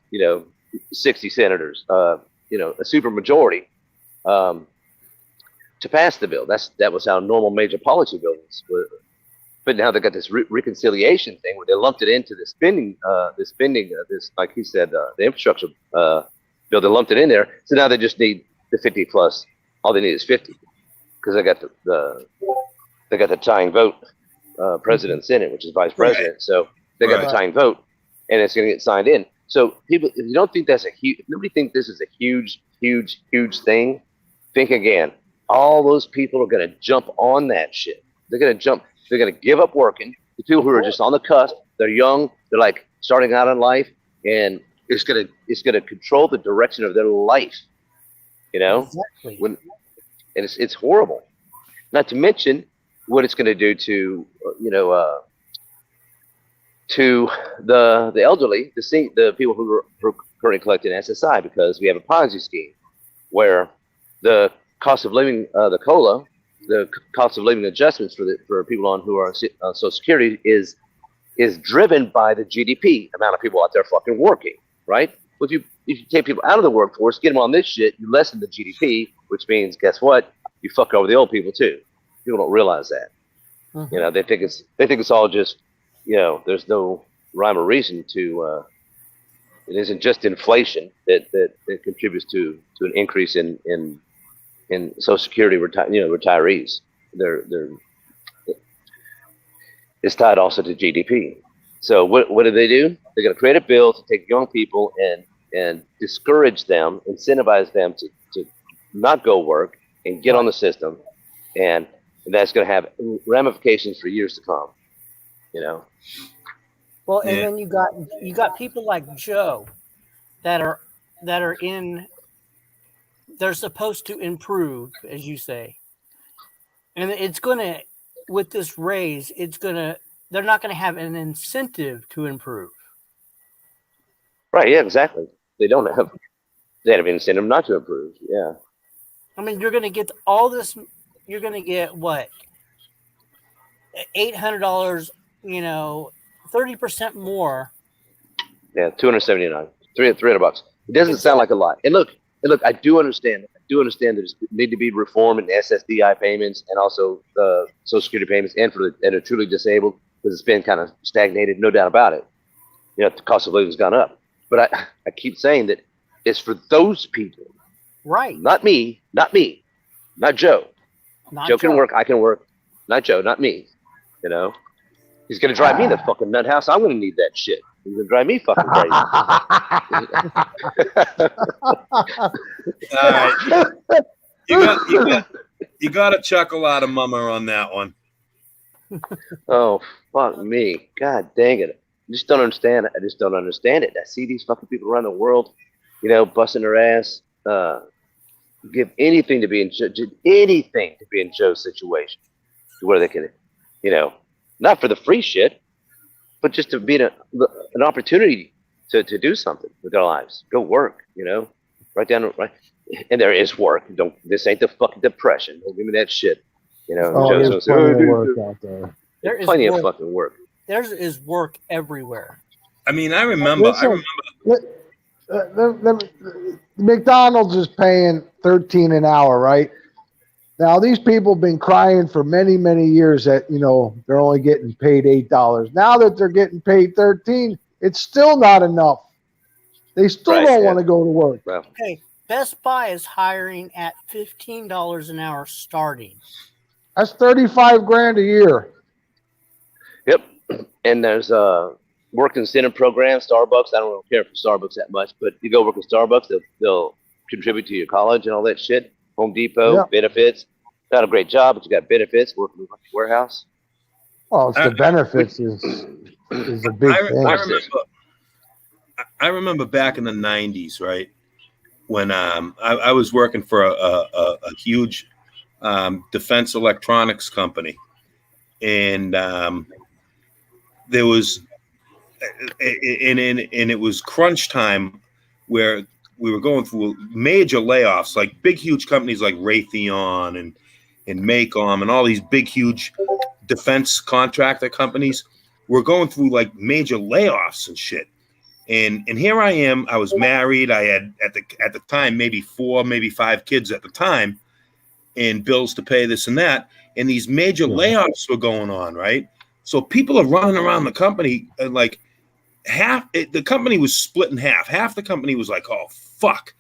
60 senators, a super majority, to pass the bill. That was how normal major policy bills were. But now they got this reconciliation thing where they lumped it into the spending, like he said, the infrastructure bill. They lumped it in there. So now they just need the 50 plus. All they need is 50 because they got the tying vote, president and senate, which is vice president. Right. So they got the tying vote, and it's going to get signed in. So people, if you don't think that's nobody think this is a huge thing. Think again. All those people are going to jump on that shit. They're going to jump. They're going to give up working. The people who are just on the cusp, they're young, they're like starting out in life, and it's going to control the direction of their life. You know, exactly. and it's horrible. Not to mention what it's going to do to to the elderly, the people who are currently collecting SSI, because we have a Ponzi scheme where the cost of living, the COLA, the cost of living adjustments for people on who are on Social Security is driven by the GDP amount of people out there fucking working, right? If you take people out of the workforce, get them on this shit, you lessen the GDP, which means guess what? You fuck over the old people too. People don't realize that. Mm-hmm. You know, they think it's all just, there's no rhyme or reason to. It isn't just inflation that contributes to an increase in Social Security retirees. It's tied also to GDP. So what do? They're going to create a bill to take young people and discourage them, incentivize them to not go work and get on the system, and that's going to have ramifications for years to come. Well, and then you got people like Joe that are in. They're supposed to improve, as you say, and it's going to, with this raise, they're not going to have an incentive to improve. Right? Yeah, exactly. They have an incentive not to improve. Yeah. I mean, you're going to get all this. You're going to get what? $800. 30% more. Yeah, $279, $300. It doesn't sound like a lot. And look, I do understand. There's need to be reform in SSDI payments and also the Social Security payments, and for the truly disabled, because it's been kind of stagnated, no doubt about it. The cost of living has gone up. But I keep saying that it's for those people, right? Not me, not Joe. Joe can work, I can work. Not Joe, not me. He's gonna drive me in the fucking nut house. I'm gonna need that shit. He's gonna drive me fucking crazy. All right. You got to chuckle out of Mama on that one. Oh, fuck me. God dang it. I just don't understand it. I see these fucking people around the world, busting their ass, give anything to be in Joe's situation, to where they can, not for the free shit, but just to be an opportunity to do something with their lives. Go work, right. And there is work. This ain't the fucking depression. Don't give me that shit. There's plenty of work out there. There's plenty of fucking work. There is work everywhere. I mean, I remember. McDonald's is paying $13 an hour, right? Now these people have been crying for many, many years that they're only getting paid $8. Now that they're getting paid $13, it's still not enough. They still don't want to go to work. Well, hey, Best Buy is hiring at $15 an hour starting. That's $35,000 a year. Yep, and there's work incentive program. Starbucks. I don't really care for Starbucks that much, but you go work with Starbucks, they'll contribute to your college and all that shit. Home Depot, benefits. Not a great job, but you got benefits. Working in the warehouse. Well, it's the benefits is a big thing. I remember back in the 90s, right, when I was working for a huge defense electronics company, and there was, and it was crunch time where we were going through major layoffs, like big, huge companies like Raytheon and Macom and all these big, huge defense contractor companies were going through like major layoffs and shit. And here I am. I was married. I had at the time maybe 4, maybe 5 kids at the time, and bills to pay, this and that. And these major layoffs were going on, right? So people are running around the company, and like the company was split in half. Half the company was like, "Oh fuck,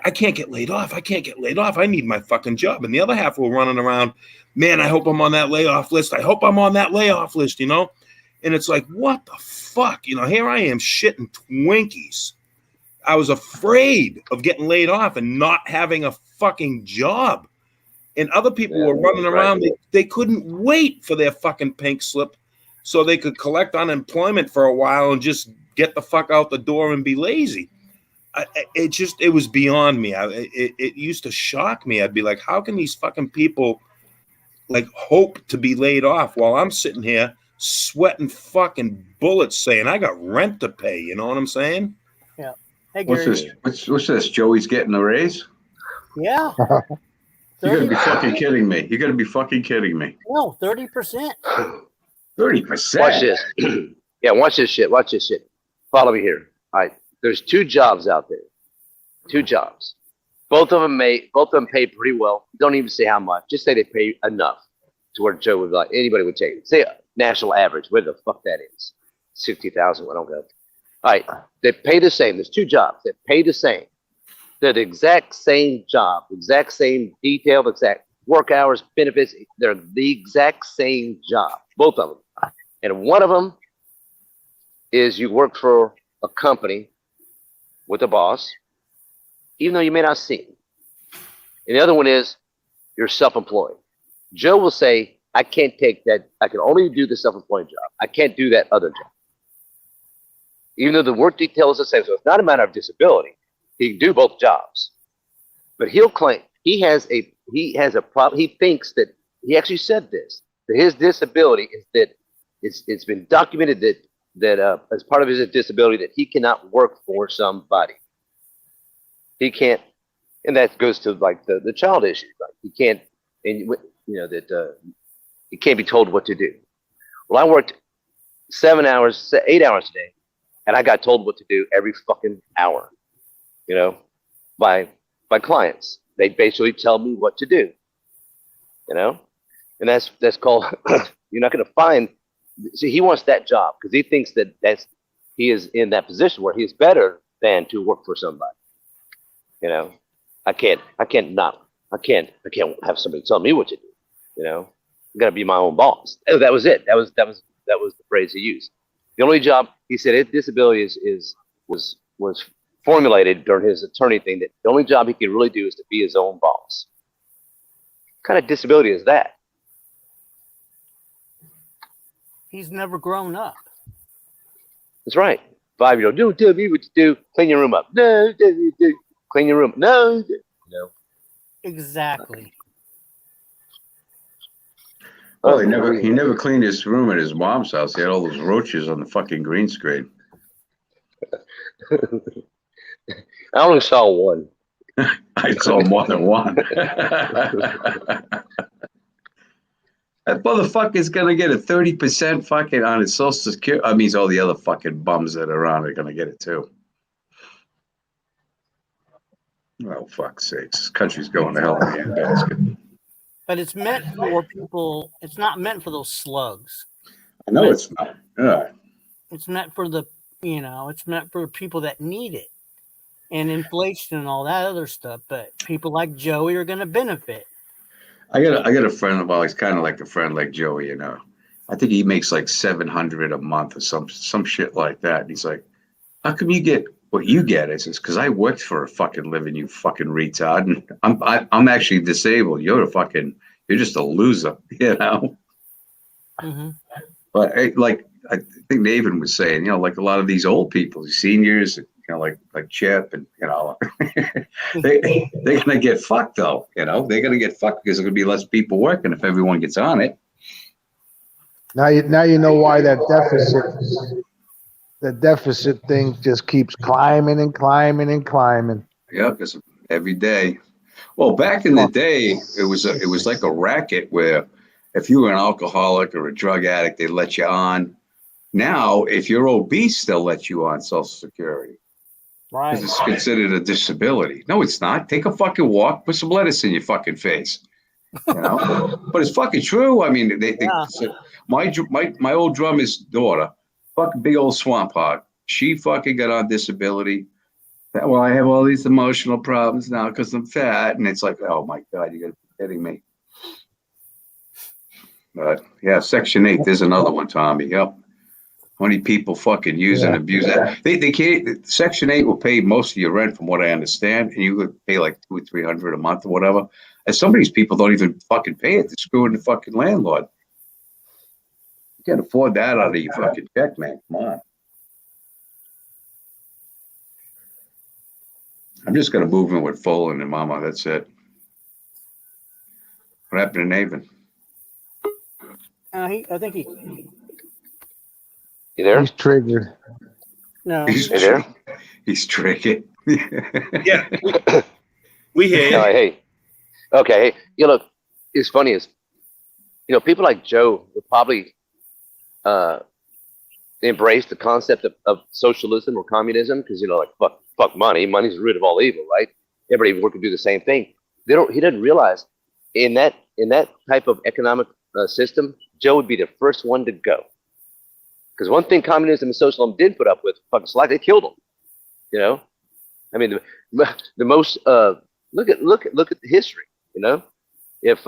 I can't get laid off. I can't get laid off. I need my fucking job." And the other half were running around, "Man, I hope I'm on that layoff list. I hope I'm on that layoff list," And it's like, what the fuck? Here I am shitting Twinkies. I was afraid of getting laid off and not having a fucking job. And other people were running around. They couldn't wait for their fucking pink slip so they could collect unemployment for a while and just get the fuck out the door and be lazy. it was beyond me. It used to shock me. I'd be like, how can these fucking people like hope to be laid off while I'm sitting here sweating fucking bullets saying I got rent to pay? You know what I'm saying? Yeah. Hey, What's Gary. this? What's this? Joey's getting a raise? Yeah. You gotta be fucking kidding me. You gotta be fucking kidding me. No, 30%. 30%. Watch this. Yeah, watch this shit. Watch this shit. Follow me here. All right. There's 2 jobs out there. 2 jobs. Both of them pay pretty well. Don't even say how much. Just say they pay enough to where Joe would like anybody would take it. Say a national average, where the fuck that is. 60,000. I don't know. All right. They pay the same. There's 2 jobs that pay the same. They're the exact same job, exact same detail, exact work hours, benefits. They're the exact same job, both of them. And one of them is you work for a company with a boss, even though you may not see him. And the other one is you're self-employed. Joe will say, I can't take that. I can only do the self-employed job. I can't do that other job. Even though the work detail is the same. So it's not a matter of disability. He can do both jobs. But he'll claim he has a problem. He thinks that he actually said this, that his disability is that it's been documented that as part of his disability that he cannot work for somebody. He can't, and that goes to like the child issue. Like he can't, and you know that he can't be told what to do. Well, I worked 8 hours a day, and I got told what to do every fucking hour. You know, by clients. They basically tell me what to do. You know, and that's called. You're not going to find. See, he wants that job because he thinks that he is in that position where he's better than to work for somebody. You know, I can't have somebody tell me what to do. You know, I'm gonna be my own boss. That was it. That was the phrase he used. The only job he said his disability was formulated during his attorney thing that the only job he could really do is to be his own boss. What kind of disability is that? He's never grown up. That's right. 5-year-old, don't tell me what to do. Clean your room up. No, clean your room. No. Exactly. Well, he never cleaned his room at his mom's house. He had all those roaches on the fucking green screen. I only saw one. I saw more than one. That motherfucker's gonna get a 30% fucking on his social security. I mean, all the other fucking bums that are around are gonna get it too. Oh, fuck's sakes. This country's going to hell in a handbasket. But it's meant for people. It's not meant for those slugs. I know it's not. Yeah. It's meant for it's meant for people that need it. And inflation and all that other stuff. But people like Joey are going to benefit. I got a friend of ours, kind of like a friend like Joey, you know. I think he makes like $700 a month or some shit like that. And he's like, how come you get what you get? I says, because I worked for a fucking living, you fucking retard. And I'm actually disabled. You're just a loser, you know. Mm-hmm. But I think David was saying, you know, like a lot of these old people, seniors, you know, like Chip, and you know, they're gonna get fucked though. You know, they're gonna get fucked because there's gonna be less people working if everyone gets on it. Now you know why that deficit thing just keeps climbing and climbing and climbing. Yeah, because every day. Well, back in the day, it was like a racket where if you were an alcoholic or a drug addict, they let you on. Now, if you're obese, they'll let you on Social Security. Right. Because it's considered a disability. No, it's not. Take a fucking walk, put some lettuce in your fucking face. You know? But it's fucking true. I mean, my old drummer's daughter, fucking big old swamp hog, she fucking got on disability. Well, I have all these emotional problems now because I'm fat. And it's like, oh my God, you got to be kidding me. But yeah, Section 8, there's another one, Tommy. Yep. How many people fucking use and abuse that? They can't. Section 8 will pay most of your rent, from what I understand, and you would pay like $200 or $300 a month or whatever. And some of these people don't even fucking pay it. They're screwing the fucking landlord. You can't afford that out of your fucking check, man. Come on. I'm just going to move in with Folan and Mama. That's it. What happened to Nathan? I think he. You there? He's triggered. No, He's You there? He's triggered. Yeah, we hear you. No, hey. Okay. Hey, look, it's funny is, people like Joe would probably embrace the concept of socialism or communism because, like, fuck money. Money's the root of all evil, right? Everybody would work to do the same thing. He doesn't realize in that type of economic system, Joe would be the first one to go. Because one thing communism and socialism did put up with, fucking slack, they killed them. I mean, the most look at the history. If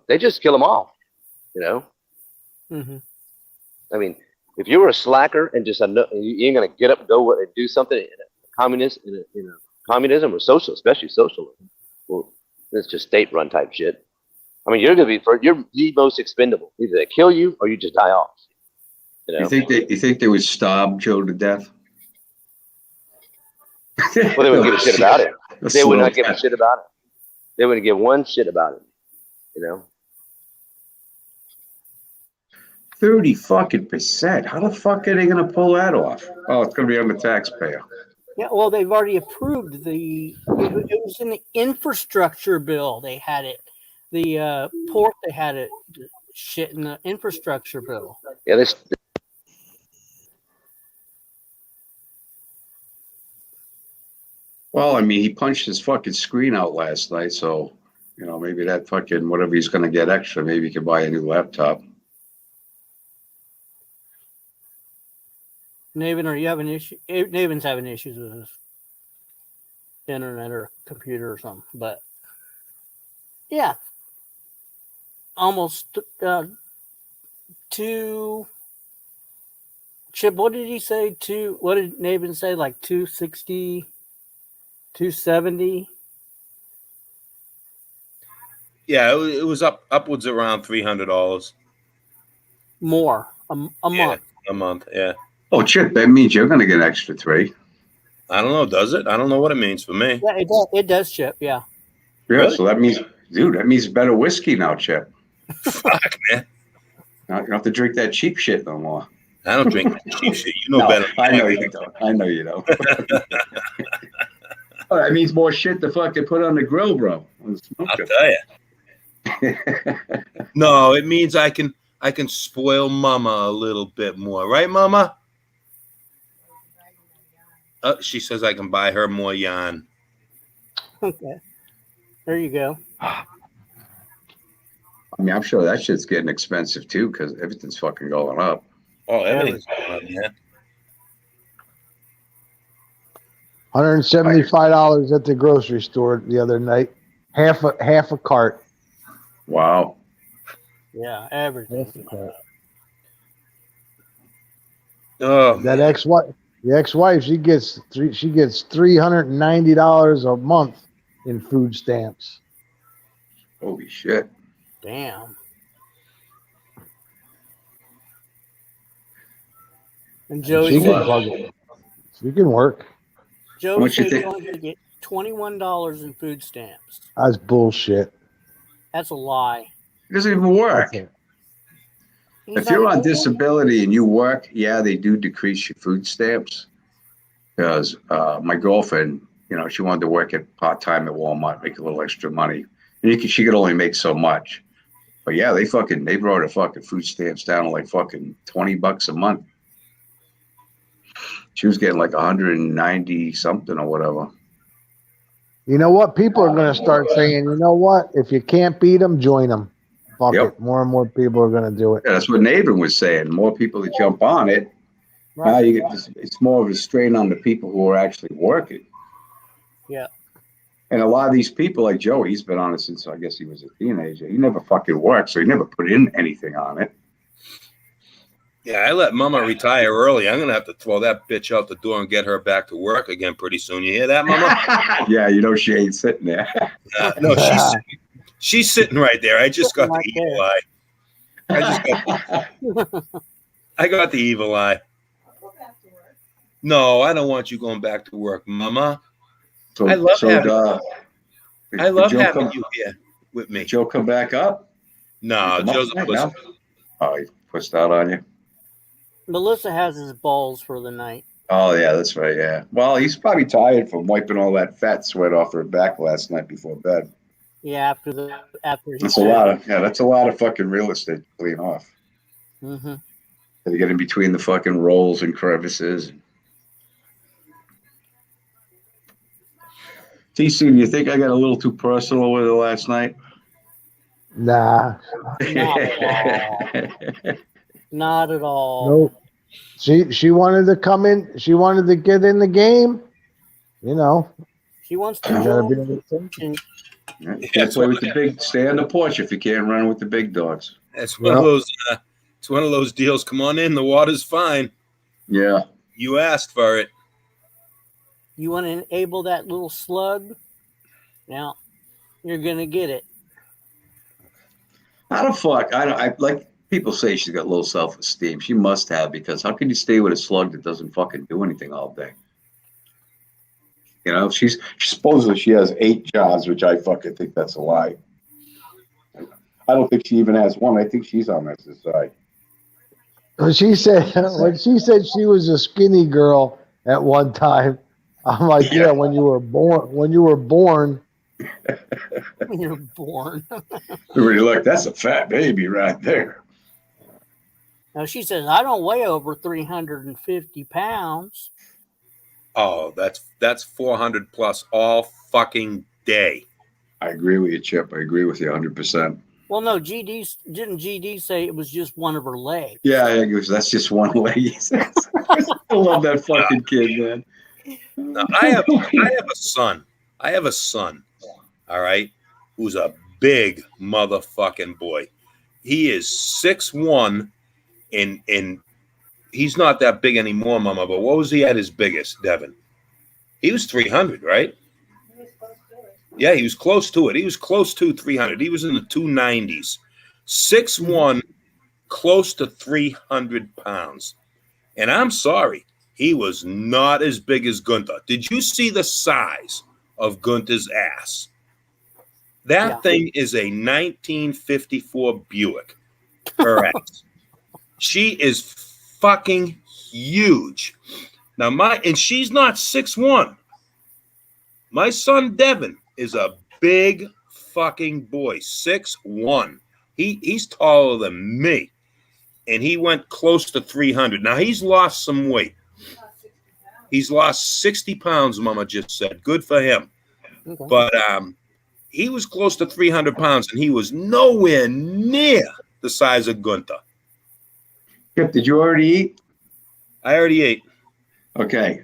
they just kill them off. Mm-hmm. I mean, if you were a slacker and just you ain't gonna get up and go and do something in a communism or social, especially socialism, well, it's just state-run type shit. I mean, you're the most expendable. Either they kill you or you just die off. You think they would starve Joe to death? Well, they wouldn't give a shit about it. They would not give a shit about it. They wouldn't give one shit about it. 30% How the fuck are they going to pull that off? Oh, it's going to be on the taxpayer. Yeah, well, they've already approved it was in the infrastructure bill. They had it. The port, they had it shit in the infrastructure bill. Yeah, Well, I mean, he punched his fucking screen out last night, so, maybe that fucking whatever he's going to get extra, maybe he could buy a new laptop. Naven, are you having issue? Naven's having issues with his internet or computer or something, but yeah, almost two. Chip, what did he say? What did Naven say? Like 260, 270? Yeah, it was upwards around $300 more a month. A month, yeah. Oh, Chip, that means you're going to get an extra 3. I don't know, does it? I don't know what it means for me. Yeah, it does, Chip. Yeah. Yeah, Really? so that means better whiskey now, Chip. Fuck, man. Now you don't have to drink that cheap shit no more. I don't drink cheap shit. You know better. I know you don't. Oh, that means more shit to fucking put on the grill, bro. I'll tell you. No, it means I can spoil Mama a little bit more, right, Mama? She says I can buy her more yarn. Okay, there you go. I mean, I'm sure that shit's getting expensive too because everything's fucking going up. Oh, everything's going up, yeah. $175 at the grocery store the other night. Half a cart. Wow. Yeah, everything. Oh, that ex-wife, she gets $390 a month in food stamps. Holy shit! Damn. And Joey, she can work. Joey said he's only going to get $21 in food stamps. That's bullshit. That's a lie. It doesn't even work. If you're on disability and you work, yeah, they do decrease your food stamps. Because my girlfriend, she wanted to work at part-time at Walmart, make a little extra money. And she could only make so much. But yeah, they brought the fucking food stamps down to like fucking $20 a month. She was getting like 190 something or whatever. You know what? People are going to start saying, you know what? If you can't beat them, join them. Fuck it. More and more people are going to do it. Yeah, that's what Nathan was saying. More people that jump on it. Right. Now you get it's more of a strain on the people who are actually working. Yeah. And a lot of these people, like Joey, he's been on it since I guess he was a teenager. He never fucking worked, so he never put in anything on it. Yeah, I let Mama retire early. I'm gonna have to throw that bitch out the door and get her back to work again pretty soon. You hear that, Mama? Yeah, she ain't sitting there. No, she's sitting right there. I just got the evil eye. I got the evil eye. No, I don't want you going back to work, Mama. So, I love having Joe you here with me. Did Joe come back up? No, Joe's a pussy. No? Oh, he pushed out on you? Melissa has his balls for the night. Oh, yeah, that's right, yeah. Well, he's probably tired from wiping all that fat sweat off her back last night before bed. Yeah, after That's a lot of fucking real estate to clean off. Mm-hmm. They get in between the fucking rolls and crevices. TC, do you think I got a little too personal with her last night? Nah. Not at all. Not at all. Nope. She wanted to come in. She wanted to get in the game. You know. She wants to You gotta be join. You can't play with the big. Stay on the porch if you can't run with the big dogs. That's one of those. It's one of those deals. Come on in. The water's fine. Yeah. You asked for it. You want to enable that little slug? Now, you're gonna get it. How the fuck? I like people say she's got low self-esteem. She must have, because how can you stay with a slug that doesn't fucking do anything all day? You know, supposedly she has 8 jobs, which I fucking think that's a lie. I don't think she even has one. I think she's on SSI. When she said she was a skinny girl at one time, I'm like, yeah, when you were born. When you're born. Look, that's a fat baby right there. Now she says, I don't weigh over 350 pounds. Oh, that's 400 plus all fucking day. I agree with you, Chip. I agree with you 100%. Well, no, didn't GD say it was just one of her legs? Yeah, that's just one leg. I love that fucking kid, man. Now, I have a son. I have a son, all right, who's a big motherfucking boy. He is 6'1", and he's not that big anymore, Mama, but what was he at his biggest, Devin? He was 300, right? Yeah, he was close to it. He was close to 300. He was in the 290s. 6'1", close to 300 pounds. And I'm sorry, he was not as big as Gunther. Did you see the size of Gunther's ass? That thing is a 1954 Buick. Her ass. She is fucking huge. Now and she's not 6'1". My son Devin is a big fucking boy, 6'1". He's taller than me, and he went close to 300. Now he's lost some weight. He's lost 60 pounds. Mama just said, good for him. Okay. But he was close to 300 pounds, and he was nowhere near the size of Gunther. Kip, did you already eat? I already ate. Okay,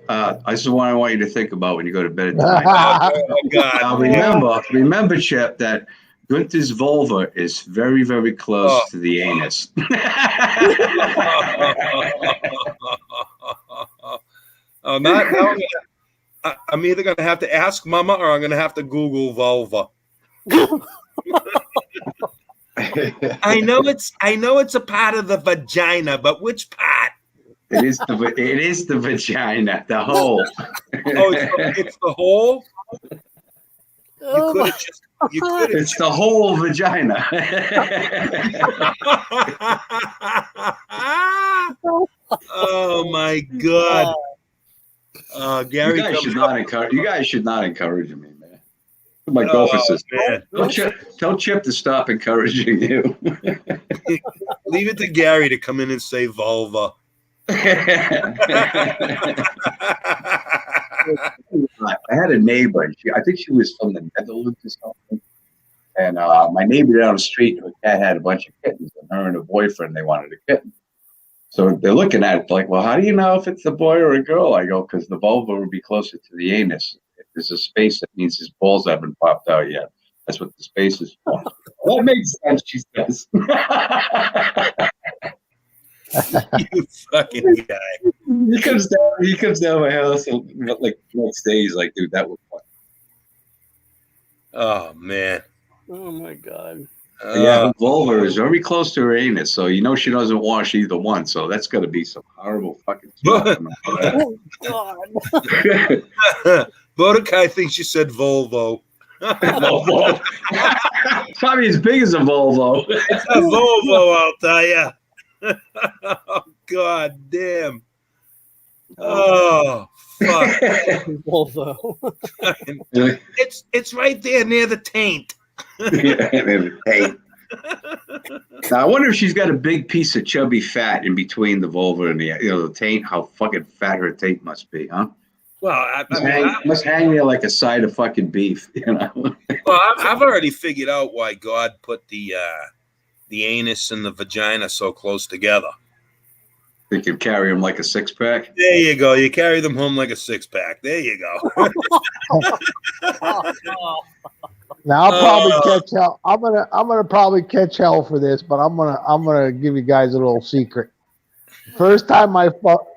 this is what I want you to think about when you go to bed tonight. Oh, God. Now remember, Chip, that Gunther's vulva is very, very close to the anus. I'm either going to have to ask Mama or I'm going to have to Google vulva. I know it's a part of the vagina, but which part? It is the vagina, the hole. It's the hole? It's the whole vagina. Oh my God. Gary, you guys should not encourage me, man. My golfer sister. Tell Chip to stop encouraging you. Leave it to Gary to come in and say vulva. I had a neighbor. I think she was from the Netherlands or something. And my neighbor down the street, her cat had a bunch of kittens, and her and her boyfriend, they wanted a kitten. So they're looking at it like, well, how do you know if it's a boy or a girl? I go, because the vulva would be closer to the anus. If there's a space, that means his balls haven't popped out yet. That's what the space is for. That makes sense, she says. You fucking guy. He comes down my house and like next day he's like, dude, that was fun. Oh man. Oh my God. Yeah, her vulva is very close to her anus, so you know she doesn't wash either one. So that's got to be some horrible fucking stuff. Oh God. Bodakai thinks you said Volvo. Volvo. Probably as big as a Volvo. It's a Volvo, I'll tell you. Oh, God damn. Oh, fuck. Volvo. It's right there near the taint. Hey. Now I wonder if she's got a big piece of chubby fat in between the vulva and the taint. How fucking fat her taint must be, huh? Well, I mean, must hang there like a side of fucking beef, Well, I've already figured out why God put the anus and the vagina so close together. They could carry them like a 6-pack. There you go. You carry them home like a 6-pack. There you go. Now I'll probably catch hell. I'm gonna probably catch hell for this, but I'm gonna give you guys a little secret. First time I fucked,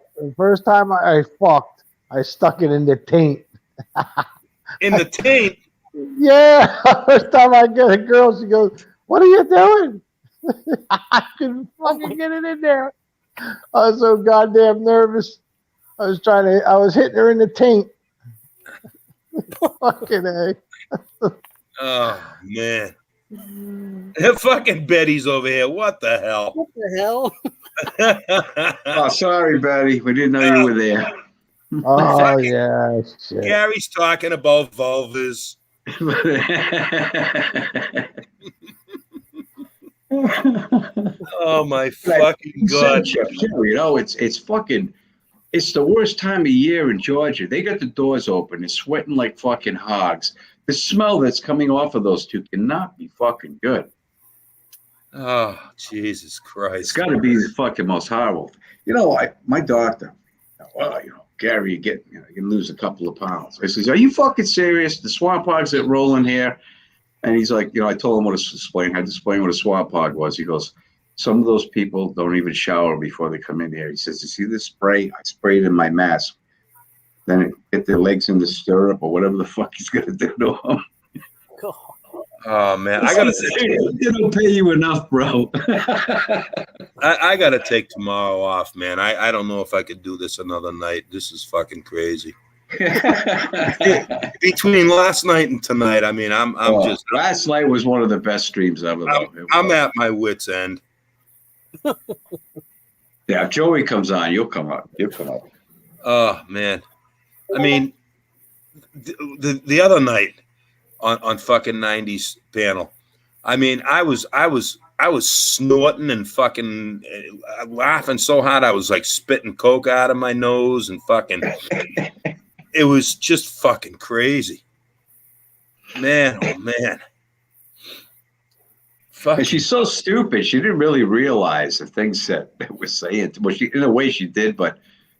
I stuck it in the taint. In the taint? Yeah. First time I get a girl, she goes, "What are you doing?" I couldn't fucking get it in there. I was so goddamn nervous. I was hitting her in the taint. Fucking A. Oh, man. Fucking Betty's over here. What the hell? What the hell? Oh, sorry, Betty. We didn't know you were there. Oh, yeah. Shit. Gary's talking about vulvas. Oh, my fucking God. It's the worst time of year in Georgia. They got the doors open. They're sweating like fucking hogs. The smell that's coming off of those two cannot be fucking good. Oh, Jesus Christ. It's got to be the fucking most horrible. My doctor, Gary, you can lose a couple of pounds. I says, are you fucking serious? The swamp hogs that roll in here? And he's like, I told him had to explain what a swamp hog was. He goes, some of those people don't even shower before they come in here. He says, you see this spray? I sprayed it in my mask. Then it hit their legs in the stirrup or whatever the fuck he's going to do to them. Oh, man. I got to say, they don't pay you enough, bro. I got to take tomorrow off, man. I don't know if I could do this another night. This is fucking crazy. Between last night and tonight, I mean, I'm just. Last night was one of the best streams ever, though. I'm at my wit's end. Yeah, if Joey comes on, you'll come up. Oh, man. I mean, the other night on fucking 90s panel, I mean, I was snorting and fucking laughing so hard I was like spitting coke out of my nose and fucking. It was just fucking crazy, man. Oh man. And she's so stupid. She didn't really realize the things that we're saying. Well, in a way she did, but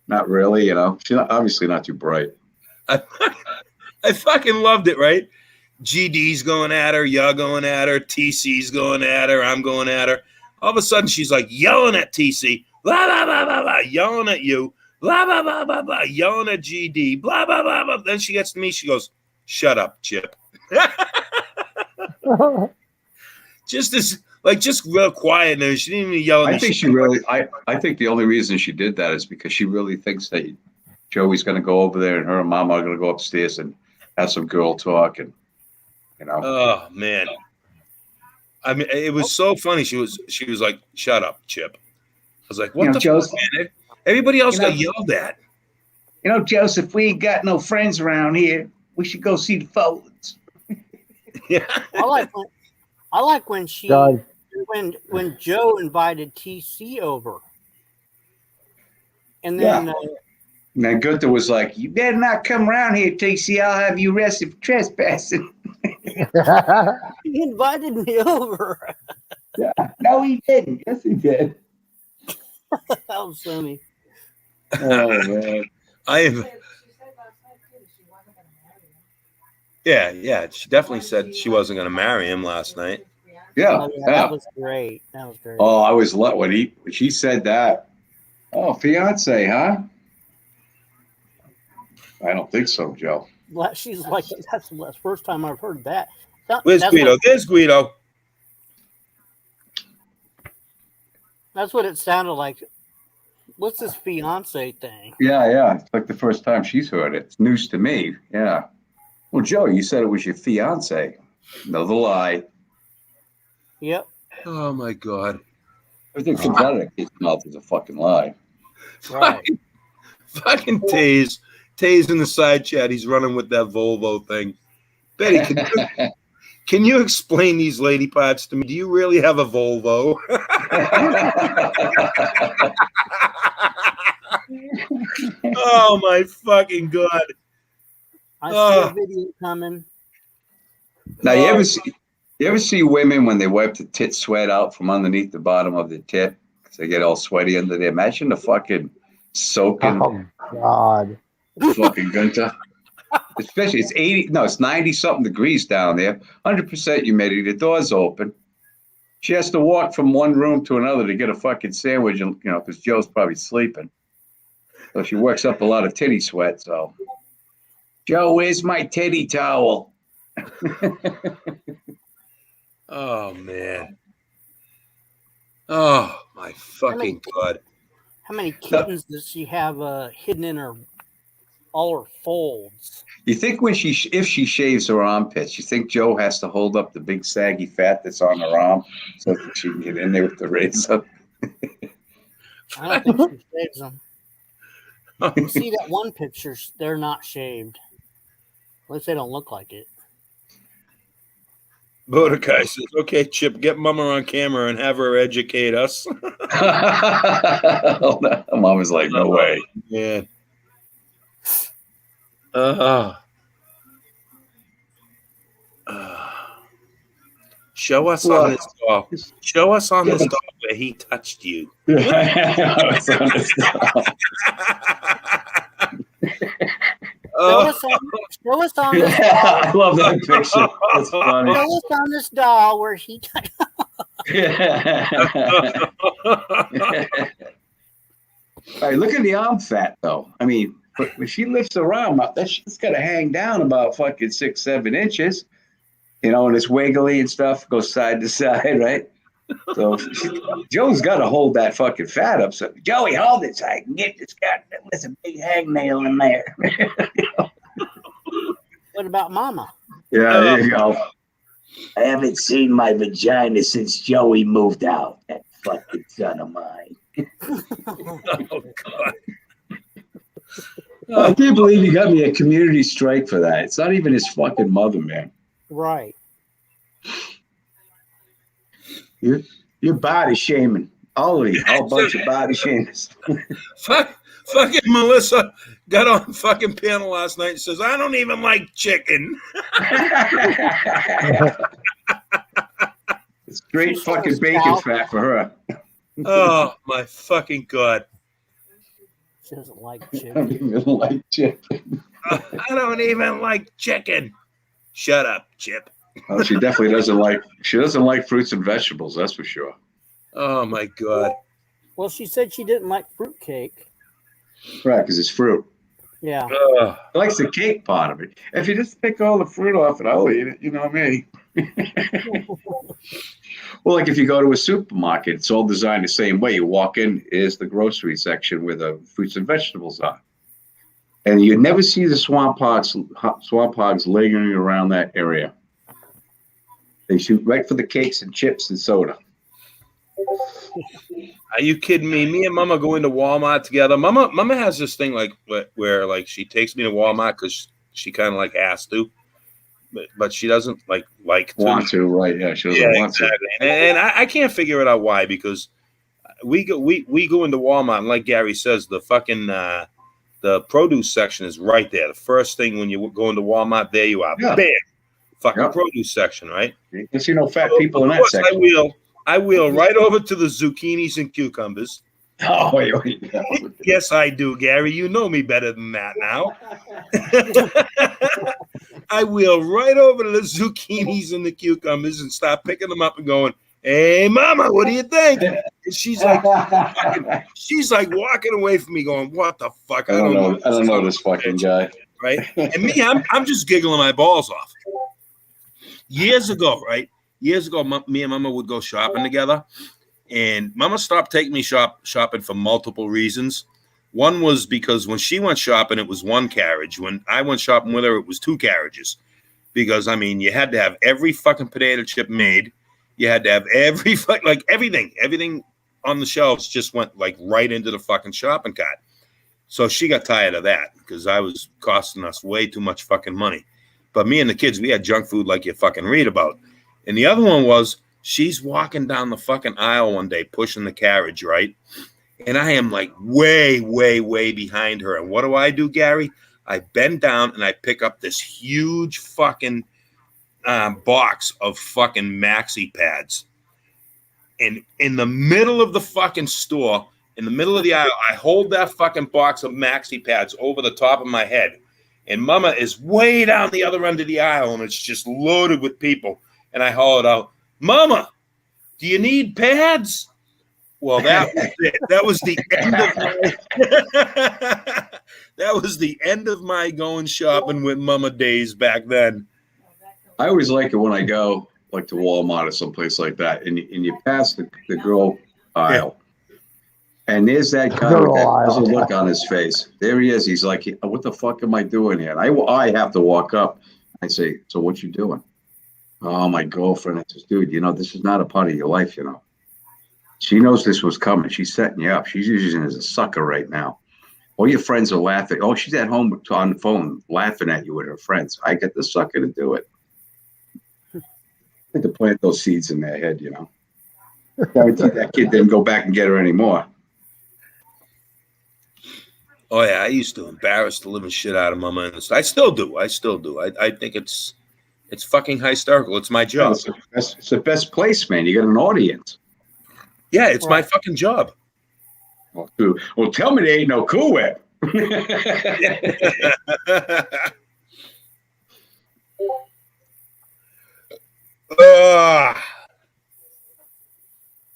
not really. She's obviously not too bright. I fucking loved it. Right? GD's going at her, you're going at her, TC's going at her, I'm going at her. All of a sudden, she's like yelling at TC, blah blah blah blah blah, yelling at you, blah blah blah blah blah, yelling at GD, blah blah blah blah. Then she gets to me, she goes, "Shut up, Chip." Just real quiet. And she didn't even yell at me. I think the only reason she did that is because she really thinks that Joey's going to go over there and her and Mom are going to go upstairs and have some girl talk and. Oh man. I mean, it was so funny. She was like, "Shut up, Chip." I was like, "What the fuck, man?" Everybody else got yelled at. Joseph, we ain't got no friends around here. We should go see the Folds. Yeah. I like when when Joe invited TC over. And then and then Gunther was like, "You better not come around here, TC. I'll have you arrested for trespassing." He invited me over. Yeah. No, he didn't. Yes, he did. That was funny. "Oh man, Yeah. She definitely said she wasn't going to marry him last night. Yeah, that was great. Oh, I was when she said that. Oh, fiance, huh? I don't think so, Joe. She's like, that's the first time I've heard that. Where's Guido? There's Guido. That's what it sounded like. What's this fiance thing? Yeah. It's like the first time she's heard it. It's news to me. Yeah. Well, Joe, you said it was your fiance. Another lie. Yep. Oh my God. Everything comes out of that kid's mouth is a fucking lie. Right. Fucking Taze in the side chat. He's running with that Volvo thing. Betty, can you explain these lady parts to me? Do you really have a Volvo? Oh my fucking God. I see a video coming. Now you ever see women when they wipe the tit sweat out from underneath the bottom of the tit because they get all sweaty under there? Imagine the fucking soaking. Oh God. Fucking Gunter. Especially it's 90 something degrees down there. 100% humidity. The door's open. She has to walk from one room to another to get a fucking sandwich, and because Joe's probably sleeping. So she works up a lot of titty sweat. So, Joe, where's my titty towel? Oh man. Oh my fucking God. How many kittens does she have hidden in all her folds? You think if she shaves her armpits, you think Joe has to hold up the big saggy fat that's on her arm so that she can get in there with the razor? I don't think she shaves them. You see that one picture? They're not shaved. At least they don't look like it. Bodakai says, "Okay, Chip, get Mama on camera and have her educate us." Mama's like, "No way." Yeah. Show us on this doll. Show us on this doll where he touched you. Show us on this doll. I love that picture. That's funny. Show us on this doll where he touched. All right, look at the arm fat, though. I mean, when she lifts her arm up, that shit's got to hang down about fucking 6-7 inches. And it's wiggly and stuff, goes side to side, right? So Joe's got to hold that fucking fat up. So Joey, hold it so I can get this guy. There's a big hangnail in there. What about Mama? Yeah, there you go. I haven't seen my vagina since Joey moved out. That fucking son of mine. Oh God. I can't believe you got me a community strike for that. It's not even his fucking mother, man. Right. You're body shaming. All of you. All bunch of body shamers. Fucking Melissa got on fucking panel last night and says, "I don't even like chicken." It's great fucking bacon fat for her. Oh my fucking God. She doesn't like chicken. I don't even like chicken. I don't even like chicken. Shut up, Chip. Oh, she definitely doesn't like fruits and vegetables, that's for sure. Oh my God. Well, she said she didn't like fruitcake. Right, because it's fruit. Yeah. She likes the cake part of it. If you just take all the fruit off it, I'll eat it. You know me. Well, like if you go to a supermarket, it's all designed the same way. You walk in, is the grocery section where the fruits and vegetables are. And you never see the swamp hogs lingering around that area. They shoot right for the cakes and chips and soda. Are you kidding me? Me and Mama go into Walmart together. Mama has this thing like where like she takes me to Walmart because she kind of like has to, but she doesn't like to. Want to, right? Yeah, she doesn't want exactly. And I can't figure it out why, because we go into Walmart and like Gary says, the fucking the produce section is right there. The first thing when you go into Walmart, there you are. Yeah. Bam. Fucking produce section, right? You see no fat people in that section. I wheel right over to the zucchinis and cucumbers. Oh, yeah. Yes, I do, Gary. You know me better than that now. I wheel right over to the zucchinis and the cucumbers and start picking them up and going, "Hey, Mama, what do you think?" And she's like walking away from me, going, "What the fuck? I don't know this fucking guy." Right? And me, I'm just giggling my balls off. Years ago, me and Mama would go shopping together, And Mama stopped taking me shopping for multiple reasons. One was because when she went shopping, it was one carriage. When I went shopping with her, it was two carriages. Because, I mean, you had to have every fucking potato chip made. You had to have everything on the shelves just went like right into the fucking shopping cart. So she got tired of that because I was costing us way too much fucking money. But me and the kids, we had junk food like you fucking read about. And the other one was she's walking down the fucking aisle one day pushing the carriage, right? And I am like way, way, way behind her. And what do, Gary? I bend down and I pick up this huge fucking box of fucking maxi pads. And in the middle of the fucking store, in the middle of the aisle, I hold that fucking box of maxi pads over the top of my head. And Mama is way down the other end of the aisle, and it's just loaded with people. And I hollered out, Mama, do you need pads? Well, that was it. That was the end of my that was the end of my going shopping with Mama days back then. I always like it when I go like to Walmart or someplace like that, and you pass the girl aisle, and there's that guy with that puzzled look on his face. There he is. He's like, "What the fuck am I doing here?" And I have to walk up. I say, "So what you doing?" Oh, my girlfriend. I says, "Dude, this is not a part of your life, She knows this was coming. She's setting you up. She's using you as a sucker right now. All your friends are laughing. Oh, she's at home on the phone laughing at you with her friends. I get the sucker to do it. I had to plant those seeds in their head, Guarantee that kid didn't go back and get her anymore. Oh, yeah. I used to embarrass the living shit out of Mama. I still do. I think it's fucking hysterical. It's my job. It's the best place, man. You got an audience. Yeah, it's my fucking job. Well, tell me there ain't no Cool Whip.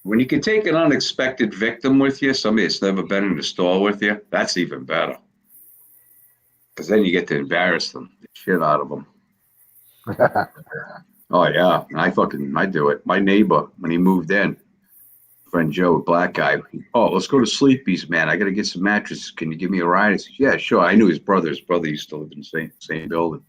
When you can take an unexpected victim with you, somebody that's never been in the store with you, that's even better. Because then you get to embarrass them, the shit out of them. Oh, yeah. I do it. My neighbor, when he moved in, friend Joe, black guy, let's go to Sleepy's, man. I got to get some mattresses. Can you give me a ride? I said, yeah, sure. I knew his brother. His brother used to live in the same building.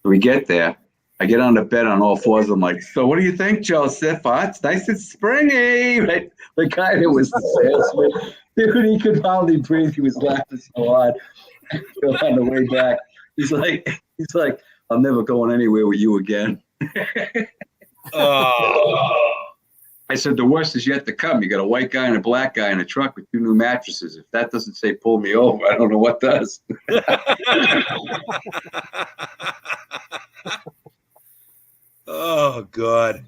So we get there. I get on the bed on all fours. I'm like, so what do you think, Joseph? It's nice and springy. Right? The guy that was the salesman, dude, he could hardly breathe. He was laughing so hard. On the way back, he's like, I'm never going anywhere with you again. I said, the worst is yet to come. You got a white guy and a black guy in a truck with 2 new mattresses. If that doesn't say pull me over, I don't know what does. Oh, God.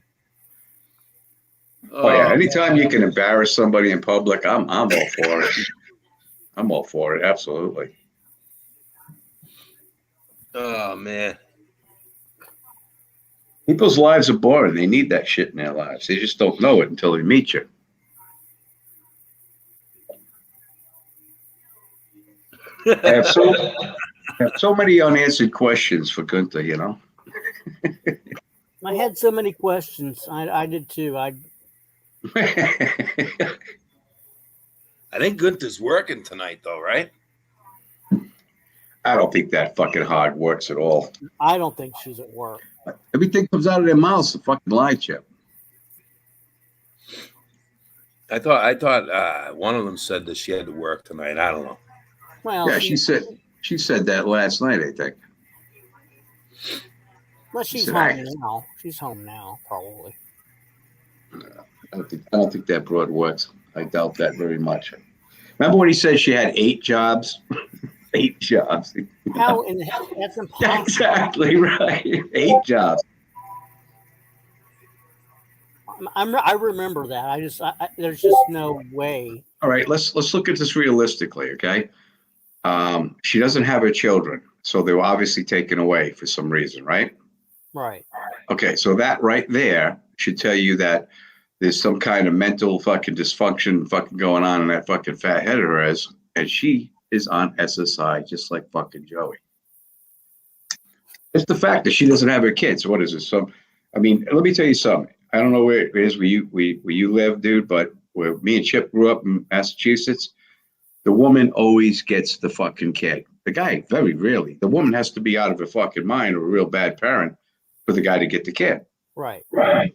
Oh, yeah. Anytime you can embarrass somebody in public, I'm all for it. I'm all for it. Absolutely. Oh, man. People's lives are boring. They need that shit in their lives. They just don't know it until they meet you. I have so many unanswered questions for Gunther, I had so many questions. I did too. I think Gunther's working tonight, though, right? I don't think that fucking hard works at all. I don't think she's at work. Everything comes out of their mouths, a fucking lie, Chip. I thought one of them said that she had to work tonight. I don't know. Well, yeah, she said that last night, I think. Well, she's home now. She's home now, probably. I don't think that broad works. I doubt that very much. Remember when he said she had 8 jobs? 8 jobs. How in the hell? That's impossible. Exactly right. 8 jobs. I remember that. There's just no way. All right, let's look at this realistically, okay? She doesn't have her children, so they were obviously taken away for some reason, right? Right. Okay, so that right there should tell you that there's some kind of mental fucking dysfunction fucking going on in that fucking fat head of hers, and she is on SSI just like fucking Joey. It's the fact that she doesn't have her kids. What is this? Let me tell you something. I don't know where it is where you live, dude, but where me and Chip grew up in Massachusetts, the woman always gets the fucking kid. The guy, very rarely. The woman has to be out of her fucking mind or a real bad parent for the guy to get the kid. Right. Right.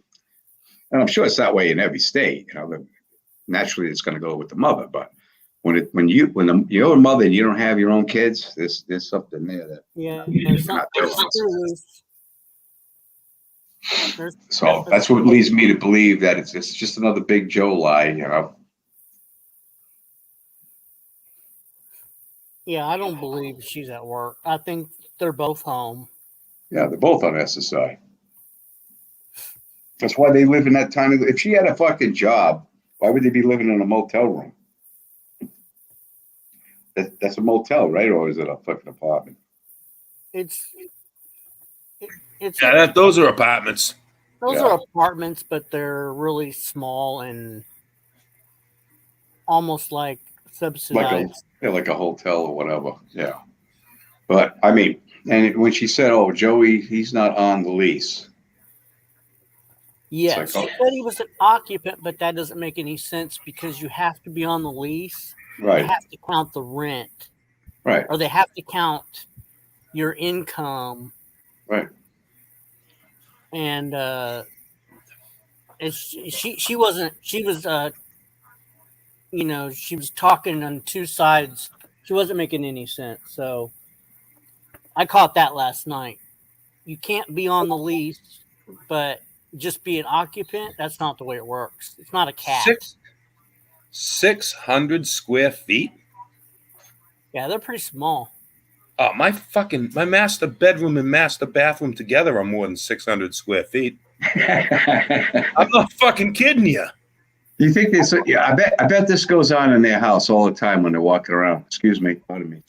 And I'm sure it's that way in every state. You know, naturally it's going to go with the mother, but when you're a mother and you don't have your own kids, there's something there that you're not doing. So that's what leads me to believe that it's just another big Joe lie, you know. Yeah, I don't believe she's at work. I think they're both home. Yeah, they're both on SSI. That's why they live in that tiny. If she had a fucking job, why would they be living in a motel room? That's a motel, right? Or is it a fucking apartment? It's those are apartments. Those are apartments, but they're really small and almost like subsidized. Like a hotel or whatever. Yeah. But I mean, and when she said, "Oh, Joey, he's not on the lease." Yes, she said he was an occupant, but that doesn't make any sense because you have to be on the lease. Right. They have to count the rent. Right. Or they have to count your income. Right. And she wasn't. She was she was talking on two sides. She wasn't making any sense. So I caught that last night. You can't be on the lease, but just be an occupant. That's not the way it works. It's not a cat. 600 square feet. Yeah, they're pretty small. Oh, my master bedroom and master bathroom together are more than 600 square feet. I'm not fucking kidding you. You think this? Yeah, I bet this goes on in their house all the time when they're walking around. Excuse me, pardon me.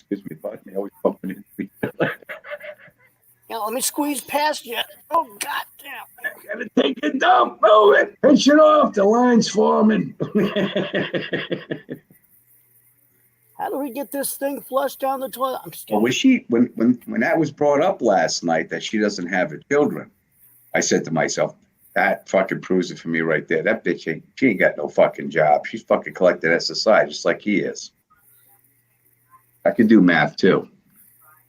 Always bumping into each other. Yeah, let me squeeze past you. Oh, goddamn. I gotta take a dump. Move it. Pinch it off. The line's forming. How do we get this thing flushed down the toilet? I'm Well, was she when that was brought up last night that she doesn't have her children? I said to myself, that fucking proves it for me right there. That bitch she ain't got no fucking job. She's fucking collected SSI just like he is. I can do math too.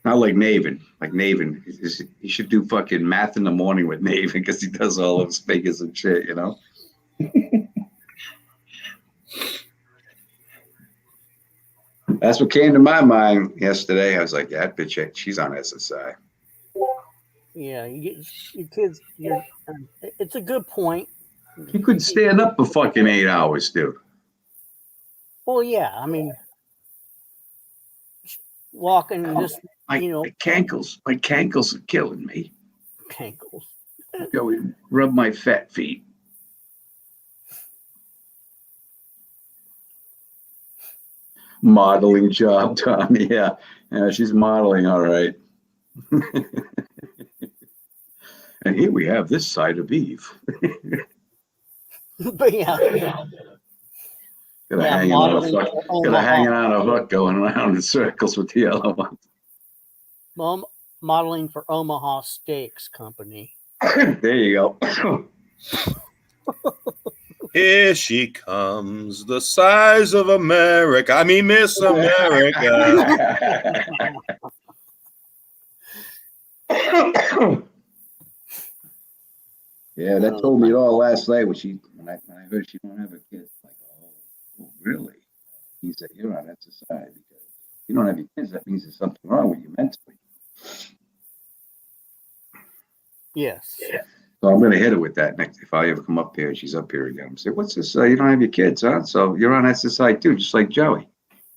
Not like Navin. Like Navin, he should do fucking math in the morning with Navin because he does all those figures and shit, you know? That's what came to my mind yesterday. I was like, yeah, that bitch, she's on SSI. Yeah, your kids, it's a good point. You couldn't stand up for fucking 8 hours, dude. Well, yeah, I mean, walking just, my cankles are killing me. Cankles. Go rub my fat feet. Modeling job, Tommy. Yeah, she's modeling, all right. And here we have this side of Eve. But yeah. Hanging on a hook, going around in circles with the other one. Mom, modeling for Omaha Steaks Company. There you go. Here she comes, the size of America. I mean, Miss America. Yeah, that told me it all last night when I heard she don't have a kid. Like, oh, really? He said, you're on SSI because you don't have your kids. That means there's something wrong with you mentally. Yes. Yeah. So I'm going to hit her with that next. If I ever come up here and she's up here again, I'm say, what's this? You don't have your kids, huh? So you're on SSI too, just like Joey.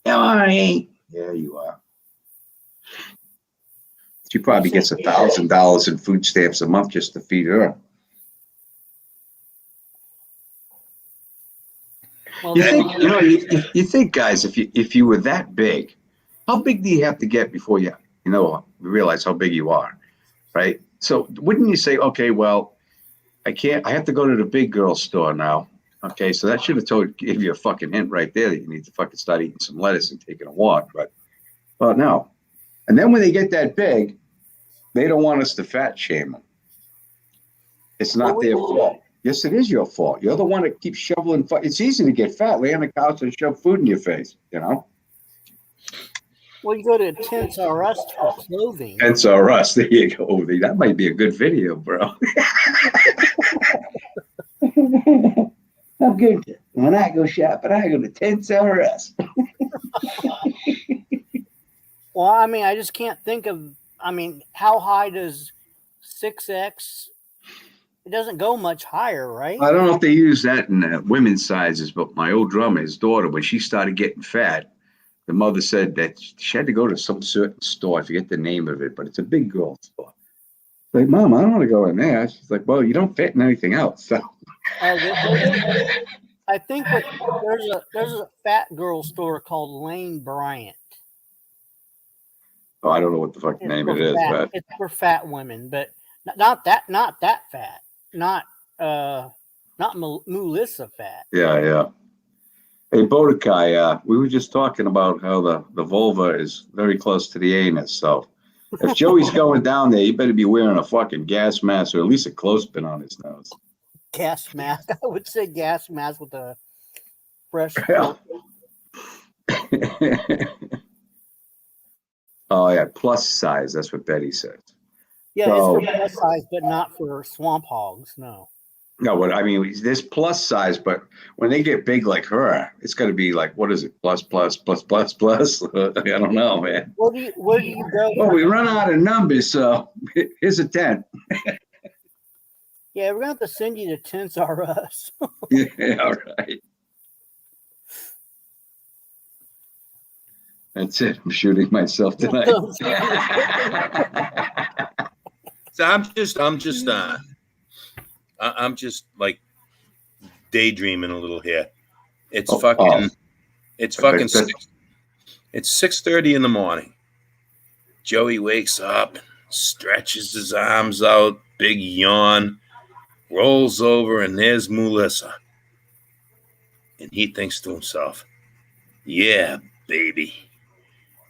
No, I ain't. Yeah, you are. She probably gets $1,000 in food stamps a month just to feed her. Well, you think, guys, if you were that big, how big do you have to get before you realize how big you are, right? So wouldn't you say, okay, well, I have to go to the big girl store now. Okay, so that should have gave you a fucking hint right there that you need to fucking start eating some lettuce and taking a walk. But no. And then when they get that big, they don't want us to fat shame them. It's not their fault. Yes, it is your fault. You're the one that keeps shoveling. It's easy to get fat. Lay on the couch and shove food in your face, you know? Well, you go to Tints R Us for clothing. Tints R Us. There you go. That might be a good video, bro. I'm good. When I go shopping, I go to Tints R Us. Well, I mean, I just can't think of. I mean, how high does 6X? It doesn't go much higher, right? I don't know if they use that in women's sizes, but my old drummer, his daughter, when she started getting fat, the mother said that she had to go to some certain store. I forget the name of it, but it's a big girl store. Like, Mom, I don't want to go in there. She's like, well, you don't fit in anything else. So. I think there's a fat girl store called Lane Bryant. Oh, I don't know what the fuck name it is, but it's for fat women, but not that fat, not Melissa fat. Yeah. Hey, Bodakai, we were just talking about how the vulva is very close to the anus. So if Joey's going down there, he better be wearing a fucking gas mask or at least a clothespin on his nose. Gas mask. I would say gas mask with a fresh. Oh, yeah, plus size. That's what Betty said. Yeah, so, it's for plus size, but not for swamp hogs. No. No, what I mean, there's plus size, but when they get big like her, it's got to be like, what is it? Plus. I don't know, man. Where do you go? Well, we run out of numbers, so here's a 10. Yeah, we're gonna have to send you to Tints R Us. Yeah, all right. That's it. I'm shooting myself tonight. So I'm just like daydreaming a little here. It's it's 6:30 in the morning. Joey wakes up, stretches his arms out, big yawn, rolls over, and there's Melissa. And he thinks to himself, yeah, baby.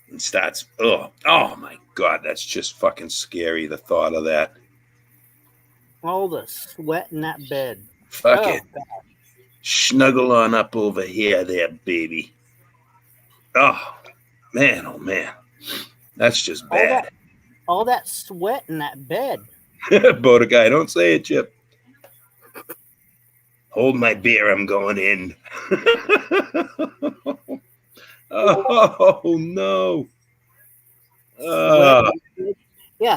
And starts, oh my God, that's just fucking scary, the thought of that. All the sweat in that bed. Fuck it. Snuggle on up over here there, baby. Oh, man. That's just bad. All that sweat in that bed. Boda guy, don't say it, Chip. Hold my beer, I'm going in. Oh, no.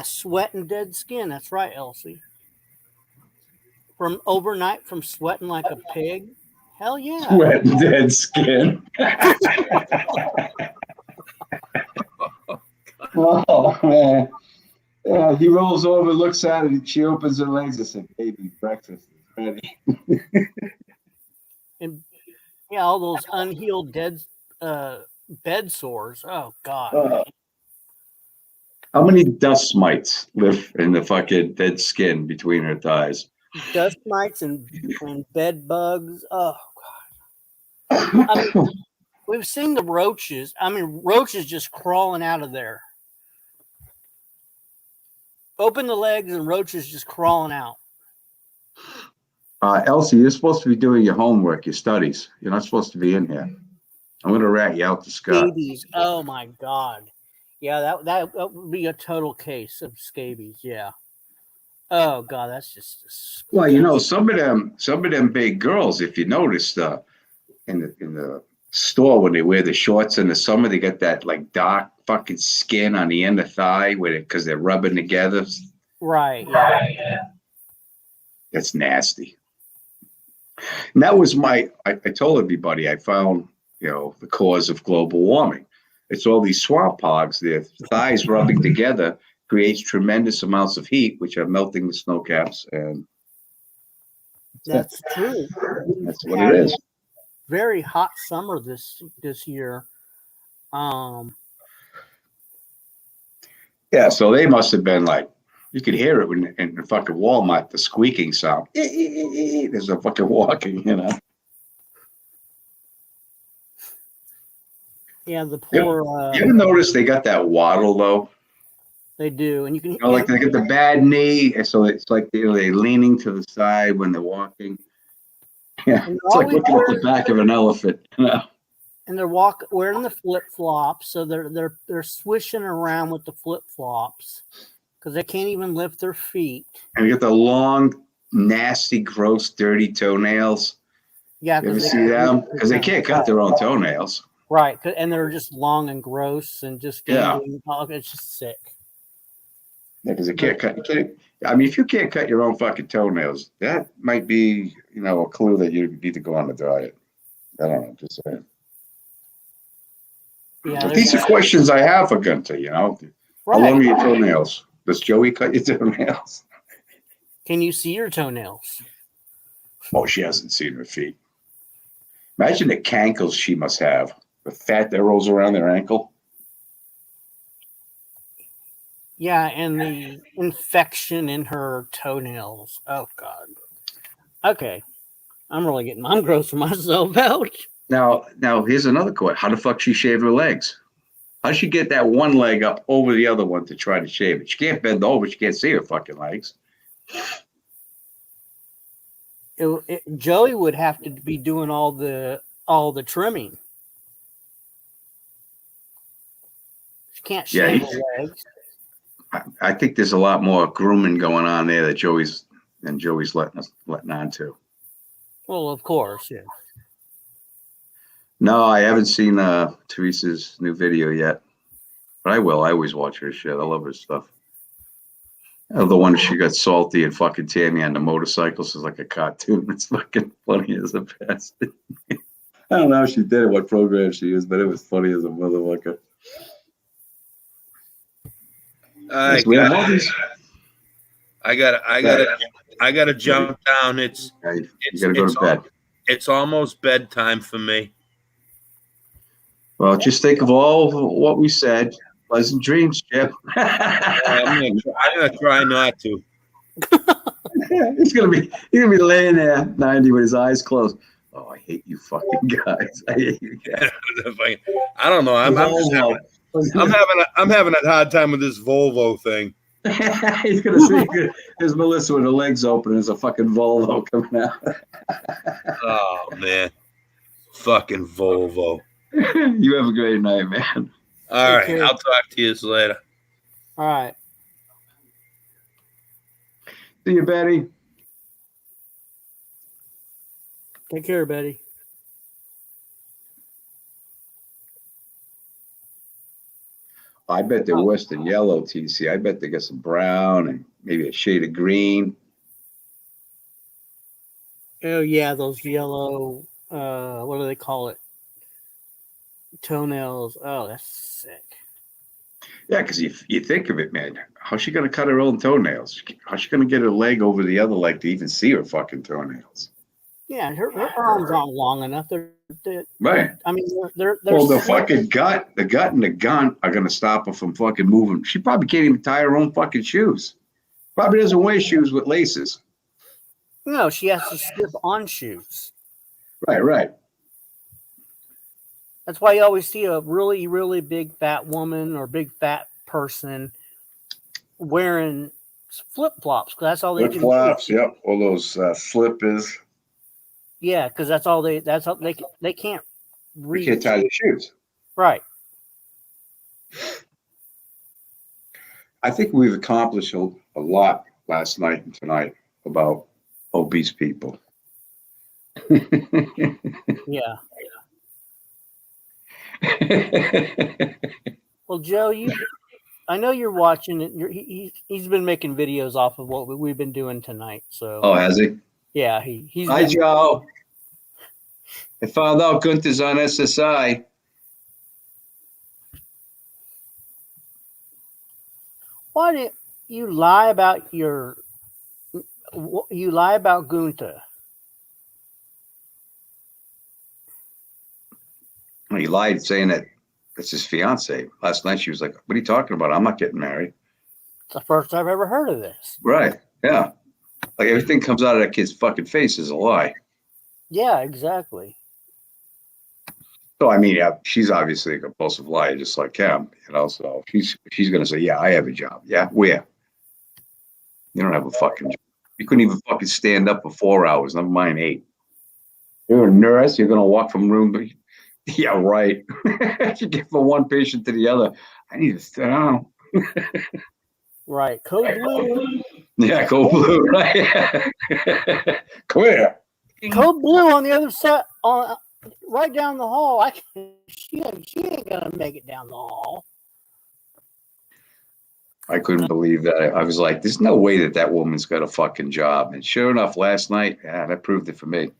Sweat and dead skin. That's right, Elsie. From overnight, from sweating like a pig. Hell yeah. Sweat and dead skin. Oh, man. Yeah, he rolls over, looks at it, and she opens her legs and says, baby, breakfast is ready. And yeah, all those unhealed dead bed sores. Oh, God. How many dust mites live in the fucking dead skin between her thighs? Dust mites and bed bugs. Oh, God. I mean, we've seen the roaches. I mean, roaches just crawling out of there. Open the legs and roaches just crawling out. Elsie, you're supposed to be doing your homework, your studies. You're not supposed to be in here. I'm going to rat you out to Scott. Scabies. Oh, my God. Yeah, that would be a total case of scabies. Yeah. Oh, God, that's just. Well, you know, some of them big girls, if you noticed, in the store when they wear the shorts in the summer, they get that like dark fucking skin on the end of thigh because they're rubbing together. Right. Yeah. That's nasty. And that was I told everybody I found, the cause of global warming. It's all these swamp hogs, their thighs rubbing together creates tremendous amounts of heat, which are melting the snow caps. And that's true. That's what it is. Very hot summer this year. Yeah, so they must have been like, you could hear it in the fucking Walmart, the squeaking sound. There's a fucking walking, Yeah, the poor. You ever notice they got that waddle though? They do, and you can. You know, like they get the bad knee, and so it's like they're leaning to the side when they're walking. Yeah, And it's like looking at the back of an elephant. And they're wearing the flip flops, so they're swishing around with the flip flops because they can't even lift their feet. And you get the long, nasty, gross, dirty toenails. Yeah, you ever see them? Because they can't cut their own toenails. Right, and they're just long and gross and just gangling. Yeah. It's just sick. Yeah, because they can't cut. You can't. I mean, if you can't cut your own fucking toenails, that might be, a clue that you need to go on a diet. I don't know, just saying. Yeah, but these are questions I have for Gunter. Right. How long are your toenails? Does Joey cut your toenails? Can you see your toenails? Oh, she hasn't seen her feet. Imagine the cankles she must have. The fat that rolls around their ankle. Yeah, and the infection in her toenails. Oh, God. Okay. I'm grossing myself out. Now, here's another question. How the fuck she shave her legs? How does she get that one leg up over the other one to try to shave it? She can't bend over. She can't see her fucking legs. Joey would have to be doing all the trimming. She can't shave her legs. I think there's a lot more grooming going on there that Joey's letting on to. Well, of course, yeah. No, I haven't seen Teresa's new video yet, but I will. I always watch her shit. I love her stuff. The one she got salty and fucking Tammy on the motorcycles is like a cartoon. It's fucking funny as a best. I don't know how she did it, what program she used, but it was funny as a motherfucker. I gotta jump down. You gotta go to bed. It's almost bedtime for me. Well, just think of all what we said. Pleasant dreams, Chip. I'm gonna try not to. He's gonna be laying there, 90, with his eyes closed. Oh, I hate you fucking guys. I hate you guys. I don't know. I'm having a hard time with this Volvo thing. He's gonna see there's Melissa with her legs open. There's a fucking Volvo coming out. Oh man, fucking Volvo. You have a great night, man. All right, I'll talk to you later. All right. See you, Betty. Take care, Betty. I bet they're worse than yellow, TC. I bet they got some brown and maybe a shade of green. Oh yeah, those yellow. What do they call it? Toenails. Oh, that's sick. Yeah, because you think of it, man. How's she gonna cut her own toenails? How's she gonna get her leg over the other leg to even see her fucking toenails? Yeah, her arms aren't long enough. They're right. I mean, they're well, the fucking gut and the gun are gonna stop her from fucking moving. She probably can't even tie her own fucking shoes. Probably doesn't wear shoes with laces. No, she has to slip on shoes. Right. That's why you always see a really, really big fat woman or big fat person wearing flip flops because that's all they can do. Flip flops, yep. All those slippers. Yeah, because that's all they can't reach. They can't tie their shoes. Right. I think we've accomplished a lot last night and tonight about obese people. Yeah. Well, Joe, I know you're watching it. He's been making videos off of what we've been doing tonight. So. Oh, has he? Yeah, he's. Hi, Joe. I found out Gunther's on SSI. Why did you lie about Gunther? He lied saying that it's his fiance. Last night she was like, "What are you talking about? I'm not getting married." It's the first I've ever heard of this. Right. Yeah. Like everything comes out of that kid's fucking face is a lie. Yeah, exactly. So I mean, yeah, she's obviously a compulsive liar, just like him, you know. So she's gonna say, "Yeah, I have a job." Yeah, where? You don't have a fucking job. You couldn't even fucking stand up for 4 hours. Never mind 8. You're a nurse. You're gonna walk from room to. Yeah, right. You get from one patient to the other. I need to sit down. Right. Code blue. Yeah, go blue. Right. Come here. Code blue on the other side, on right down the hall. She ain't gonna make it down the hall. I couldn't believe that. I was like, "There's no way that woman's got a fucking job." And sure enough, last night, yeah, that proved it for me.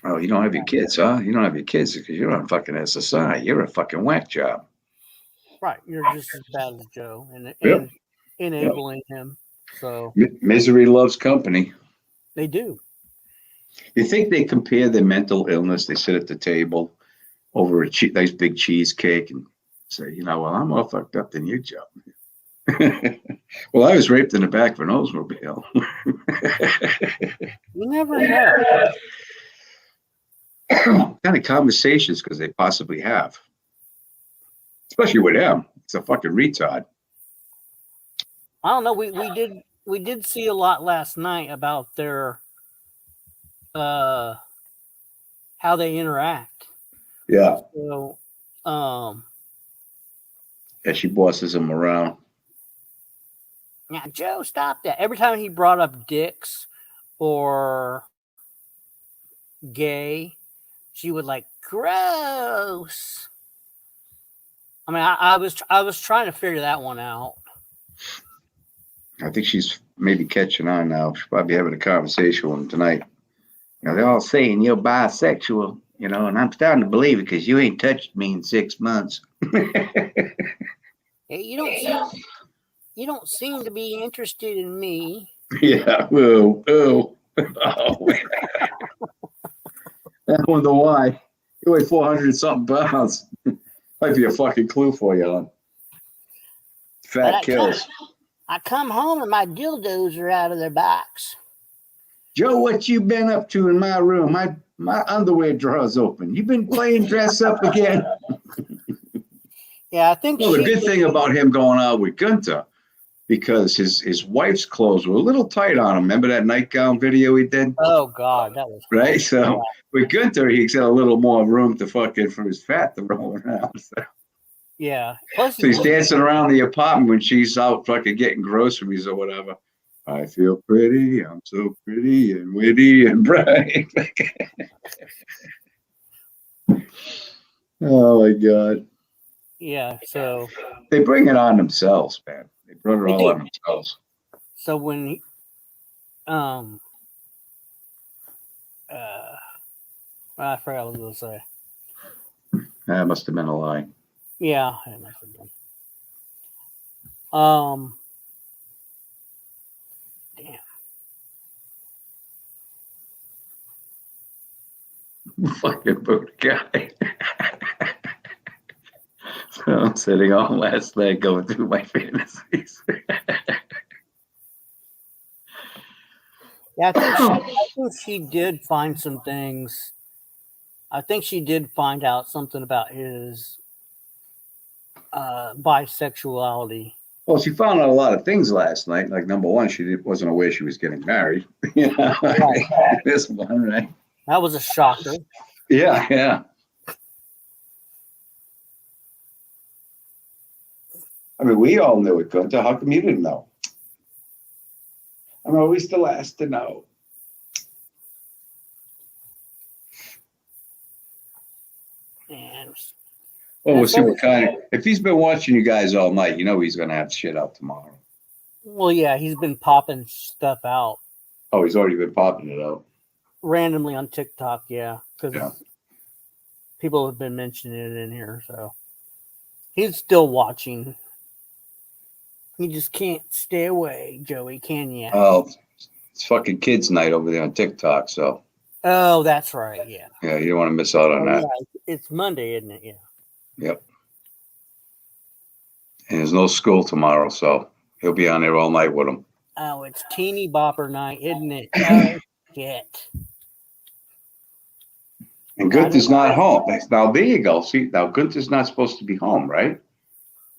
Oh, you don't have your kids, huh? You don't have your kids because you're on fucking SSI. You're a fucking whack job. Right. You're just as bad as Joe and Yep. enabling him. So Misery loves company. they do. You think they compare their mental illness? They sit at the table over a nice big cheesecake and say, "You know, well, I'm more fucked up than you, Joe." Well, I was raped in the back of an Oldsmobile. You never know. What kind of conversations could they possibly have? Especially with him. He's a fucking retard. I don't know. We did see a lot last night about their how they interact. Yeah. So Yeah, she bosses him around. now Joe, stop that. Every time he brought up dicks or gay, she would like gross. I mean, I was trying to figure that one out. I think she's maybe catching on now. She'll probably having a conversation with him tonight. You know, they're all saying you're bisexual, you know, and I'm starting to believe it because you ain't touched me in 6 months. Hey, you don't seem to be interested in me. Yeah. Whoa. Oh. I wonder why. You weigh 400 something pounds. Might be a fucking clue for you, huh? Fat kills. I come home and my dildos are out of their box. Joe, what you been up to in my room? My underwear drawer's open. You been playing dress up again? Yeah, I think. Well, the good thing about him going out with Gunther, because his wife's clothes were a little tight on him. Remember that nightgown video he did? Oh God, that was right. So with Gunther, he's got a little more room to fucking for his fat to roll around. So. Yeah. Plus, So he's dancing around the apartment when she's out fucking getting groceries or whatever. I feel pretty. I'm so pretty and witty and bright. Oh my God. Yeah. So they bring it on themselves, man. They brought it all on themselves. So when he, I forgot what I was going to say. That must have been a lie. Yeah, it must have been. Damn. Fucking boot guy. So I'm sitting on last night going through my fantasies. Yeah, I think she did find some things. I think she did find out something about his bisexuality. Well, she found out a lot of things last night. Like, number one, she wasn't aware she was getting married. You know, right. This one, right? That was a shocker. Yeah, yeah. I mean, we all knew it, Gunther. How come you didn't know? I'm always the last to know. And well, we'll see what kind of. If he's been watching you guys all night, you know he's going to have shit out tomorrow. Well, yeah, he's been popping stuff out. Oh, he's already been popping it out. Randomly on TikTok, yeah. Because people have been mentioning it in here, so. He's still watching. You just can't stay away, Joey, can you? Oh, it's fucking kids' night over there on TikTok, so. Oh, that's right, yeah. Yeah, you don't want to miss out on that. Yeah, it's Monday, isn't it? Yeah. Yep. And there's no school tomorrow, so he'll be on there all night with him. Oh, it's teeny bopper night, isn't it? Oh, shit. And Gunther's not home. Now, there you go. See, now Gunther's not supposed to be home, right?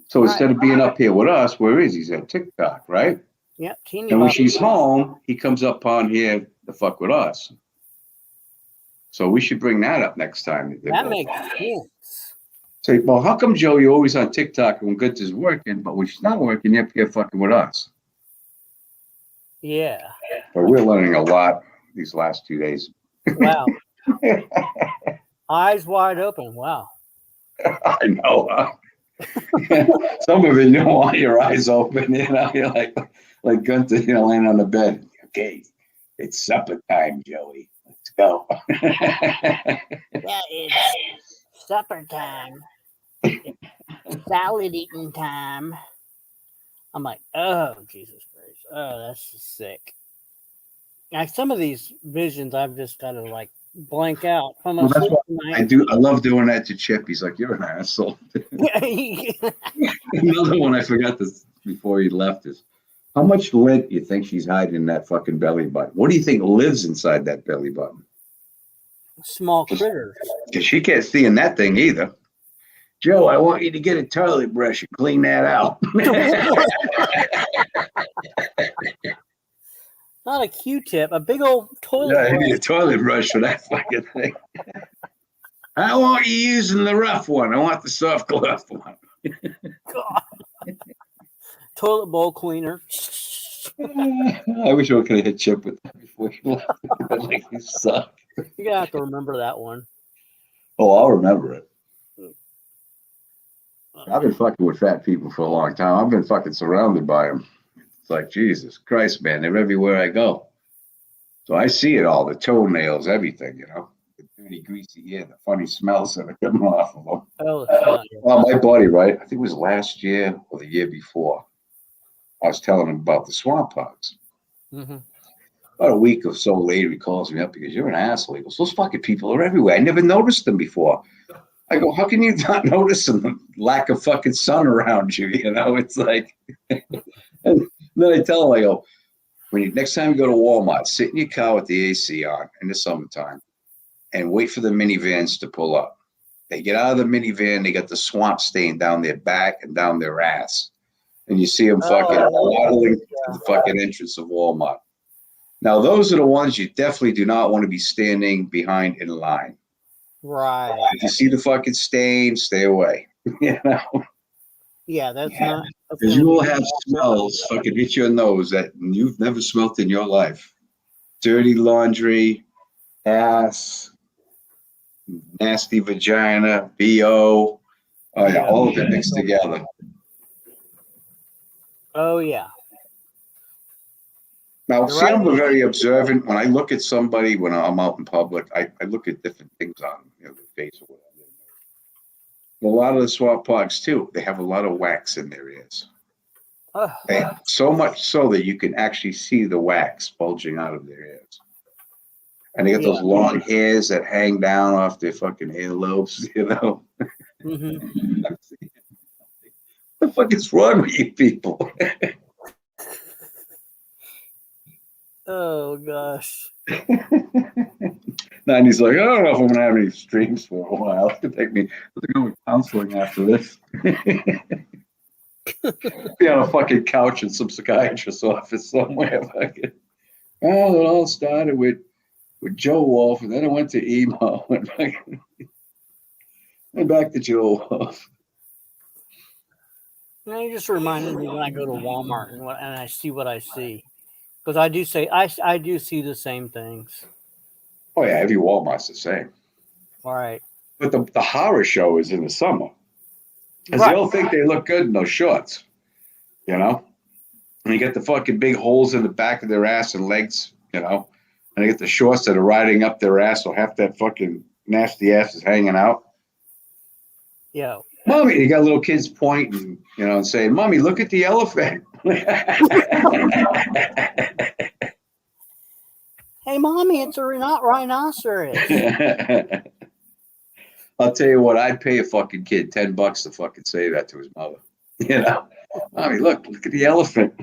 So instead of being up here with us, where is he? He's at TikTok, right? Yep. Teeny And when bop. she's home, he comes up on here to fuck with us. So we should bring that up next time. That makes sense. Say, well, how come, Joe, you're always on TikTok when Gunther's working, but when she's not working, you're up here fucking with us? Yeah. But we're learning a lot these last 2 days. Wow. Eyes wide open. Wow. I know. Some of it, you don't want your eyes open. You know, you're like Gunther, you know, laying on the bed. Okay, it's supper time, Joey. Let's go. Yeah, it's supper time. Salad eating time. I'm like, oh, Jesus Christ. Oh, that's just sick. Like some of these visions, I've just got to like blank out. If I'm Well, that's asleep what tonight. I love doing that to Chip. He's like, you're an asshole. Another one I forgot this before he left is, how much lint you think she's hiding in that fucking belly button? What do you think lives inside that belly button? Small critters. Because she can't see in that thing either. Joe, I want you to get a toilet brush and clean that out. Not a Q-tip, a big old toilet Yeah, I brush. need a toilet brush for that fucking thing. I don't want you using the rough one. I want the soft glove one. God. Toilet bowl cleaner. I wish I could have hit Chip with that before he left. Like, you suck. You're gonna have to remember that one. Oh, I'll remember it. I've been fucking with fat people for a long time. I've been fucking surrounded by them. It's like, Jesus Christ, man. They're everywhere I go. So I see it all, the toenails, everything, you know. The dirty, greasy hair, the funny smells that are coming off of them. Oh, Well, my buddy, right? I think it was last year or the year before. I was telling him about the swamp hogs. mm-hmm. About a week or so later, he calls me up because you're an asshole. He goes, those fucking people are everywhere. I never noticed them before. I go, how can you not notice them? Lack of fucking sun around you, you know? It's like, and then I tell him, I go, next time you go to Walmart, sit in your car with the AC on in the summertime and wait for the minivans to pull up. They get out of the minivan, they got the swamp stain down their back and down their ass. And you see them fucking waddling to the fucking entrance of Walmart. Now, those are the ones you definitely do not want to be standing behind in line. Right. If you see the fucking stain, stay away. You know? Yeah, that's not. Because you will have smells fucking hit your nose that you've never smelled in your life. Dirty laundry, ass, nasty vagina, BO. Oh, yeah, all of it mixed together. Oh, yeah. Now, see, I'm very observant. When I look at somebody, when I'm out in public, I look at different things on them, you know, their face or whatever. A lot of the swamp hogs, too, they have a lot of wax in their ears. So much so that you can actually see the wax bulging out of their ears. And they got those long hairs that hang down off their fucking earlobes, you know? Mm-hmm. What the fuck is wrong with you people? Oh, gosh. And he's like, I don't know if I'm going to have any streams for a while. It's going to take me to go with counseling after this. Be on a fucking couch in some psychiatrist's office somewhere. Fucking. Well, it all started with Joe Wolf, and then it went to emo, and back to Joe Wolf. You just reminded me when I go to Walmart and I see what I see, because I do say I do see the same things. Oh yeah, every Walmart's the same. All right. But the horror show is in the summer, because they all think they look good in those shorts, you know. And you get the fucking big holes in the back of their ass and legs, you know. And they get the shorts that are riding up their ass, so half that fucking nasty ass is hanging out. Yeah. Mommy, you got little kids pointing, you know, and saying, "Mommy, look at the elephant." Hey, Mommy, it's a not rhinoceros. I'll tell you what, I'd pay a fucking kid $10 to fucking say that to his mother. You know, Mommy, look at the elephant.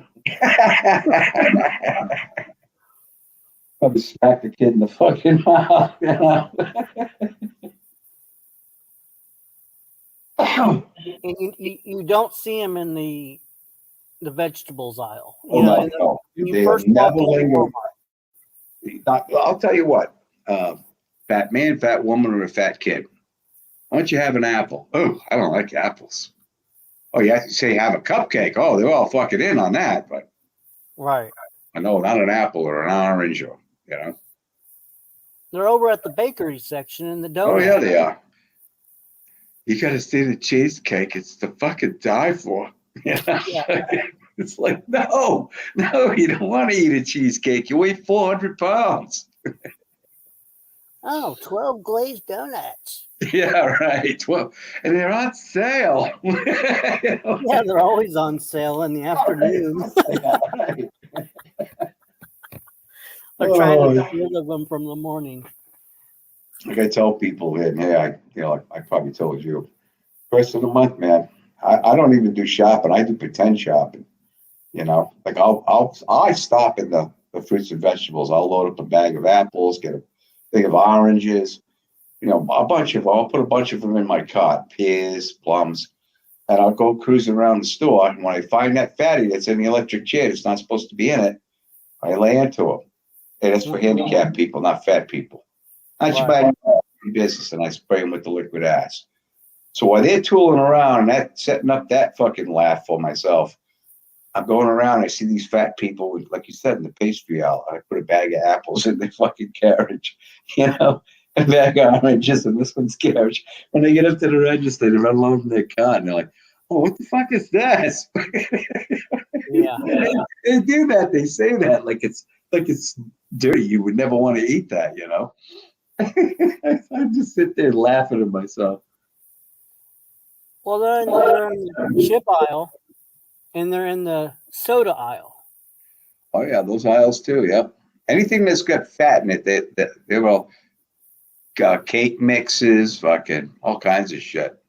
Probably smack the kid in the fucking mouth. You know? And you don't see them in the vegetables aisle. Oh, You know, no, no. when you They'll first walk never into linger. Walmart. I'll tell you what, fat man, fat woman, or a fat kid. Why don't you have an apple? Oh, I don't like apples. Oh, you have to say have a cupcake. Oh, they're all fucking in on that. But Right. I know not an apple or an orange or, you know. They're over at the bakery section in the donut. Oh, yeah, they are. You got to see the cheesecake. It's to fucking die for. You know? Yeah. It's like, no, you don't want to eat a cheesecake. You weigh 400 pounds. Oh, 12 glazed donuts. Yeah, right. Well, and they're on sale. You know? Yeah, they're always on sale in the afternoon. Right. They're trying to get rid of them from the morning. Like I tell people, and hey, I probably told you, first of the month, man. I don't even do shopping. I do pretend shopping. You know, like I stop in the fruits and vegetables. I'll load up a bag of apples, get a thing of oranges. You know, I'll put a bunch of them in my cart, pears, plums, and I'll go cruising around the store. And when I find that fatty that's in the electric chair that's not supposed to be in it, I lay into it. And it's for handicapped people, not fat people. I just buy business and I spray them with the liquid ass. So while they're tooling around and setting up that fucking laugh for myself, I'm going around. I see these fat people, with, like you said, in the pastry aisle. I put a bag of apples in their fucking carriage, you know, a bag of oranges in this one's carriage. When they get up to the register, they run along from their cart and they're like, "Oh, what the fuck is this?" Yeah, they do that. They say that like it's dirty. You would never want to eat that, you know. I just sit there laughing at myself. Well, they're in the chip aisle and they're in the soda aisle. Oh yeah, those aisles too. Yep. Anything that's got fat in it, they're all cake mixes, fucking all kinds of shit.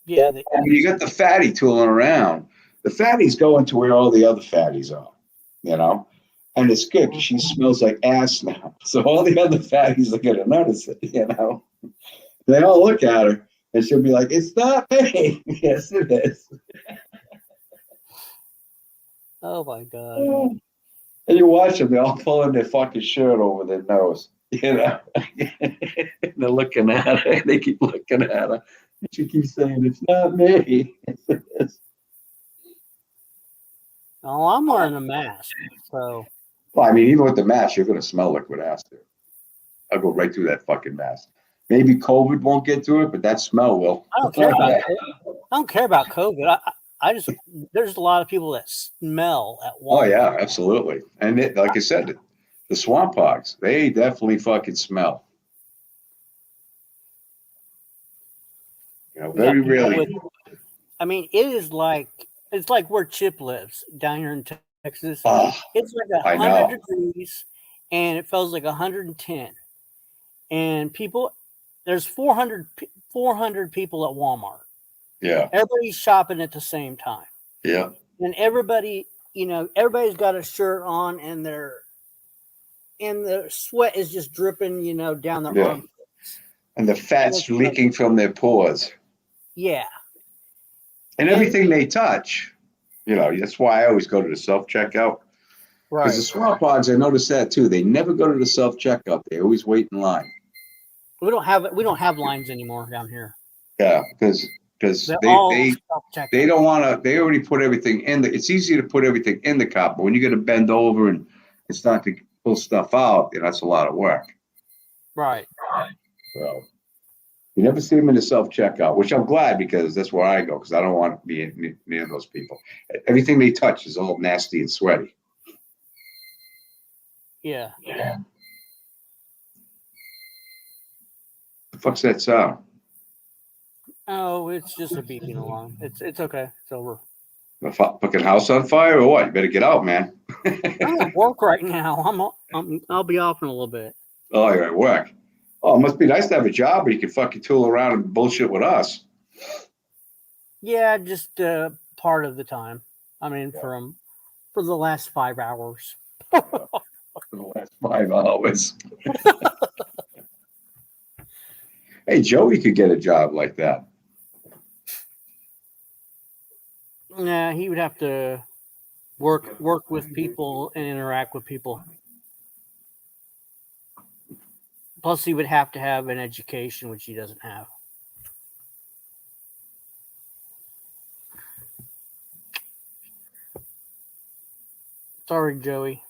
Yeah, you got the fatty tooling around. The fatty's going to where all the other fatties are, you know. And it's good because she smells like ass now. So all the other fatties are gonna notice it, you know. They all look at her and she'll be like, "It's not me." Yes, it is. Oh my god. And you watch them, they're all pulling their fucking shirt over their nose, you know. And they're looking at her, they keep looking at her. And she keeps saying, "It's not me." Oh, I'm wearing a mask, so. Well, I mean, even with the mask, you're going to smell liquid ass there. I'll go right through that fucking mask. Maybe COVID won't get through it, but that smell will. I don't care about. I don't care about COVID. I just there's a lot of people that smell at Walmart. Oh yeah, absolutely. And like I said, the swamp hogs, they definitely fucking smell. You know, very rarely. I mean, it's like where Chip lives down here in Texas. Oh, it's like 100 degrees, and it feels like 110. And there's 400 people at Walmart. Yeah. Everybody's shopping at the same time. Yeah. And everybody's got a shirt on, and the sweat is just dripping, down their armpits. And the fat's leaking from their pores. Yeah. And everything they touch, that's why I always go to the self-checkout. Right. Because the swamp hogs, I noticed that too. They never go to the self-checkout. They always wait in line. We don't have lines anymore down here. Yeah, because they don't want to. They already put everything in it's easy to put everything in the cart, but when you got to bend over and start to pull stuff out, that's a lot of work. Right. So you never see them in the self-checkout, which I'm glad because that's where I go because I don't want to be near those people. Everything they touch is all nasty and sweaty. Yeah. Yeah. The fuck's that sound? Oh, it's just a beeping alarm. It's okay. It's over. The fucking house on fire or what? You better get out, man. I'm at work right now. I'll be off in a little bit. Oh, you're at work. Oh, it must be nice to have a job where you can fucking tool around and bullshit with us. Yeah, just part of the time. I mean, for the last 5 hours. 5 hours. Hey, Joey could get a job like that. Nah, he would have to work with people and interact with people. Plus, he would have to have an education, which he doesn't have. Sorry, Joey.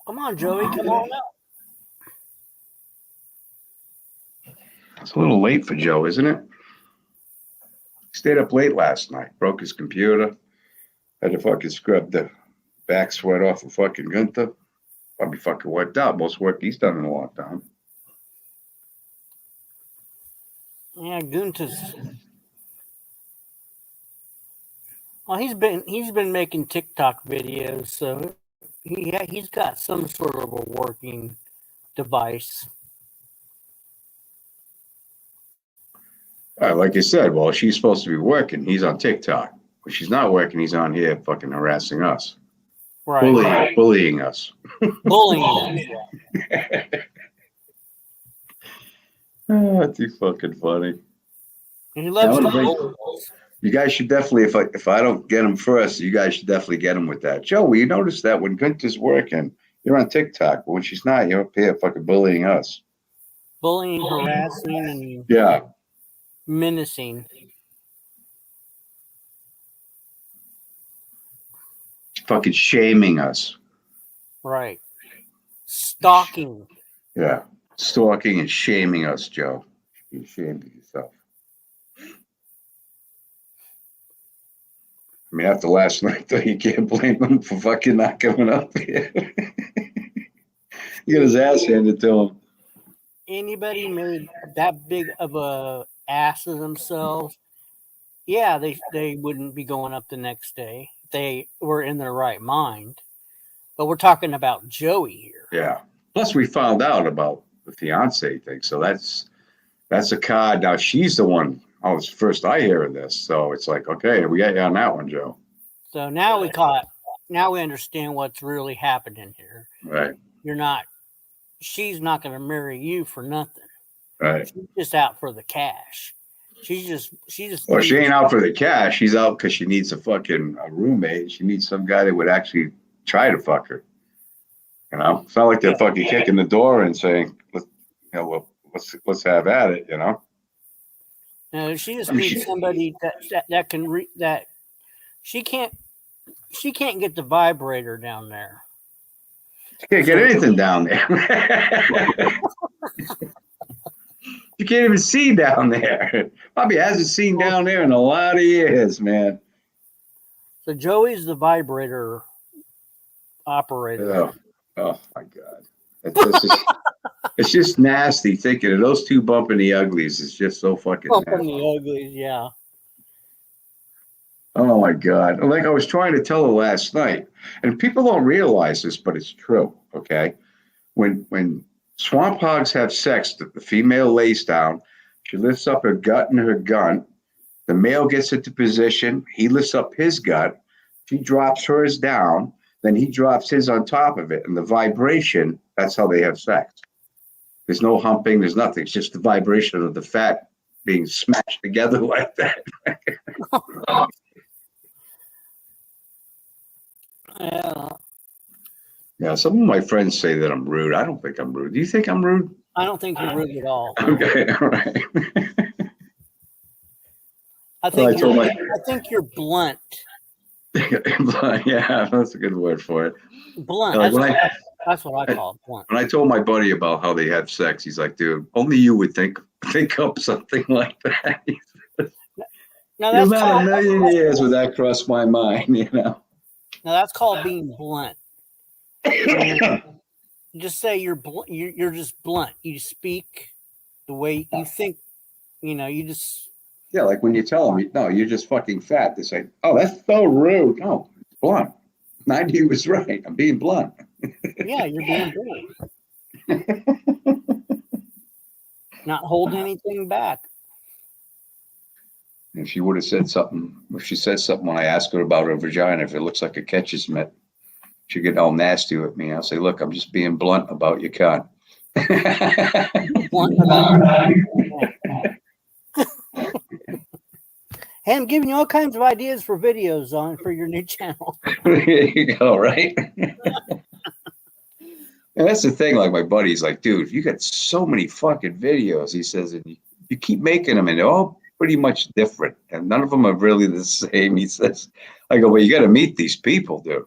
Come on, Joey. Come on out. It's a little late for Joe, isn't it? He stayed up late last night, broke his computer, had to fucking scrub the back sweat off of fucking Gunther. Probably fucking worked out. Most work he's done in a long time. Yeah, Gunther's. Well, he's been making TikTok videos, so he's got some sort of a working device. Like I said, well, she's supposed to be working. He's on TikTok. When she's not working, he's on here fucking harassing us. Right. Bullying us. Bullying us. Oh, too fucking funny. And he loves Yeah, to you guys should definitely, if I don't get him first, you guys should definitely get him with that. Joe, you notice that when Gunther's working, you're on TikTok, but when she's not, you're up here fucking bullying us. bullying, harassing, and Yeah. menacing. Fucking shaming us. Right. Stalking. Yeah. Stalking and shaming us, Joe. You're ashamed of yourself. I mean, after last night, though, you can't blame him for fucking not coming up here. He got his ass handed to him. Anybody made that big of a ass of themselves, yeah, they wouldn't be going up the next day. They were in their right mind. But we're talking about Joey here. Yeah. Plus, we found out about the fiance thing, so that's a card. Now she's the one. Oh, it's the first I hear of this, so it's like, okay, we got you on that one, Joe. So now we understand what's really happening here. Right. She's not going to marry you for nothing. Right. She's just out for the cash. She just. Well, she ain't out for the cash. She's out because she needs a roommate. She needs some guy that would actually try to fuck her. You know, it's not like they're fucking kicking the door and saying, let's have at it. You know. No, she just needs somebody that can that she can't get the vibrator down there. She can't get anything down there. You can't even see down there. Probably hasn't seen down there in a lot of years, man. So Joey's the vibrator operator. Oh my God. It's just nasty thinking of those two bumping the uglies. It's just so fucking bumping nasty. the uglies, yeah. Oh my God. Like I was trying to tell her last night, and people don't realize this, but it's true. Okay. When swamp hogs have sex, the female lays down, she lifts up her gut and her gun. The male gets into position. He lifts up his gut. She drops hers down. Then he drops his on top of it. And the vibration, that's how they have sex. There's no humping. There's nothing. It's just the vibration of the fat being smashed together like that. Yeah. Yeah, some of my friends say that I'm rude. I don't think I'm rude. Do you think I'm rude? I don't think you're rude at all. Okay, all right. I think you're blunt. Yeah, that's a good word for it. Blunt. Like That's what I call it, blunt. When I told my buddy about how they have sex, he's like, dude, only you would think up something like that. Now that's about a million years would that cross my mind, you know? Now that's called being blunt. Just say you're blunt. You're just blunt. You speak the way you think. You know, you just Yeah, like when you tell them, no, you're just fucking fat. They say, oh, that's so rude. No, it's blunt. 90 was right. I'm being blunt. Yeah, you're being blunt. Not holding anything back. If she would have said something, if she said something when I asked her about her vagina, if it looks like a catcher's mitt, she'd get all nasty with me. I'll say, look, I'm just being blunt about your cunt. Blunt about Hey, I'm giving you all kinds of ideas for videos on for your new channel. There you go, right? And that's the thing. Like my buddy's like, dude, you got so many fucking videos. He says, and you keep making them, and they're all pretty much different, and none of them are really the same. He says, I go, well, you got to meet these people, dude.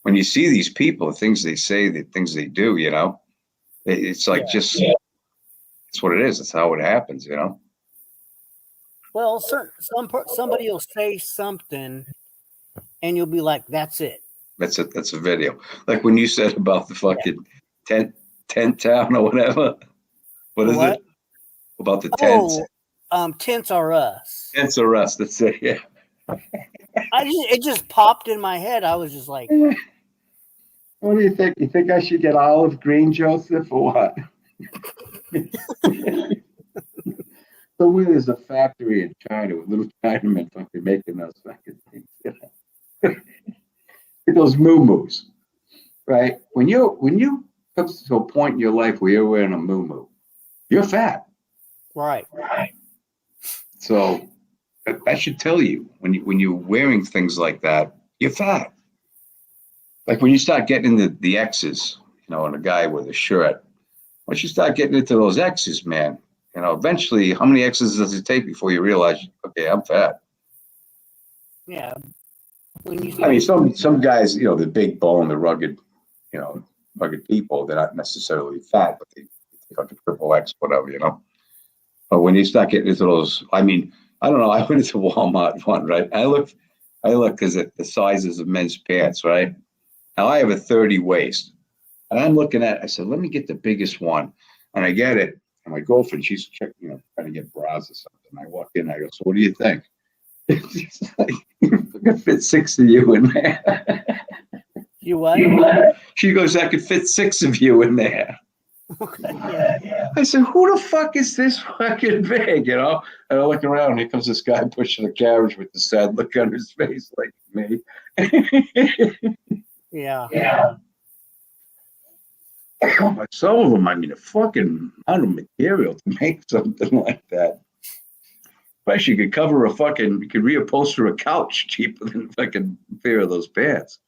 When you see these people, the things they say, the things they do, you know, it's like just it's what it is. It's how it happens, you know. Well, somebody will say something, and you'll be like, "That's it." That's it. That's a video. Like when you said about the fucking tent town or whatever. What is it? About the tents. Tents are us. Tents are us. That's it. Yeah. It just popped in my head. I was just like, what do you think? You think I should get olive green, Joseph, or what? Somewhere there's a factory in China with little Chinamen fucking making those fucking things. You know? Those moo-moos, right? When you come to a point in your life where you're wearing a moo-moo, you're fat. Right. So that should tell you when you're wearing things like that, you're fat. Like when you start getting into the X's, you know, on a guy with a shirt, once you start getting into those X's, man, you know, eventually, how many X's does it take before you realize, okay, I'm fat? Yeah. I mean, some guys, you know, the big bone, the rugged, you know, rugged people, they're not necessarily fat, but they take out the triple X, whatever, you know. But when you start getting into those, I mean, I don't know. I went into Walmart one, right? I look because at the sizes of men's pants, right? Now I have a 30 waist, and I'm looking at. I said, let me get the biggest one, and I get it. And my girlfriend, she's checking, you know, trying to get bras or something. I walk in, I go, so what do you think? It's like, I could fit 6 of you in there. You what? She goes, I could fit 6 of you in there. Yeah. I said, who the fuck is this fucking big, you know? And I look around, and here comes this guy pushing a carriage with the sad look on his face, like me. Yeah. But some of them, I mean, a fucking amount of material to make something like that. Plus, you could you could reupholster a couch cheaper than a fucking pair of those pants.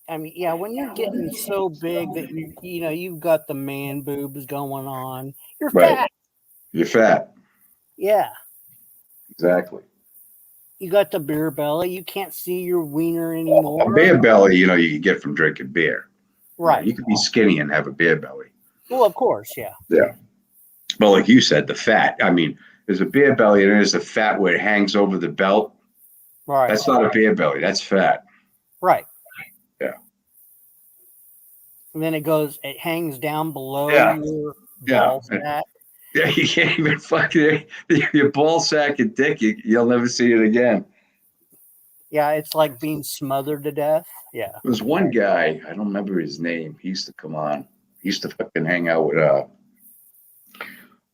I mean, yeah, when you're getting so big that you know you've got the man boobs going on, you're fat. You're fat. Yeah. Exactly. You got the beer belly. You can't see your wiener anymore. A beer belly, you know, you can get from drinking beer. Right. You could be skinny and have a beer belly. Well, of course, yeah. Yeah. But like you said, the fat. I mean, there's a beer belly and there's the fat where it hangs over the belt. Right. That's not a beer belly. That's fat. Right. Yeah. And then it hangs down below your ball sack. Yeah, you can't even fucking your ball sack and dick. You'll never see it again. Yeah, it's like being smothered to death. Yeah. There was one guy, I don't remember his name. He used to come on. He used to fucking hang out with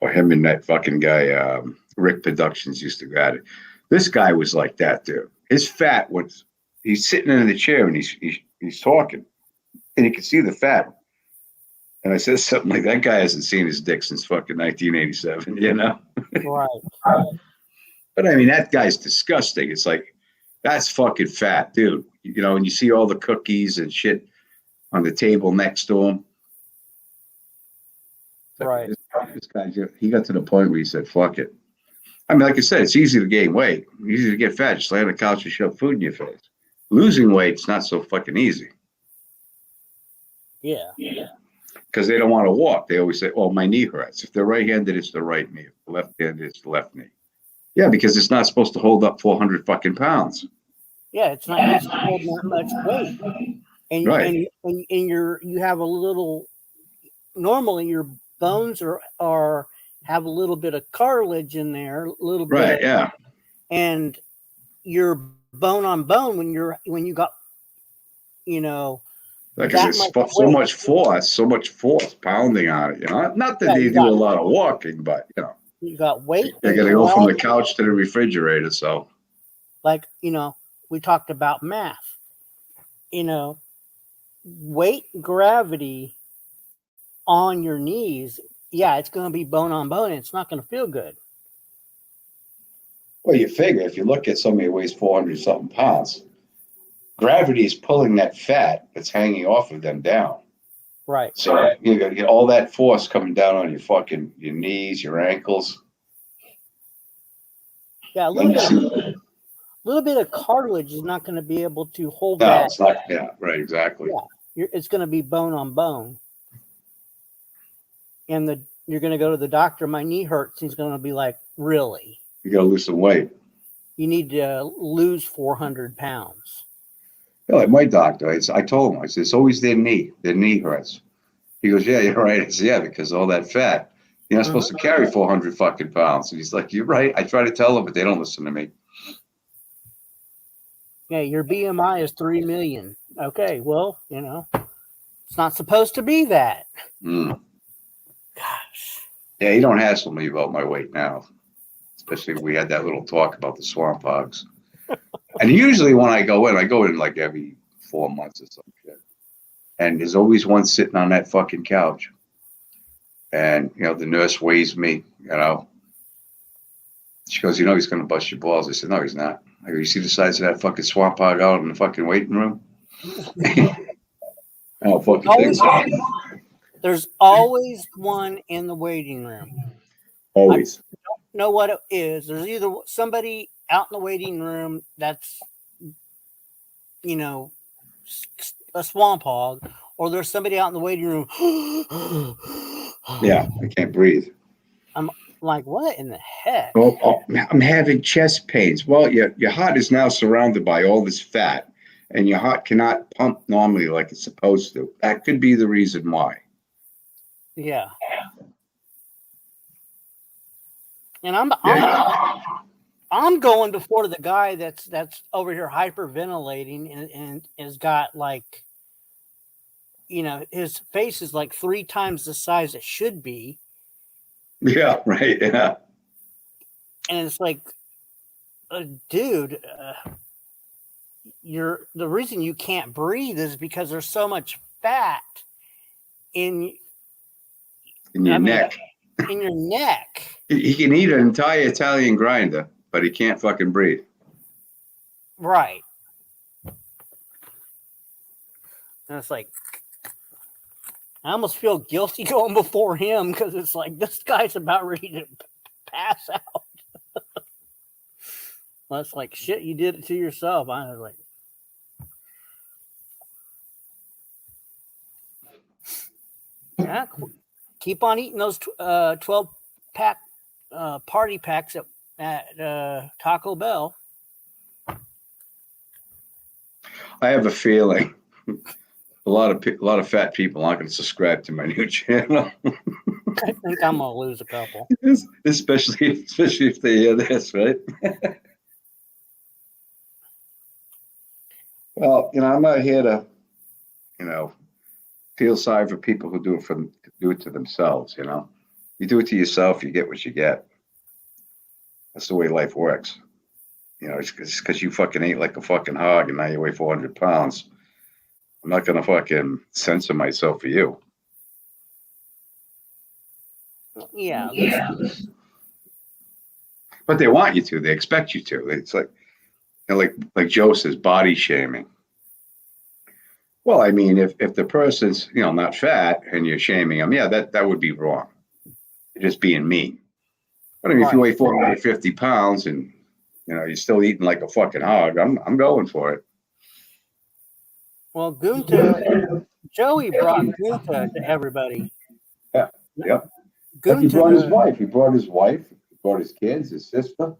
or him and that fucking guy, Rick Productions used to go at it. This guy was like that, dude. His fat was he's sitting in the chair and he's talking. And you can see the fat. And I said something like, that guy hasn't seen his dick since fucking 1987, you know? Right. But I mean, that guy's disgusting. It's like, that's fucking fat, dude. You know, and you see all the cookies and shit on the table next to him. Right. This guy, he got to the point where he said, fuck it. I mean, like I said, it's easy to gain weight. Easy to get fat. Just lay on the couch and shove food in your face. Losing weight's not so fucking easy. Yeah. Because they don't want to walk. They always say, "Oh, my knee hurts." If they're right-handed, it's the right knee. If they're left-handed, it's the left knee. Yeah, because it's not supposed to hold up 400 fucking pounds. Yeah, it's not used to hold that much weight. And Right. and you have a little. Normally, your bones are have a little bit of cartilage in there, a little bit Right, of, yeah. and you're bone on bone when you got, you know, Like that it's much so weight. so much force pounding on it, you know. Not that Yeah, they you do got a lot of walking, but you know, you got weight they're and gonna go from the gravity. couch to the refrigerator. So Like, you know, we talked about math. You know, weight, gravity on your knees. Yeah, it's going to be bone on bone, and it's not going to feel good. Well, you figure if you look at somebody who weighs 400 something pounds, gravity is pulling that fat that's hanging off of them down. Right. So you got to get all that force coming down on your knees, your ankles. Yeah, a little bit of cartilage is not going to be able to hold No, that. it's not. Yeah, right, exactly. Yeah, it's going to be bone on bone, and you're going to go to the doctor. My knee hurts. He's going to be like, "Really? You got to lose some weight." You need to lose 400 pounds." Yeah, like my doctor, I told him, I said, it's always their knee. Their knee hurts. He goes, yeah, you're right. I said, yeah, because all that fat. You're not supposed to carry 400 fucking pounds. And he's like, you're right. I try to tell them, but they don't listen to me. Yeah, your BMI is 3 million. Okay, well, you know, it's not supposed to be that. Mm. Gosh. Yeah, he don't hassle me about my weight now. Especially we had that little talk about the swamp hogs. And usually when I go in like every 4 months or some shit. And there's always one sitting on that fucking couch. And, you know, the nurse weighs me, you know. She goes, you know, he's going to bust your balls. I said, no, he's not. I go, you see the size of that fucking swamp hog out in the fucking waiting room? Oh, fucking things. There's always one in the waiting room. Always. I don't know what it is. There's either somebody out in the waiting room that's, you know, a swamp hog, or there's somebody out in the waiting room. Yeah, I can't breathe. I'm like, what in the heck? Oh, I'm having chest pains. Well, your heart is now surrounded by all this fat, and your heart cannot pump normally like it's supposed to. That could be the reason why. Yeah. And I'm going before the guy that's over here hyperventilating and has got, like, you know, his face is like 3 times the size it should be. Yeah, right. Yeah. And it's like, dude, the reason you can't breathe is because there's so much fat in your neck. In your neck. He can eat an entire Italian grinder, but he can't fucking breathe. Right. And it's like, I almost feel guilty going before him because it's like, this guy's about ready to pass out. Well, it's like, shit, you did it to yourself. I was like, yeah, keep on eating those 12-pack party packs at Taco Bell. I have a feeling a lot of fat people aren't going to subscribe to my new channel. I think I'm gonna lose a couple, especially if they hear this, right? Well, you know, I'm not here to, you know, feel sorry for people who do it to themselves. You know, you do it to yourself, you get what you get. That's the way life works. You know, it's because you fucking ate like a fucking hog and now you weigh 400 pounds. I'm not gonna fucking censor myself for you. Yeah. But they want you to. They expect you to. It's like, you know, like Joe says, body shaming. Well, I mean, if the person's, you know, not fat and you're shaming them, yeah, that would be wrong. You're just being mean. But I mean, if you weigh 450 pounds and, you know, you're still eating like a fucking hog, I'm going for it. Well, Joey brought Gunta to everybody. Yeah. Yep. Like he brought his wife. He brought his wife. He brought his kids, his sister.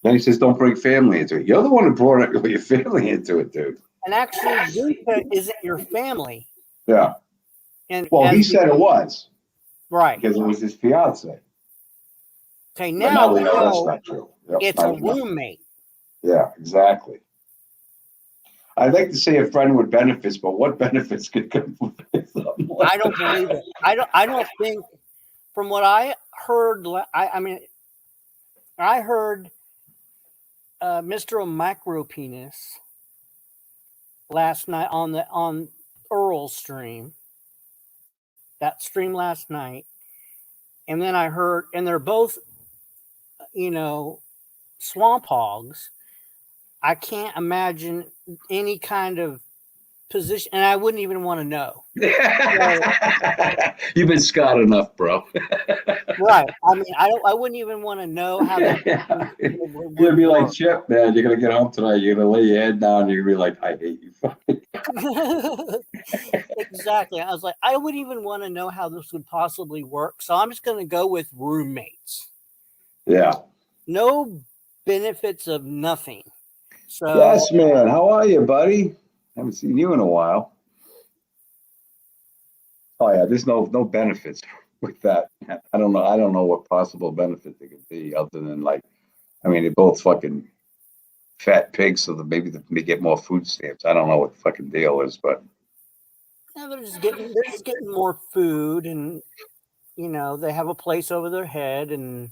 Then he says, don't bring family into it. You're the one who brought your family into it, dude. And actually, Gunta isn't your family. Yeah. And well, he said it was. Right. Because it was his fiance. Okay, But now we know that's know not true. Yep, it's a roommate. Yeah, exactly. I'd like to say a friend with benefits, but what benefits could come from something like I don't believe it. I don't think. From what I heard, I mean, I heard Mr. Micro Penis last night on Earl's stream. That stream last night, and then I heard, and they're both, swamp hogs. I can't imagine any kind of position, and I wouldn't even want to know. You've been scarred enough, bro. Right. I mean, I wouldn't even want to know how that You're gonna be like Chip, man. You're gonna get home tonight. You're gonna lay your head down. You're gonna be like, I hate you. Exactly. I was like, I wouldn't even want to know how this would possibly work. So I'm just going to go with roommates. Yeah. No benefits of nothing. So Yes, man. How are you, buddy? Haven't seen you in a while. Oh yeah, there's no benefits with that. I don't know what possible benefit there could be other than like, I mean, they're both fucking fat pigs, so that maybe they get more food stamps. I don't know what the fucking deal is, but yeah, they're just getting more food, and they have a place over their head, and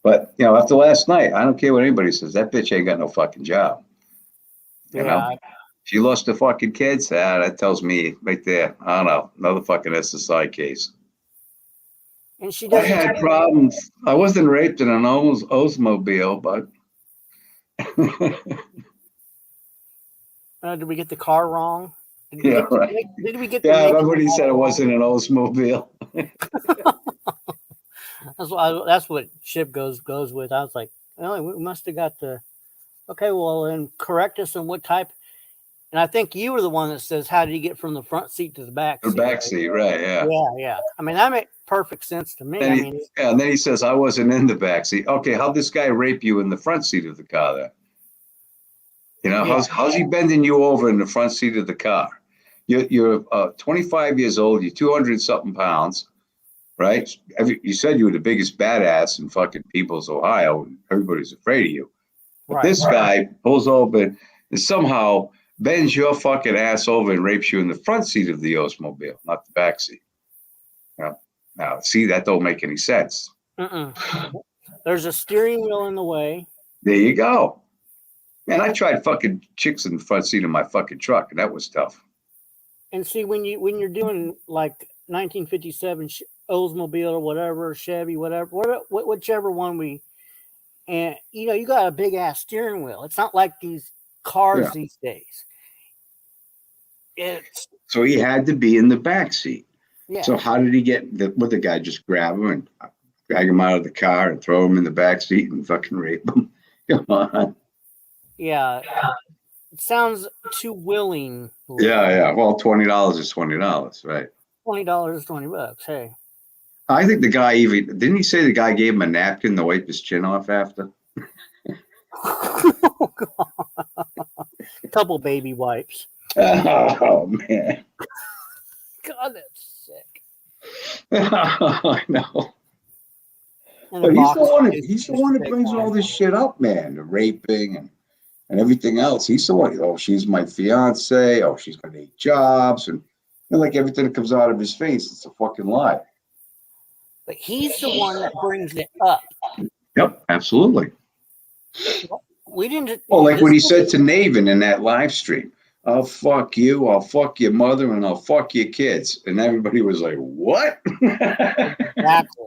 but after last night, I don't care what anybody says. That bitch ain't got no fucking job. You know, she lost the fucking kids. That tells me right there. I don't know, another fucking SSI case. And she I doesn't had problems. I wasn't raped in an Oldsmobile, but did we get the car wrong? yeah, right. Did we get Yeah, remember he said it wasn't an Oldsmobile. That's what Chip goes with. I was like, oh, we must have got the. Okay, well, then correct us on what type. And I think you were the one that says, how did he get from the front seat to the back The seat? back seat, right? Yeah. Yeah. I mean, that makes perfect sense to me. And and then he says, I wasn't in the back seat. Okay, how'd this guy rape you in the front seat of the car then? How's he bending you over in the front seat of the car? You're 25 years old. You're 200 something pounds, right? You said you were the biggest badass in fucking Peoples, Ohio. Everybody's afraid of you. But this guy pulls over and somehow bends your fucking ass over and rapes you in the front seat of the Oldsmobile, not the back seat. Now, see, that don't make any sense. There's a steering wheel in the way. There you go. Man, I tried fucking chicks in the front seat of my fucking truck, and that was tough. And see, when you're doing like 1957 Oldsmobile or whatever, Chevy, whichever one and you got a big ass steering wheel. It's not like these cars these days. So he had to be in the back seat. Yeah. So how did he get the guy just grab him and drag him out of the car and throw him in the back seat and fucking rape him? Come on. Yeah. It sounds too willing. Yeah. Well, $20 is $20, right? $20 is $20. Hey. I think the guy didn't he say the guy gave him a napkin to wipe his chin off after? Oh, God. A couple baby wipes. Oh man. God, that's sick. I know. But he's the one that brings all this shit up, man. The raping and everything else. He's the one. Oh, she's my fiance. Oh, she's got 8 jobs, and like everything that comes out of his face, it's a fucking lie. But he's the one that brings it up. Yep, absolutely. We didn't. Well, like what he said to Navin in that live stream. I'll fuck you, I'll fuck your mother, and I'll fuck your kids. And everybody was like, what? Exactly.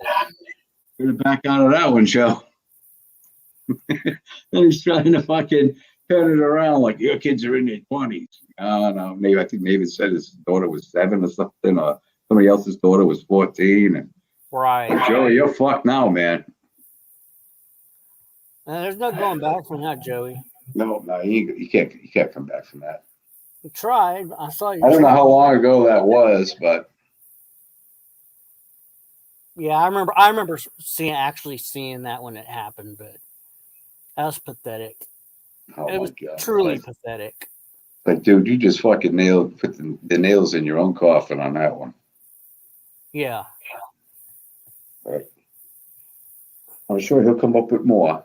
Better back out of that one, Joe. And he's trying to fucking turn it around like your kids are in their 20s. No, maybe I think Navin said his daughter was 7 or something, or somebody else's daughter was 14. And right. Joey, you're fucked now, man. There's no going back from that, Joey. No, you can't come back from that. You tried. I saw you. I don't know how long ago that was, but yeah, I remember seeing that when it happened, but that was pathetic. It was truly pathetic. Like, dude, you just fucking put the nails in your own coffin on that one. Yeah. But I'm sure he'll come up with more.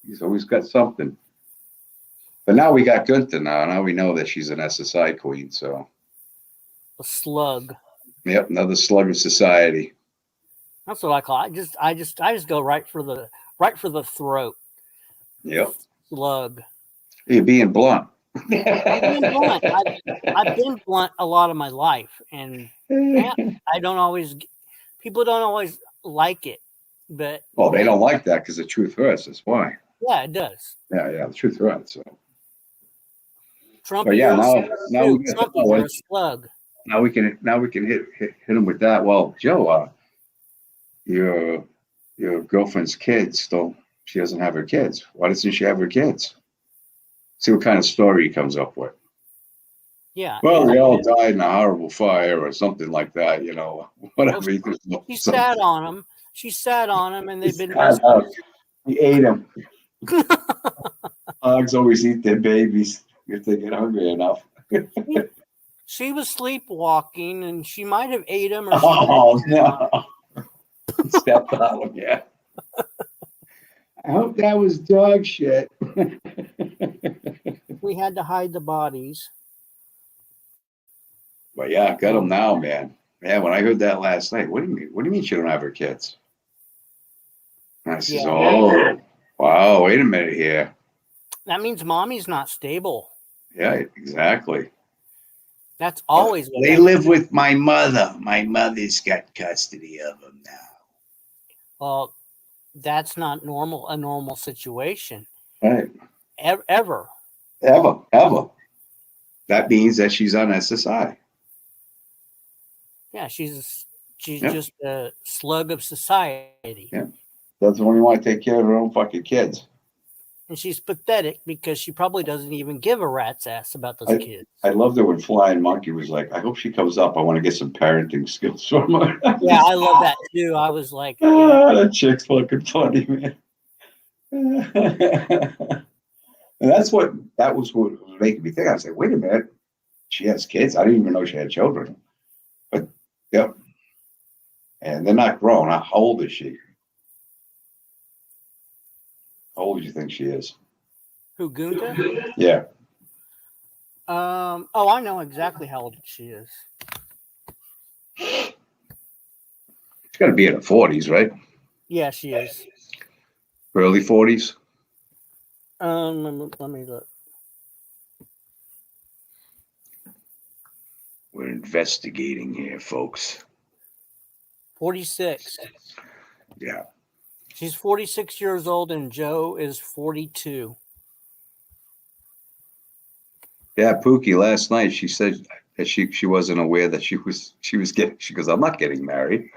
He's always got something. But now we got Gunther now. Now we know that she's an SSI queen. So, A slug. yep, another slug of society. That's what I call it. I just go right for the throat. Yep. Slug. You're being blunt. I'm being blunt. I've been blunt a lot of my life, and I don't always. People don't always like it, but Well, they don't like that because the truth hurts. That's why. yeah, it does. Yeah, the truth hurts. So. Trump, But yeah, now we Trump, you're a slug. Now we can hit him with that. Well, Joe, your girlfriend's kids still, she doesn't have her kids. Why doesn't she have her kids? See what kind of story he comes up with. Yeah. Well, they all died in a horrible fire or something like that, whatever. Well, she sat on them. She sat on them, and they've been. He ate them. Hogs always eat their babies if they get hungry enough. She was sleepwalking, and she might have ate them. Or Oh no! Stepped on him, yeah. I hope that was dog shit. We had to hide the bodies. But yeah, got them now, man. Yeah, when I heard that last night, what do you mean? What do you mean she don't have her kids? And I says, oh, wow, wait a minute here. That means mommy's not stable. Yeah, exactly. That's always what they live with my mother. My mother's got custody of them now. Well, that's not normal. A normal situation. Right. Ever. That means that she's on SSI. Yeah, she's just a slug of society. Yeah, doesn't only want to take care of her own fucking kids. And she's pathetic because she probably doesn't even give a rat's ass about those kids. I loved it when Flying Monkey was like, I hope she comes up. I want to get some parenting skills from her. Yeah, I love that too. I was like, that chick's fucking funny, man. And that was what was making me think. I was like, wait a minute. She has kids? I didn't even know she had children. But, yep. And they're not grown. How old is she? How old do you think she is? Who, Gunta? Yeah. Oh, I know exactly how old she is. She's got to be in her 40s, right? Yeah, she is. Early 40s? Let me look. We're investigating here, folks. 46. Yeah. She's 46 years old, and Joe is 42. Yeah, Pookie, last night she said that she wasn't aware that she was getting, she goes, I'm not getting married.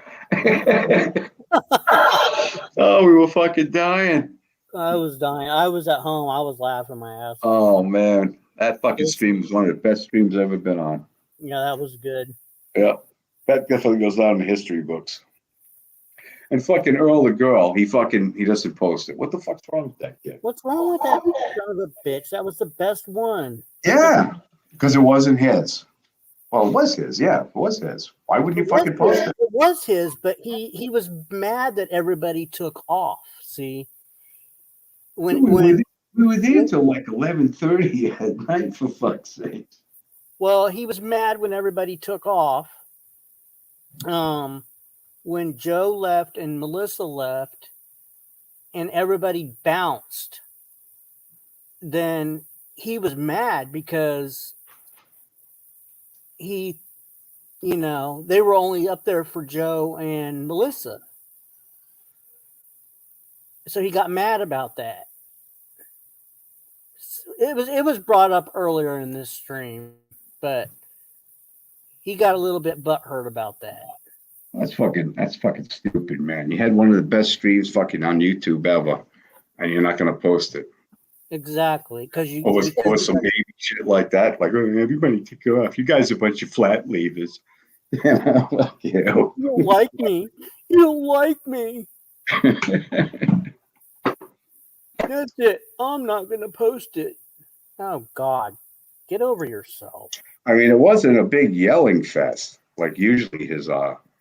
Oh, we were fucking dying. I was dying. I was at home. I was laughing my ass off. Oh man, that fucking stream was one of the best streams I've ever been on. Yeah, that was good. Yeah, that definitely goes down in the history books. And fucking Earl the girl, he doesn't post it. What the fuck's wrong with that kid? What's wrong with that son of a bitch? That was the best one. Yeah, because it wasn't his. Well, it was his. Yeah, it was his. Why wouldn't you fucking post it? It was his, but he was mad that everybody took off. See, we were there till like 11:30 at night, for fuck's sake. Well, he was mad when everybody took off. When Joe left and Melissa left, and everybody bounced, then he was mad because they were only up there for Joe and Melissa. So he got mad about that. It was brought up earlier in this stream, but he got a little bit butthurt about that. That's fucking stupid, man. You had one of the best streams fucking on YouTube ever, and you're not gonna post it. Exactly, because or some baby shit like that. Like, oh, everybody take it off. You guys are a bunch of flat leavers. You don't like me. You don't like me. That's it. I'm not gonna post it. Oh God, get over yourself. I mean, it wasn't a big yelling fest like usually his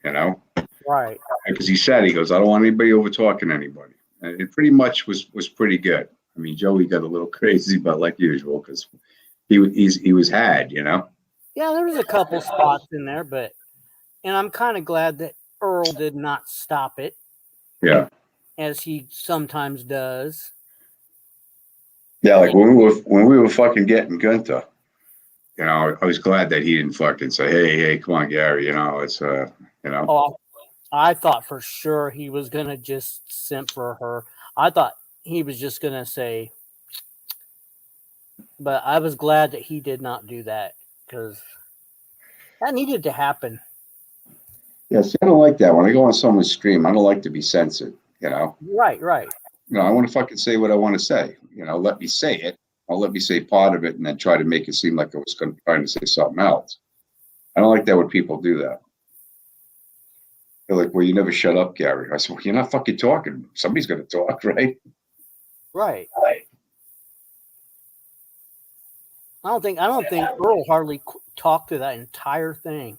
you know? Right. Because he said, he goes, I don't want anybody over talking to anybody. And it pretty much was pretty good. I mean, Joey got a little crazy, but like usual, because he was had, you know? Yeah, there was a couple spots in there, and I'm kind of glad that Earl did not stop it. Yeah. As he sometimes does. Yeah, like when we were fucking getting Gunther, you know, I was glad that he didn't fucking say, hey, come on, Gary, you know, it's you know. Oh, I thought for sure he was gonna just simp for her. I thought he was just gonna say, but I was glad that he did not do that because that needed to happen. Yeah, see, I don't like that. When I go on someone's stream, I don't like to be censored, you know. Right. You know, I want to fucking say what I want to say. You know, let me say it. Or let me say part of it and then try to make it seem like I was trying to say something else. I don't like that when people do that. They're like, well, you never shut up, Gary. I said, well, you're not fucking talking. Somebody's going to talk, right? Right. I don't think Earl hardly talked to that entire thing.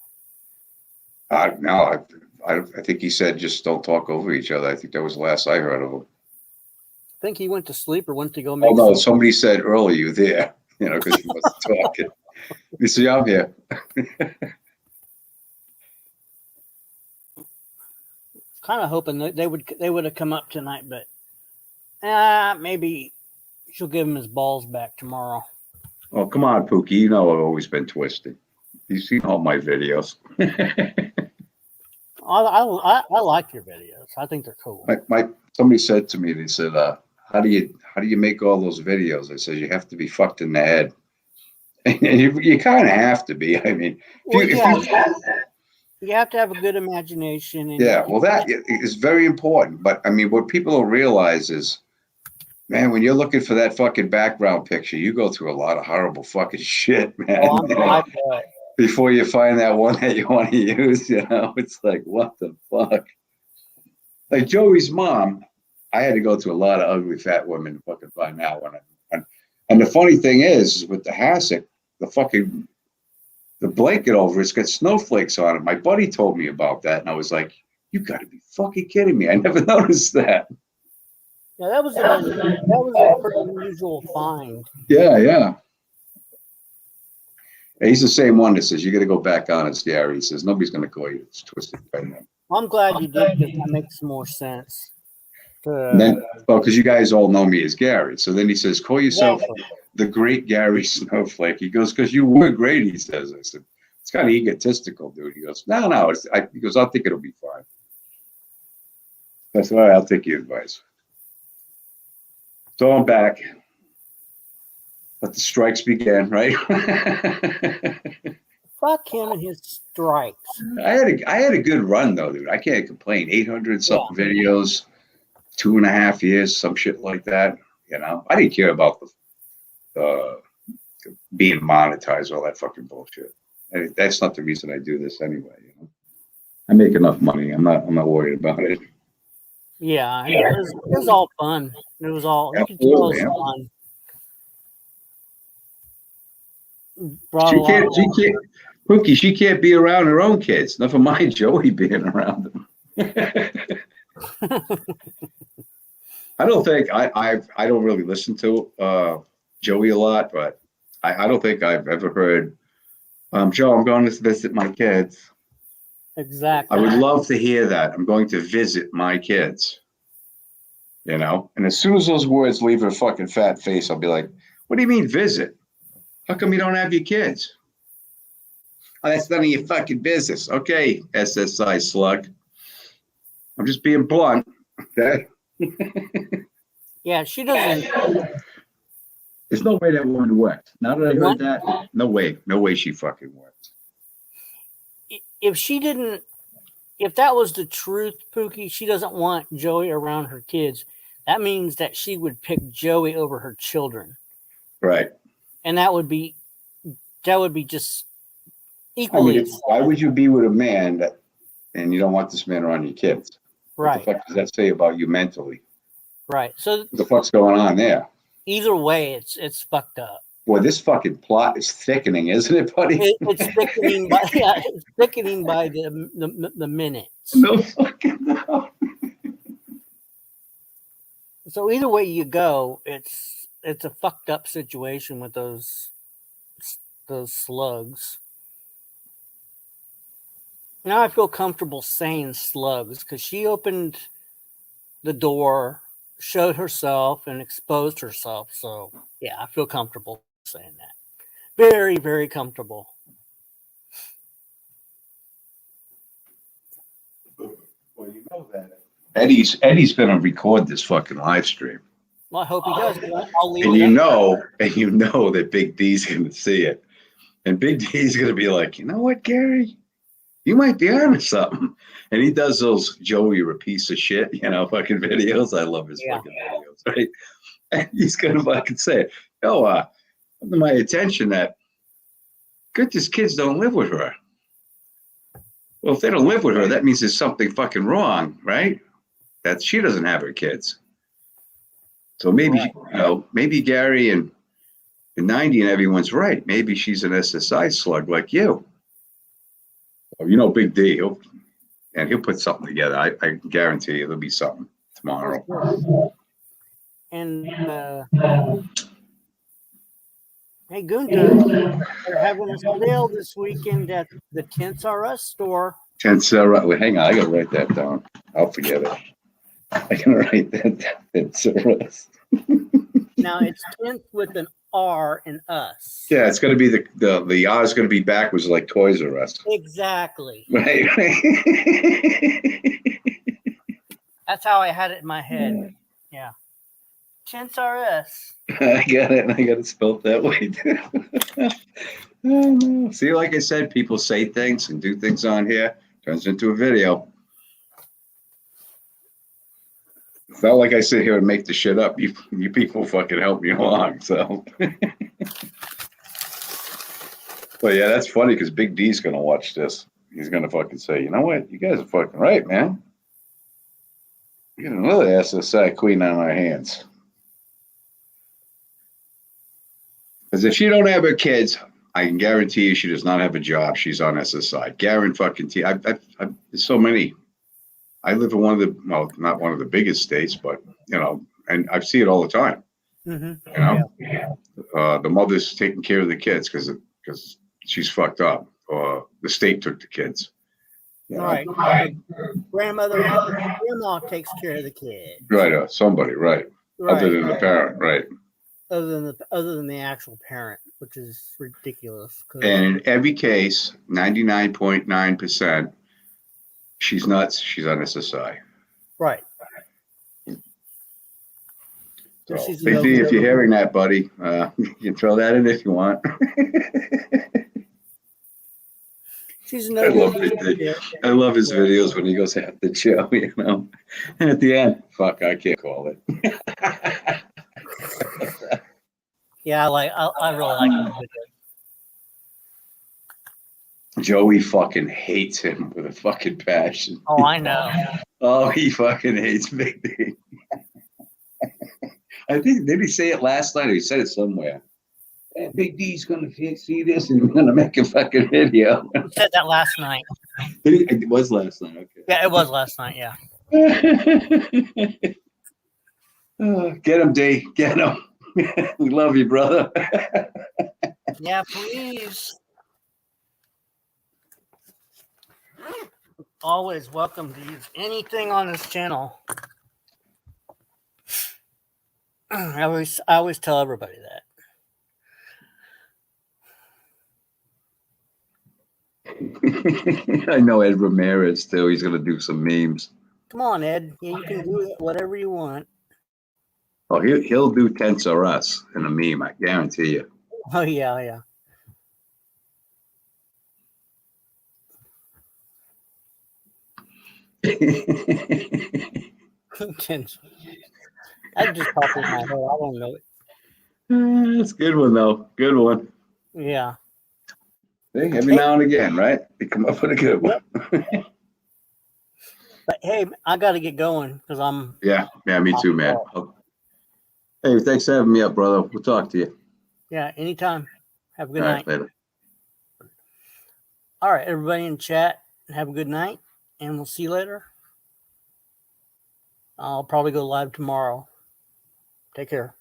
No, I think he said just don't talk over each other. I think that was the last I heard of him. I think he went to sleep or went to go make. Oh no, somebody said earlier you there, you know, because he wasn't talking. You see, I'm here. Kind of hoping that they would have come up tonight, but maybe she'll give him his balls back tomorrow. Oh, come on, Pookie. You know I've always been twisted. You've seen all my videos. I like your videos. I think they're cool. Somebody said to me, they said, how do you make all those videos? I said, you have to be fucked in the head. And you kind of have to be. I mean, you have to have a good imagination. And yeah, well, that is very important. But I mean, what people don't realize is, man, when you're looking for that fucking background picture, you go through a lot of horrible fucking shit, man. Before you find that one that you want to use, you know, it's like, what the fuck? Like Joey's mom, I had to go through a lot of ugly fat women to fucking find that one. And the funny thing is, with the hassock, the blanket over it's got snowflakes on it. My buddy told me about that, and I was like, you got to be fucking kidding me. I never noticed that. Yeah, that was a pretty unusual find. Yeah. He's the same one that says, you got to go back on it, Gary. He says, nobody's going to call you. It's twisted right now. I'm glad you did because that makes more sense. Because you guys all know me as Gary. So then he says, call yourself the great Gary Snowflake. He goes, because you were great, he says. I said, it's kind of egotistical, dude. He goes, no. He goes, I think it'll be fine. I said, all right, I'll take your advice. So I'm back. Let the strikes begin, right? Fuck him and his strikes. I had a good run though, dude. I can't complain. 800 something videos, 2.5 years, some shit like that. You know, I didn't care about the being monetized, all that fucking bullshit. That's not the reason I do this anyway. You know, I make enough money. I'm not worried about it. Yeah, it was all fun. It was all you could tell it was fun. Pookie, she can't be around her own kids. Never mind Joey being around them. I don't think I don't really listen to Joey a lot, but I don't think I've ever heard, Joe, I'm going to visit my kids. Exactly. I would love to hear that. I'm going to visit my kids. You know? And as soon as those words leave her fucking fat face, I'll be like, what do you mean visit? How come you don't have your kids? Oh, that's none of your fucking business. Okay, SSI slug. I'm just being blunt. Okay? Yeah, she doesn't. There's no way that woman worked. Now that I heard that, no way she fucking worked. If that was the truth, Pookie, she doesn't want Joey around her kids. That means that she would pick Joey over her children. Right. And that would be just equally. I mean, why would you be with a man and you don't want this man around your kids? Right. What the fuck does that say about you mentally? Right. So what the fuck's going on there? Either way, it's fucked up. Boy, this fucking plot is thickening, isn't it, buddy? It's thickening by it's thickening by the minutes. No fucking no. So either way you go, it's a fucked up situation with those slugs. Now I feel comfortable saying slugs because she opened the door, showed herself, and exposed herself. So yeah, I feel comfortable saying that. Very, very comfortable. Well, you know that Eddie's going to record this fucking live stream, Well, I hope he does. I'll leave and it you know that Big D's going to see it, and Big D's going to be like, you know what, Gary, you might be onto something. And he does those Joey, you're a piece of shit, fucking videos. I love his fucking videos, right? And he's going to fucking say, under my attention that Good's kids don't live with her. Well, if they don't live with her, that means there's something fucking wrong, right? That she doesn't have her kids. So maybe, maybe Gary and 90 and everyone's right. Maybe she's an SSI slug like you. Or, Big D, he'll put something together. I guarantee you there'll be something tomorrow. And hey, Gunta, they're having a sale this weekend at the Tents R Us store. Tents R Us. Wait, hang on, I gotta write that down. I'll forget it. I can write that down. Tents R Us. Now it's Tents with an R in us. Yeah, it's gonna be the R is gonna be backwards like Toys R Us. Exactly. Right. That's how I had it in my head. Yeah. Tents R Us. I got it. I got it spelled that way too. Oh, no. See, like I said, people say things and do things on here. Turns into a video. It's not like I sit here and make the shit up. You people fucking help me along. So, but yeah, that's funny because Big D's gonna watch this. He's gonna fucking say, you know what? You guys are fucking right, man. We got another SSI queen on our hands. Because if she don't have her kids, I can guarantee you she does not have a job. She's on SSI. Guarantee. There's so many. I live in one of not one of the biggest states, but and I see it all the time. Mm-hmm. The mother's taking care of the kids because she's fucked up, or the state took the kids. Right. Grandma takes care of the kids. Right. Somebody. Right. Other than the parent. Right. Other than the actual parent, which is ridiculous. And in every case, 99.9%, she's nuts. She's on SSI. Right. So, Big D, if you're hearing that, buddy, you can throw that in if you want. I love Big D. I love his videos when he goes after the show, And at the end, fuck, I can't call it. Yeah, I really like his videos. Joey fucking hates him with a fucking passion. Oh, I know. Oh, he fucking hates Big D. I think, did he say it last night or he said it somewhere? Hey, Big D's going to see this and we're going to make a fucking video. He said that last night. It was last night, okay. Yeah, it was last night, yeah. Get him, D. Get him. We love you, brother. Yeah, please. Always welcome to use anything on this channel. I always tell everybody that. I know Ed Ramirez too. He's gonna do some memes. Come on, Ed. Yeah, you can do whatever you want. Oh, he'll do Tents R Us in a meme. I guarantee you. Oh yeah. That just popped in my head. I don't know it. That's a good one, though. Good one. Yeah. See, every now and again, right? They come up with a good one. But hey, I got to get going because I'm. Yeah, me too, man. Hey, thanks for having me up, brother. We'll talk to you. Yeah, anytime. Have a good All right, night. later. All right, everybody in chat, have a good night, and we'll see you later. I'll probably go live tomorrow. Take care.